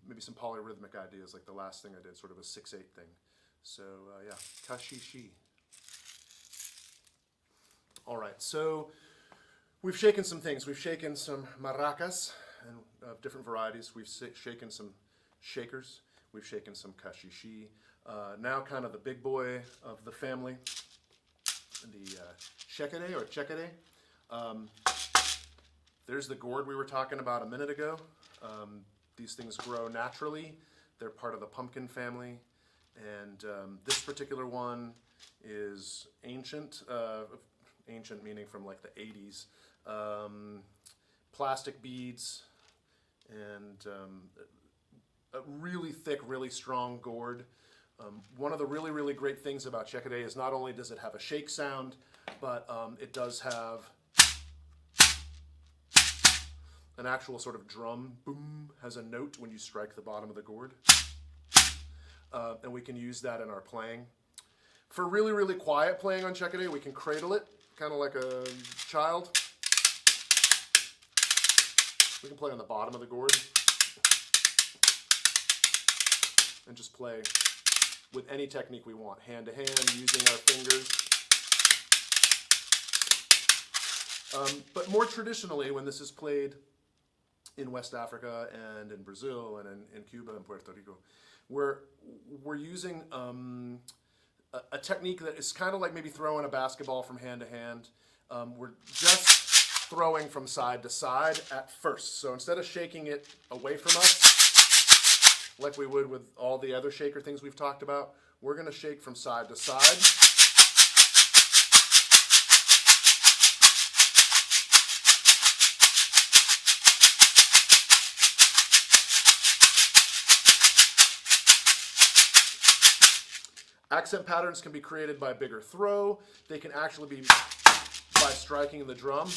maybe some polyrhythmic ideas, like the last thing I did, sort of a 6/8 thing. So yeah, kashishi. All right, so we've shaken some things. We've shaken some maracas and of different varieties. We've shaken some shakers. We've shaken some kashishi. Now kind of the big boy of the family, the shekere or chekere. There's the gourd we were talking about a minute ago. These things grow naturally. They're part of the pumpkin family. And this particular one is ancient. Ancient meaning from like the 80s. Plastic beads and a really thick, really strong gourd. One of the really, really great things about chekere is not only does it have a shake sound, but it does have an actual sort of drum, boom, has a note when you strike the bottom of the gourd. And we can use that in our playing. For really, really quiet playing on chekere, we can cradle it, kind of like a child. We can play on the bottom of the gourd and just play with any technique we want, hand to hand, using our fingers. But more traditionally, when this is played in West Africa and in Brazil and in Cuba and Puerto Rico, we're using a technique that is kind of like maybe throwing a basketball from hand to hand. We're just throwing from side to side at first. So instead of shaking it away from us, like we would with all the other shaker things we've talked about, we're going to shake from side to side. Accent patterns can be created by bigger throw. They can actually be by striking the drum.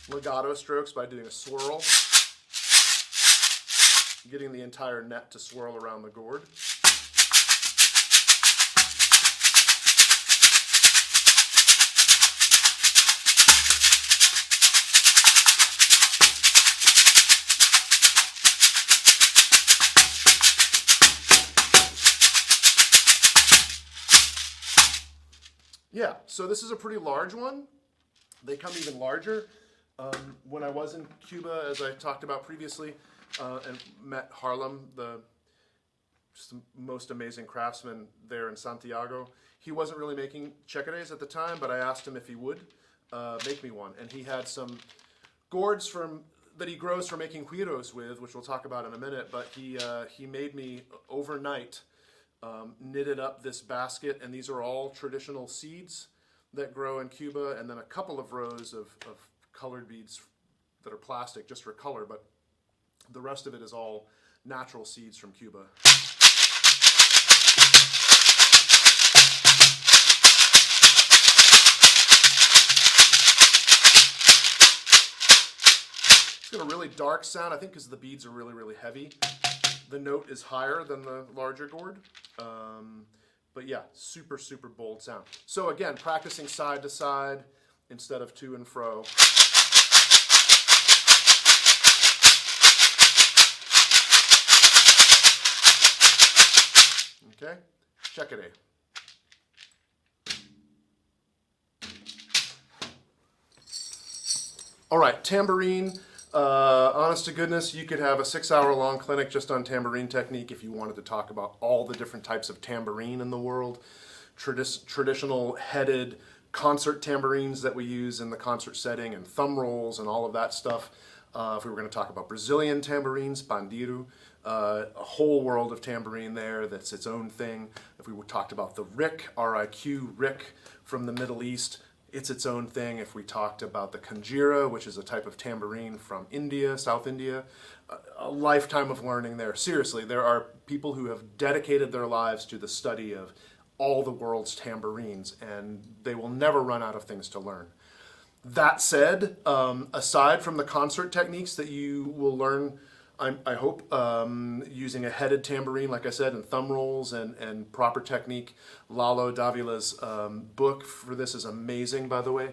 Legato strokes by doing a swirl, getting the entire net to swirl around the gourd. Yeah, so this is a pretty large one. They come even larger. When I was in Cuba, as I talked about previously, and met Harlem, just the most amazing craftsman there in Santiago. He wasn't really making chekeres at the time, but I asked him if he would make me one. And he had some gourds from that he grows for making gyros with, which we'll talk about in a minute. But he made me overnight knitted up this basket, and these are all traditional seeds that grow in Cuba, and then a couple of rows of colored beads that are plastic just for color, but the rest of it is all natural seeds from Cuba. It's got a really dark sound, I think because the beads are really, really heavy. The note is higher than the larger gourd. But yeah, super, super bold sound. So again, practicing side to side instead of to and fro. Okay, check it out. All right, tambourine. Honest to goodness, you could have a 6-hour-long clinic just on tambourine technique if you wanted to talk about all the different types of tambourine in the world. Traditional headed concert tambourines that we use in the concert setting, and thumb rolls and all of that stuff. If we were going to talk about Brazilian tambourines, pandeiro, a whole world of tambourine there that's its own thing. If we talked about the rick, R-I-Q, rick from the Middle East, it's its own thing. If we talked about the kanjira, which is a type of tambourine from India, South India, a lifetime of learning there. Seriously, there are people who have dedicated their lives to the study of all the world's tambourines, and they will never run out of things to learn. That said, aside from the concert techniques that you will learn, I hope, using a headed tambourine, like I said, and thumb rolls and proper technique. Lalo Davila's book for this is amazing, by the way.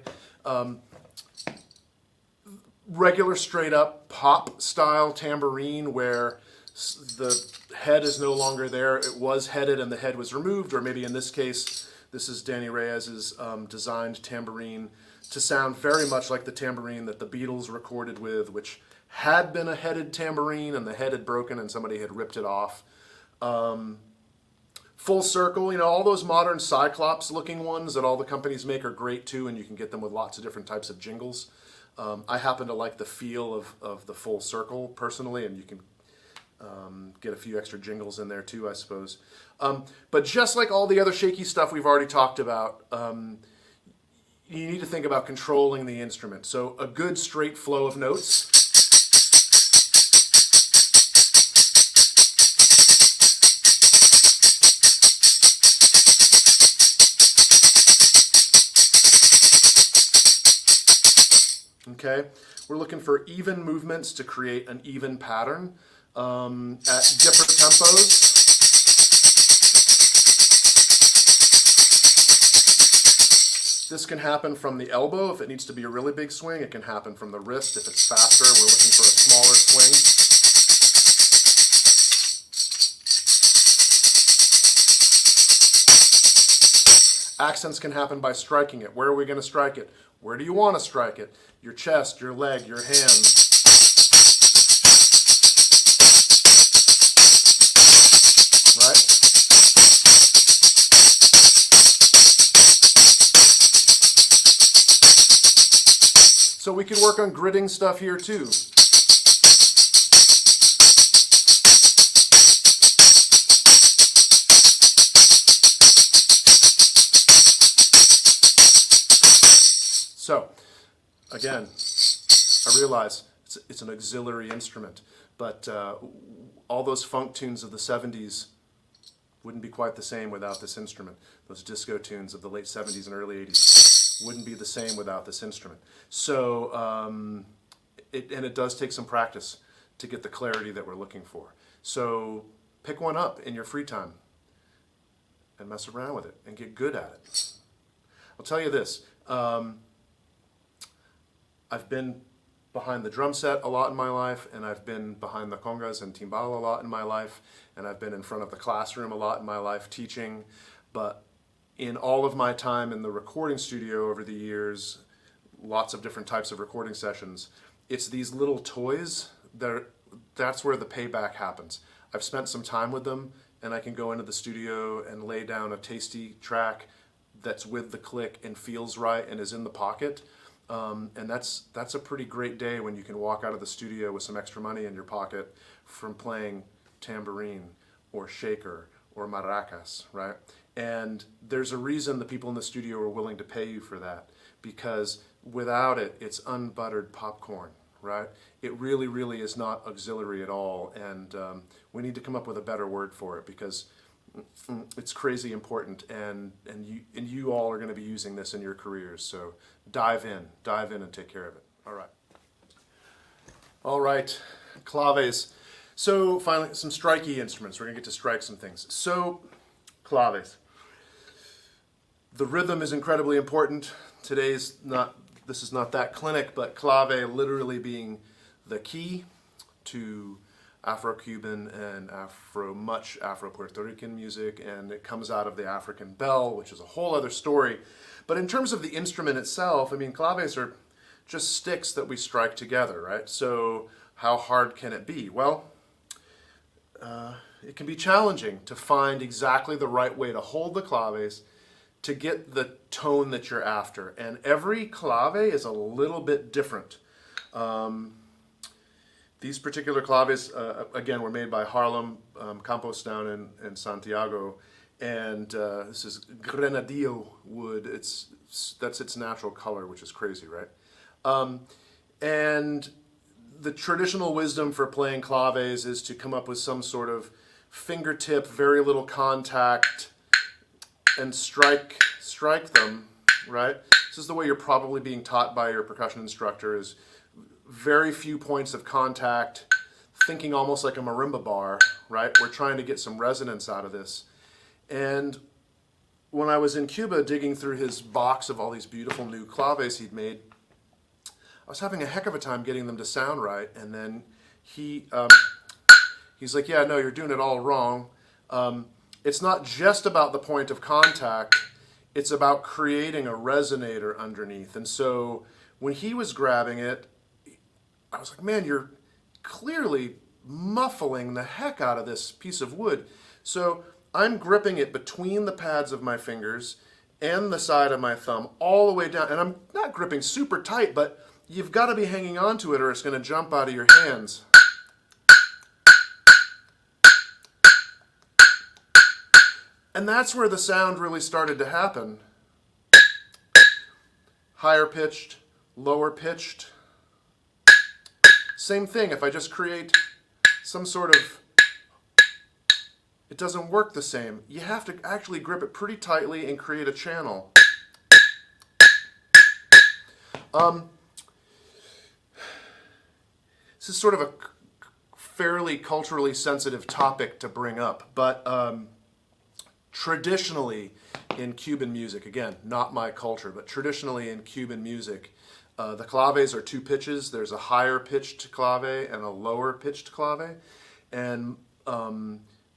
Regular straight up pop style tambourine where the head is no longer there. It was headed and the head was removed, or maybe in this case, this is Danny Reyes's designed tambourine to sound very much like the tambourine that the Beatles recorded with, which had been a headed tambourine and the head had broken and somebody had ripped it off. Full circle, you know, all those modern Cyclops looking ones that all the companies make are great too, and you can get them with lots of different types of jingles. I happen to like the feel of the full circle personally, and you can get a few extra jingles in there too, I suppose. But just like all the other shaky stuff we've already talked about, you need to think about controlling the instrument. So a good straight flow of notes. Okay, we're looking for even movements to create an even pattern at different tempos. This can happen from the elbow if it needs to be a really big swing. It can happen from the wrist if it's faster. We're looking for a smaller swing. Accents can happen by striking it. Where are we going to strike it? Where do you want to strike it? Your chest, your leg, your hand. Right? So we can work on gridding stuff here too. So, again, I realize it's an auxiliary instrument, but all those funk tunes of the 70s wouldn't be quite the same without this instrument. Those disco tunes of the late 70s and early 80s wouldn't be the same without this instrument. So, it does take some practice to get the clarity that we're looking for. So, pick one up in your free time and mess around with it and get good at it. I'll tell you this. I've been behind the drum set a lot in my life, and I've been behind the congas and timbal a lot in my life, and I've been in front of the classroom a lot in my life teaching. But in all of my time in the recording studio over the years, lots of different types of recording sessions, it's these little toys that's where the payback happens. I've spent some time with them, and I can go into the studio and lay down a tasty track that's with the click and feels right and is in the pocket. And that's a pretty great day when you can walk out of the studio with some extra money in your pocket from playing tambourine or shaker or maracas, right? And there's a reason the people in the studio are willing to pay you for that, because without it, it's unbuttered popcorn, right? It really, really is not auxiliary at all, and we need to come up with a better word for it, because it's crazy important, and you all are going to be using this in your careers. So dive in and take care of it. All right, claves. So finally, some strikey instruments. We're going to get to strike some things. So claves. The rhythm is incredibly important. This is not that clinic, but clave literally being the key to Afro-Cuban and much Afro-Puerto Rican music, and it comes out of the African bell, which is a whole other story. But in terms of the instrument itself, I mean, claves are just sticks that we strike together, right? So how hard can it be? Well, it can be challenging to find exactly the right way to hold the claves to get the tone that you're after. And every clave is a little bit different. These particular claves, again, were made by Harlem Campos down in Santiago. And this is grenadillo wood. That's its natural color, which is crazy, right? And the traditional wisdom for playing claves is to come up with some sort of fingertip, very little contact, and strike them, right? This is the way you're probably being taught by your percussion instructor, is very few points of contact, thinking almost like a marimba bar, right? We're trying to get some resonance out of this. And when I was in Cuba digging through his box of all these beautiful new claves he'd made, I was having a heck of a time getting them to sound right. And then he's like, yeah, no, you're doing it all wrong. It's not just about the point of contact, it's about creating a resonator underneath. And so when he was grabbing it, I was like, man, you're clearly muffling the heck out of this piece of wood. So I'm gripping it between the pads of my fingers and the side of my thumb all the way down. And I'm not gripping super tight, but you've got to be hanging on to it or it's going to jump out of your hands. And that's where the sound really started to happen. Higher pitched, lower pitched. Same thing, if I just create some sort of, it doesn't work the same. You have to actually grip it pretty tightly and create a channel. This is sort of a fairly culturally sensitive topic to bring up, but traditionally in Cuban music, again, not my culture, but traditionally in Cuban music, the claves are two pitches. There's a higher pitched clave and a lower pitched clave. And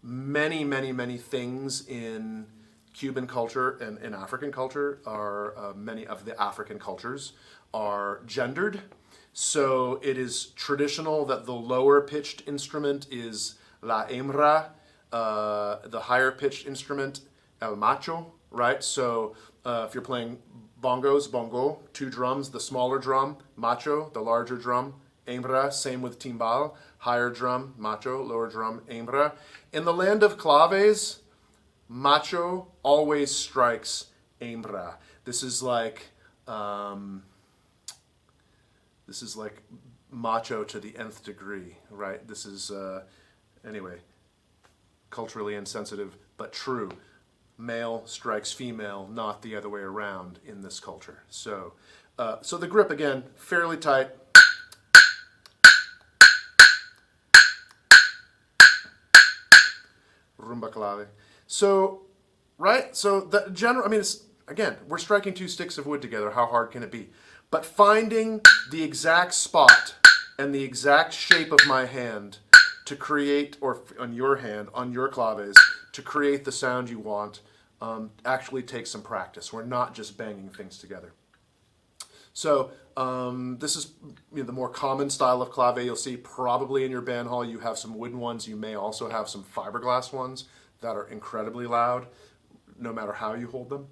many, many, many things in Cuban culture and in African culture are, many of the African cultures are gendered. So it is traditional that the lower pitched instrument is la hembra, the higher pitched instrument, el macho, right? So if you're playing bongos, bongo, two drums, the smaller drum, macho, the larger drum, hembra, same with timbal, higher drum, macho, lower drum, hembra. In the land of claves, macho always strikes hembra. This is like macho to the nth degree, right? This is, anyway, culturally insensitive, but true. Male strikes female, not the other way around in this culture. So, so the grip, again, fairly tight. Rumba clave. So, right? So the general, I mean, it's, again, we're striking two sticks of wood together. How hard can it be? But finding the exact spot and the exact shape of my hand to create, or on your hand, on your claves, to create the sound you want, actually takes some practice. We're not just banging things together. So this is the more common style of clave you'll see. Probably in your band hall you have some wooden ones. You may also have some fiberglass ones that are incredibly loud, no matter how you hold them.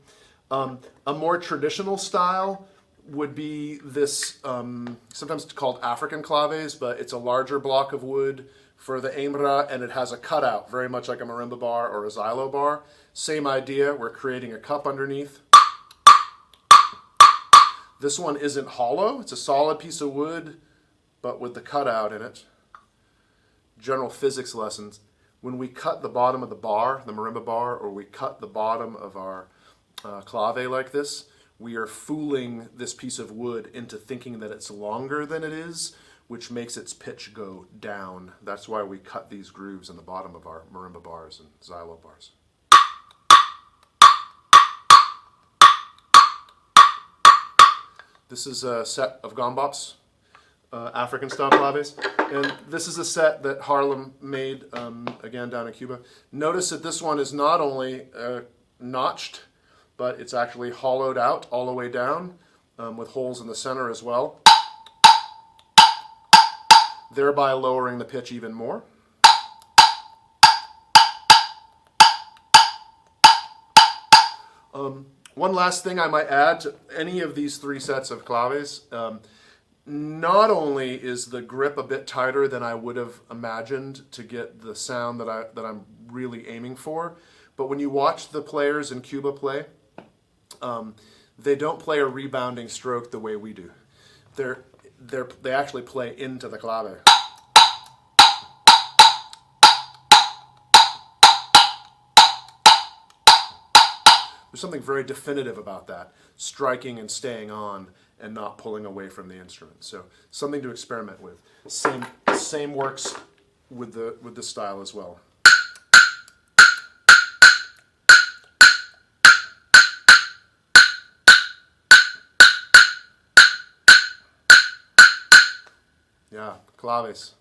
A more traditional style would be this, sometimes called African claves, but it's a larger block of wood for the hembra, and it has a cutout, very much like a marimba bar or a xylo bar. Same idea, we're creating a cup underneath. This one isn't hollow, it's a solid piece of wood, but with the cutout in it. General physics lessons. When we cut the bottom of the bar, the marimba bar, or we cut the bottom of our clave like this, we are fooling this piece of wood into thinking that it's longer than it is, which makes its pitch go down. That's why we cut these grooves in the bottom of our marimba bars and xylo bars. This is a set of gombops, African style claves, and this is a set that Harlem made, again down in Cuba. Notice that this one is not only notched, but it's actually hollowed out all the way down, with holes in the center as well, thereby lowering the pitch even more. One last thing I might add to any of these three sets of claves, not only is the grip a bit tighter than I would have imagined to get the sound that I'm really aiming for, but when you watch the players in Cuba play, they don't play a rebounding stroke the way we do. They actually play into the clave. There's something very definitive about that, striking and staying on and not pulling away from the instrument. So something to experiment with. Same works with the style as well. Yeah, claves.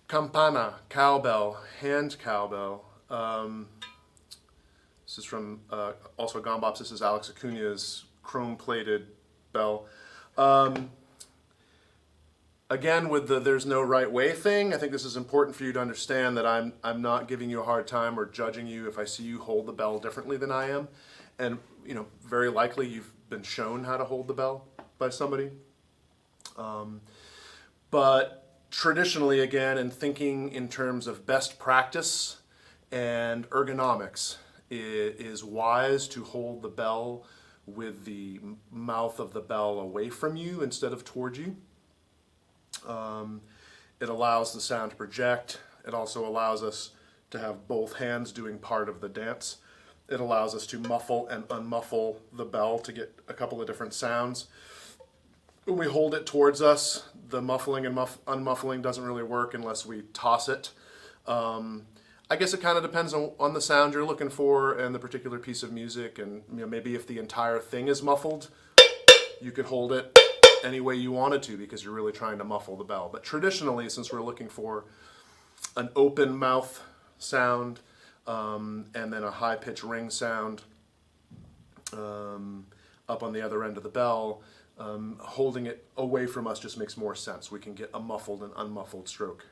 Campana, cowbell, hand cowbell. This is from also Gombops. This is Alex Acuna's chrome-plated bell. Again, with the "there's no right way" thing, I think this is important for you to understand that I'm not giving you a hard time or judging you if I see you hold the bell differently than I am, and very likely you've been shown how to hold the bell by somebody. But traditionally, again, in thinking in terms of best practice and ergonomics, it is wise to hold the bell with the mouth of the bell away from you instead of towards you. It allows the sound to project. It also allows us to have both hands doing part of the dance. It allows us to muffle and unmuffle the bell to get a couple of different sounds. When we hold it towards us, the muffling and unmuffling doesn't really work unless we toss it. I guess it kind of depends on the sound you're looking for and the particular piece of music, and maybe if the entire thing is muffled, you could hold it any way you wanted to because you're really trying to muffle the bell. But traditionally, since we're looking for an open mouth sound and then a high-pitched ring sound up on the other end of the bell, holding it away from us just makes more sense. We can get a muffled and unmuffled stroke.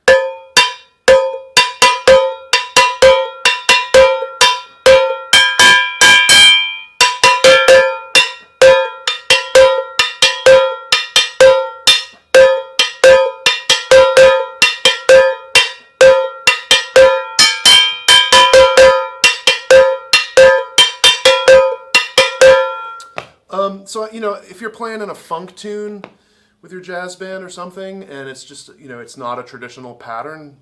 So, if you're playing in a funk tune with your jazz band or something, and it's just, it's not a traditional pattern,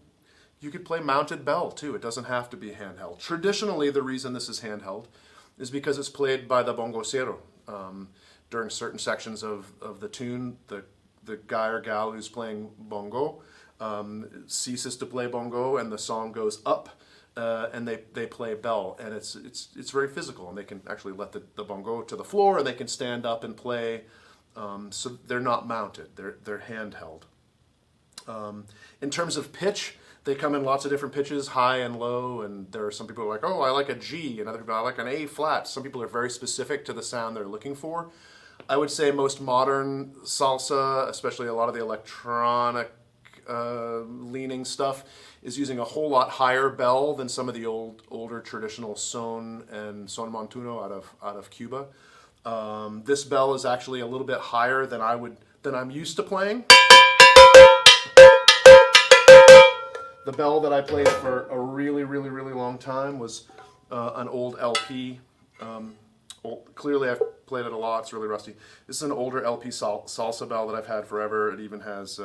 you could play mounted bell too. It doesn't have to be handheld. Traditionally, the reason this is handheld is because it's played by the bongocero. During certain sections of the tune, the guy or gal who's playing bongo ceases to play bongo and the song goes up. And they play bell, and it's very physical, and they can actually let the bongo to the floor, and they can stand up and play. So they're not mounted; they're handheld. In terms of pitch, they come in lots of different pitches, high and low, and there are some people who are like, oh, I like a G, and other people I like an A flat. Some people are very specific to the sound they're looking for. I would say most modern salsa, especially a lot of the electronic leaning stuff is using a whole lot higher bell than some of the older traditional son and son montuno out of Cuba. This bell is actually a little bit higher than I'm used to playing. The bell that I played for a really, really, really long time was an old LP. Clearly, I've played it a lot. It's really rusty. This is an older LP salsa bell that I've had forever. It even has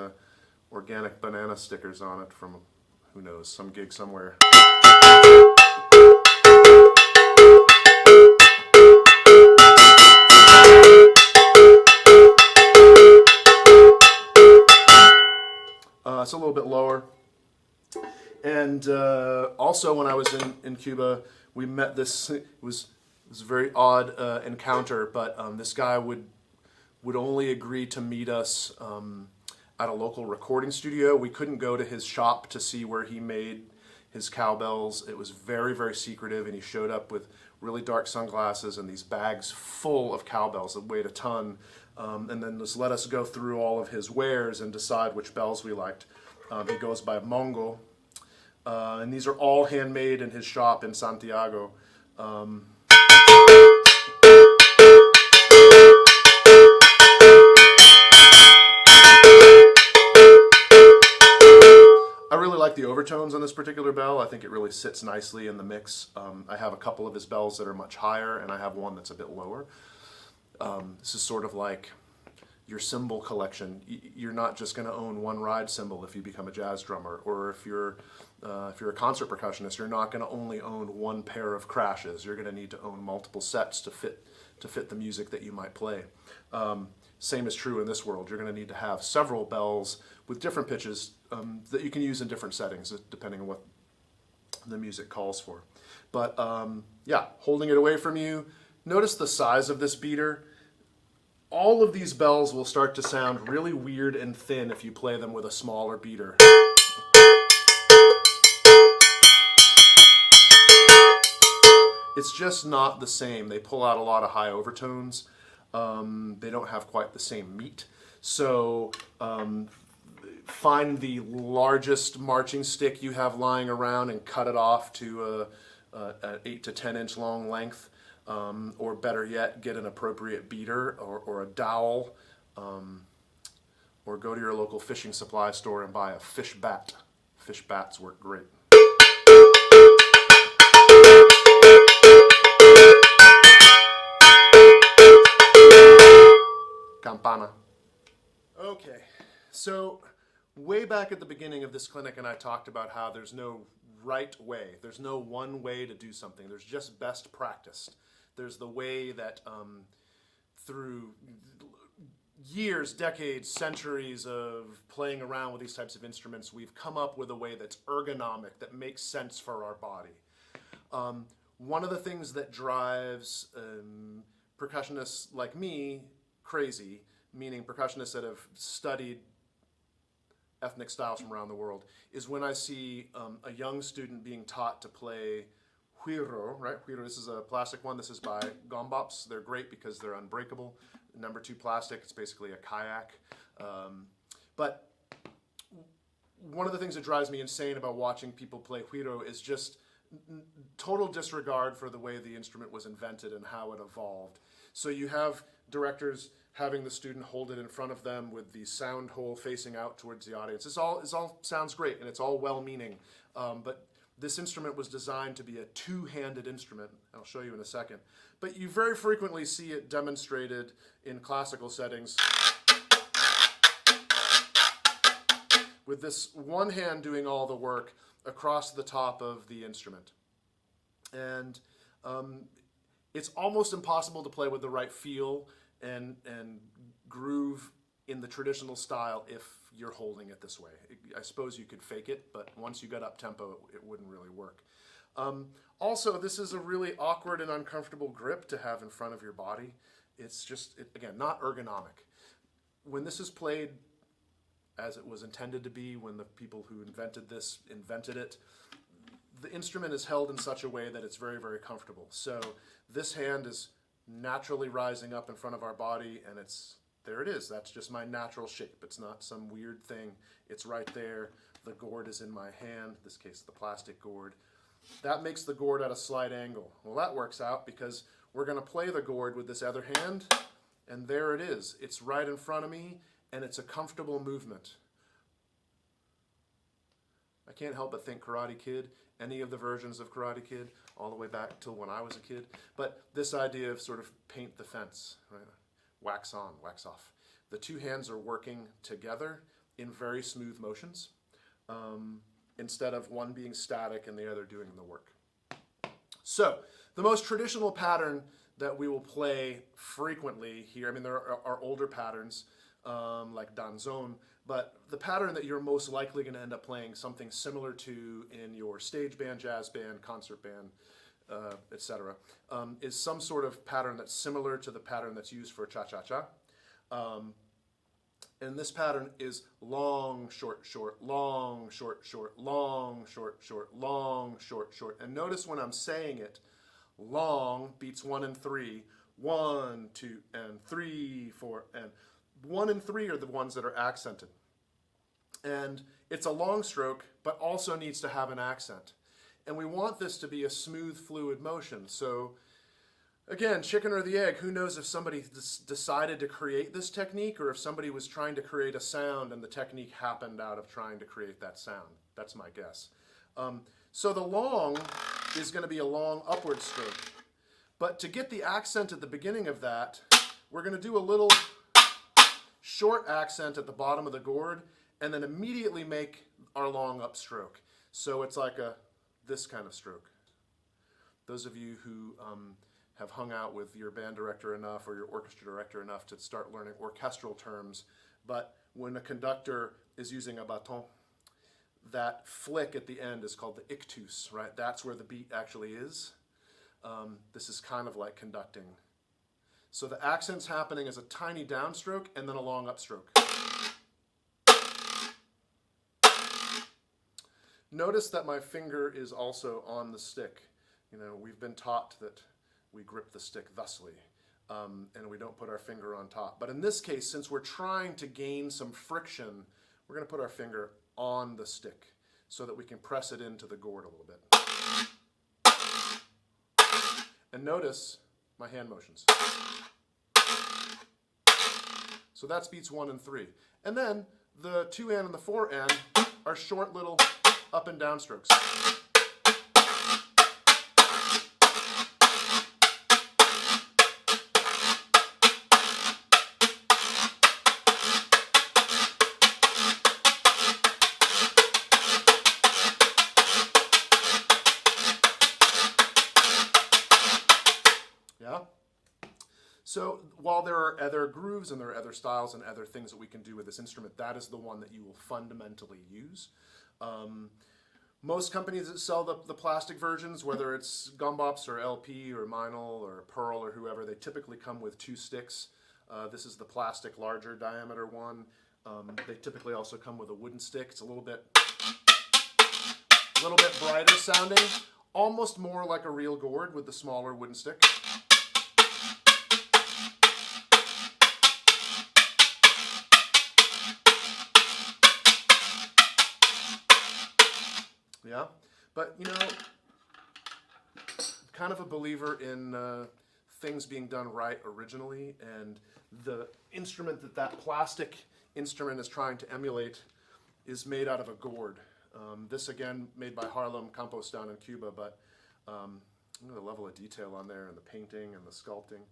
organic banana stickers on it from, who knows, some gig somewhere. It's a little bit lower. And also, when I was in Cuba, we met this. It was a very odd encounter, but this guy would only agree to meet us at a local recording studio. We couldn't go to his shop to see where he made his cowbells. It was very, very secretive, and he showed up with really dark sunglasses and these bags full of cowbells that weighed a ton, and then just let us go through all of his wares and decide which bells we liked. He goes by Mongo, and these are all handmade in his shop in Santiago. I really like the overtones on this particular bell. I think it really sits nicely in the mix. I have a couple of his bells that are much higher, and I have one that's a bit lower. This is sort of like your cymbal collection. You're not just going to own one ride cymbal if you become a jazz drummer, or if you're a concert percussionist, you're not going to only own one pair of crashes. You're going to need to own multiple sets to fit the music that you might play. Same is true in this world. You're going to need to have several bells with different pitches that you can use in different settings, depending on what the music calls for. But yeah, holding it away from you, notice the size of this beater. All of these bells will start to sound really weird and thin if you play them with a smaller beater. It's just not the same. They pull out a lot of high overtones. They don't have quite the same meat. So find the largest marching stick you have lying around and cut it off to an 8 to 10 inch long length. Or better yet, get an appropriate beater or a dowel, or go to your local fishing supply store and buy a fish bat. Fish bats work great. Campana. Okay, so way back at the beginning of this clinic, and I talked about how there's no right way. There's no one way to do something. There's just best practice. There's the way that through years, decades, centuries of playing around with these types of instruments, we've come up with a way that's ergonomic, that makes sense for our body. One of the things that drives percussionists like me crazy, meaning percussionists that have studied ethnic styles from around the world, is when I see a young student being taught to play Huiro, right? Huiro, this is a plastic one. This is by Gombops. They're great because they're unbreakable. Number 2 plastic, it's basically a kayak. But one of the things that drives me insane about watching people play Huiro is just total disregard for the way the instrument was invented and how it evolved. So you have directors having the student hold it in front of them with the sound hole facing out towards the audience. It all sounds great and it's all well-meaning, but this instrument was designed to be a two-handed instrument. I'll show you in a second. But you very frequently see it demonstrated in classical settings with this one hand doing all the work across the top of the instrument. And it's almost impossible to play with the right feel and groove in the traditional style if you're holding it this way. I suppose you could fake it, but once you got up tempo, it wouldn't really work. Also, this is a really awkward and uncomfortable grip to have in front of your body. It's just, again, not ergonomic. When this is played as it was intended to be, when the people who invented this invented it, the instrument is held in such a way that it's very, very comfortable. So this hand is naturally rising up in front of our body, and it's there it is. That's just my natural shape. It's not some weird thing. It's right there. The gourd is in my hand, in this case the plastic gourd. That makes the gourd at a slight angle. Well, that works out because we're going to play the gourd with this other hand, and there it is. It's right in front of me, and it's a comfortable movement. I can't help but think Karate Kid, any of the versions of Karate Kid, all the way back till when I was a kid. But this idea of sort of paint the fence, right? Wax on, wax off. The two hands are working together in very smooth motions, instead of one being static and the other doing the work. So, the most traditional pattern that we will play frequently here, I mean there are older patterns like danzon, but the pattern that you're most likely going to end up playing something similar to in your stage band, jazz band, concert band, etc., is some sort of pattern that's similar to the pattern that's used for cha-cha-cha. And this pattern is long, short, short, long, short, short, long, short, short, long, short, short. And notice when I'm saying it, long beats 1 and 3, 1, 2, and 3, 4, and 1 and 3 are the ones that are accented. And it's a long stroke, but also needs to have an accent. And we want this to be a smooth, fluid motion. So again, chicken or the egg, who knows if somebody decided to create this technique or if somebody was trying to create a sound and the technique happened out of trying to create that sound. That's my guess. So the long is going to be a long upward stroke. But to get the accent at the beginning of that, we're going to do a little short accent at the bottom of the gourd and then immediately make our long upstroke. So it's like this kind of stroke. Those of you who have hung out with your band director enough or your orchestra director enough to start learning orchestral terms, but when a conductor is using a baton, that flick at the end is called the ictus, right? That's where the beat actually is. This is kind of like conducting. So the accent's happening as a tiny downstroke and then a long upstroke. Notice that my finger is also on the stick. You know, we've been taught that we grip the stick thusly, and we don't put our finger on top. But in this case, since we're trying to gain some friction, we're going to put our finger on the stick so that we can press it into the gourd a little bit. And notice my hand motions. So that's beats 1 and 3. And then the 2N and the 4N are short little up and down strokes. Yeah? So while there are other grooves and there are other styles and other things that we can do with this instrument, that is the one that you will fundamentally use. Most companies that sell the plastic versions, whether it's Gumbops or LP or Meinl or Pearl or whoever, they typically come with 2 sticks. This is the plastic larger diameter one. They typically also come with a wooden stick. It's a little bit brighter sounding, almost more like a real gourd with the smaller wooden stick. Yeah, but you know, kind of a believer in things being done right originally, and the instrument that plastic instrument is trying to emulate is made out of a gourd. This again made by Harlem Campos down in Cuba, but look at the level of detail on there and the painting and the sculpting.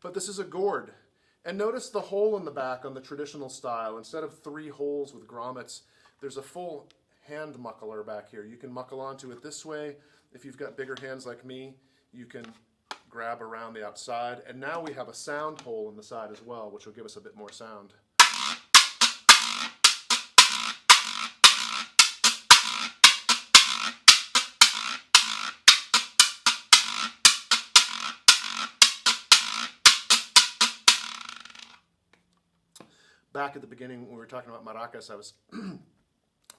But this is a gourd. And notice the hole in the back on the traditional style. Instead of 3 holes with grommets, there's a full hand muckler back here. You can muckle onto it this way. If you've got bigger hands like me, you can grab around the outside. And now we have a sound hole in the side as well, which will give us a bit more sound. Back at the beginning when we were talking about maracas, I was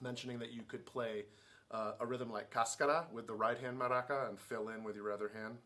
mentioning that you could play a rhythm like cascara with the right hand maraca and fill in with your other hand.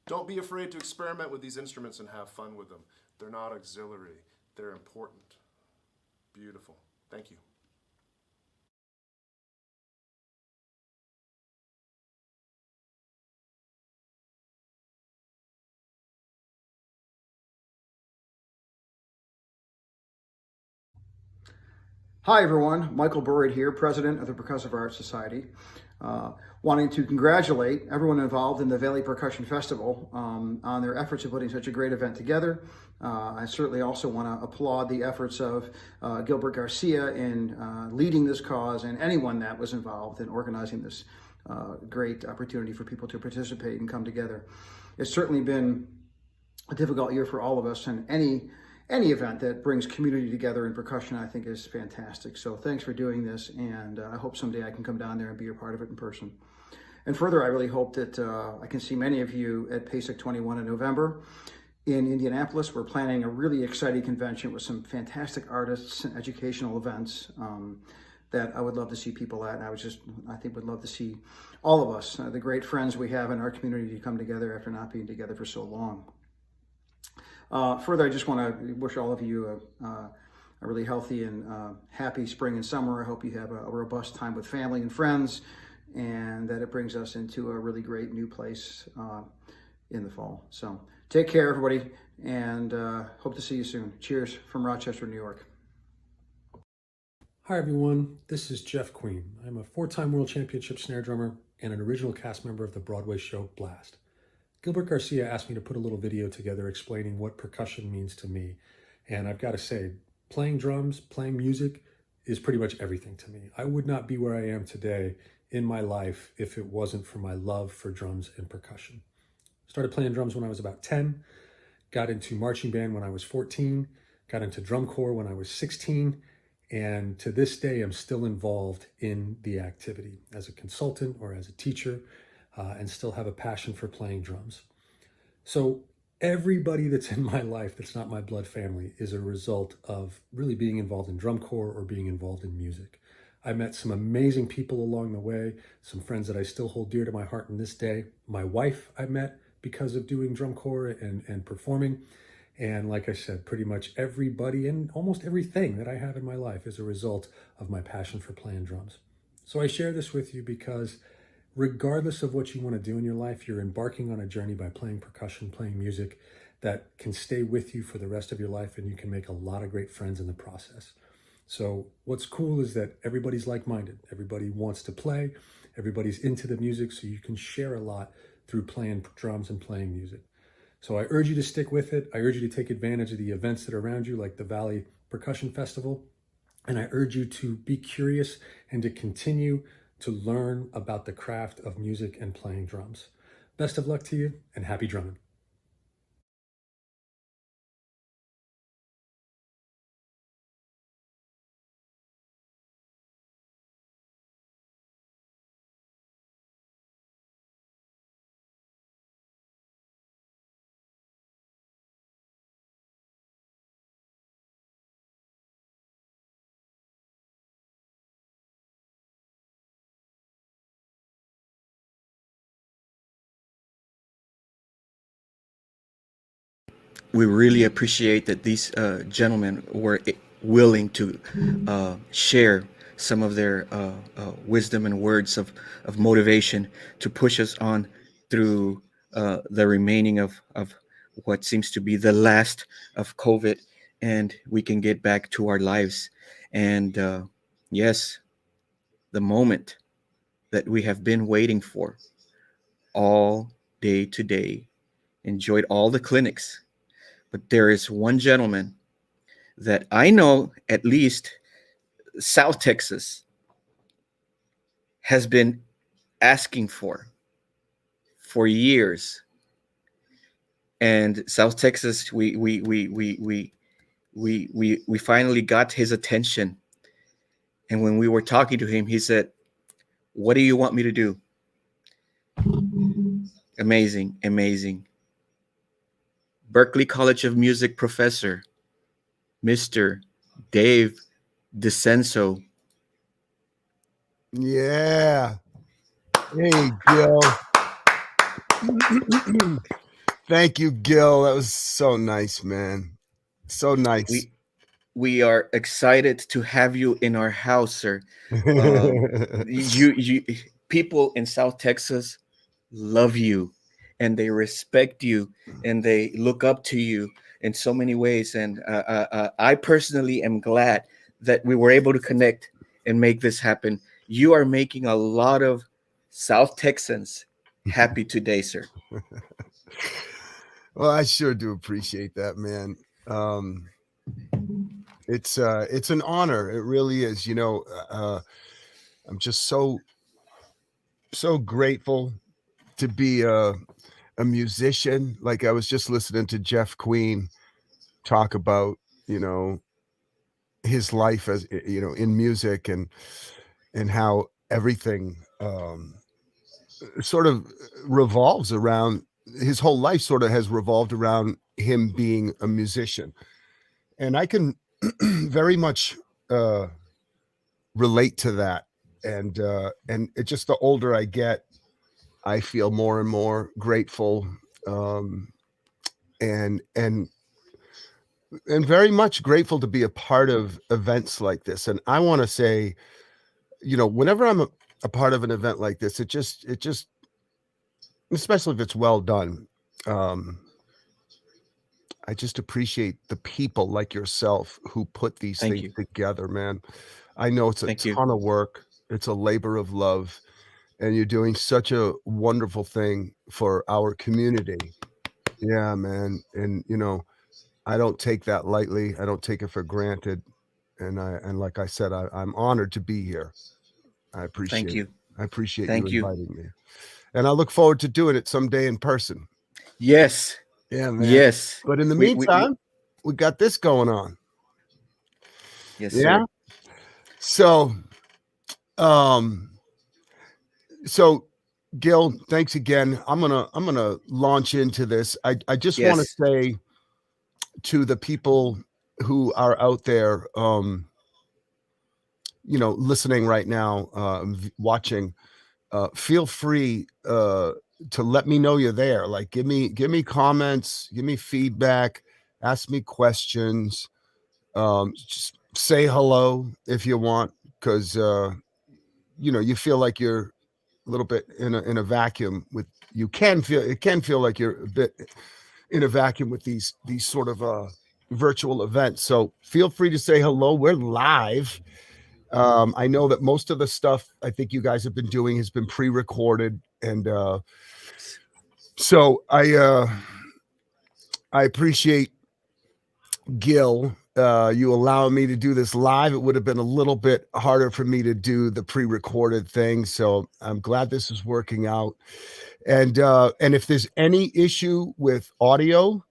Don't be afraid to experiment with these instruments and have fun with them. They're not auxiliary. They're important. Beautiful. Thank you. Hi, everyone. Michael Burritt here, president of the Percussive Arts Society. Wanting to congratulate everyone involved in the Valley Percussion Festival on their efforts of putting such a great event together. I certainly also want to applaud the efforts of Gilbert Garcia in leading this cause and anyone that was involved in organizing this great opportunity for people to participate and come together. It's certainly been a difficult year for all of us, and any event that brings community together in percussion, I think, is fantastic. So thanks for doing this, and I hope someday I can come down there and be a part of it in person. And further, I really hope that I can see many of you at PASIC 21 in November in Indianapolis. We're planning a really exciting convention with some fantastic artists and educational events that I would love to see people at. And I think would love to see all of us, the great friends we have in our community, come together after not being together for so long. Further, I just want to wish all of you a really healthy and happy spring and summer. I hope you have a robust time with family and friends, and that it brings us into a really great new place in the fall. So take care, everybody, and hope to see you soon. Cheers from Rochester, New York. Hi, everyone. This is Jeff Queen. I'm a 4-time World Championship snare drummer and an original cast member of the Broadway show Blast. Gilbert Garcia asked me to put a little video together explaining what percussion means to me. And I've got to say, playing drums, playing music is pretty much everything to me. I would not be where I am today in my life if it wasn't for my love for drums and percussion. Started playing drums when I was about 10, got into marching band when I was 14, got into drum corps when I was 16, and to this day, I'm still involved in the activity as a consultant or as a teacher, and still have a passion for playing drums. So everybody that's in my life that's not my blood family is a result of really being involved in drum corps or being involved in music. I met some amazing people along the way, some friends that I still hold dear to my heart in this day. My wife I met because of doing drum corps and performing. And like I said, pretty much everybody and almost everything that I have in my life is a result of my passion for playing drums. So I share this with you because regardless of what you want to do in your life, you're embarking on a journey by playing percussion, playing music that can stay with you for the rest of your life, and you can make a lot of great friends in the process. So what's cool is that everybody's like-minded. Everybody wants to play. Everybody's into the music, so you can share a lot through playing drums and playing music. So I urge you to stick with it. I urge you to take advantage of the events that are around you, like the Valley Percussion Festival. And I urge you to be curious and to continue to learn about the craft of music and playing drums. Best of luck to you, and happy drumming. We really appreciate that these gentlemen were willing to share some of their wisdom and words of motivation to push us on through the remaining of what seems to be the last of COVID, and we can get back to our lives. And yes, the moment that we have been waiting for all day today, enjoyed all the clinics. But there is one gentleman that I know, at least South Texas has been asking for years. And South Texas, we finally got his attention. And when we were talking to him, he said, "What do you want me to do?" Amazing, amazing. Berklee College of Music professor, Mr. Dave DeCenso. Yeah. Hey, Joe. Thank you, Gil. That was so nice, man. So nice. We are excited to have you in our house, sir. Um, you people in South Texas love you, and they respect you, and they look up to you in so many ways. And I personally am glad that we were able to connect and make this happen. You are making a lot of South Texans happy today, sir. Well, I sure do appreciate that, man. Um, it's an honor. It really is. I'm just so grateful to be a musician. Like I was just listening to Jeff Queen talk about, you know, his life as in music and how everything sort of revolves around his whole life sort of has revolved around him being a musician. And I can very much relate to that. And it just the older I get, I feel more and more grateful, um, and very much grateful to be a part of events like this. And I want to say, whenever I'm a part of an event like this, it just, especially if it's well done, um, I just appreciate the people like yourself who put these Thank things you. together, man. I know it's a Thank you. ton of work. It's a labor of love, and you're doing such a wonderful thing for our community. Yeah, man. And I don't take that lightly. I don't take it for granted. And like I said, I'm honored to be here. I Thank appreciate it. you. I appreciate you Thank you. inviting me. And I look forward to doing it someday in person. Yes. Yeah, man. Yes. But in the We meantime, we got this going on. yes, Yeah. sir. So, um, so Gil, thanks again. I'm gonna launch into this. I just want to Yes. say to the people who are out there, listening right now, watching, feel free to let me know you're there. Like, give me comments, give me feedback, ask me questions. Just say hello if you want, because you feel like you're a little bit in a vacuum with. It can feel like you're a bit in a vacuum with these sort of virtual events. So feel free to say hello. We're live. I know that most of the stuff I think you guys have been doing has been pre-recorded, and so I appreciate, Gil, you allowing me to do this live. It would have been a little bit harder for me to do the pre-recorded thing, so I'm glad this is working out. And if there's any issue with audio,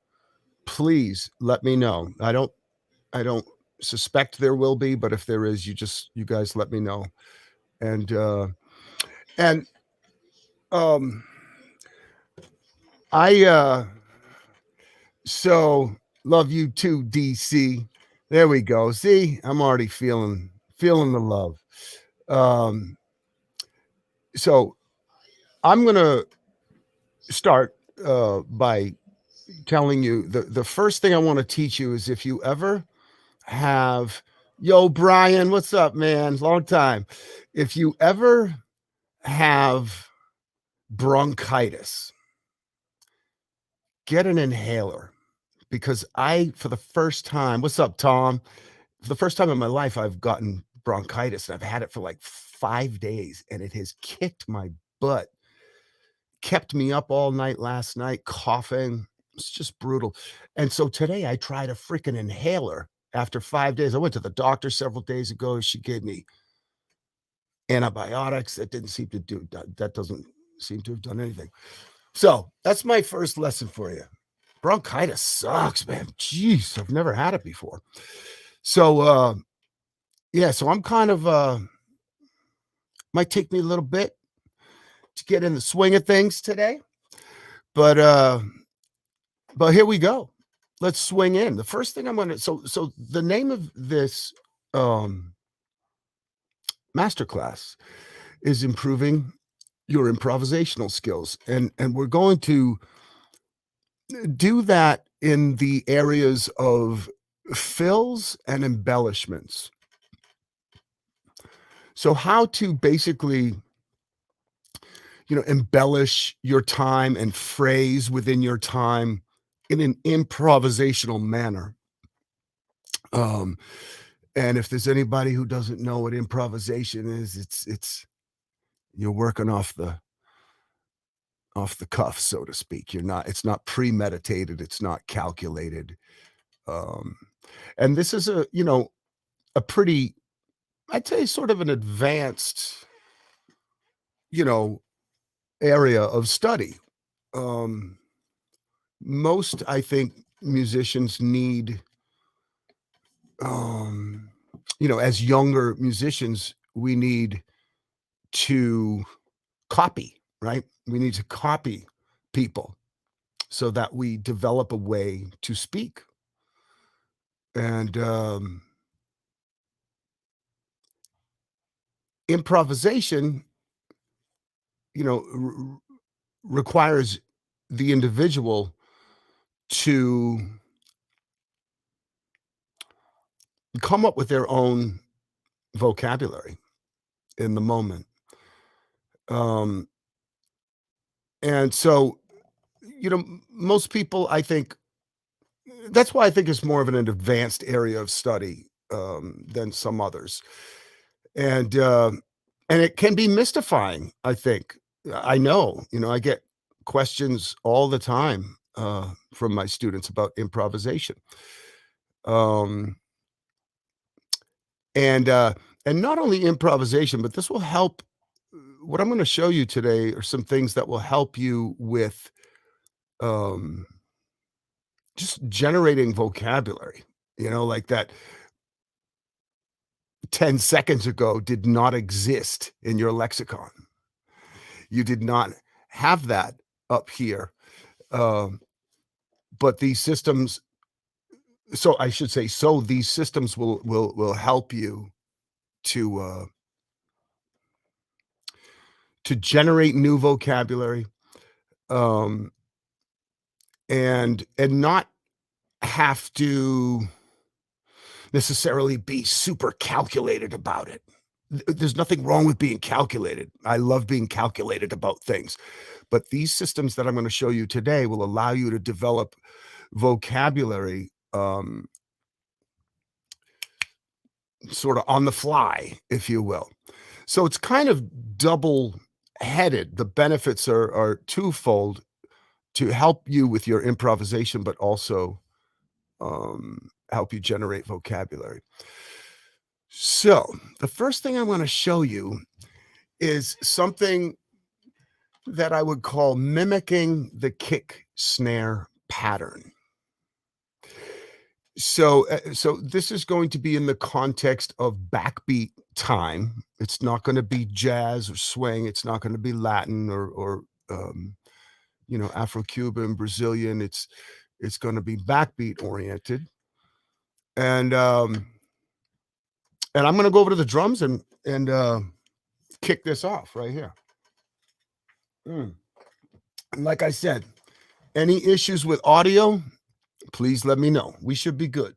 please let me know. I don't suspect there will be, but if there is, you guys let me know. And and um I so love you too, DC. There we go. See, I'm already feeling the love. Um so I'm gonna start by telling you the first thing I want to teach you is, if you ever have, yo, Brian, what's up, man? Long time. If you ever have bronchitis, get an inhaler, because for the first time, what's up, Tom? For the first time in my life, I've gotten bronchitis, and I've had it for like 5 days, and it has kicked my butt, kept me up all night last night, coughing. It's just brutal. And so today I tried a freaking inhaler after 5 days. I went to the doctor several days ago. She gave me antibiotics. That didn't seem to do that doesn't seem to have done anything. So that's my first lesson for you. Bronchitis sucks, man. Jeez, I've never had it before. So yeah, so I'm kind of might take me a little bit to get in the swing of things today. But here we go. Let's swing in. The first thing I'm gonna so the name of this masterclass is improving your improvisational skills, and we're going to do that in the areas of fills and embellishments. So how to basically, embellish your time and phrase within your time in an improvisational manner. And if there's anybody who doesn't know what improvisation is, it's you're working off the cuff, so to speak. It's not premeditated, it's not calculated. And this is a pretty, I'd say, sort of an advanced, area of study. Most, I think, musicians need, as younger musicians, we need to copy, right? We need to copy people so that we develop a way to speak. And improvisation, requires the individual to come up with their own vocabulary in the moment. And so, most people, I think, that's why I think it's more of an advanced area of study than some others. And it can be mystifying, I think. I know, I get questions all the time from my students about improvisation. And not only improvisation, but this will help. What I'm going to show you today are some things that will help you with just generating vocabulary, like that 10 seconds ago did not exist in your lexicon. You did not have that up here. But these systems, so I should say, these systems will help you to generate new vocabulary, and not have to necessarily be super calculated about it. There's nothing wrong with being calculated. I love being calculated about things. But these systems that I'm going to show you today will allow you to develop vocabulary sort of on the fly, if you will. So it's kind of double-headed. The benefits are twofold to help you with your improvisation, but also help you generate vocabulary. So the first thing I want to show you is something that I would call mimicking the kick snare pattern. So this is going to be in the context of backbeat time. It's not going to be jazz or swing. It's not going to be Latin or Afro-Cuban, Brazilian. It's going to be backbeat oriented. And I'm going to go over to the drums and kick this off right here. And like I said, any issues with audio, please let me know. We should be good.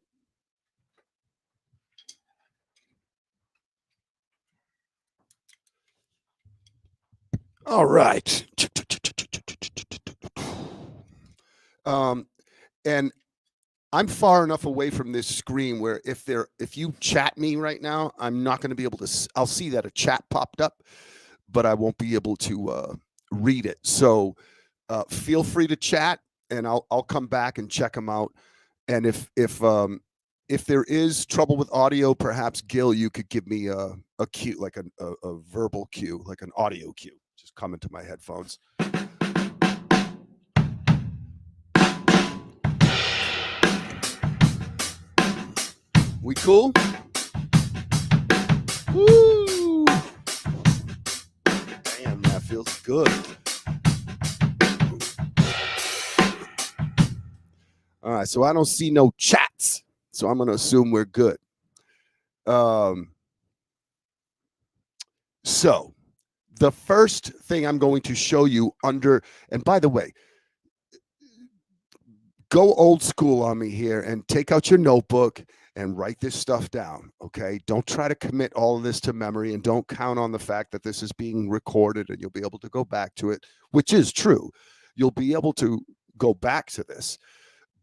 All right. And I'm far enough away from this screen where if you chat me right now, I'm not going to be able to. I'll see that a chat popped up, but I won't be able to read it. So feel free to chat, and I'll come back and check them out. And if there is trouble with audio, perhaps Gil, you could give me a cue, like a verbal cue, like an audio cue. Just come into my headphones. We cool? Woo! Damn, that feels good. All right, so I don't see no chats, so I'm going to assume we're good. So the first thing I'm going to show you and by the way, go old school on me here and take out your notebook and write this stuff down, okay? Don't try to commit all of this to memory, and don't count on the fact that this is being recorded and you'll be able to go back to it, which is true. You'll be able to go back to this,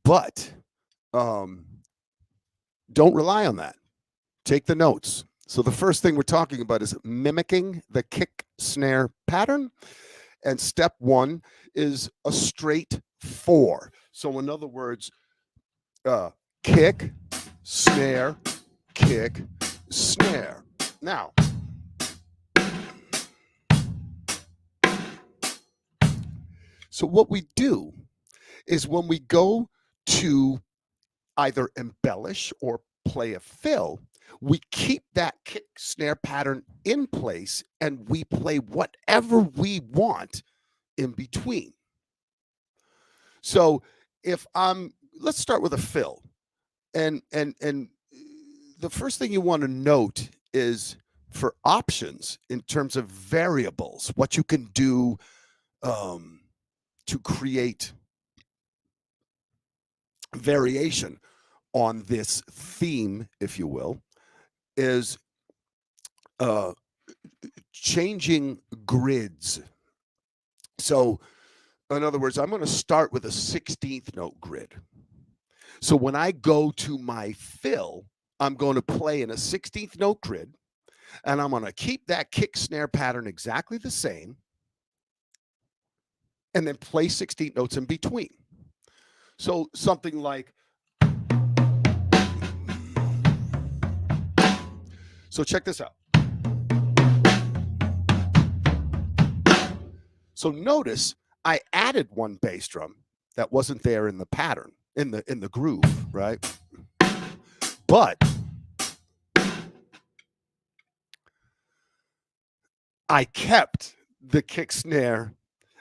but don't rely on that. Take the notes. So the first thing we're talking about is mimicking the kick snare pattern. And step one is a straight 4. So in other words, kick, snare, kick, snare. Now, so what we do is when we go to either embellish or play a fill, we keep that kick snare pattern in place and we play whatever we want in between. So if let's start with a fill. And the first thing you want to note is for options in terms of variables, what you can do to create variation on this theme, if you will, is changing grids. So in other words, I'm going to start with a 16th note grid. So when I go to my fill, I'm going to play in a 16th note grid, and I'm going to keep that kick snare pattern exactly the same, and then play 16 notes in between. So something like, so check this out. So notice I added one bass drum that wasn't there in the pattern, in the groove, right? But I kept the kick snare.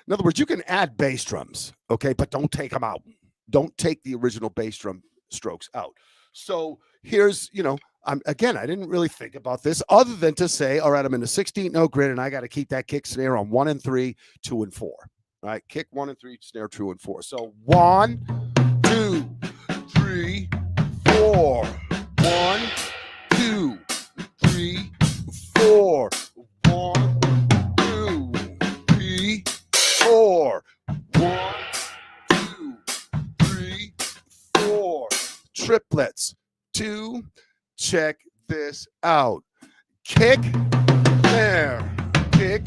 In other words, you can add bass drums, okay, but don't take them out. Don't take the original bass drum strokes out. So here's, I didn't really think about this other than to say, all right, I'm in a 16th note grid and I got to keep that kick snare on 1 and 3, 2 and 4. All right, kick 1 and 3, snare 2 and 4. So 1, 2, 3, 4. 1, 2, 3, 4. 1, 2, 3, 4. 1, 2, 3, 4. Triplets. 2. Check this out. Kick, snare, kick,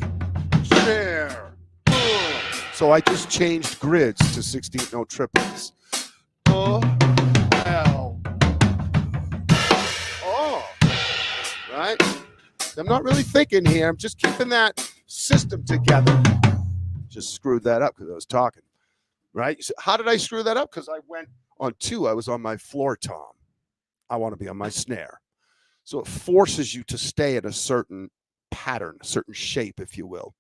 snare. So I just changed grids to 16th note triplets. Right? I'm not really thinking here. I'm just keeping that system together. Just screwed that up because I was talking. Right? So how did I screw that up? Because I went on 2. I was on my floor tom. I want to be on my snare. So it forces you to stay at a certain pattern, a certain shape, if you will.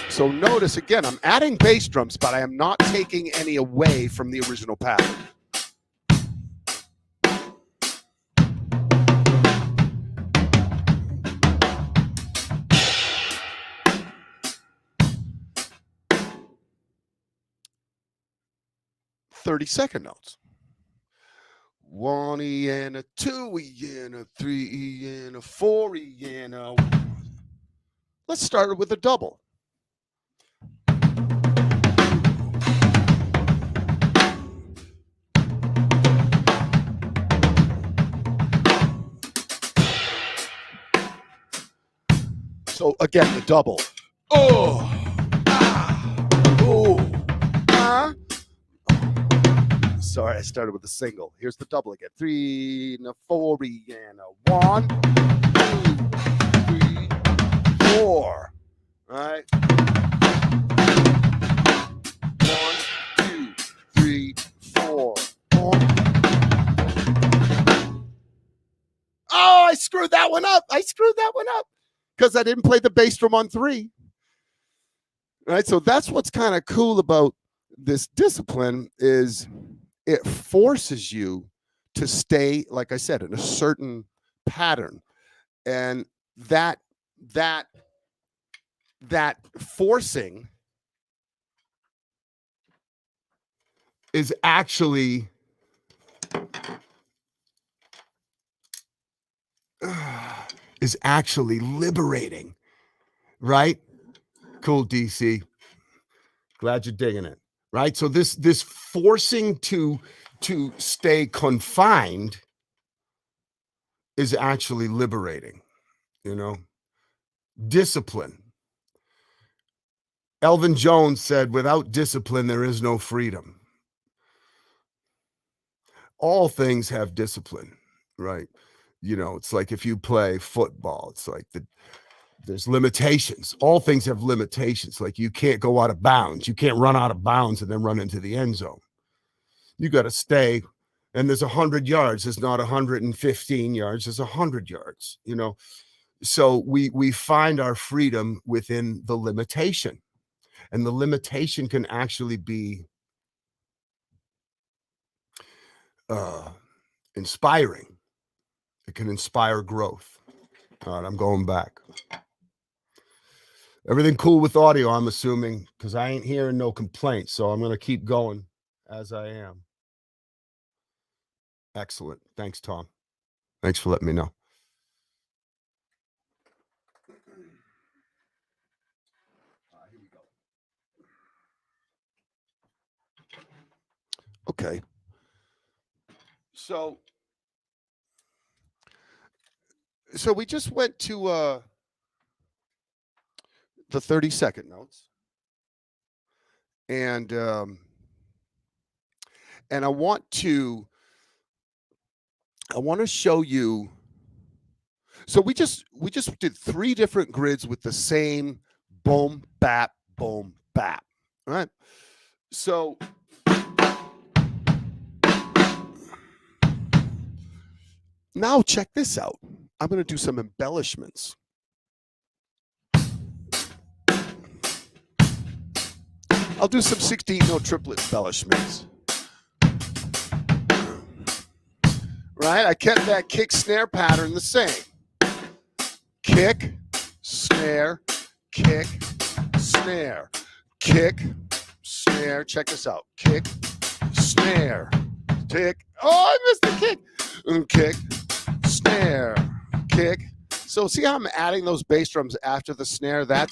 So notice, again, I'm adding bass drums, but I am not taking any away from the original pattern. .30 notes. 1 E and a 2 E and a 3 E and a 4 E and a. Let's start with a double. So again, the double. Oh, Sorry, I started with a single. Here's the double again. 3 and a 4 and a 1, 2, 3, 4. All right. 1, 2, 3, 4. 1. Oh, I screwed that one up. Because I didn't play the bass drum on 3. All right. So that's what's kind of cool about this discipline is it forces you to stay, like I said, in a certain pattern. And that that forcing is actually liberating, right? Cool, DC. Glad you're digging it, right? So this forcing to stay confined is actually liberating, you know. Discipline. Elvin Jones said, without discipline, there is no freedom. All things have discipline, right? You know, it's like if you play football, it's like there's limitations. All things have limitations. Like you can't go out of bounds. You can't run out of bounds and then run into the end zone. You got to stay. And there's 100 yards. There's not 115 yards. There's 100 yards, you know. So we find our freedom within the limitation. And the limitation can actually be inspiring. It can inspire growth. All right, I'm going back. Everything cool with audio, I'm assuming, because I ain't hearing no complaints. So I'm going to keep going as I am. Excellent. Thanks, Tom. Thanks for letting me know. Here we go. Okay. So we just went to the 30-second notes. And I want to show you. So we just did 3 different grids with the same boom, bap, boom, bap. All right. So now check this out. I'm going to do some embellishments. I'll do some 16-note triplet embellishments. Right? I kept that kick snare pattern the same. Kick, snare, kick, snare, kick, snare. Check this out. Kick, snare, kick. Oh, I missed the kick. Kick, snare, kick. So see how I'm adding those bass drums after the snare? That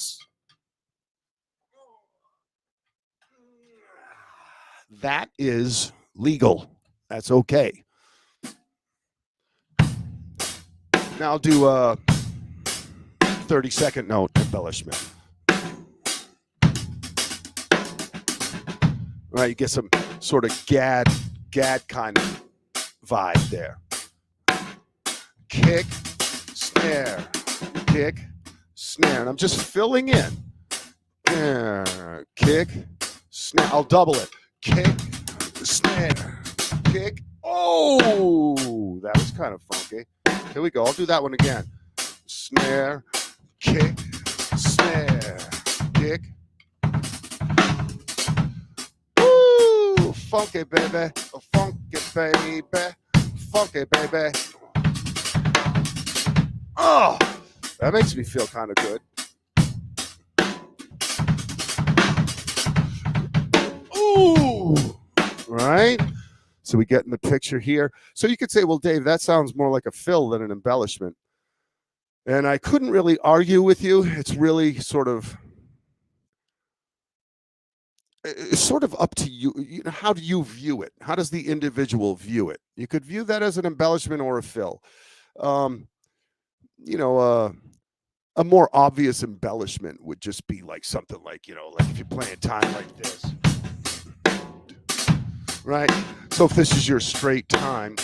is legal. That's okay. Now I'll do a 30-second note embellishment. All right, you get some sort of gad kind of vibe there. Kick, snare, kick, snare. And I'm just filling in. Kick, snare. I'll double it. Kick, snare, kick. Oh, that was kind of funky. Here we go. I'll do that one again. Snare, kick, snare, kick. Woo! Funky, baby. Funky, baby. Funky, baby. Oh, that makes me feel kind of good. Ooh, right? So we get in the picture here. So you could say, well, Dave, that sounds more like a fill than an embellishment. And I couldn't really argue with you. It's really sort of up to you. You know, how do you view it? How does the individual view it? You could view that as an embellishment or a fill. You know, a more obvious embellishment would just be like something like, you know, like if you're playing time like this. Right? So if this is your straight time,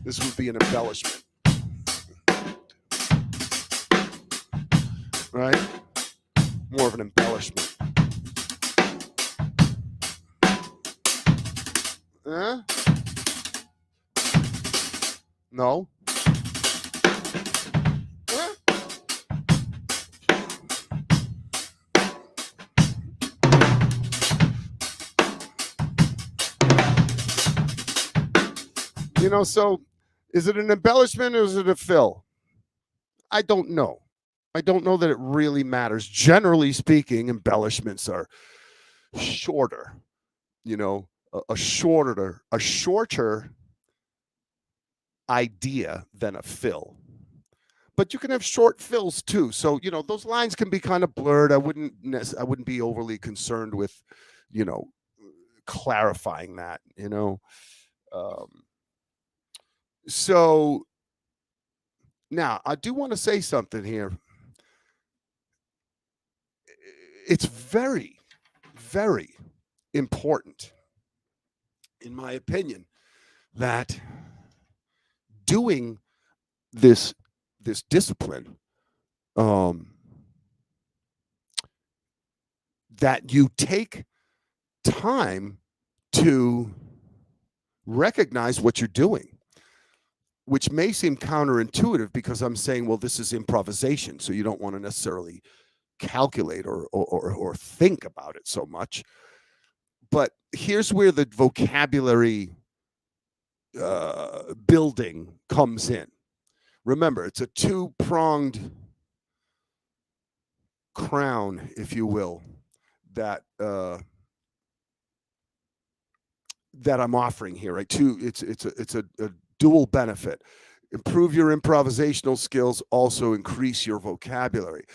this would be an embellishment. Right? More of an embellishment. No? You know, so is it an embellishment or is it a fill? I don't know. I don't know that it really matters. Generally speaking, embellishments are shorter, you know, a shorter idea than a fill. But you can have short fills too. So, you know, those lines can be kind of blurred. I wouldn't be overly concerned with, you know, clarifying that, you know. So now I do want to say something here. It's very, very important, in my opinion, that doing this discipline, that you take time to recognize what you're doing, which may seem counterintuitive because I'm saying, well, this is improvisation, so you don't want to necessarily calculate or think about it so much. But here's where the vocabulary building comes in. Remember, it's a two-pronged crown, if you will, that that I'm offering here, right? It's a dual benefit. Improve your improvisational skills, also increase your vocabulary.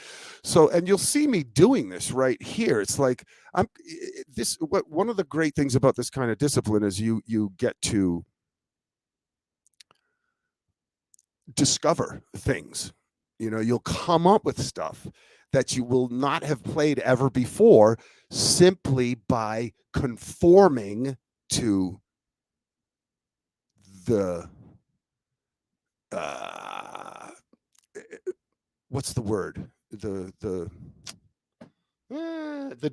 So, and you'll see me doing this right here. It's like one of the great things about this kind of discipline is you get to discover things. You know, you'll come up with stuff that you will not have played ever before simply by conforming to the what's the word? The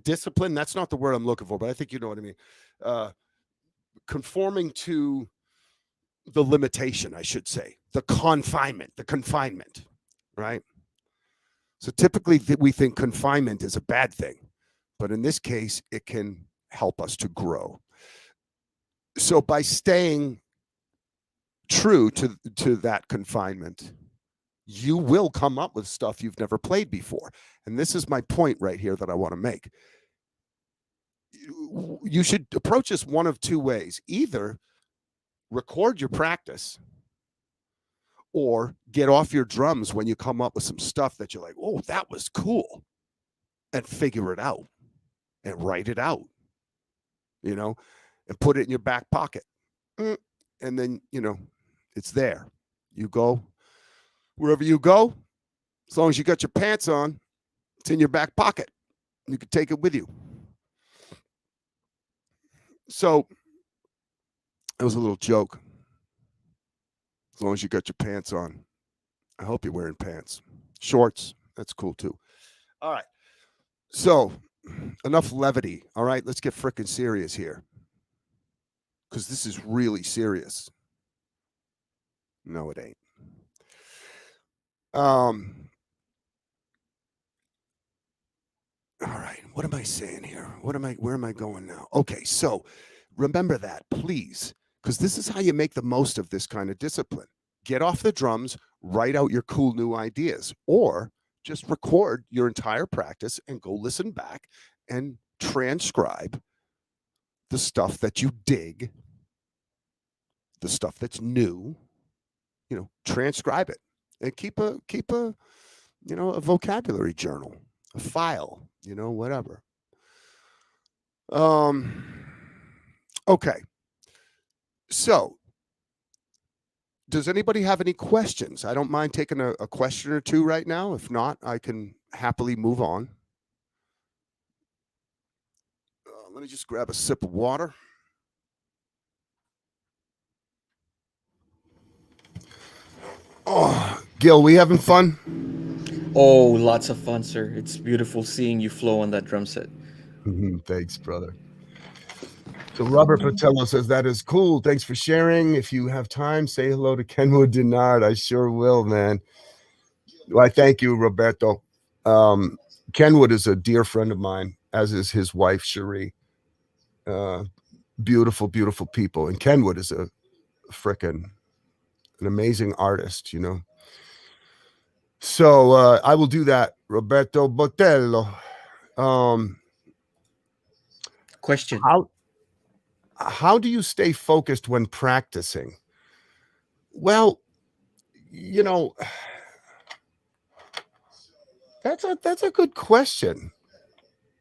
discipline. That's not the word I'm looking for, but I think you know what I mean. Conforming to the limitation, I should say, the confinement, right? So typically we think confinement is a bad thing, but in this case, it can help us to grow. So by staying true to that confinement, you will come up with stuff you've never played before. And this is my point right here that I want to make. You should approach this one of two ways. Either record your practice or get off your drums when you come up with some stuff that you're like, oh, that was cool, and figure it out and write it out, you know, and put it in your back pocket. And then, you know, it's there. You go wherever you go, as long as you got your pants on, it's in your back pocket. You can take it with you. So it was a little joke. As long as you got your pants on. I hope you're wearing pants. Shorts, that's cool too. All right. So enough levity. All right, let's get frickin' serious here. Because this is really serious. No, it ain't. All right, what am I saying here? Where am I going now? Okay, so remember that, please, because this is how you make the most of this kind of discipline. Get off the drums, write out your cool new ideas, or just record your entire practice and go listen back and transcribe the stuff that you dig, the stuff that's new, you know, transcribe it and keep a you know, a vocabulary journal, a file, you know, whatever. Okay. So, does anybody have any questions? I don't mind taking a question or two right now. If not, I can happily move on. Let me just grab a sip of water. Oh, Gil, we having fun? Oh, lots of fun, sir. It's beautiful seeing you flow on that drum set. Thanks, brother. So Robert Patello says, that is cool. Thanks for sharing. If you have time, say hello to Kenwood Denard. I sure will, man. Well, thank you, Roberto. Kenwood is a dear friend of mine, as is his wife, Cherie. Beautiful, beautiful people. And Kenwood is an amazing artist, you know. So I will do that, Roberto Botello. Question. How do you stay focused when practicing? Well, you know, that's a good question.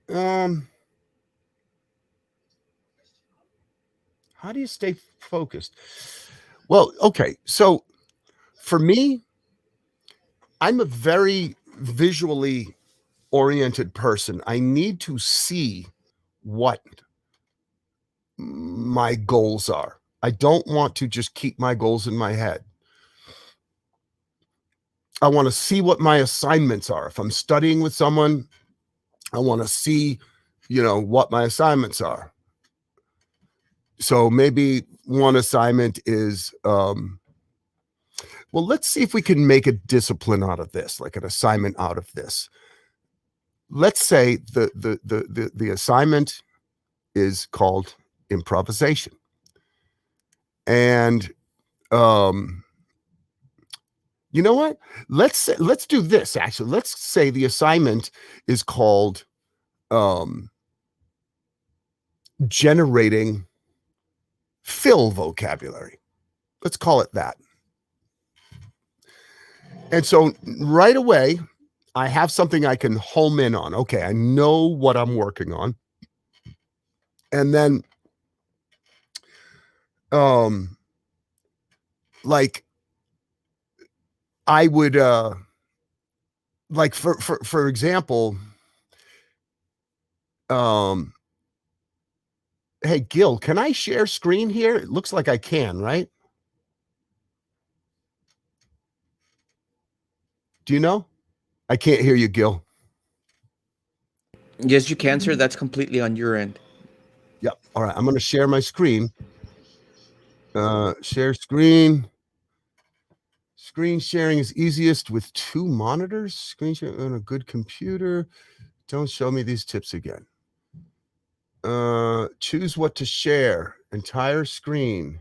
How do you stay focused? Well, okay. So for me, I'm a very visually oriented person. I need to see what my goals are. I don't want to just keep my goals in my head. I want to see what my assignments are. If I'm studying with someone, I want to see, what my assignments are. So maybe one assignment is, well, let's see if we can make a discipline out of this, like an assignment out of this. Let's say the assignment is called improvisation. And you know what? Let's do this actually. Let's say the assignment is called generating fill vocabulary. Let's call it that. And so right away, I have something I can home in on. Okay, I know what I'm working on. And then like I would like for example, hey Gil, can I share screen here? It looks like I can, right? Do you know? I can't hear you, Gil. Yes, you can, sir. That's completely on your end. Yep. All right. I'm going to share my screen. Share screen. Screen sharing is easiest with 2 monitors. Screen sharing on a good computer. Don't show me these tips again. Choose what to share. Entire screen.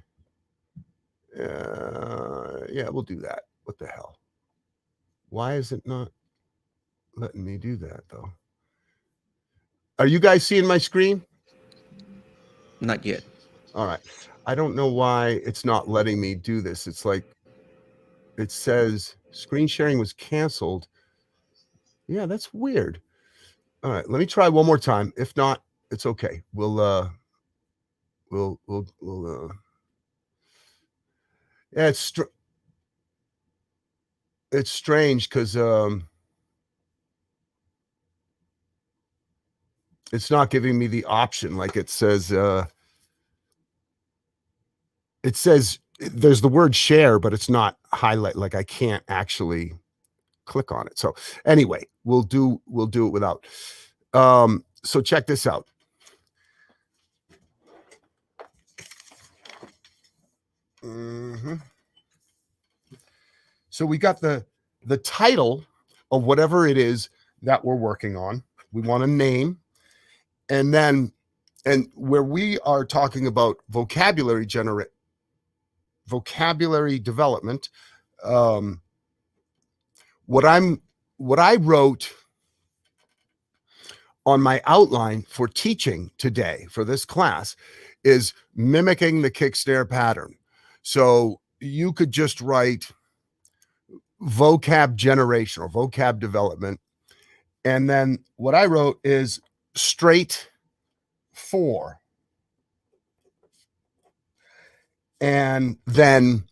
Yeah, we'll do that. What the hell? Why is it not letting me do that, though? Are you guys seeing my screen? Not yet. All right. I don't know why it's not letting me do this. It's like it says screen sharing was canceled. Yeah, that's weird. All right, let me try one more time. If not, it's okay. We'll yeah, it's strange because it's not giving me the option. Like it says there's the word share, but it's not highlight. Like I can't actually click on it. So anyway, we'll do it without. So check this out. So we got the title of whatever it is that we're working on. We want a name. And then, and where we are talking about vocabulary development, what I wrote on my outline for teaching today for this class is mimicking the kick snare pattern. So you could just write vocab generation or vocab development. And then what I wrote is straight 4. And then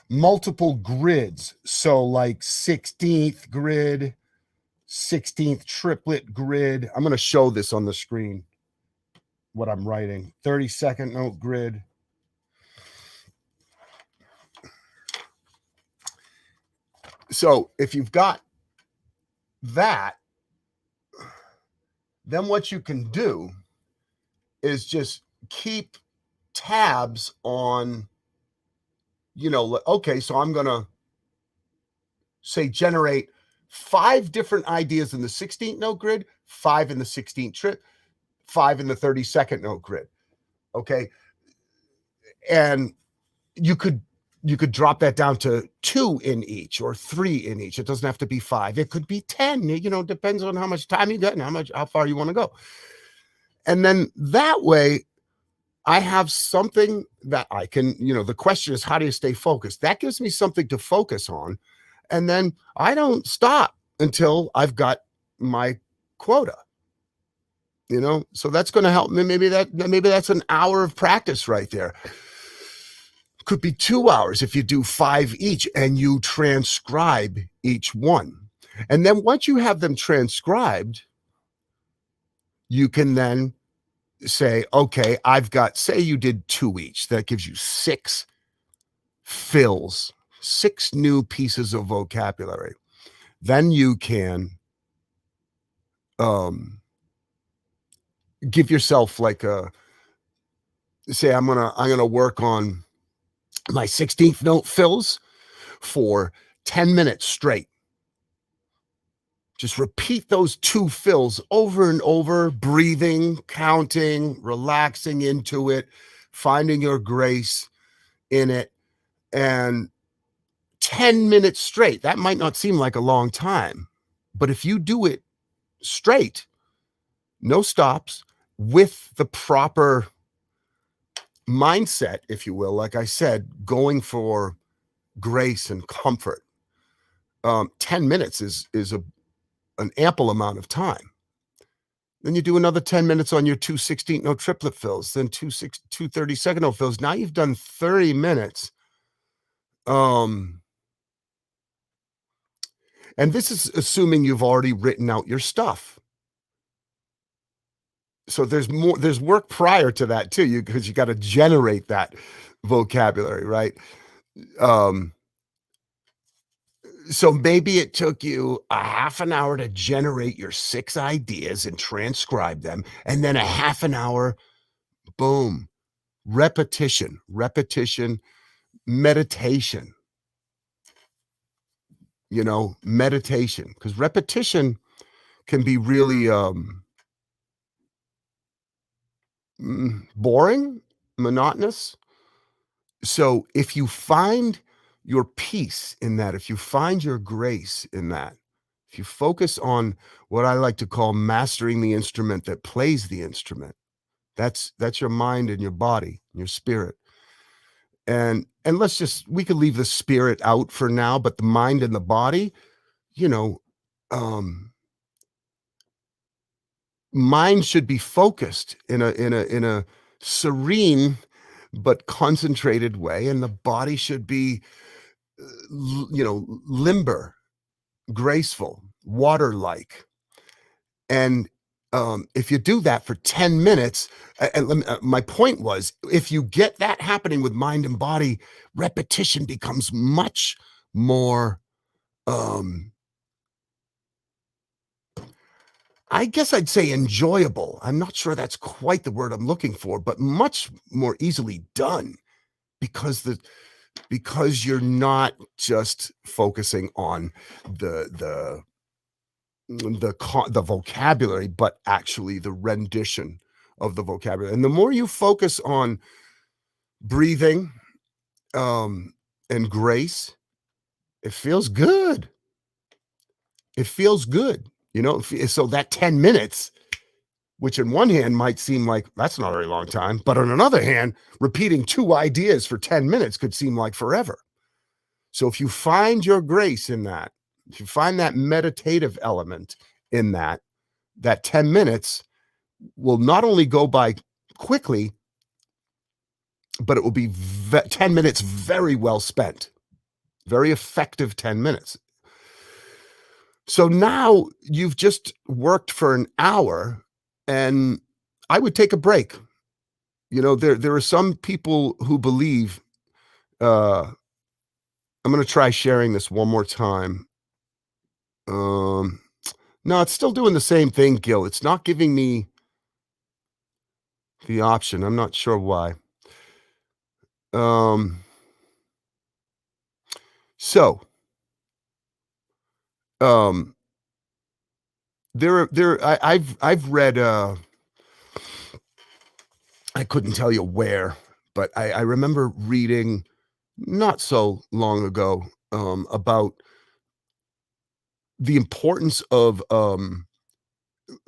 multiple grids. So like 16th grid, 16th triplet grid. I'm going to show this on the screen, what I'm writing. 32nd note grid. So if you've got that, then what you can do is just keep tabs on, okay, so I'm going to say generate 5 different ideas in the 16th note grid, 5 in the 16th trip, 5 in the 32nd note grid. Okay. And you could you could drop that down to 2 in each or 3 in each. It doesn't have to be 5. It could be 10, you know, depends on how much time you got and how far you want to go. And then that way I have something that I can, you know, the question is, how do you stay focused? That gives me something to focus on. And then I don't stop until I've got my quota. You know, so that's going to help me. Maybe that's an hour of practice right there. Could be 2 hours if you do 5 each and you transcribe each one. And then once you have them transcribed, you can then say, okay, I've got, say you did 2 each. That gives you 6 fills, 6 new pieces of vocabulary. Then you can give yourself like a, say I'm gonna work on my 16th note fills for 10 minutes straight. Just repeat those 2 fills over and over, breathing, counting, relaxing into it, finding your grace in it, and 10 minutes straight. That might not seem like a long time, but if you do it straight, no stops, with the proper mindset, if you will, like I said, going for grace and comfort, 10 minutes is an ample amount of time. Then you do another 10 minutes on your 2 16th note triplet fills, then 2 32nd note fills. Now you've done 30 minutes. And this is assuming you've already written out your stuff. So there's work prior to that too, because you got to generate that vocabulary, right? So maybe it took you a half an hour to generate your 6 ideas and transcribe them, and then a half an hour, boom, repetition, meditation, you know, meditation, because repetition can be really boring, monotonous. So if you find your peace in that, if you find your grace in that, if you focus on what I like to call mastering the instrument that plays the instrument, that's your mind and your body, your spirit. And we could leave the spirit out for now, but the mind and the body, you know, mind should be focused in a serene but concentrated way, and the body should be, you know, limber, graceful, water-like. And if you do that for 10 minutes, my point was, if you get that happening with mind and body, repetition becomes much more, I guess I'd say enjoyable. I'm not sure that's quite the word I'm looking for, but much more easily done, because you're not just focusing on the vocabulary, but actually the rendition of the vocabulary. And the more you focus on breathing and grace, it feels good. It feels good, you know. So that 10 minutes, which in one hand might seem like that's not a very long time, but on another hand, repeating 2 ideas for 10 minutes could seem like forever. So if you find your grace in that, if you find that meditative element in that 10 minutes will not only go by quickly, but it will be 10 minutes very well spent, very effective 10 minutes. So now you've just worked for an hour, and I would take a break. You know, there are some people who believe, I'm going to try sharing this one more time. No, it's still doing the same thing, Gil. It's not giving me the option. I'm not sure why. I've read, I couldn't tell you where, but I remember reading not so long ago about the importance of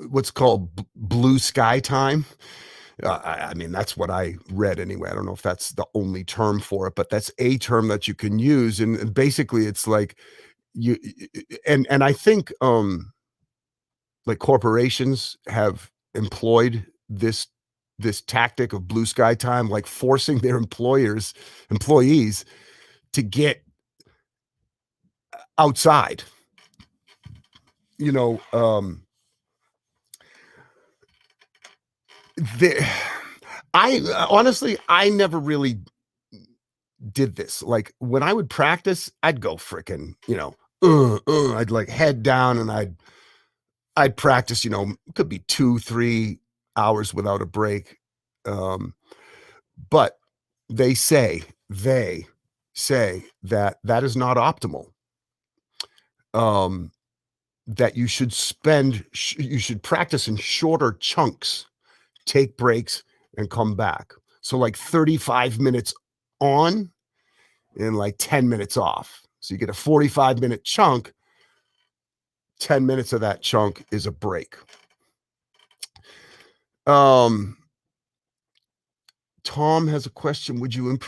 what's called blue sky time. I mean, that's what I read anyway. I don't know if that's the only term for it, but that's a term that you can use. And basically, it's like you and I think like corporations have employed this tactic of blue sky time, like forcing their employees to get outside. You know, the I honestly, I never really did this. Like when I would practice, I'd go freaking, I'd like head down and I'd practice, it could be 2-3 hours without a break. But they say that that is not optimal. That you should you should practice in shorter chunks, take breaks and come back. So like 35 minutes on and like 10 minutes off. So you get a 45-minute chunk. 10 minutes of that chunk is a break. Tom has a question. Would you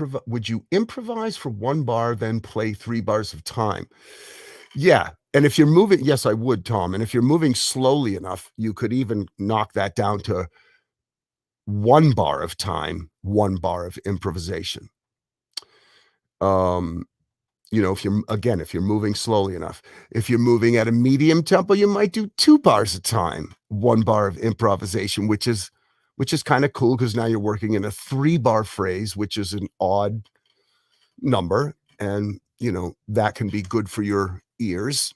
improvise for 1 bar, then play 3 bars of time? Yeah. And if you're moving, yes, I would, Tom. And if you're moving slowly enough, you could even knock that down to 1 bar of time, 1 bar of improvisation. If you're moving slowly enough. If you're moving at a medium tempo, you might do 2 bars of time, 1 bar of improvisation, which is kind of cool because now you're working in a 3-bar phrase, which is an odd number, and that can be good for your ears.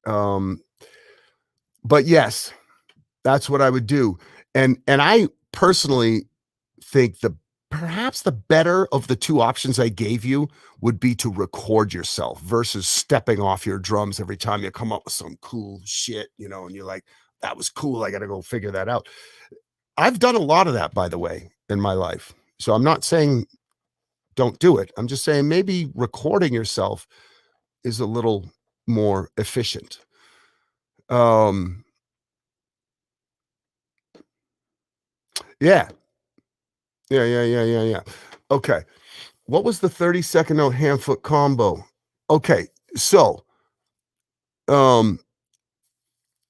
But yes, that's what I would do. And I personally think perhaps the better of the 2 options I gave you would be to record yourself versus stepping off your drums every time you come up with some cool shit, and you're like, that was cool. I got to go figure that out. I've done a lot of that, by the way, in my life. So I'm not saying don't do it. I'm just saying maybe recording yourself is a little more efficient. Yeah. Yeah. Okay. What was the 30-second note hand foot combo? Okay. So,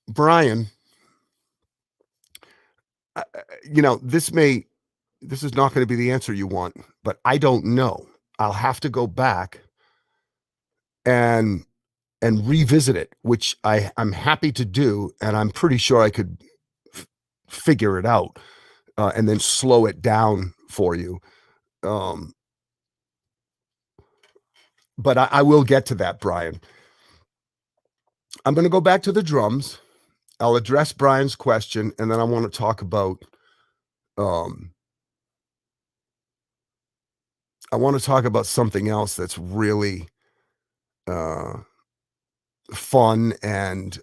Brian, this is not going to be the answer you want, but I don't know. I'll have to go back and revisit it, which I'm happy to do, and I'm pretty sure I could figure it out and then slow it down for you. But I will get to that, Brian. I'm going to go back to the drums. I'll address Brian's question, and then I want to talk about something else that's really fun and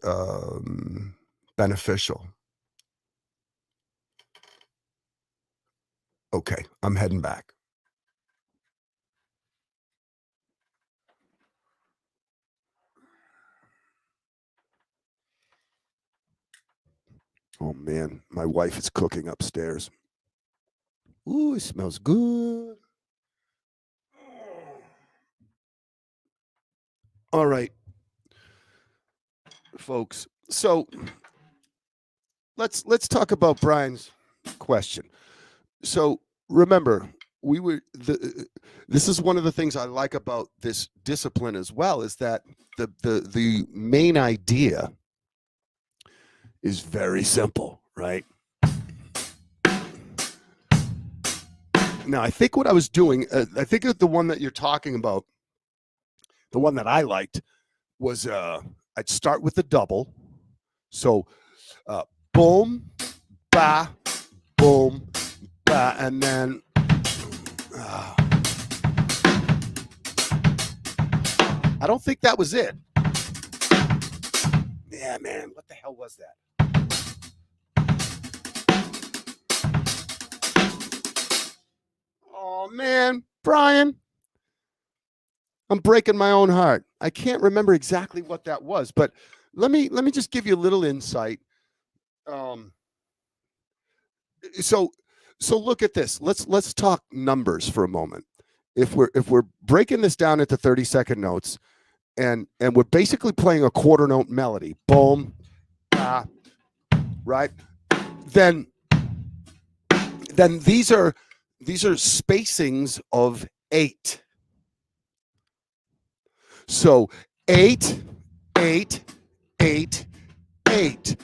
beneficial. Okay, I'm heading back. Oh man, my wife is cooking upstairs. Ooh, it smells good. All right, folks. So let's talk about Brian's question. So remember, this is one of the things I like about this discipline as well, is that the main idea is very simple, right? Now, I think what I was doing, I think that the one that you're talking about, the one that I liked was I'd start with the double. So boom, ba, boom, ba, and then I don't think that was it. Yeah, man, what the hell was that? Oh man, Brian, I'm breaking my own heart. I can't remember exactly what that was, but let me just give you a little insight. So look at this. Let's talk numbers for a moment. If we're breaking this down into 30-second notes, and we're basically playing a quarter note melody, boom, right? Then these are spacings of 8. So 8, 8, 8, 8,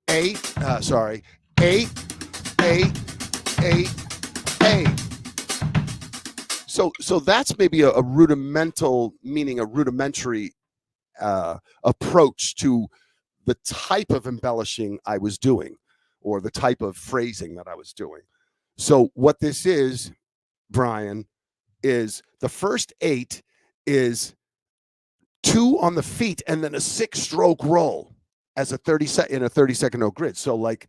8. Sorry, 8, 8, 8, 8. So that's maybe a rudimentary approach to the type of embellishing I was doing, or the type of phrasing that I was doing. So what this is, Brian, is the first 8 is 2 on the feet and then a 6-stroke roll as a 30-second note grid. So like,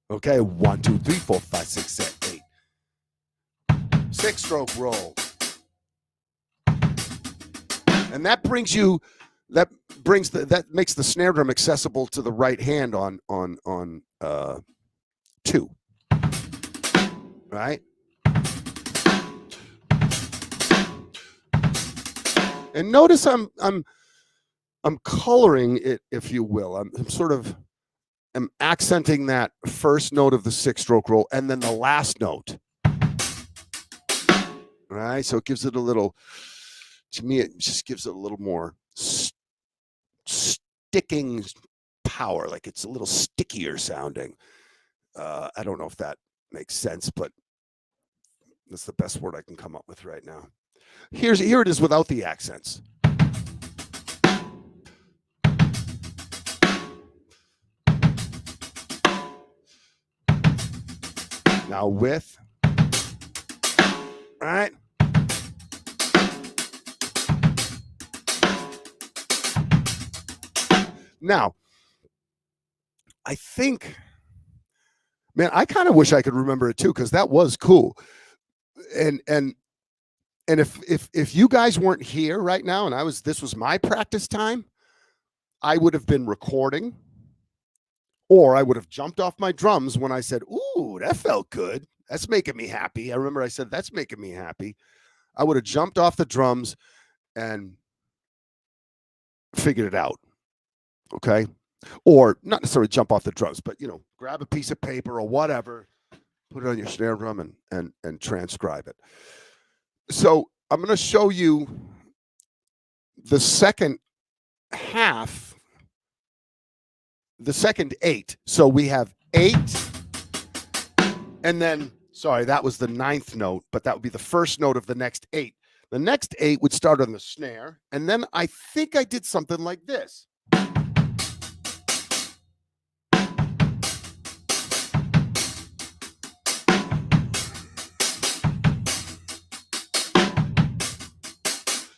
okay, 1, 2, 3, 4, 5, 6, 7, 8. 6-stroke roll. And that makes the snare drum accessible to the right hand on 2. Right? And notice I'm coloring it, if you will. I'm accenting that first note of the 6-stroke roll and then the last note. All right, so it gives it a little, to me, it just gives it a little more sticking power, like it's a little stickier sounding. I don't know if that makes sense, but that's the best word I can come up with right now. Here it is without the accents. Now with, right? Now, I think, man, I kind of wish I could remember it too, because that was cool. And if you guys weren't here right now and this was my practice time, I would have been recording, or I would have jumped off my drums when I said, "Ooh, that felt good. That's making me happy." I remember I said, "That's making me happy." I would have jumped off the drums and figured it out. Okay? Or not necessarily jump off the drums, but grab a piece of paper or whatever, put it on your snare drum and transcribe it. So I'm going to show you the second half, the second 8. So we have 8, and then, sorry, that was the 9th note, but that would be the first note of the next 8. The next 8 would start on the snare, and then I think I did something like this.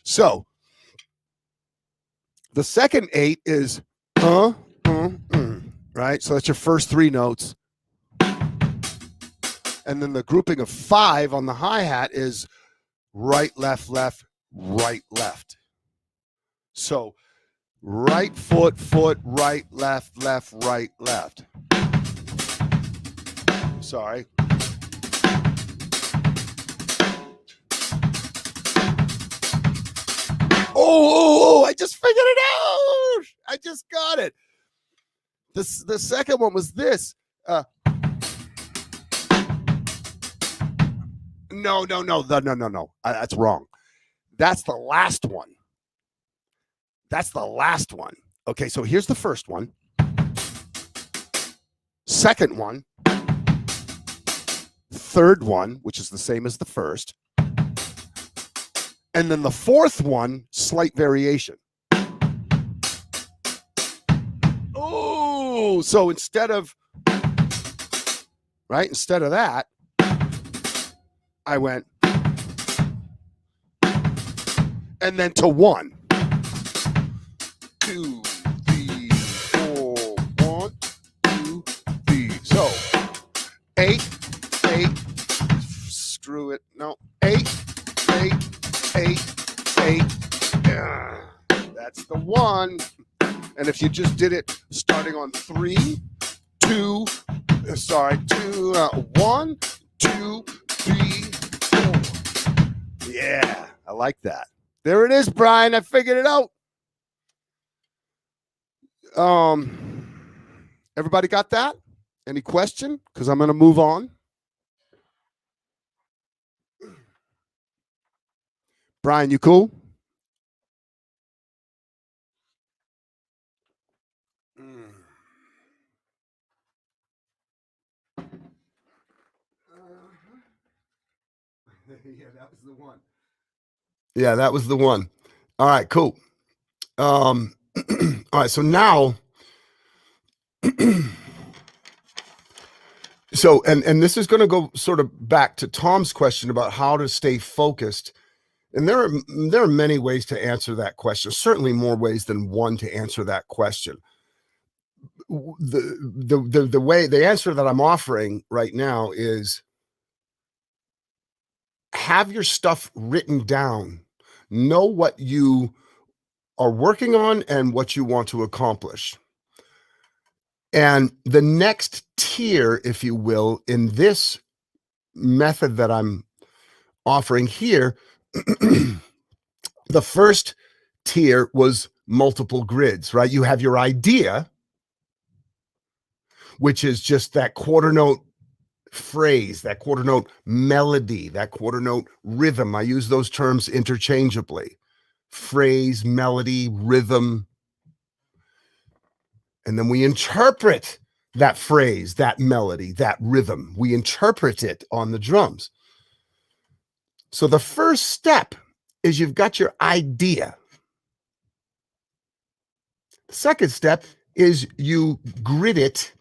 So the second 8 is right? So that's your first 3 notes. And then the grouping of 5 on the hi-hat is right, left, left, right, left. So right foot, right, left, left, right, left. Sorry. Oh, I just figured it out. I just got it. The second one was this. No. That's wrong. That's the last one. Okay, so here's the first one. Second one. Third one, which is the same as the first. And then the fourth one, slight variation. Oh, so instead of that, I went and then to 1, 2, 3, 4, 1, 2, 3. So 8, screw it. No, 8, 8. 1. And if you just did it starting on 3, 2, 1, 2, 3, 4. Yeah, I like that. There it is, Brian. I figured it out. Everybody got that? Any question? Because I'm going to move on. Brian, you cool? Yeah, that was the one. Yeah, that was the one. All right, cool. All right, so now, so and this is going to go sort of back to Tom's question about how to stay focused. And there are many ways to answer that question. Certainly more ways than one to answer that question. The answer that I'm offering right now is have your stuff written down. Know what you are working on and what you want to accomplish. And the next tier, if you will, in this method that I'm offering here, the first tier was multiple grids, right? You have your idea, which is just that quarter note phrase, that quarter note melody, that quarter note rhythm. I use those terms interchangeably. Phrase, melody, rhythm. And then we interpret that phrase, that melody, that rhythm. We interpret it on the drums. So the first step is you've got your idea. The second step is you grid it.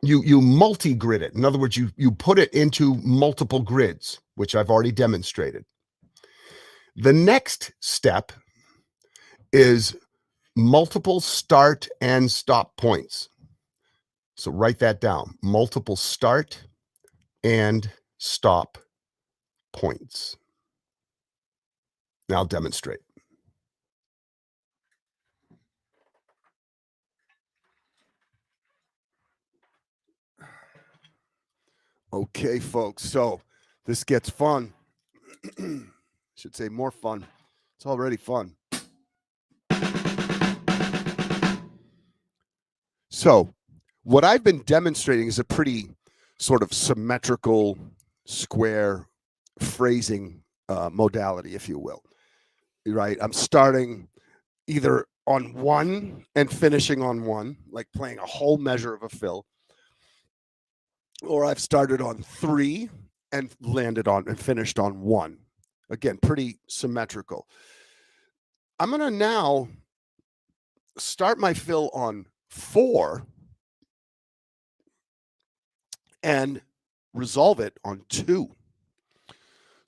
You multi-grid it. In other words, you put it into multiple grids, which I've already demonstrated. The next step is multiple start and stop points. So write that down. Multiple start and stop points. Now I'll demonstrate. Okay, folks, so this gets fun. Should say more fun. It's already fun. So what I've been demonstrating is a pretty sort of symmetrical square phrasing modality, if you will, right? I'm starting either on 1 and finishing on 1, like playing a whole measure of a fill, or I've started on 3 and landed on and finished on 1. Again, pretty symmetrical. I'm going to now start my fill on 4 and resolve it on 2.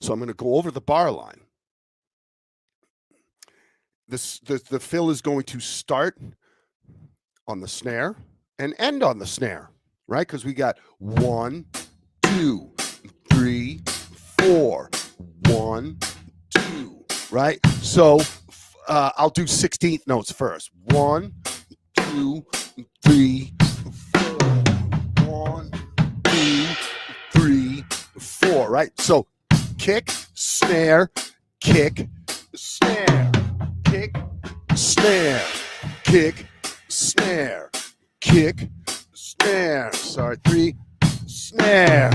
So I'm going to go over the bar line. The fill is going to start on the snare and end on the snare, right? Because we got 1, 2, 3, 4, 1, 2, right? So I'll do 16th notes first. 1, 2, 3, 4. 1, 2, 3, 4, right? So kick, snare, kick, snare, kick, snare, kick, snare, kick, snare. Sorry, 3, snare,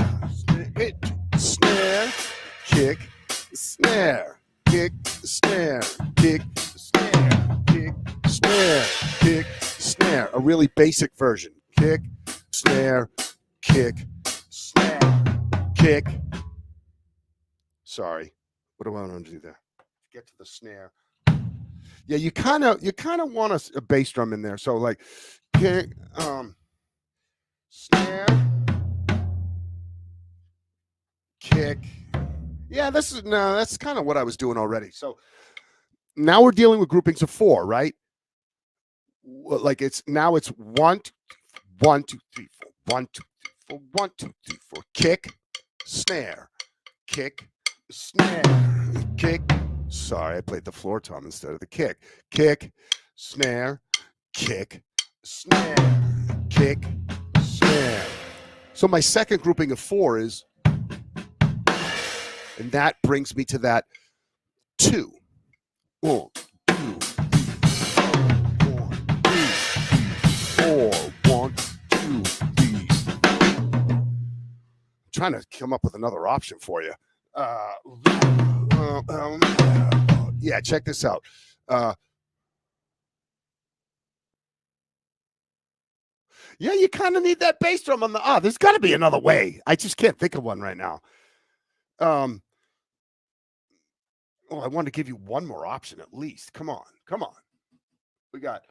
hit, snare, kick, snare, kick, snare, kick, snare, kick, snare, kick, snare. A really basic version. Kick, snare, kick, snare, kick. Sorry, what do I want to do there? Get to the snare. Yeah, you kind of want a bass drum in there. So like, kick, snare, kick. Yeah, that's kind of what I was doing already. So now we're dealing with groupings of 4, right? Like it's 1, 2, 1, 2, 3, 4, 1, 2, 3, 4, 1, 2, 3, 4. Kick, snare, kick, snare, kick. Sorry, I played the floor tom instead of the kick. Kick, snare, kick, snare, kick, snare. So my second grouping of 4 is, and that brings me to that 2. 1, 2, 3, 4, 1, 2, 3. I'm trying to come up with another option for you. Yeah, check this out. Yeah, you kind of need that bass drum on the. There's got to be another way. I just can't think of one right now. I want to give you one more option at least. Come on. We got.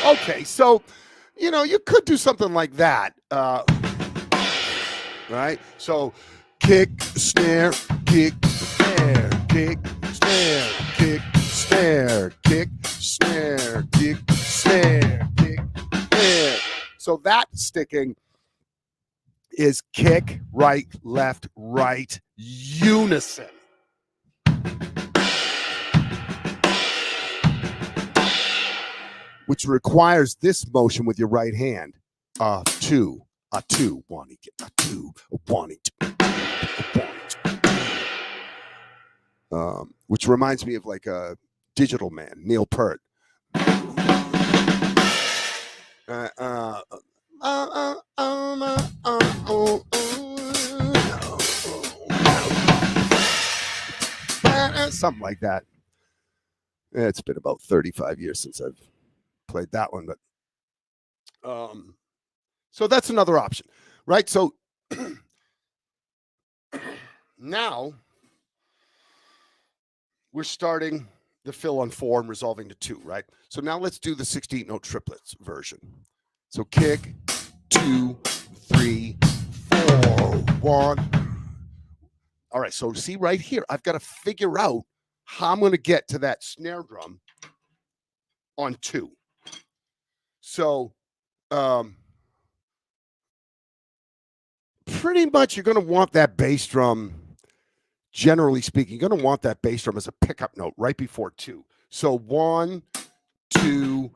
Okay, so you could do something like that. Right? So kick, snare, kick, snare, kick, snare, kick, snare, kick, snare, kick, snare, kick, snare. So that sticking is kick, right, left, right, unison. Which requires this motion with your right hand. 2, a 2, 1, a 2, 1, 2. Which reminds me of like a Digital Man, Neil Peart. Something like that. It's been about 35 years since I've played that one, but so that's another option, right? So now we're starting the fill on 4 and resolving to 2, right? So now let's do the 16-note triplets version. So kick, 2, 3, 4, 1. All right, so see right here, I've got to figure out how I'm going to get to that snare drum on 2. So pretty much you're going to want that bass drum, generally speaking, you're going to want that bass drum as a pickup note right before 2. So 1, 2,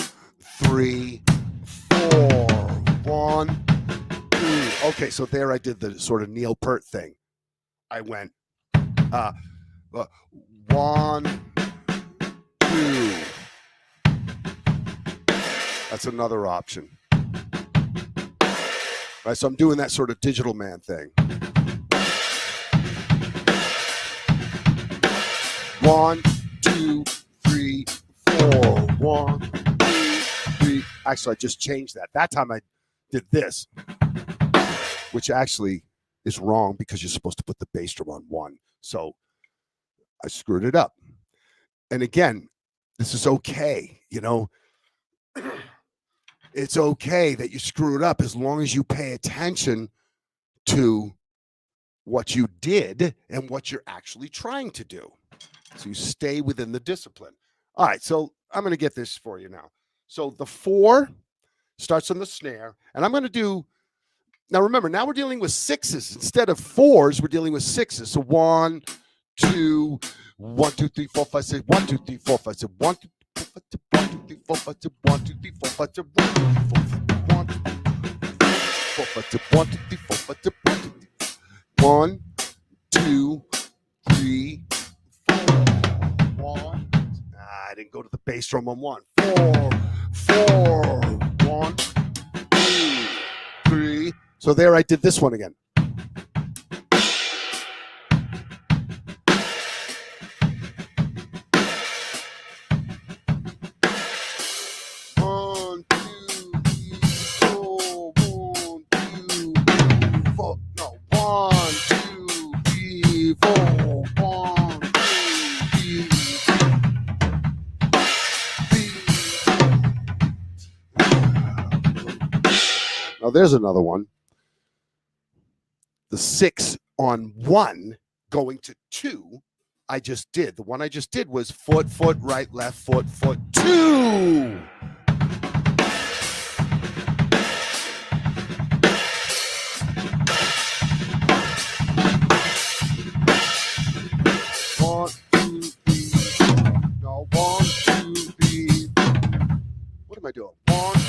3, 4, 1, 2. Okay, so there I did the sort of Neil Peart thing. I went 1, 2. That's another option. Right, so I'm doing that sort of Digital Man thing. 1, 2, 3, 4. 1, 2, 3. Actually, I just changed that. That time I did this, which actually is wrong because you're supposed to put the bass drum on 1. So I screwed it up. And again, this is okay, It's okay that you screw it up as long as you pay attention to what you did and what you're actually trying to do. So you stay within the discipline. All right, so I'm going to get this for you now. So the 4 starts on the snare, and I'm going to do, now remember, now we're dealing with 6s. Instead of 4s, we're dealing with 6s. So 1, 2, 1, 2, 3, 4, 5, 6, 1, 2, 3, 4, 5, 6, 1, 2, 1, 2, 3, 4, 5, 6, 1, 2, 3, 4, 5, 6, 1, 2, 3, 4, 5, 1, 2, 3, 4, 5, 1, 2, 3, 4, 1. I didn't go to the bass drum on 1. 4, 4, 1, 2, 3. So there I did this one again. Now there's another one. The 6 on 1 going to 2, I just did. The one I just did was foot, foot, right, left, foot, 2. am I doing? 1, 2,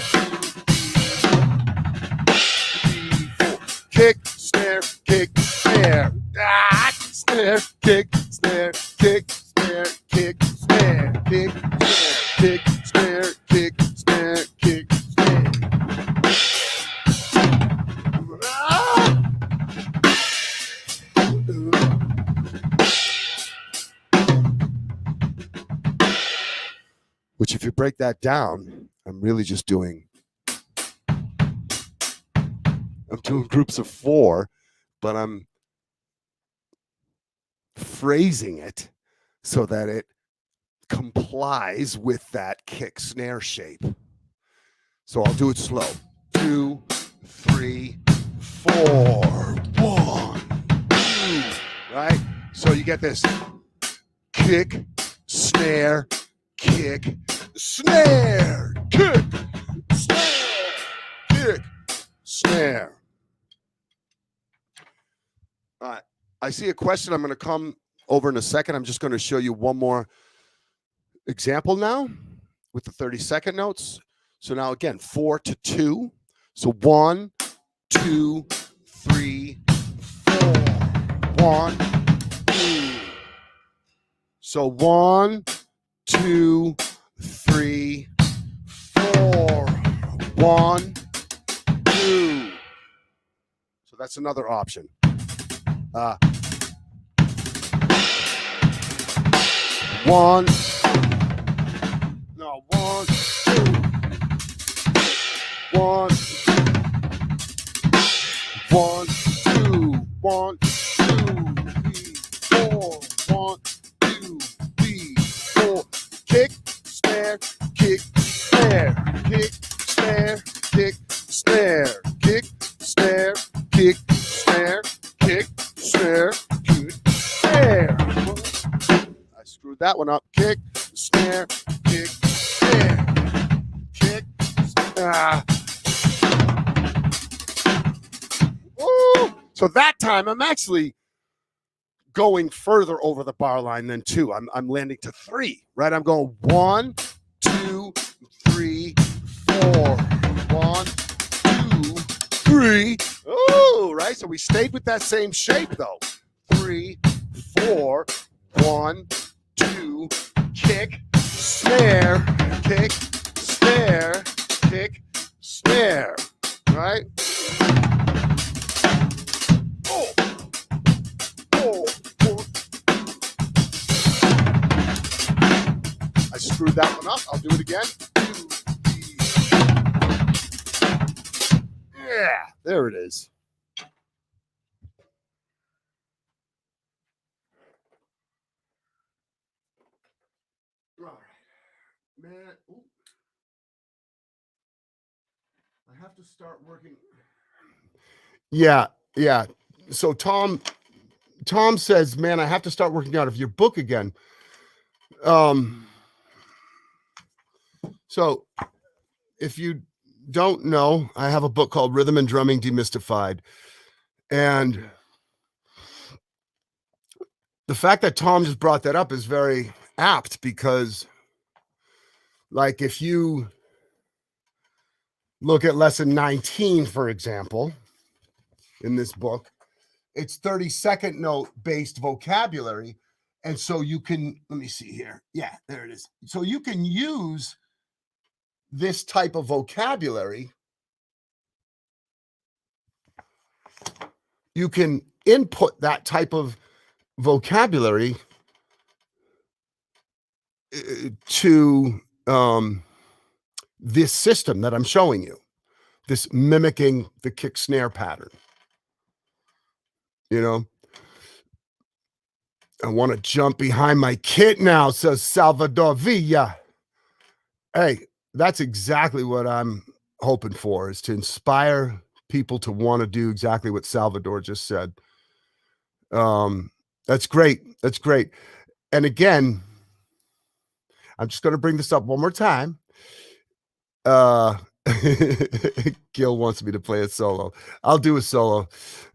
3, 4. Kick, snare, kick, snare. Ah, snare, kick, snare, kick, snare, kick, snare, kick, snare, kick, snare, kick, snare, kick, snare. Ah! Which, if you break that down, I'm really just doing. I'm doing groups of 4, but I'm phrasing it so that it complies with that kick snare shape. So I'll do it slow. 2, 3, 4. 1, 2. Right? So you get this kick, snare, kick, snare, kick, snare, kick, snare. All right. I see a question. I'm going to come over in a second. I'm just going to show you one more example now with the 30-second notes. So now again, 4 to 2. So 1, 2, 3, 4. 1, 2. So 1, 2, 3, 4. 1, 2. So that's another option. 1. No, 1, 2. 1, 1, 2. 1, 2, 3, 4. 1, 2, 3, 4. Kick, snare, kick, snare, kick, snare, kick, snare, kick, snare, kick, snare, kick, snare, kick, snare. I screwed that one up. Kick, snare, kick, snare, kick, snare. Ooh. So that time I'm actually going further over the bar line than 2. I'm landing to 3, right? I'm going 1, 2, 3, 4. 1, 2, 3. Oh, right. So we stayed with that same shape though. 3, 4. 1, 2. Kick, snare, kick, snare, kick, snare. Right? Oh. Oh. Oh. I screwed that one up. I'll do it again. 2, 3. Yeah, there it is. All right, man. Ooh. I have to start working. Yeah. So Tom says, man, I have to start working out of your book again. So if you don't know, I have a book called Rhythm and Drumming Demystified. And the fact that Tom just brought that up is very apt because, like, if you look at lesson 19, for example, in this book, it's 30-second note based vocabulary. And so you can, let me see here. Yeah, there it is. So you can use this type of vocabulary. You can input that type of vocabulary to this system that I'm showing you, this mimicking the kick snare pattern. You know, I want to jump behind my kit now, says Salvador Villa. Hey, that's exactly what I'm hoping for, is to inspire people to want to do exactly what Salvador just said. That's great. That's great. And again, I'm just going to bring this up one more time. Gil wants me to play a solo. I'll do a solo.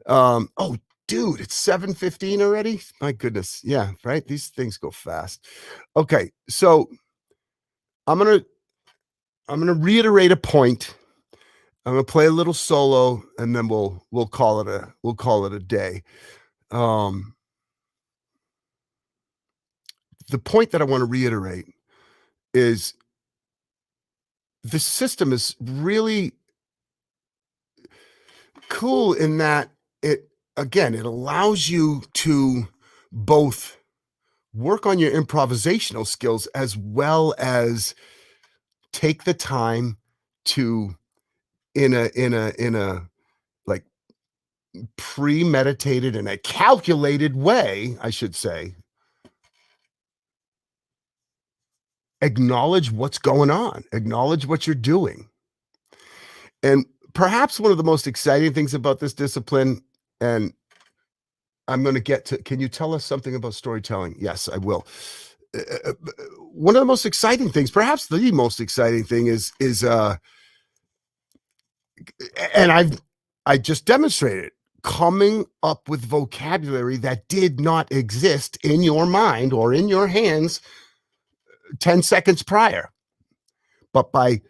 Oh, dude, it's 7:15 already. My goodness. Yeah, right. These things go fast. Okay. So I'm going to I'm going to reiterate a point. I'm going to play a little solo, and then we'll call it a day. The point that I want to reiterate is this system is really cool in that it allows you to both work on your improvisational skills as well as take the time to in a like premeditated and a calculated way, I should say, acknowledge what's going on, acknowledge what you're doing. And perhaps one of the most exciting things about this discipline, and I'm going to get to, can you tell us something about storytelling? Yes, I will. One of the most exciting things, perhaps the most exciting thing is and I just demonstrated it, coming up with vocabulary that did not exist in your mind or in your hands 10 seconds prior. But by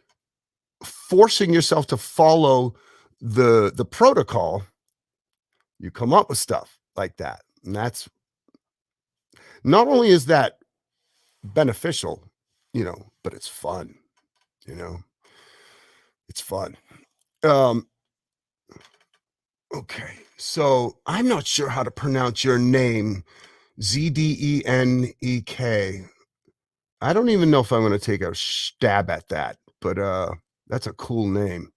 forcing yourself to follow the protocol, you come up with stuff like that. And that's not only is that beneficial, but it's fun, it's fun. Okay, so I'm not sure how to pronounce your name, Zdenek. I don't even know if I'm going to take a stab at that, but that's a cool name.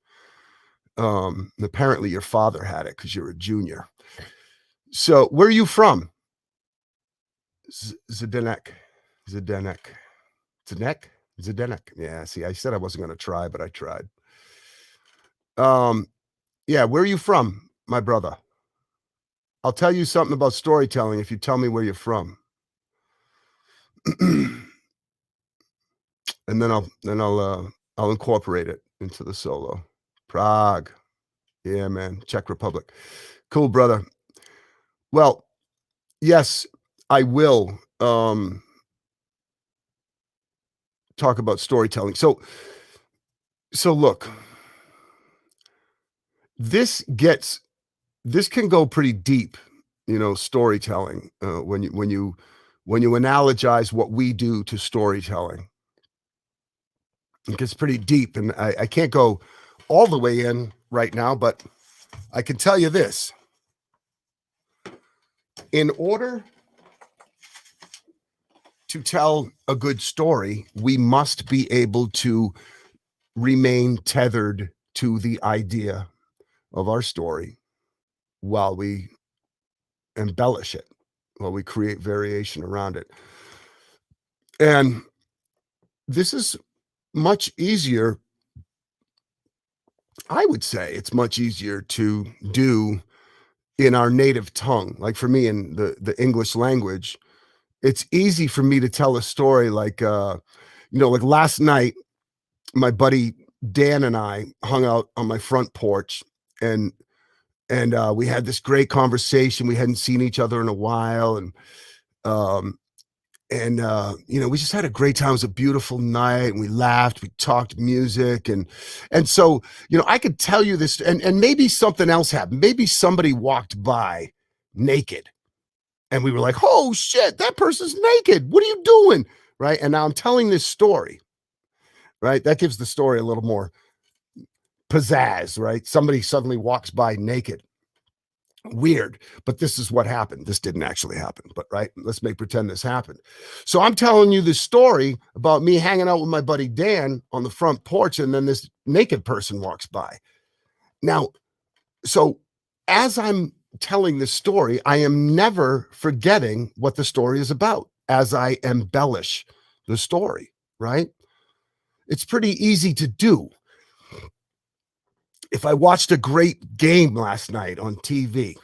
Apparently your father had it because you're a junior. So where are you from? Zdenek. Yeah, see, I said I wasn't going to try, but I tried. Yeah, where are you from, my brother? I'll tell you something about storytelling if you tell me where you're from. And then I'll incorporate it into the solo. Prague. Yeah, man. Czech Republic. Cool, brother. Well, yes, I will talk about storytelling. So look, this can go pretty deep, storytelling, when you analogize what we do to storytelling. It gets pretty deep, and I can't go all the way in right now, but I can tell you this. In order to tell a good story, we must be able to remain tethered to the idea of our story while we embellish it, while we create variation around it. And this is much easier. I would say it's much easier to do in our native tongue. Like for me, in the English language, it's easy for me to tell a story like, like last night, my buddy Dan and I hung out on my front porch, and we had this great conversation. We hadn't seen each other in a while, and we just had a great time. It was a beautiful night, and we laughed, we talked music, and so I could tell you this, and maybe something else happened. Maybe somebody walked by naked, and we were like, "Oh shit, that person's naked. What are you doing?" Right? And now I'm telling this story. Right? That gives the story a little more pizzazz, right? Somebody suddenly walks by naked. Weird, but this is what happened. This didn't actually happen, but right, let's pretend this happened. So I'm telling you this story about me hanging out with my buddy Dan on the front porch, and then this naked person walks by. Now, so as I'm telling this story, I am never forgetting what the story is about as I embellish the story, right? It's pretty easy to do. If I watched a great game last night on TV,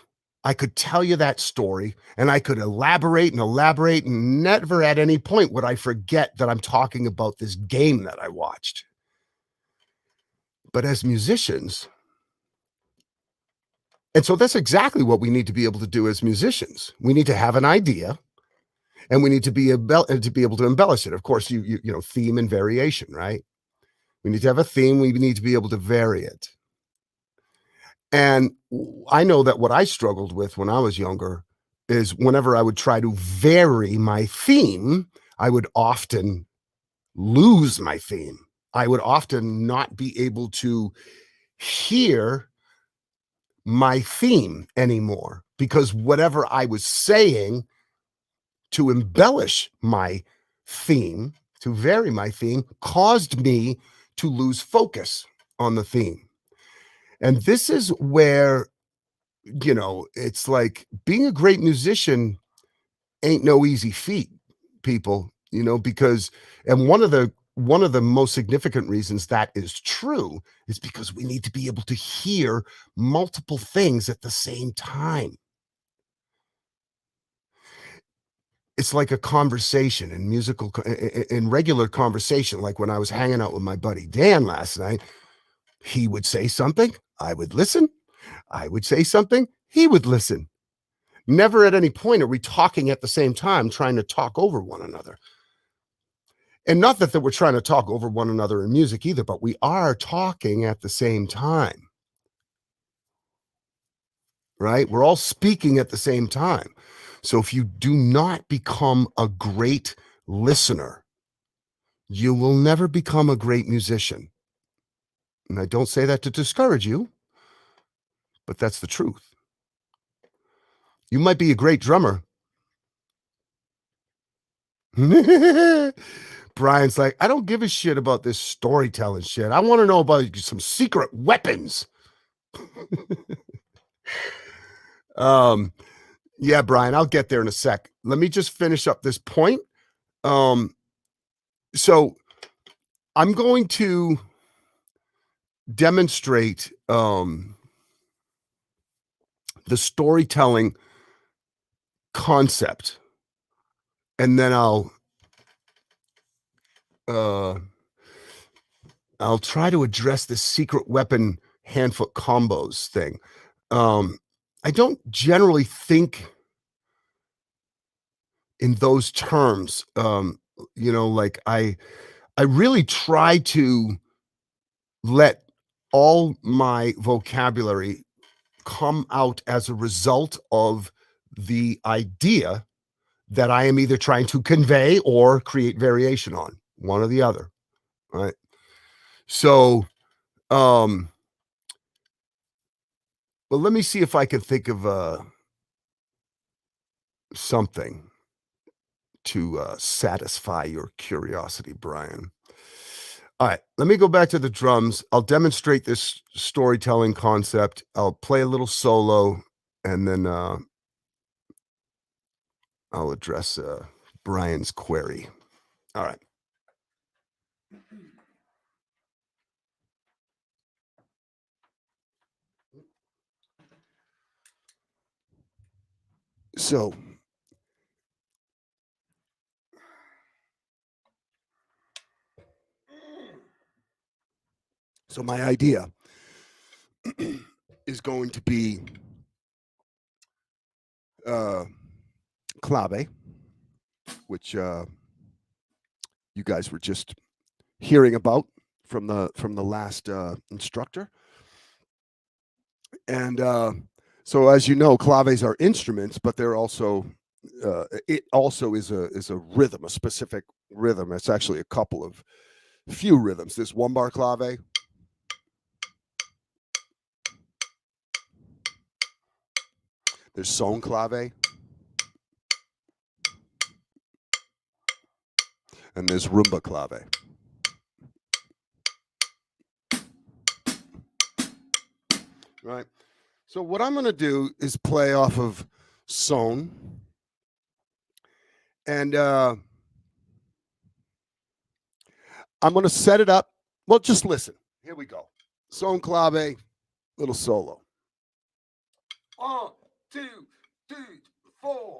I could tell you that story, and I could elaborate, and never at any point would I forget that I'm talking about this game that I watched. But as musicians, and so that's exactly what we need to be able to do as musicians. We need to have an idea, and we need to be able to embellish it. Of course, you theme and variation, right? We need to have a theme. We need to be able to vary it. And I know that what I struggled with when I was younger is whenever I would try to vary my theme, I would often lose my theme. I would often not be able to hear my theme anymore because whatever I was saying to embellish my theme, to vary my theme, caused me to lose focus on the theme. And this is where, you know, it's like being a great musician ain't no easy feat, people, you know, because, and one of the most significant reasons that is true is because we need to be able to hear multiple things at the same time. It's like a conversation in regular conversation. Like when I was hanging out with my buddy Dan last night, he would say something, I would listen. I would say something, he would listen. Never at any point are we talking at the same time, trying to talk over one another. And not that we're trying to talk over one another in music either, but we are talking at the same time. Right? We're all speaking at the same time. So if you do not become a great listener, you will never become a great musician. And I don't say that to discourage you, but that's the truth. You might be a great drummer. Brian's like, I don't give a shit about this storytelling shit. I want to know about some secret weapons. Yeah, Brian, I'll get there in a sec. Let me just finish up this point. So I'm going to demonstrate the storytelling concept, and then I'll try to address the secret weapon hand-foot combos thing. I don't generally think in those terms. You know, like I really try to let all my vocabulary come out as a result of the idea that I am either trying to convey or create variation on, one or the other, right? So, well, let me see if I can think of something to satisfy your curiosity, Brian. All right, let me go back to the drums. I'll demonstrate this storytelling concept. I'll play a little solo, and then I'll address Brian's query. All right. So my idea is going to be clave, which you guys were just hearing about from the last instructor. And so, as you know, claves are instruments, but they're also it also is a rhythm, a specific rhythm. It's actually a couple of few rhythms. There's one bar clave. There's son clave. And there's rumba clave. Right. So what I'm going to do is play off of son. And I'm going to set it up. Well, just listen. Here we go. Son clave, little solo. 1, 2, 3, 4.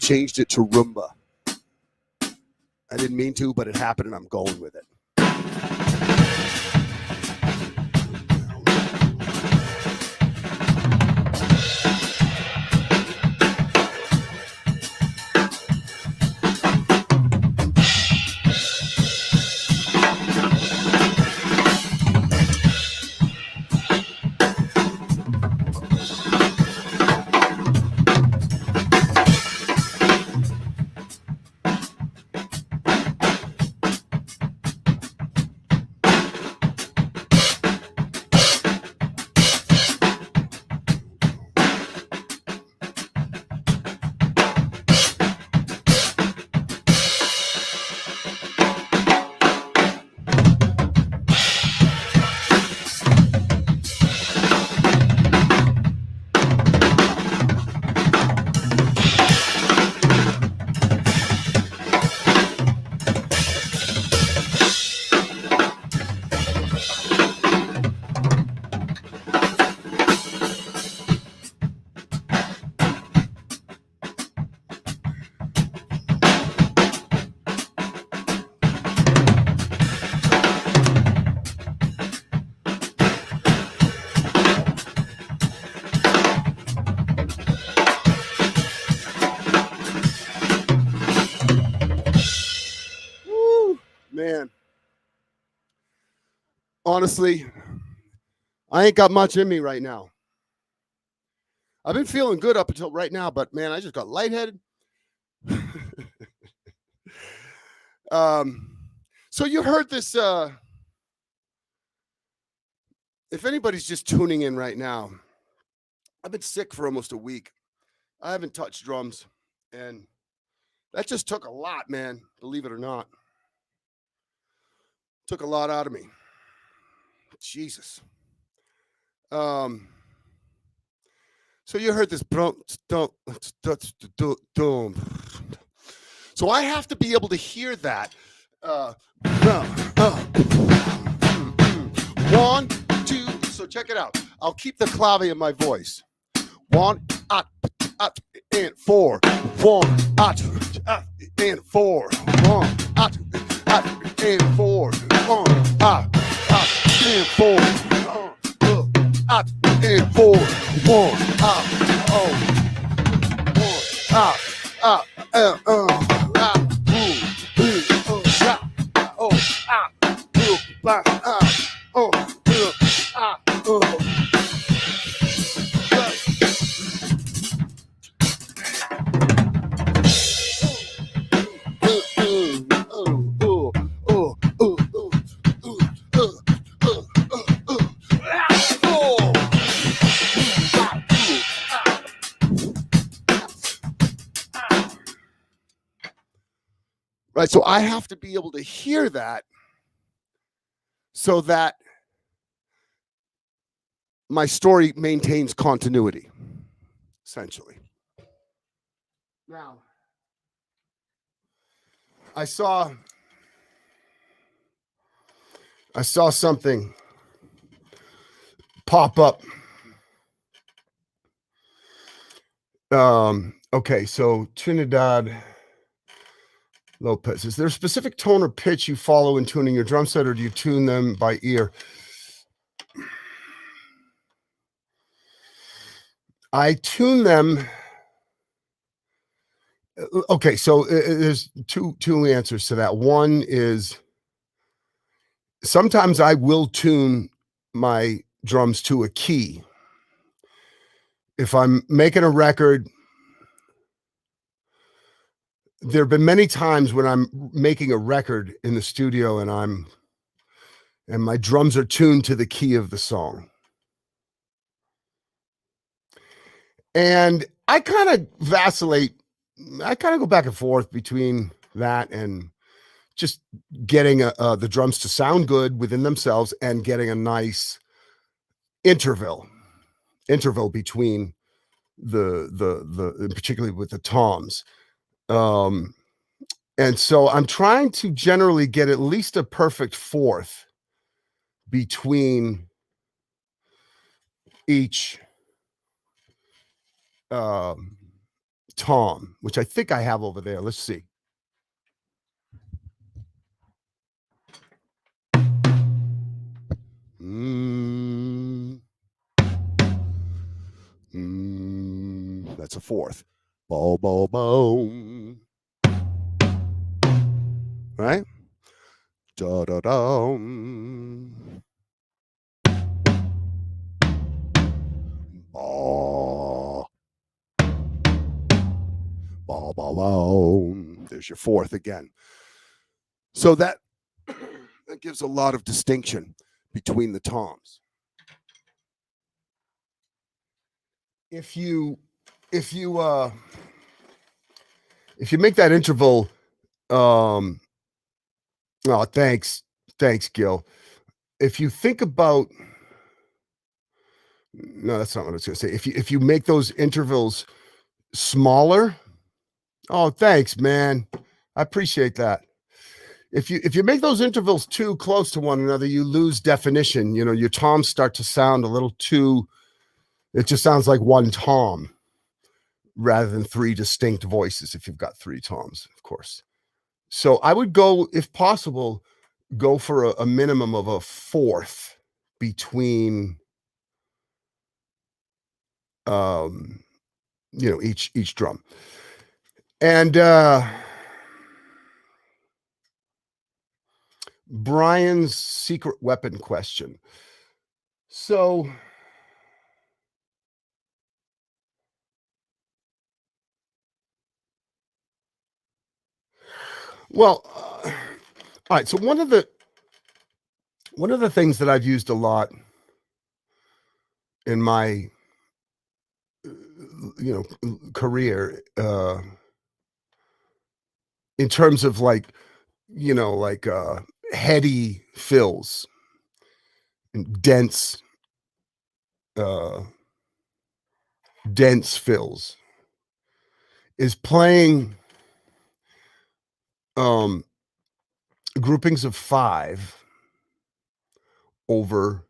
changed it to Roomba. I didn't mean to, but it happened and I'm going with it. Man, honestly, I ain't got much in me right now. I've been feeling good up until right now, but man, I just got lightheaded. So you heard this, if anybody's just tuning in right now, I've been sick for almost a week. I haven't touched drums, and that just took a lot, man, believe it or not. Took a lot out of me. Jesus. So you heard this so I have to be able to hear that. 1, 2. So check it out. I'll keep the clave in my voice. 1, and 4. 1, and 4. 1, and 4. 1, and 4. And 4. 1, Right, so I have to be able to hear that so that my story maintains continuity, essentially. Now, I saw something pop up. Okay, so Trinidad Lopez, is there a specific tone or pitch you follow in tuning your drum set, or do you tune them by ear? I tune them. Okay, so there's two answers to that. One is sometimes I will tune my drums to a key. If I'm making a record, there have been many times when I'm making a record in the studio and my drums are tuned to the key of the song. And I kind of vacillate. I kind of go back and forth between that and just getting the drums to sound good within themselves and getting a nice interval between the particularly with the toms. And so I'm trying to generally get at least a perfect fourth between each tom, which I think I have over there. Let's see. That's a fourth. Bo, bo, boom. Right? Da, da, da. Ba. Ba, ba, ba. There's your fourth again. So that gives a lot of distinction between the toms. If you make that interval, oh, thanks, Gil. If you think about, no, that's not what I was going to say. If you make those intervals smaller, oh, thanks, man, I appreciate that. If you make those intervals too close to one another, you lose definition. You know, your toms start to sound a little too. It just sounds like one tom, rather than three distinct voices. If you've got three toms, of course. So I would go, if possible, go for a minimum of a fourth between, each drum. And Brian's secret weapon question. So all right. So one of the things that I've used a lot in my career, in terms of heady fills and dense fills, is playing groupings of 5 over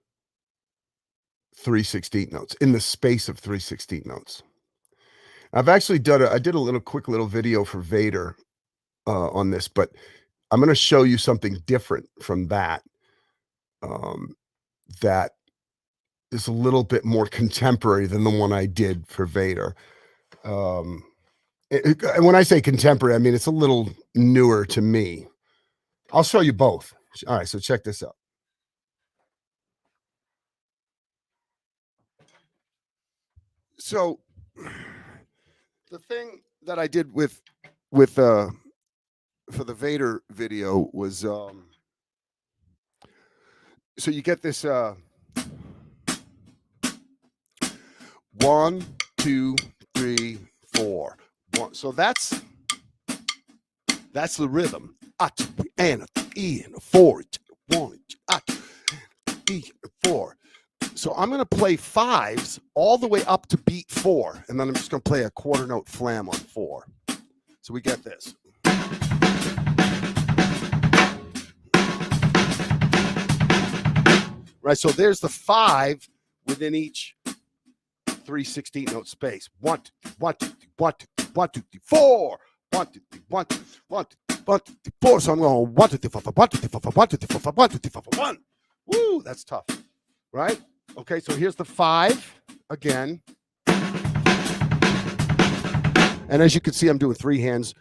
3/16 notes in the space of 3/16 notes. I've actually I did a quick little video for Vader on this, but I'm going to show you something different from that. That is a little bit more contemporary than the one I did for Vader. And when I say contemporary, I mean it's a little newer to me. I'll show you both. All right, so check this out. So the thing that I did with for the Vader video was so you get this 1, 2, 3, 4. So that's the rhythm. And a 4, 1, 4. So I'm going to play 5s all the way up to beat 4, and then I'm just going to play a quarter note flam on 4. So we get this. Right, so there's the 5 within each 3/16 note space. 1, 2, 1, 2, 1, 2, 1, 2, 4. 1, 2, 1, 2, 1, 2, 1, 2, 4. So I'm going 1, 2, 3, 4, 1, 2, 3, 4, 1, 2, 3, 4, 1, 2, 3, 4, 1. Woo, that's tough, right? Okay, so here's the 5 again. And as you can see, I'm doing 3 hands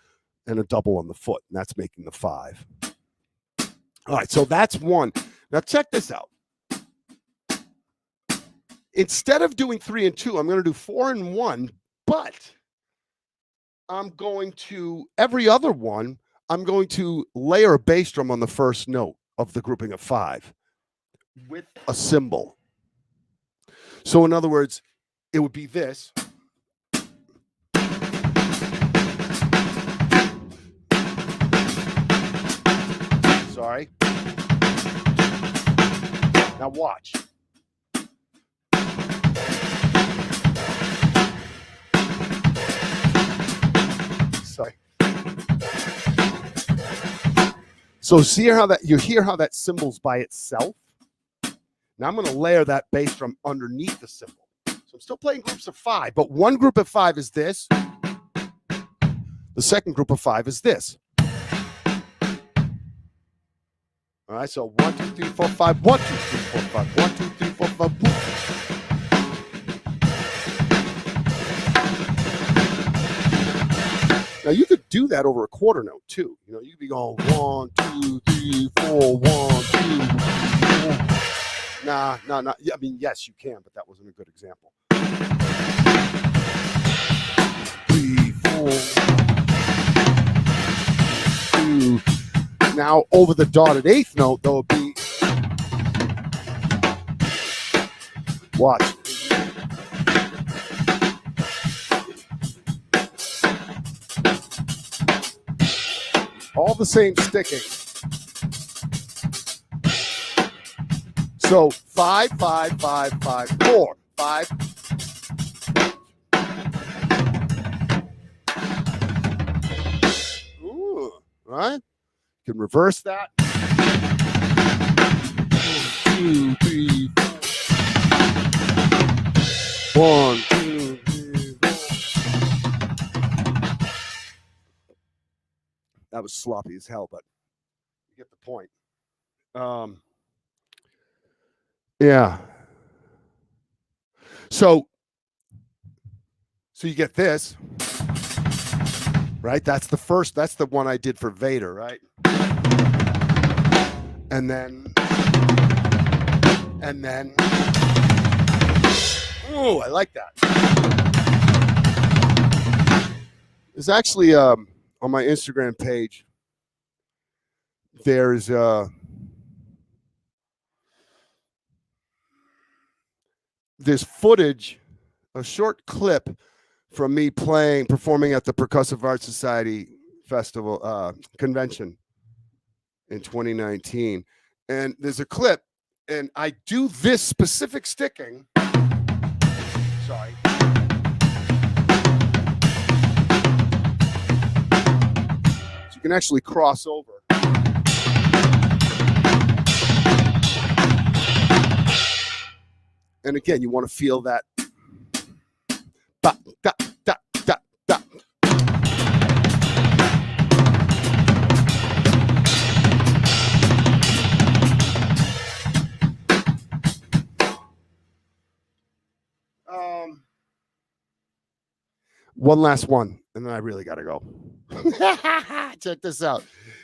and a double on the foot, and that's making the 5. All right, so that's 1. Now check this out. Instead of doing 3 and 2, I'm going to do 4 and 1, but I'm going to, every other one, I'm going to layer a bass drum on the first note of the grouping of 5 with a cymbal. So in other words, it would be this. Sorry. Now watch. Sorry. So see how that, you hear how that cymbal's by itself? Now I'm going to layer that bass drum underneath the cymbal. So I'm still playing groups of 5, but one group of 5 is this. The second group of 5 is this. All right, so 1, 2, 3, 4, 5. 1, 2, 3, 4, 5. 1, 2, 3, 4, 5. Boom. Now you could do that over a quarter note too. You know, you could be going 1, 2, 3, 4, 1, 2, 3, 4. Nah. Yeah, I mean, yes, you can, but that wasn't a good example. 3, 4, 2. Now over the dotted 8th note, there would be. Watch. All the same sticking. So 5, 5, 5, 5, 4, 5. Ooh, right? You can reverse that. 2, 3, 4. 1, 2, 3, 4. That was sloppy as hell, but you get the point. Yeah. So you get this, right? That's the first. That's the one I did for Vader, right? And then. Oh, I like that. There's actually on my Instagram page. There's footage, a short clip from me performing at the Percussive Arts Society Festival convention in 2019. And there's a clip, and I do this specific sticking. Sorry. So you can actually cross over. And again, you want to feel that. Da, da, da, da, da. One last one, and then I really got to go. Check this out.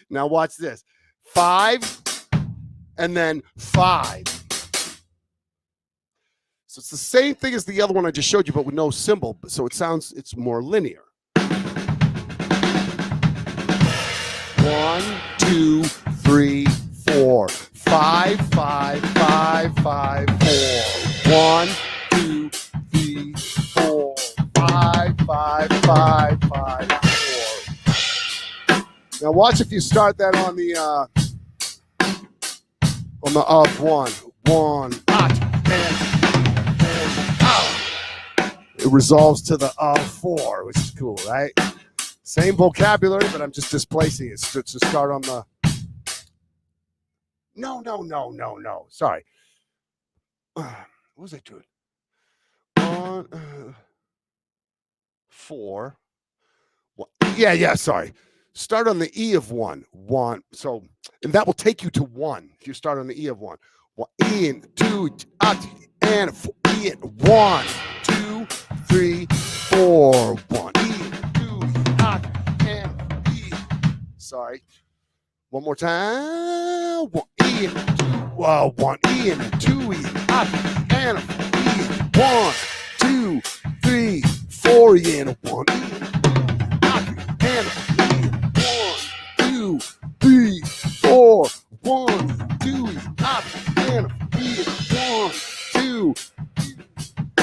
Now watch this. 5, and then 5. So it's the same thing as the other one I just showed you, but with no symbol. So it's more linear. 1, 2, 3, 4. 5, 5, 5, 5, 4. 1, 2, 3, 4. 5, 5, 5, 5, 4. Now watch if you start that on the of 1. 1, and it resolves to the of 4, which is cool, right? Same vocabulary, but I'm just displacing it to start on the. No. Sorry. What was I doing? 1, 4. Yeah. Sorry. Start on the E of 1. 1. So, and that will take you to 1 if you start on the E of 1. 1 in 2 and 4. E in 1, 2, 3, 4. 1 E 2 and E. Sorry. One more time. 1 E and 2. 1 E and 2 E and 4 E. 1, 2, 3, 4 E and 1 E and 1, 2, 3, 4. 1, 2 and 1, 2,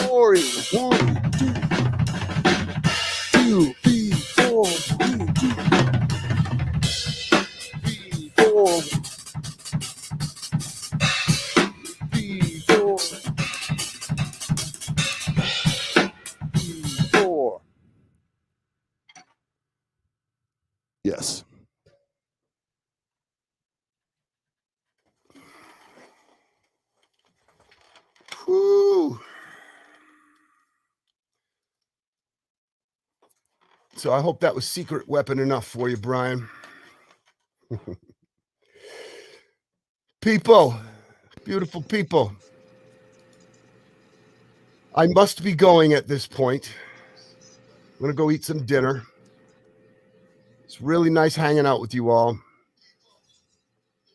4 and 1, 2, 3, 4, 1, 2, 3, 4. 3, 4. 3, 4. Yes. Whew. So I hope that was secret weapon enough for you, Brian. People, beautiful people. I must be going at this point. I'm going to go eat some dinner. It's really nice hanging out with you all.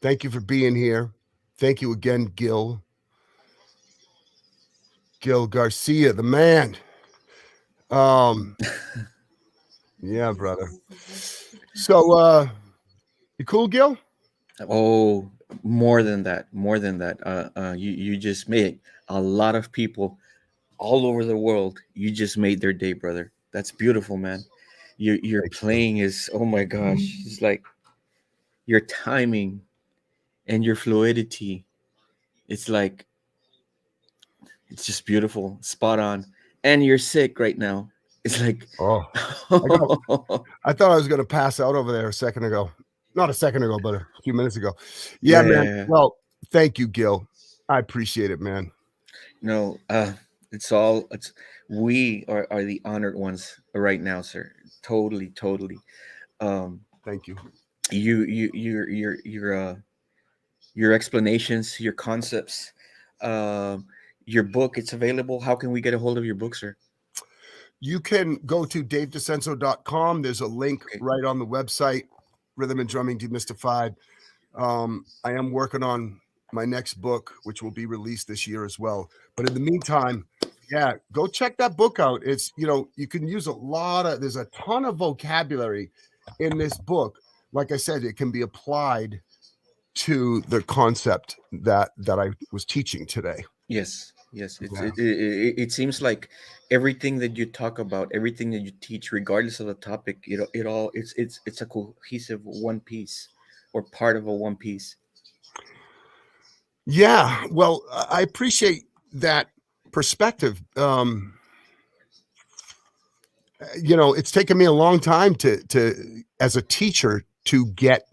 Thank you for being here. Thank you again, Gil. Gil Garcia, the man. Yeah, brother. So, you cool, Gil? Oh, more than that, more than that. You just made a lot of people all over the world. You just made their day, brother. That's beautiful, man. Your Thank you. playing is, oh my gosh, it's like your timing and your fluidity. It's like it's just beautiful, spot on. And you're sick right now. It's like, Oh, I thought I was going to pass out over there a second ago. Not a second ago, but a few minutes ago. Yeah, man. yeah. Well, thank you, Gil. I appreciate it, man. No, it's we are the honored ones right now, sir. Totally, totally. Um, Thank you. your explanations, your concepts, um, your book. It's available. How can we get a hold of your book, sir? You can go to davedescenso.com. There's a link Okay. right on the website, Rhythm and Drumming Demystified. I am working on my next book, which will be released this year as well. But in the meantime, yeah, go check that book out. It's, you can use there's a ton of vocabulary in this book. Like I said, it can be applied to the concept that I was teaching today. Yes, yes. Yeah. It seems like everything that you talk about, everything that you teach, regardless of the topic, it's a cohesive one piece or part of a one piece. Yeah, well, I appreciate that perspective. It's taken me a long time to as a teacher to get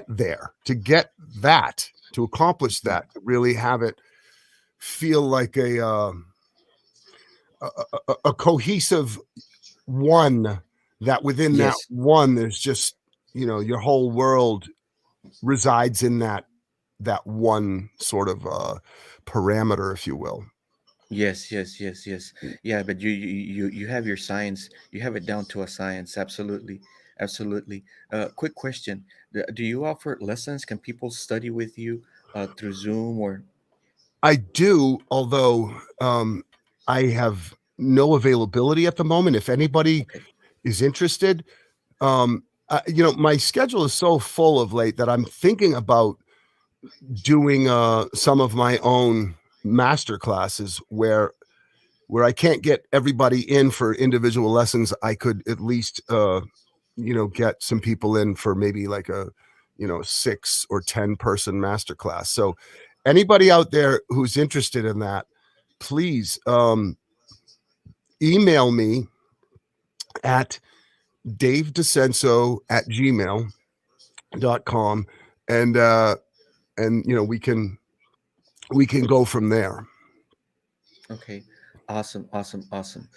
there, to get that, to accomplish Mhm. that, to really have it feel like a cohesive one, that within that Yes, one there's just, your whole world resides in that one sort of parameter, if you will. yes, yes, yes, yes. Yeah, but you have your science. You have it down to a science. Absolutely, absolutely. Quick question: do you offer lessons? Can people study with you through Zoom or? I do, although I have no availability at the moment. If anybody Okay, is interested, my schedule is so full of late that I'm thinking about doing some of my own master classes where I can't get everybody in for individual lessons. I could at least get some people in for maybe like a 6 or 10 person master class. So anybody out there who's interested in that, please email me at davedescenso@gmail.com, and we can go from there. okay, awesome, awesome, awesome.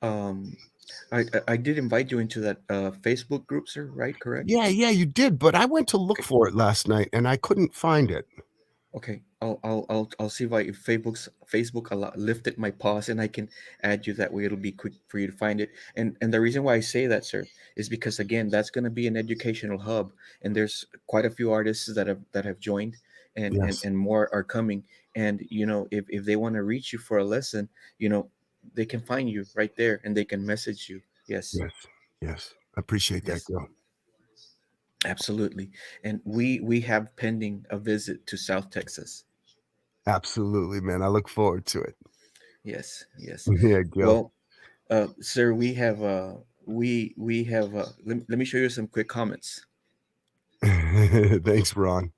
Um, I did invite you into that Facebook group, sir. Right? Correct? Yeah, you did, but I went to look Okay. for it last night and I couldn't find it. Okay, I'll see if Facebook lifted my pause and I can add you. That way, it'll be quick for you to find it. And the reason why I say that, sir, is because again, that's going to be an educational hub, and there's quite a few artists that have joined, Yes, and more are coming. And if they want to reach you for a lesson, they can find you right there, and they can message you. Yes, yes, yes. I appreciate that, yes, girl. absolutely. And we have pending a visit to South Texas. Absolutely, man. I look forward to it. Yes, yes. Yeah, Gil. Well, sir, let me show you some quick comments. Thanks, Ron.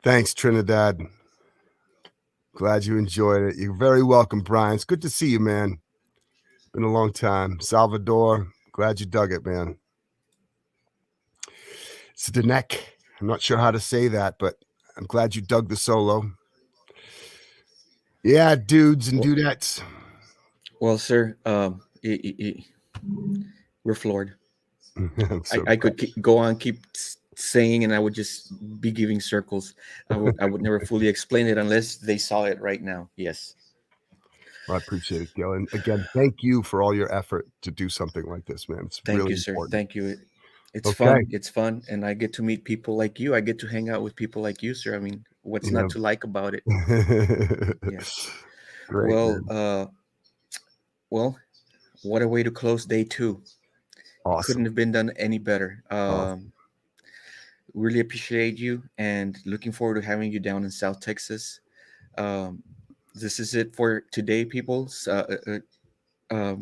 Thanks, Trinidad. Glad you enjoyed it. You're very welcome, Brian. It's good to see you, man. Been a long time. Salvador, glad you dug it, man. Zdenek, I'm not sure how to say that, but I'm glad you dug the solo. Yeah, dudes and Well, dudettes. Well, sir, we're floored. I'm so I could go on, keep saying, and I would just be giving circles. I would never fully explain it unless they saw it right now. Yes. I appreciate it, Gil. And again, thank you for all your effort to do something like this, man. It's Thank really you, sir. important. Thank you. It's Okay. fun. It's fun, and I get to meet people like you. I get to hang out with people like you, sir. I mean, what's Yeah. not to like about it? Yes. Great, Well, man. well, what a way to close day 2. Awesome. Couldn't have been done any better. Awesome. Really appreciate you, and looking forward to having you down in South Texas. This is it for today, people.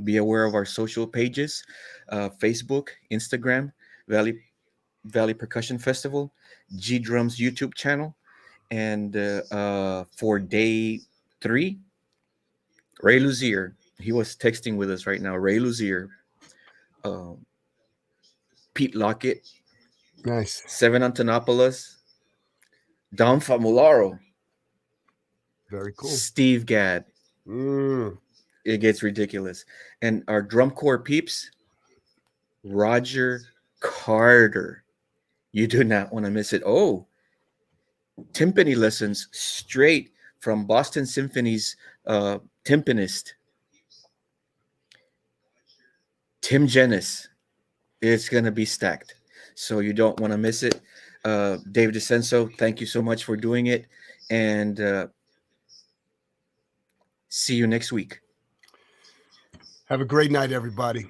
Be aware of our social pages, Facebook, Instagram, Valley Percussion Festival, G Drums YouTube channel. And for day 3, Ray Luzier, he was texting with us right now. Ray Luzier, Pete Lockett, Nice. Seven Antonopoulos, Dom Famularo, Very cool. Steve Gadd. It gets ridiculous. And our drum corps peeps, Roger Carter. You do not want to miss it. Oh, timpani lessons straight from Boston Symphony's timpanist, Tim Jennis. It's going to be stacked. So you don't want to miss it. Dave DeCenso, thank you so much for doing it. And see you next week. Have a great night, everybody.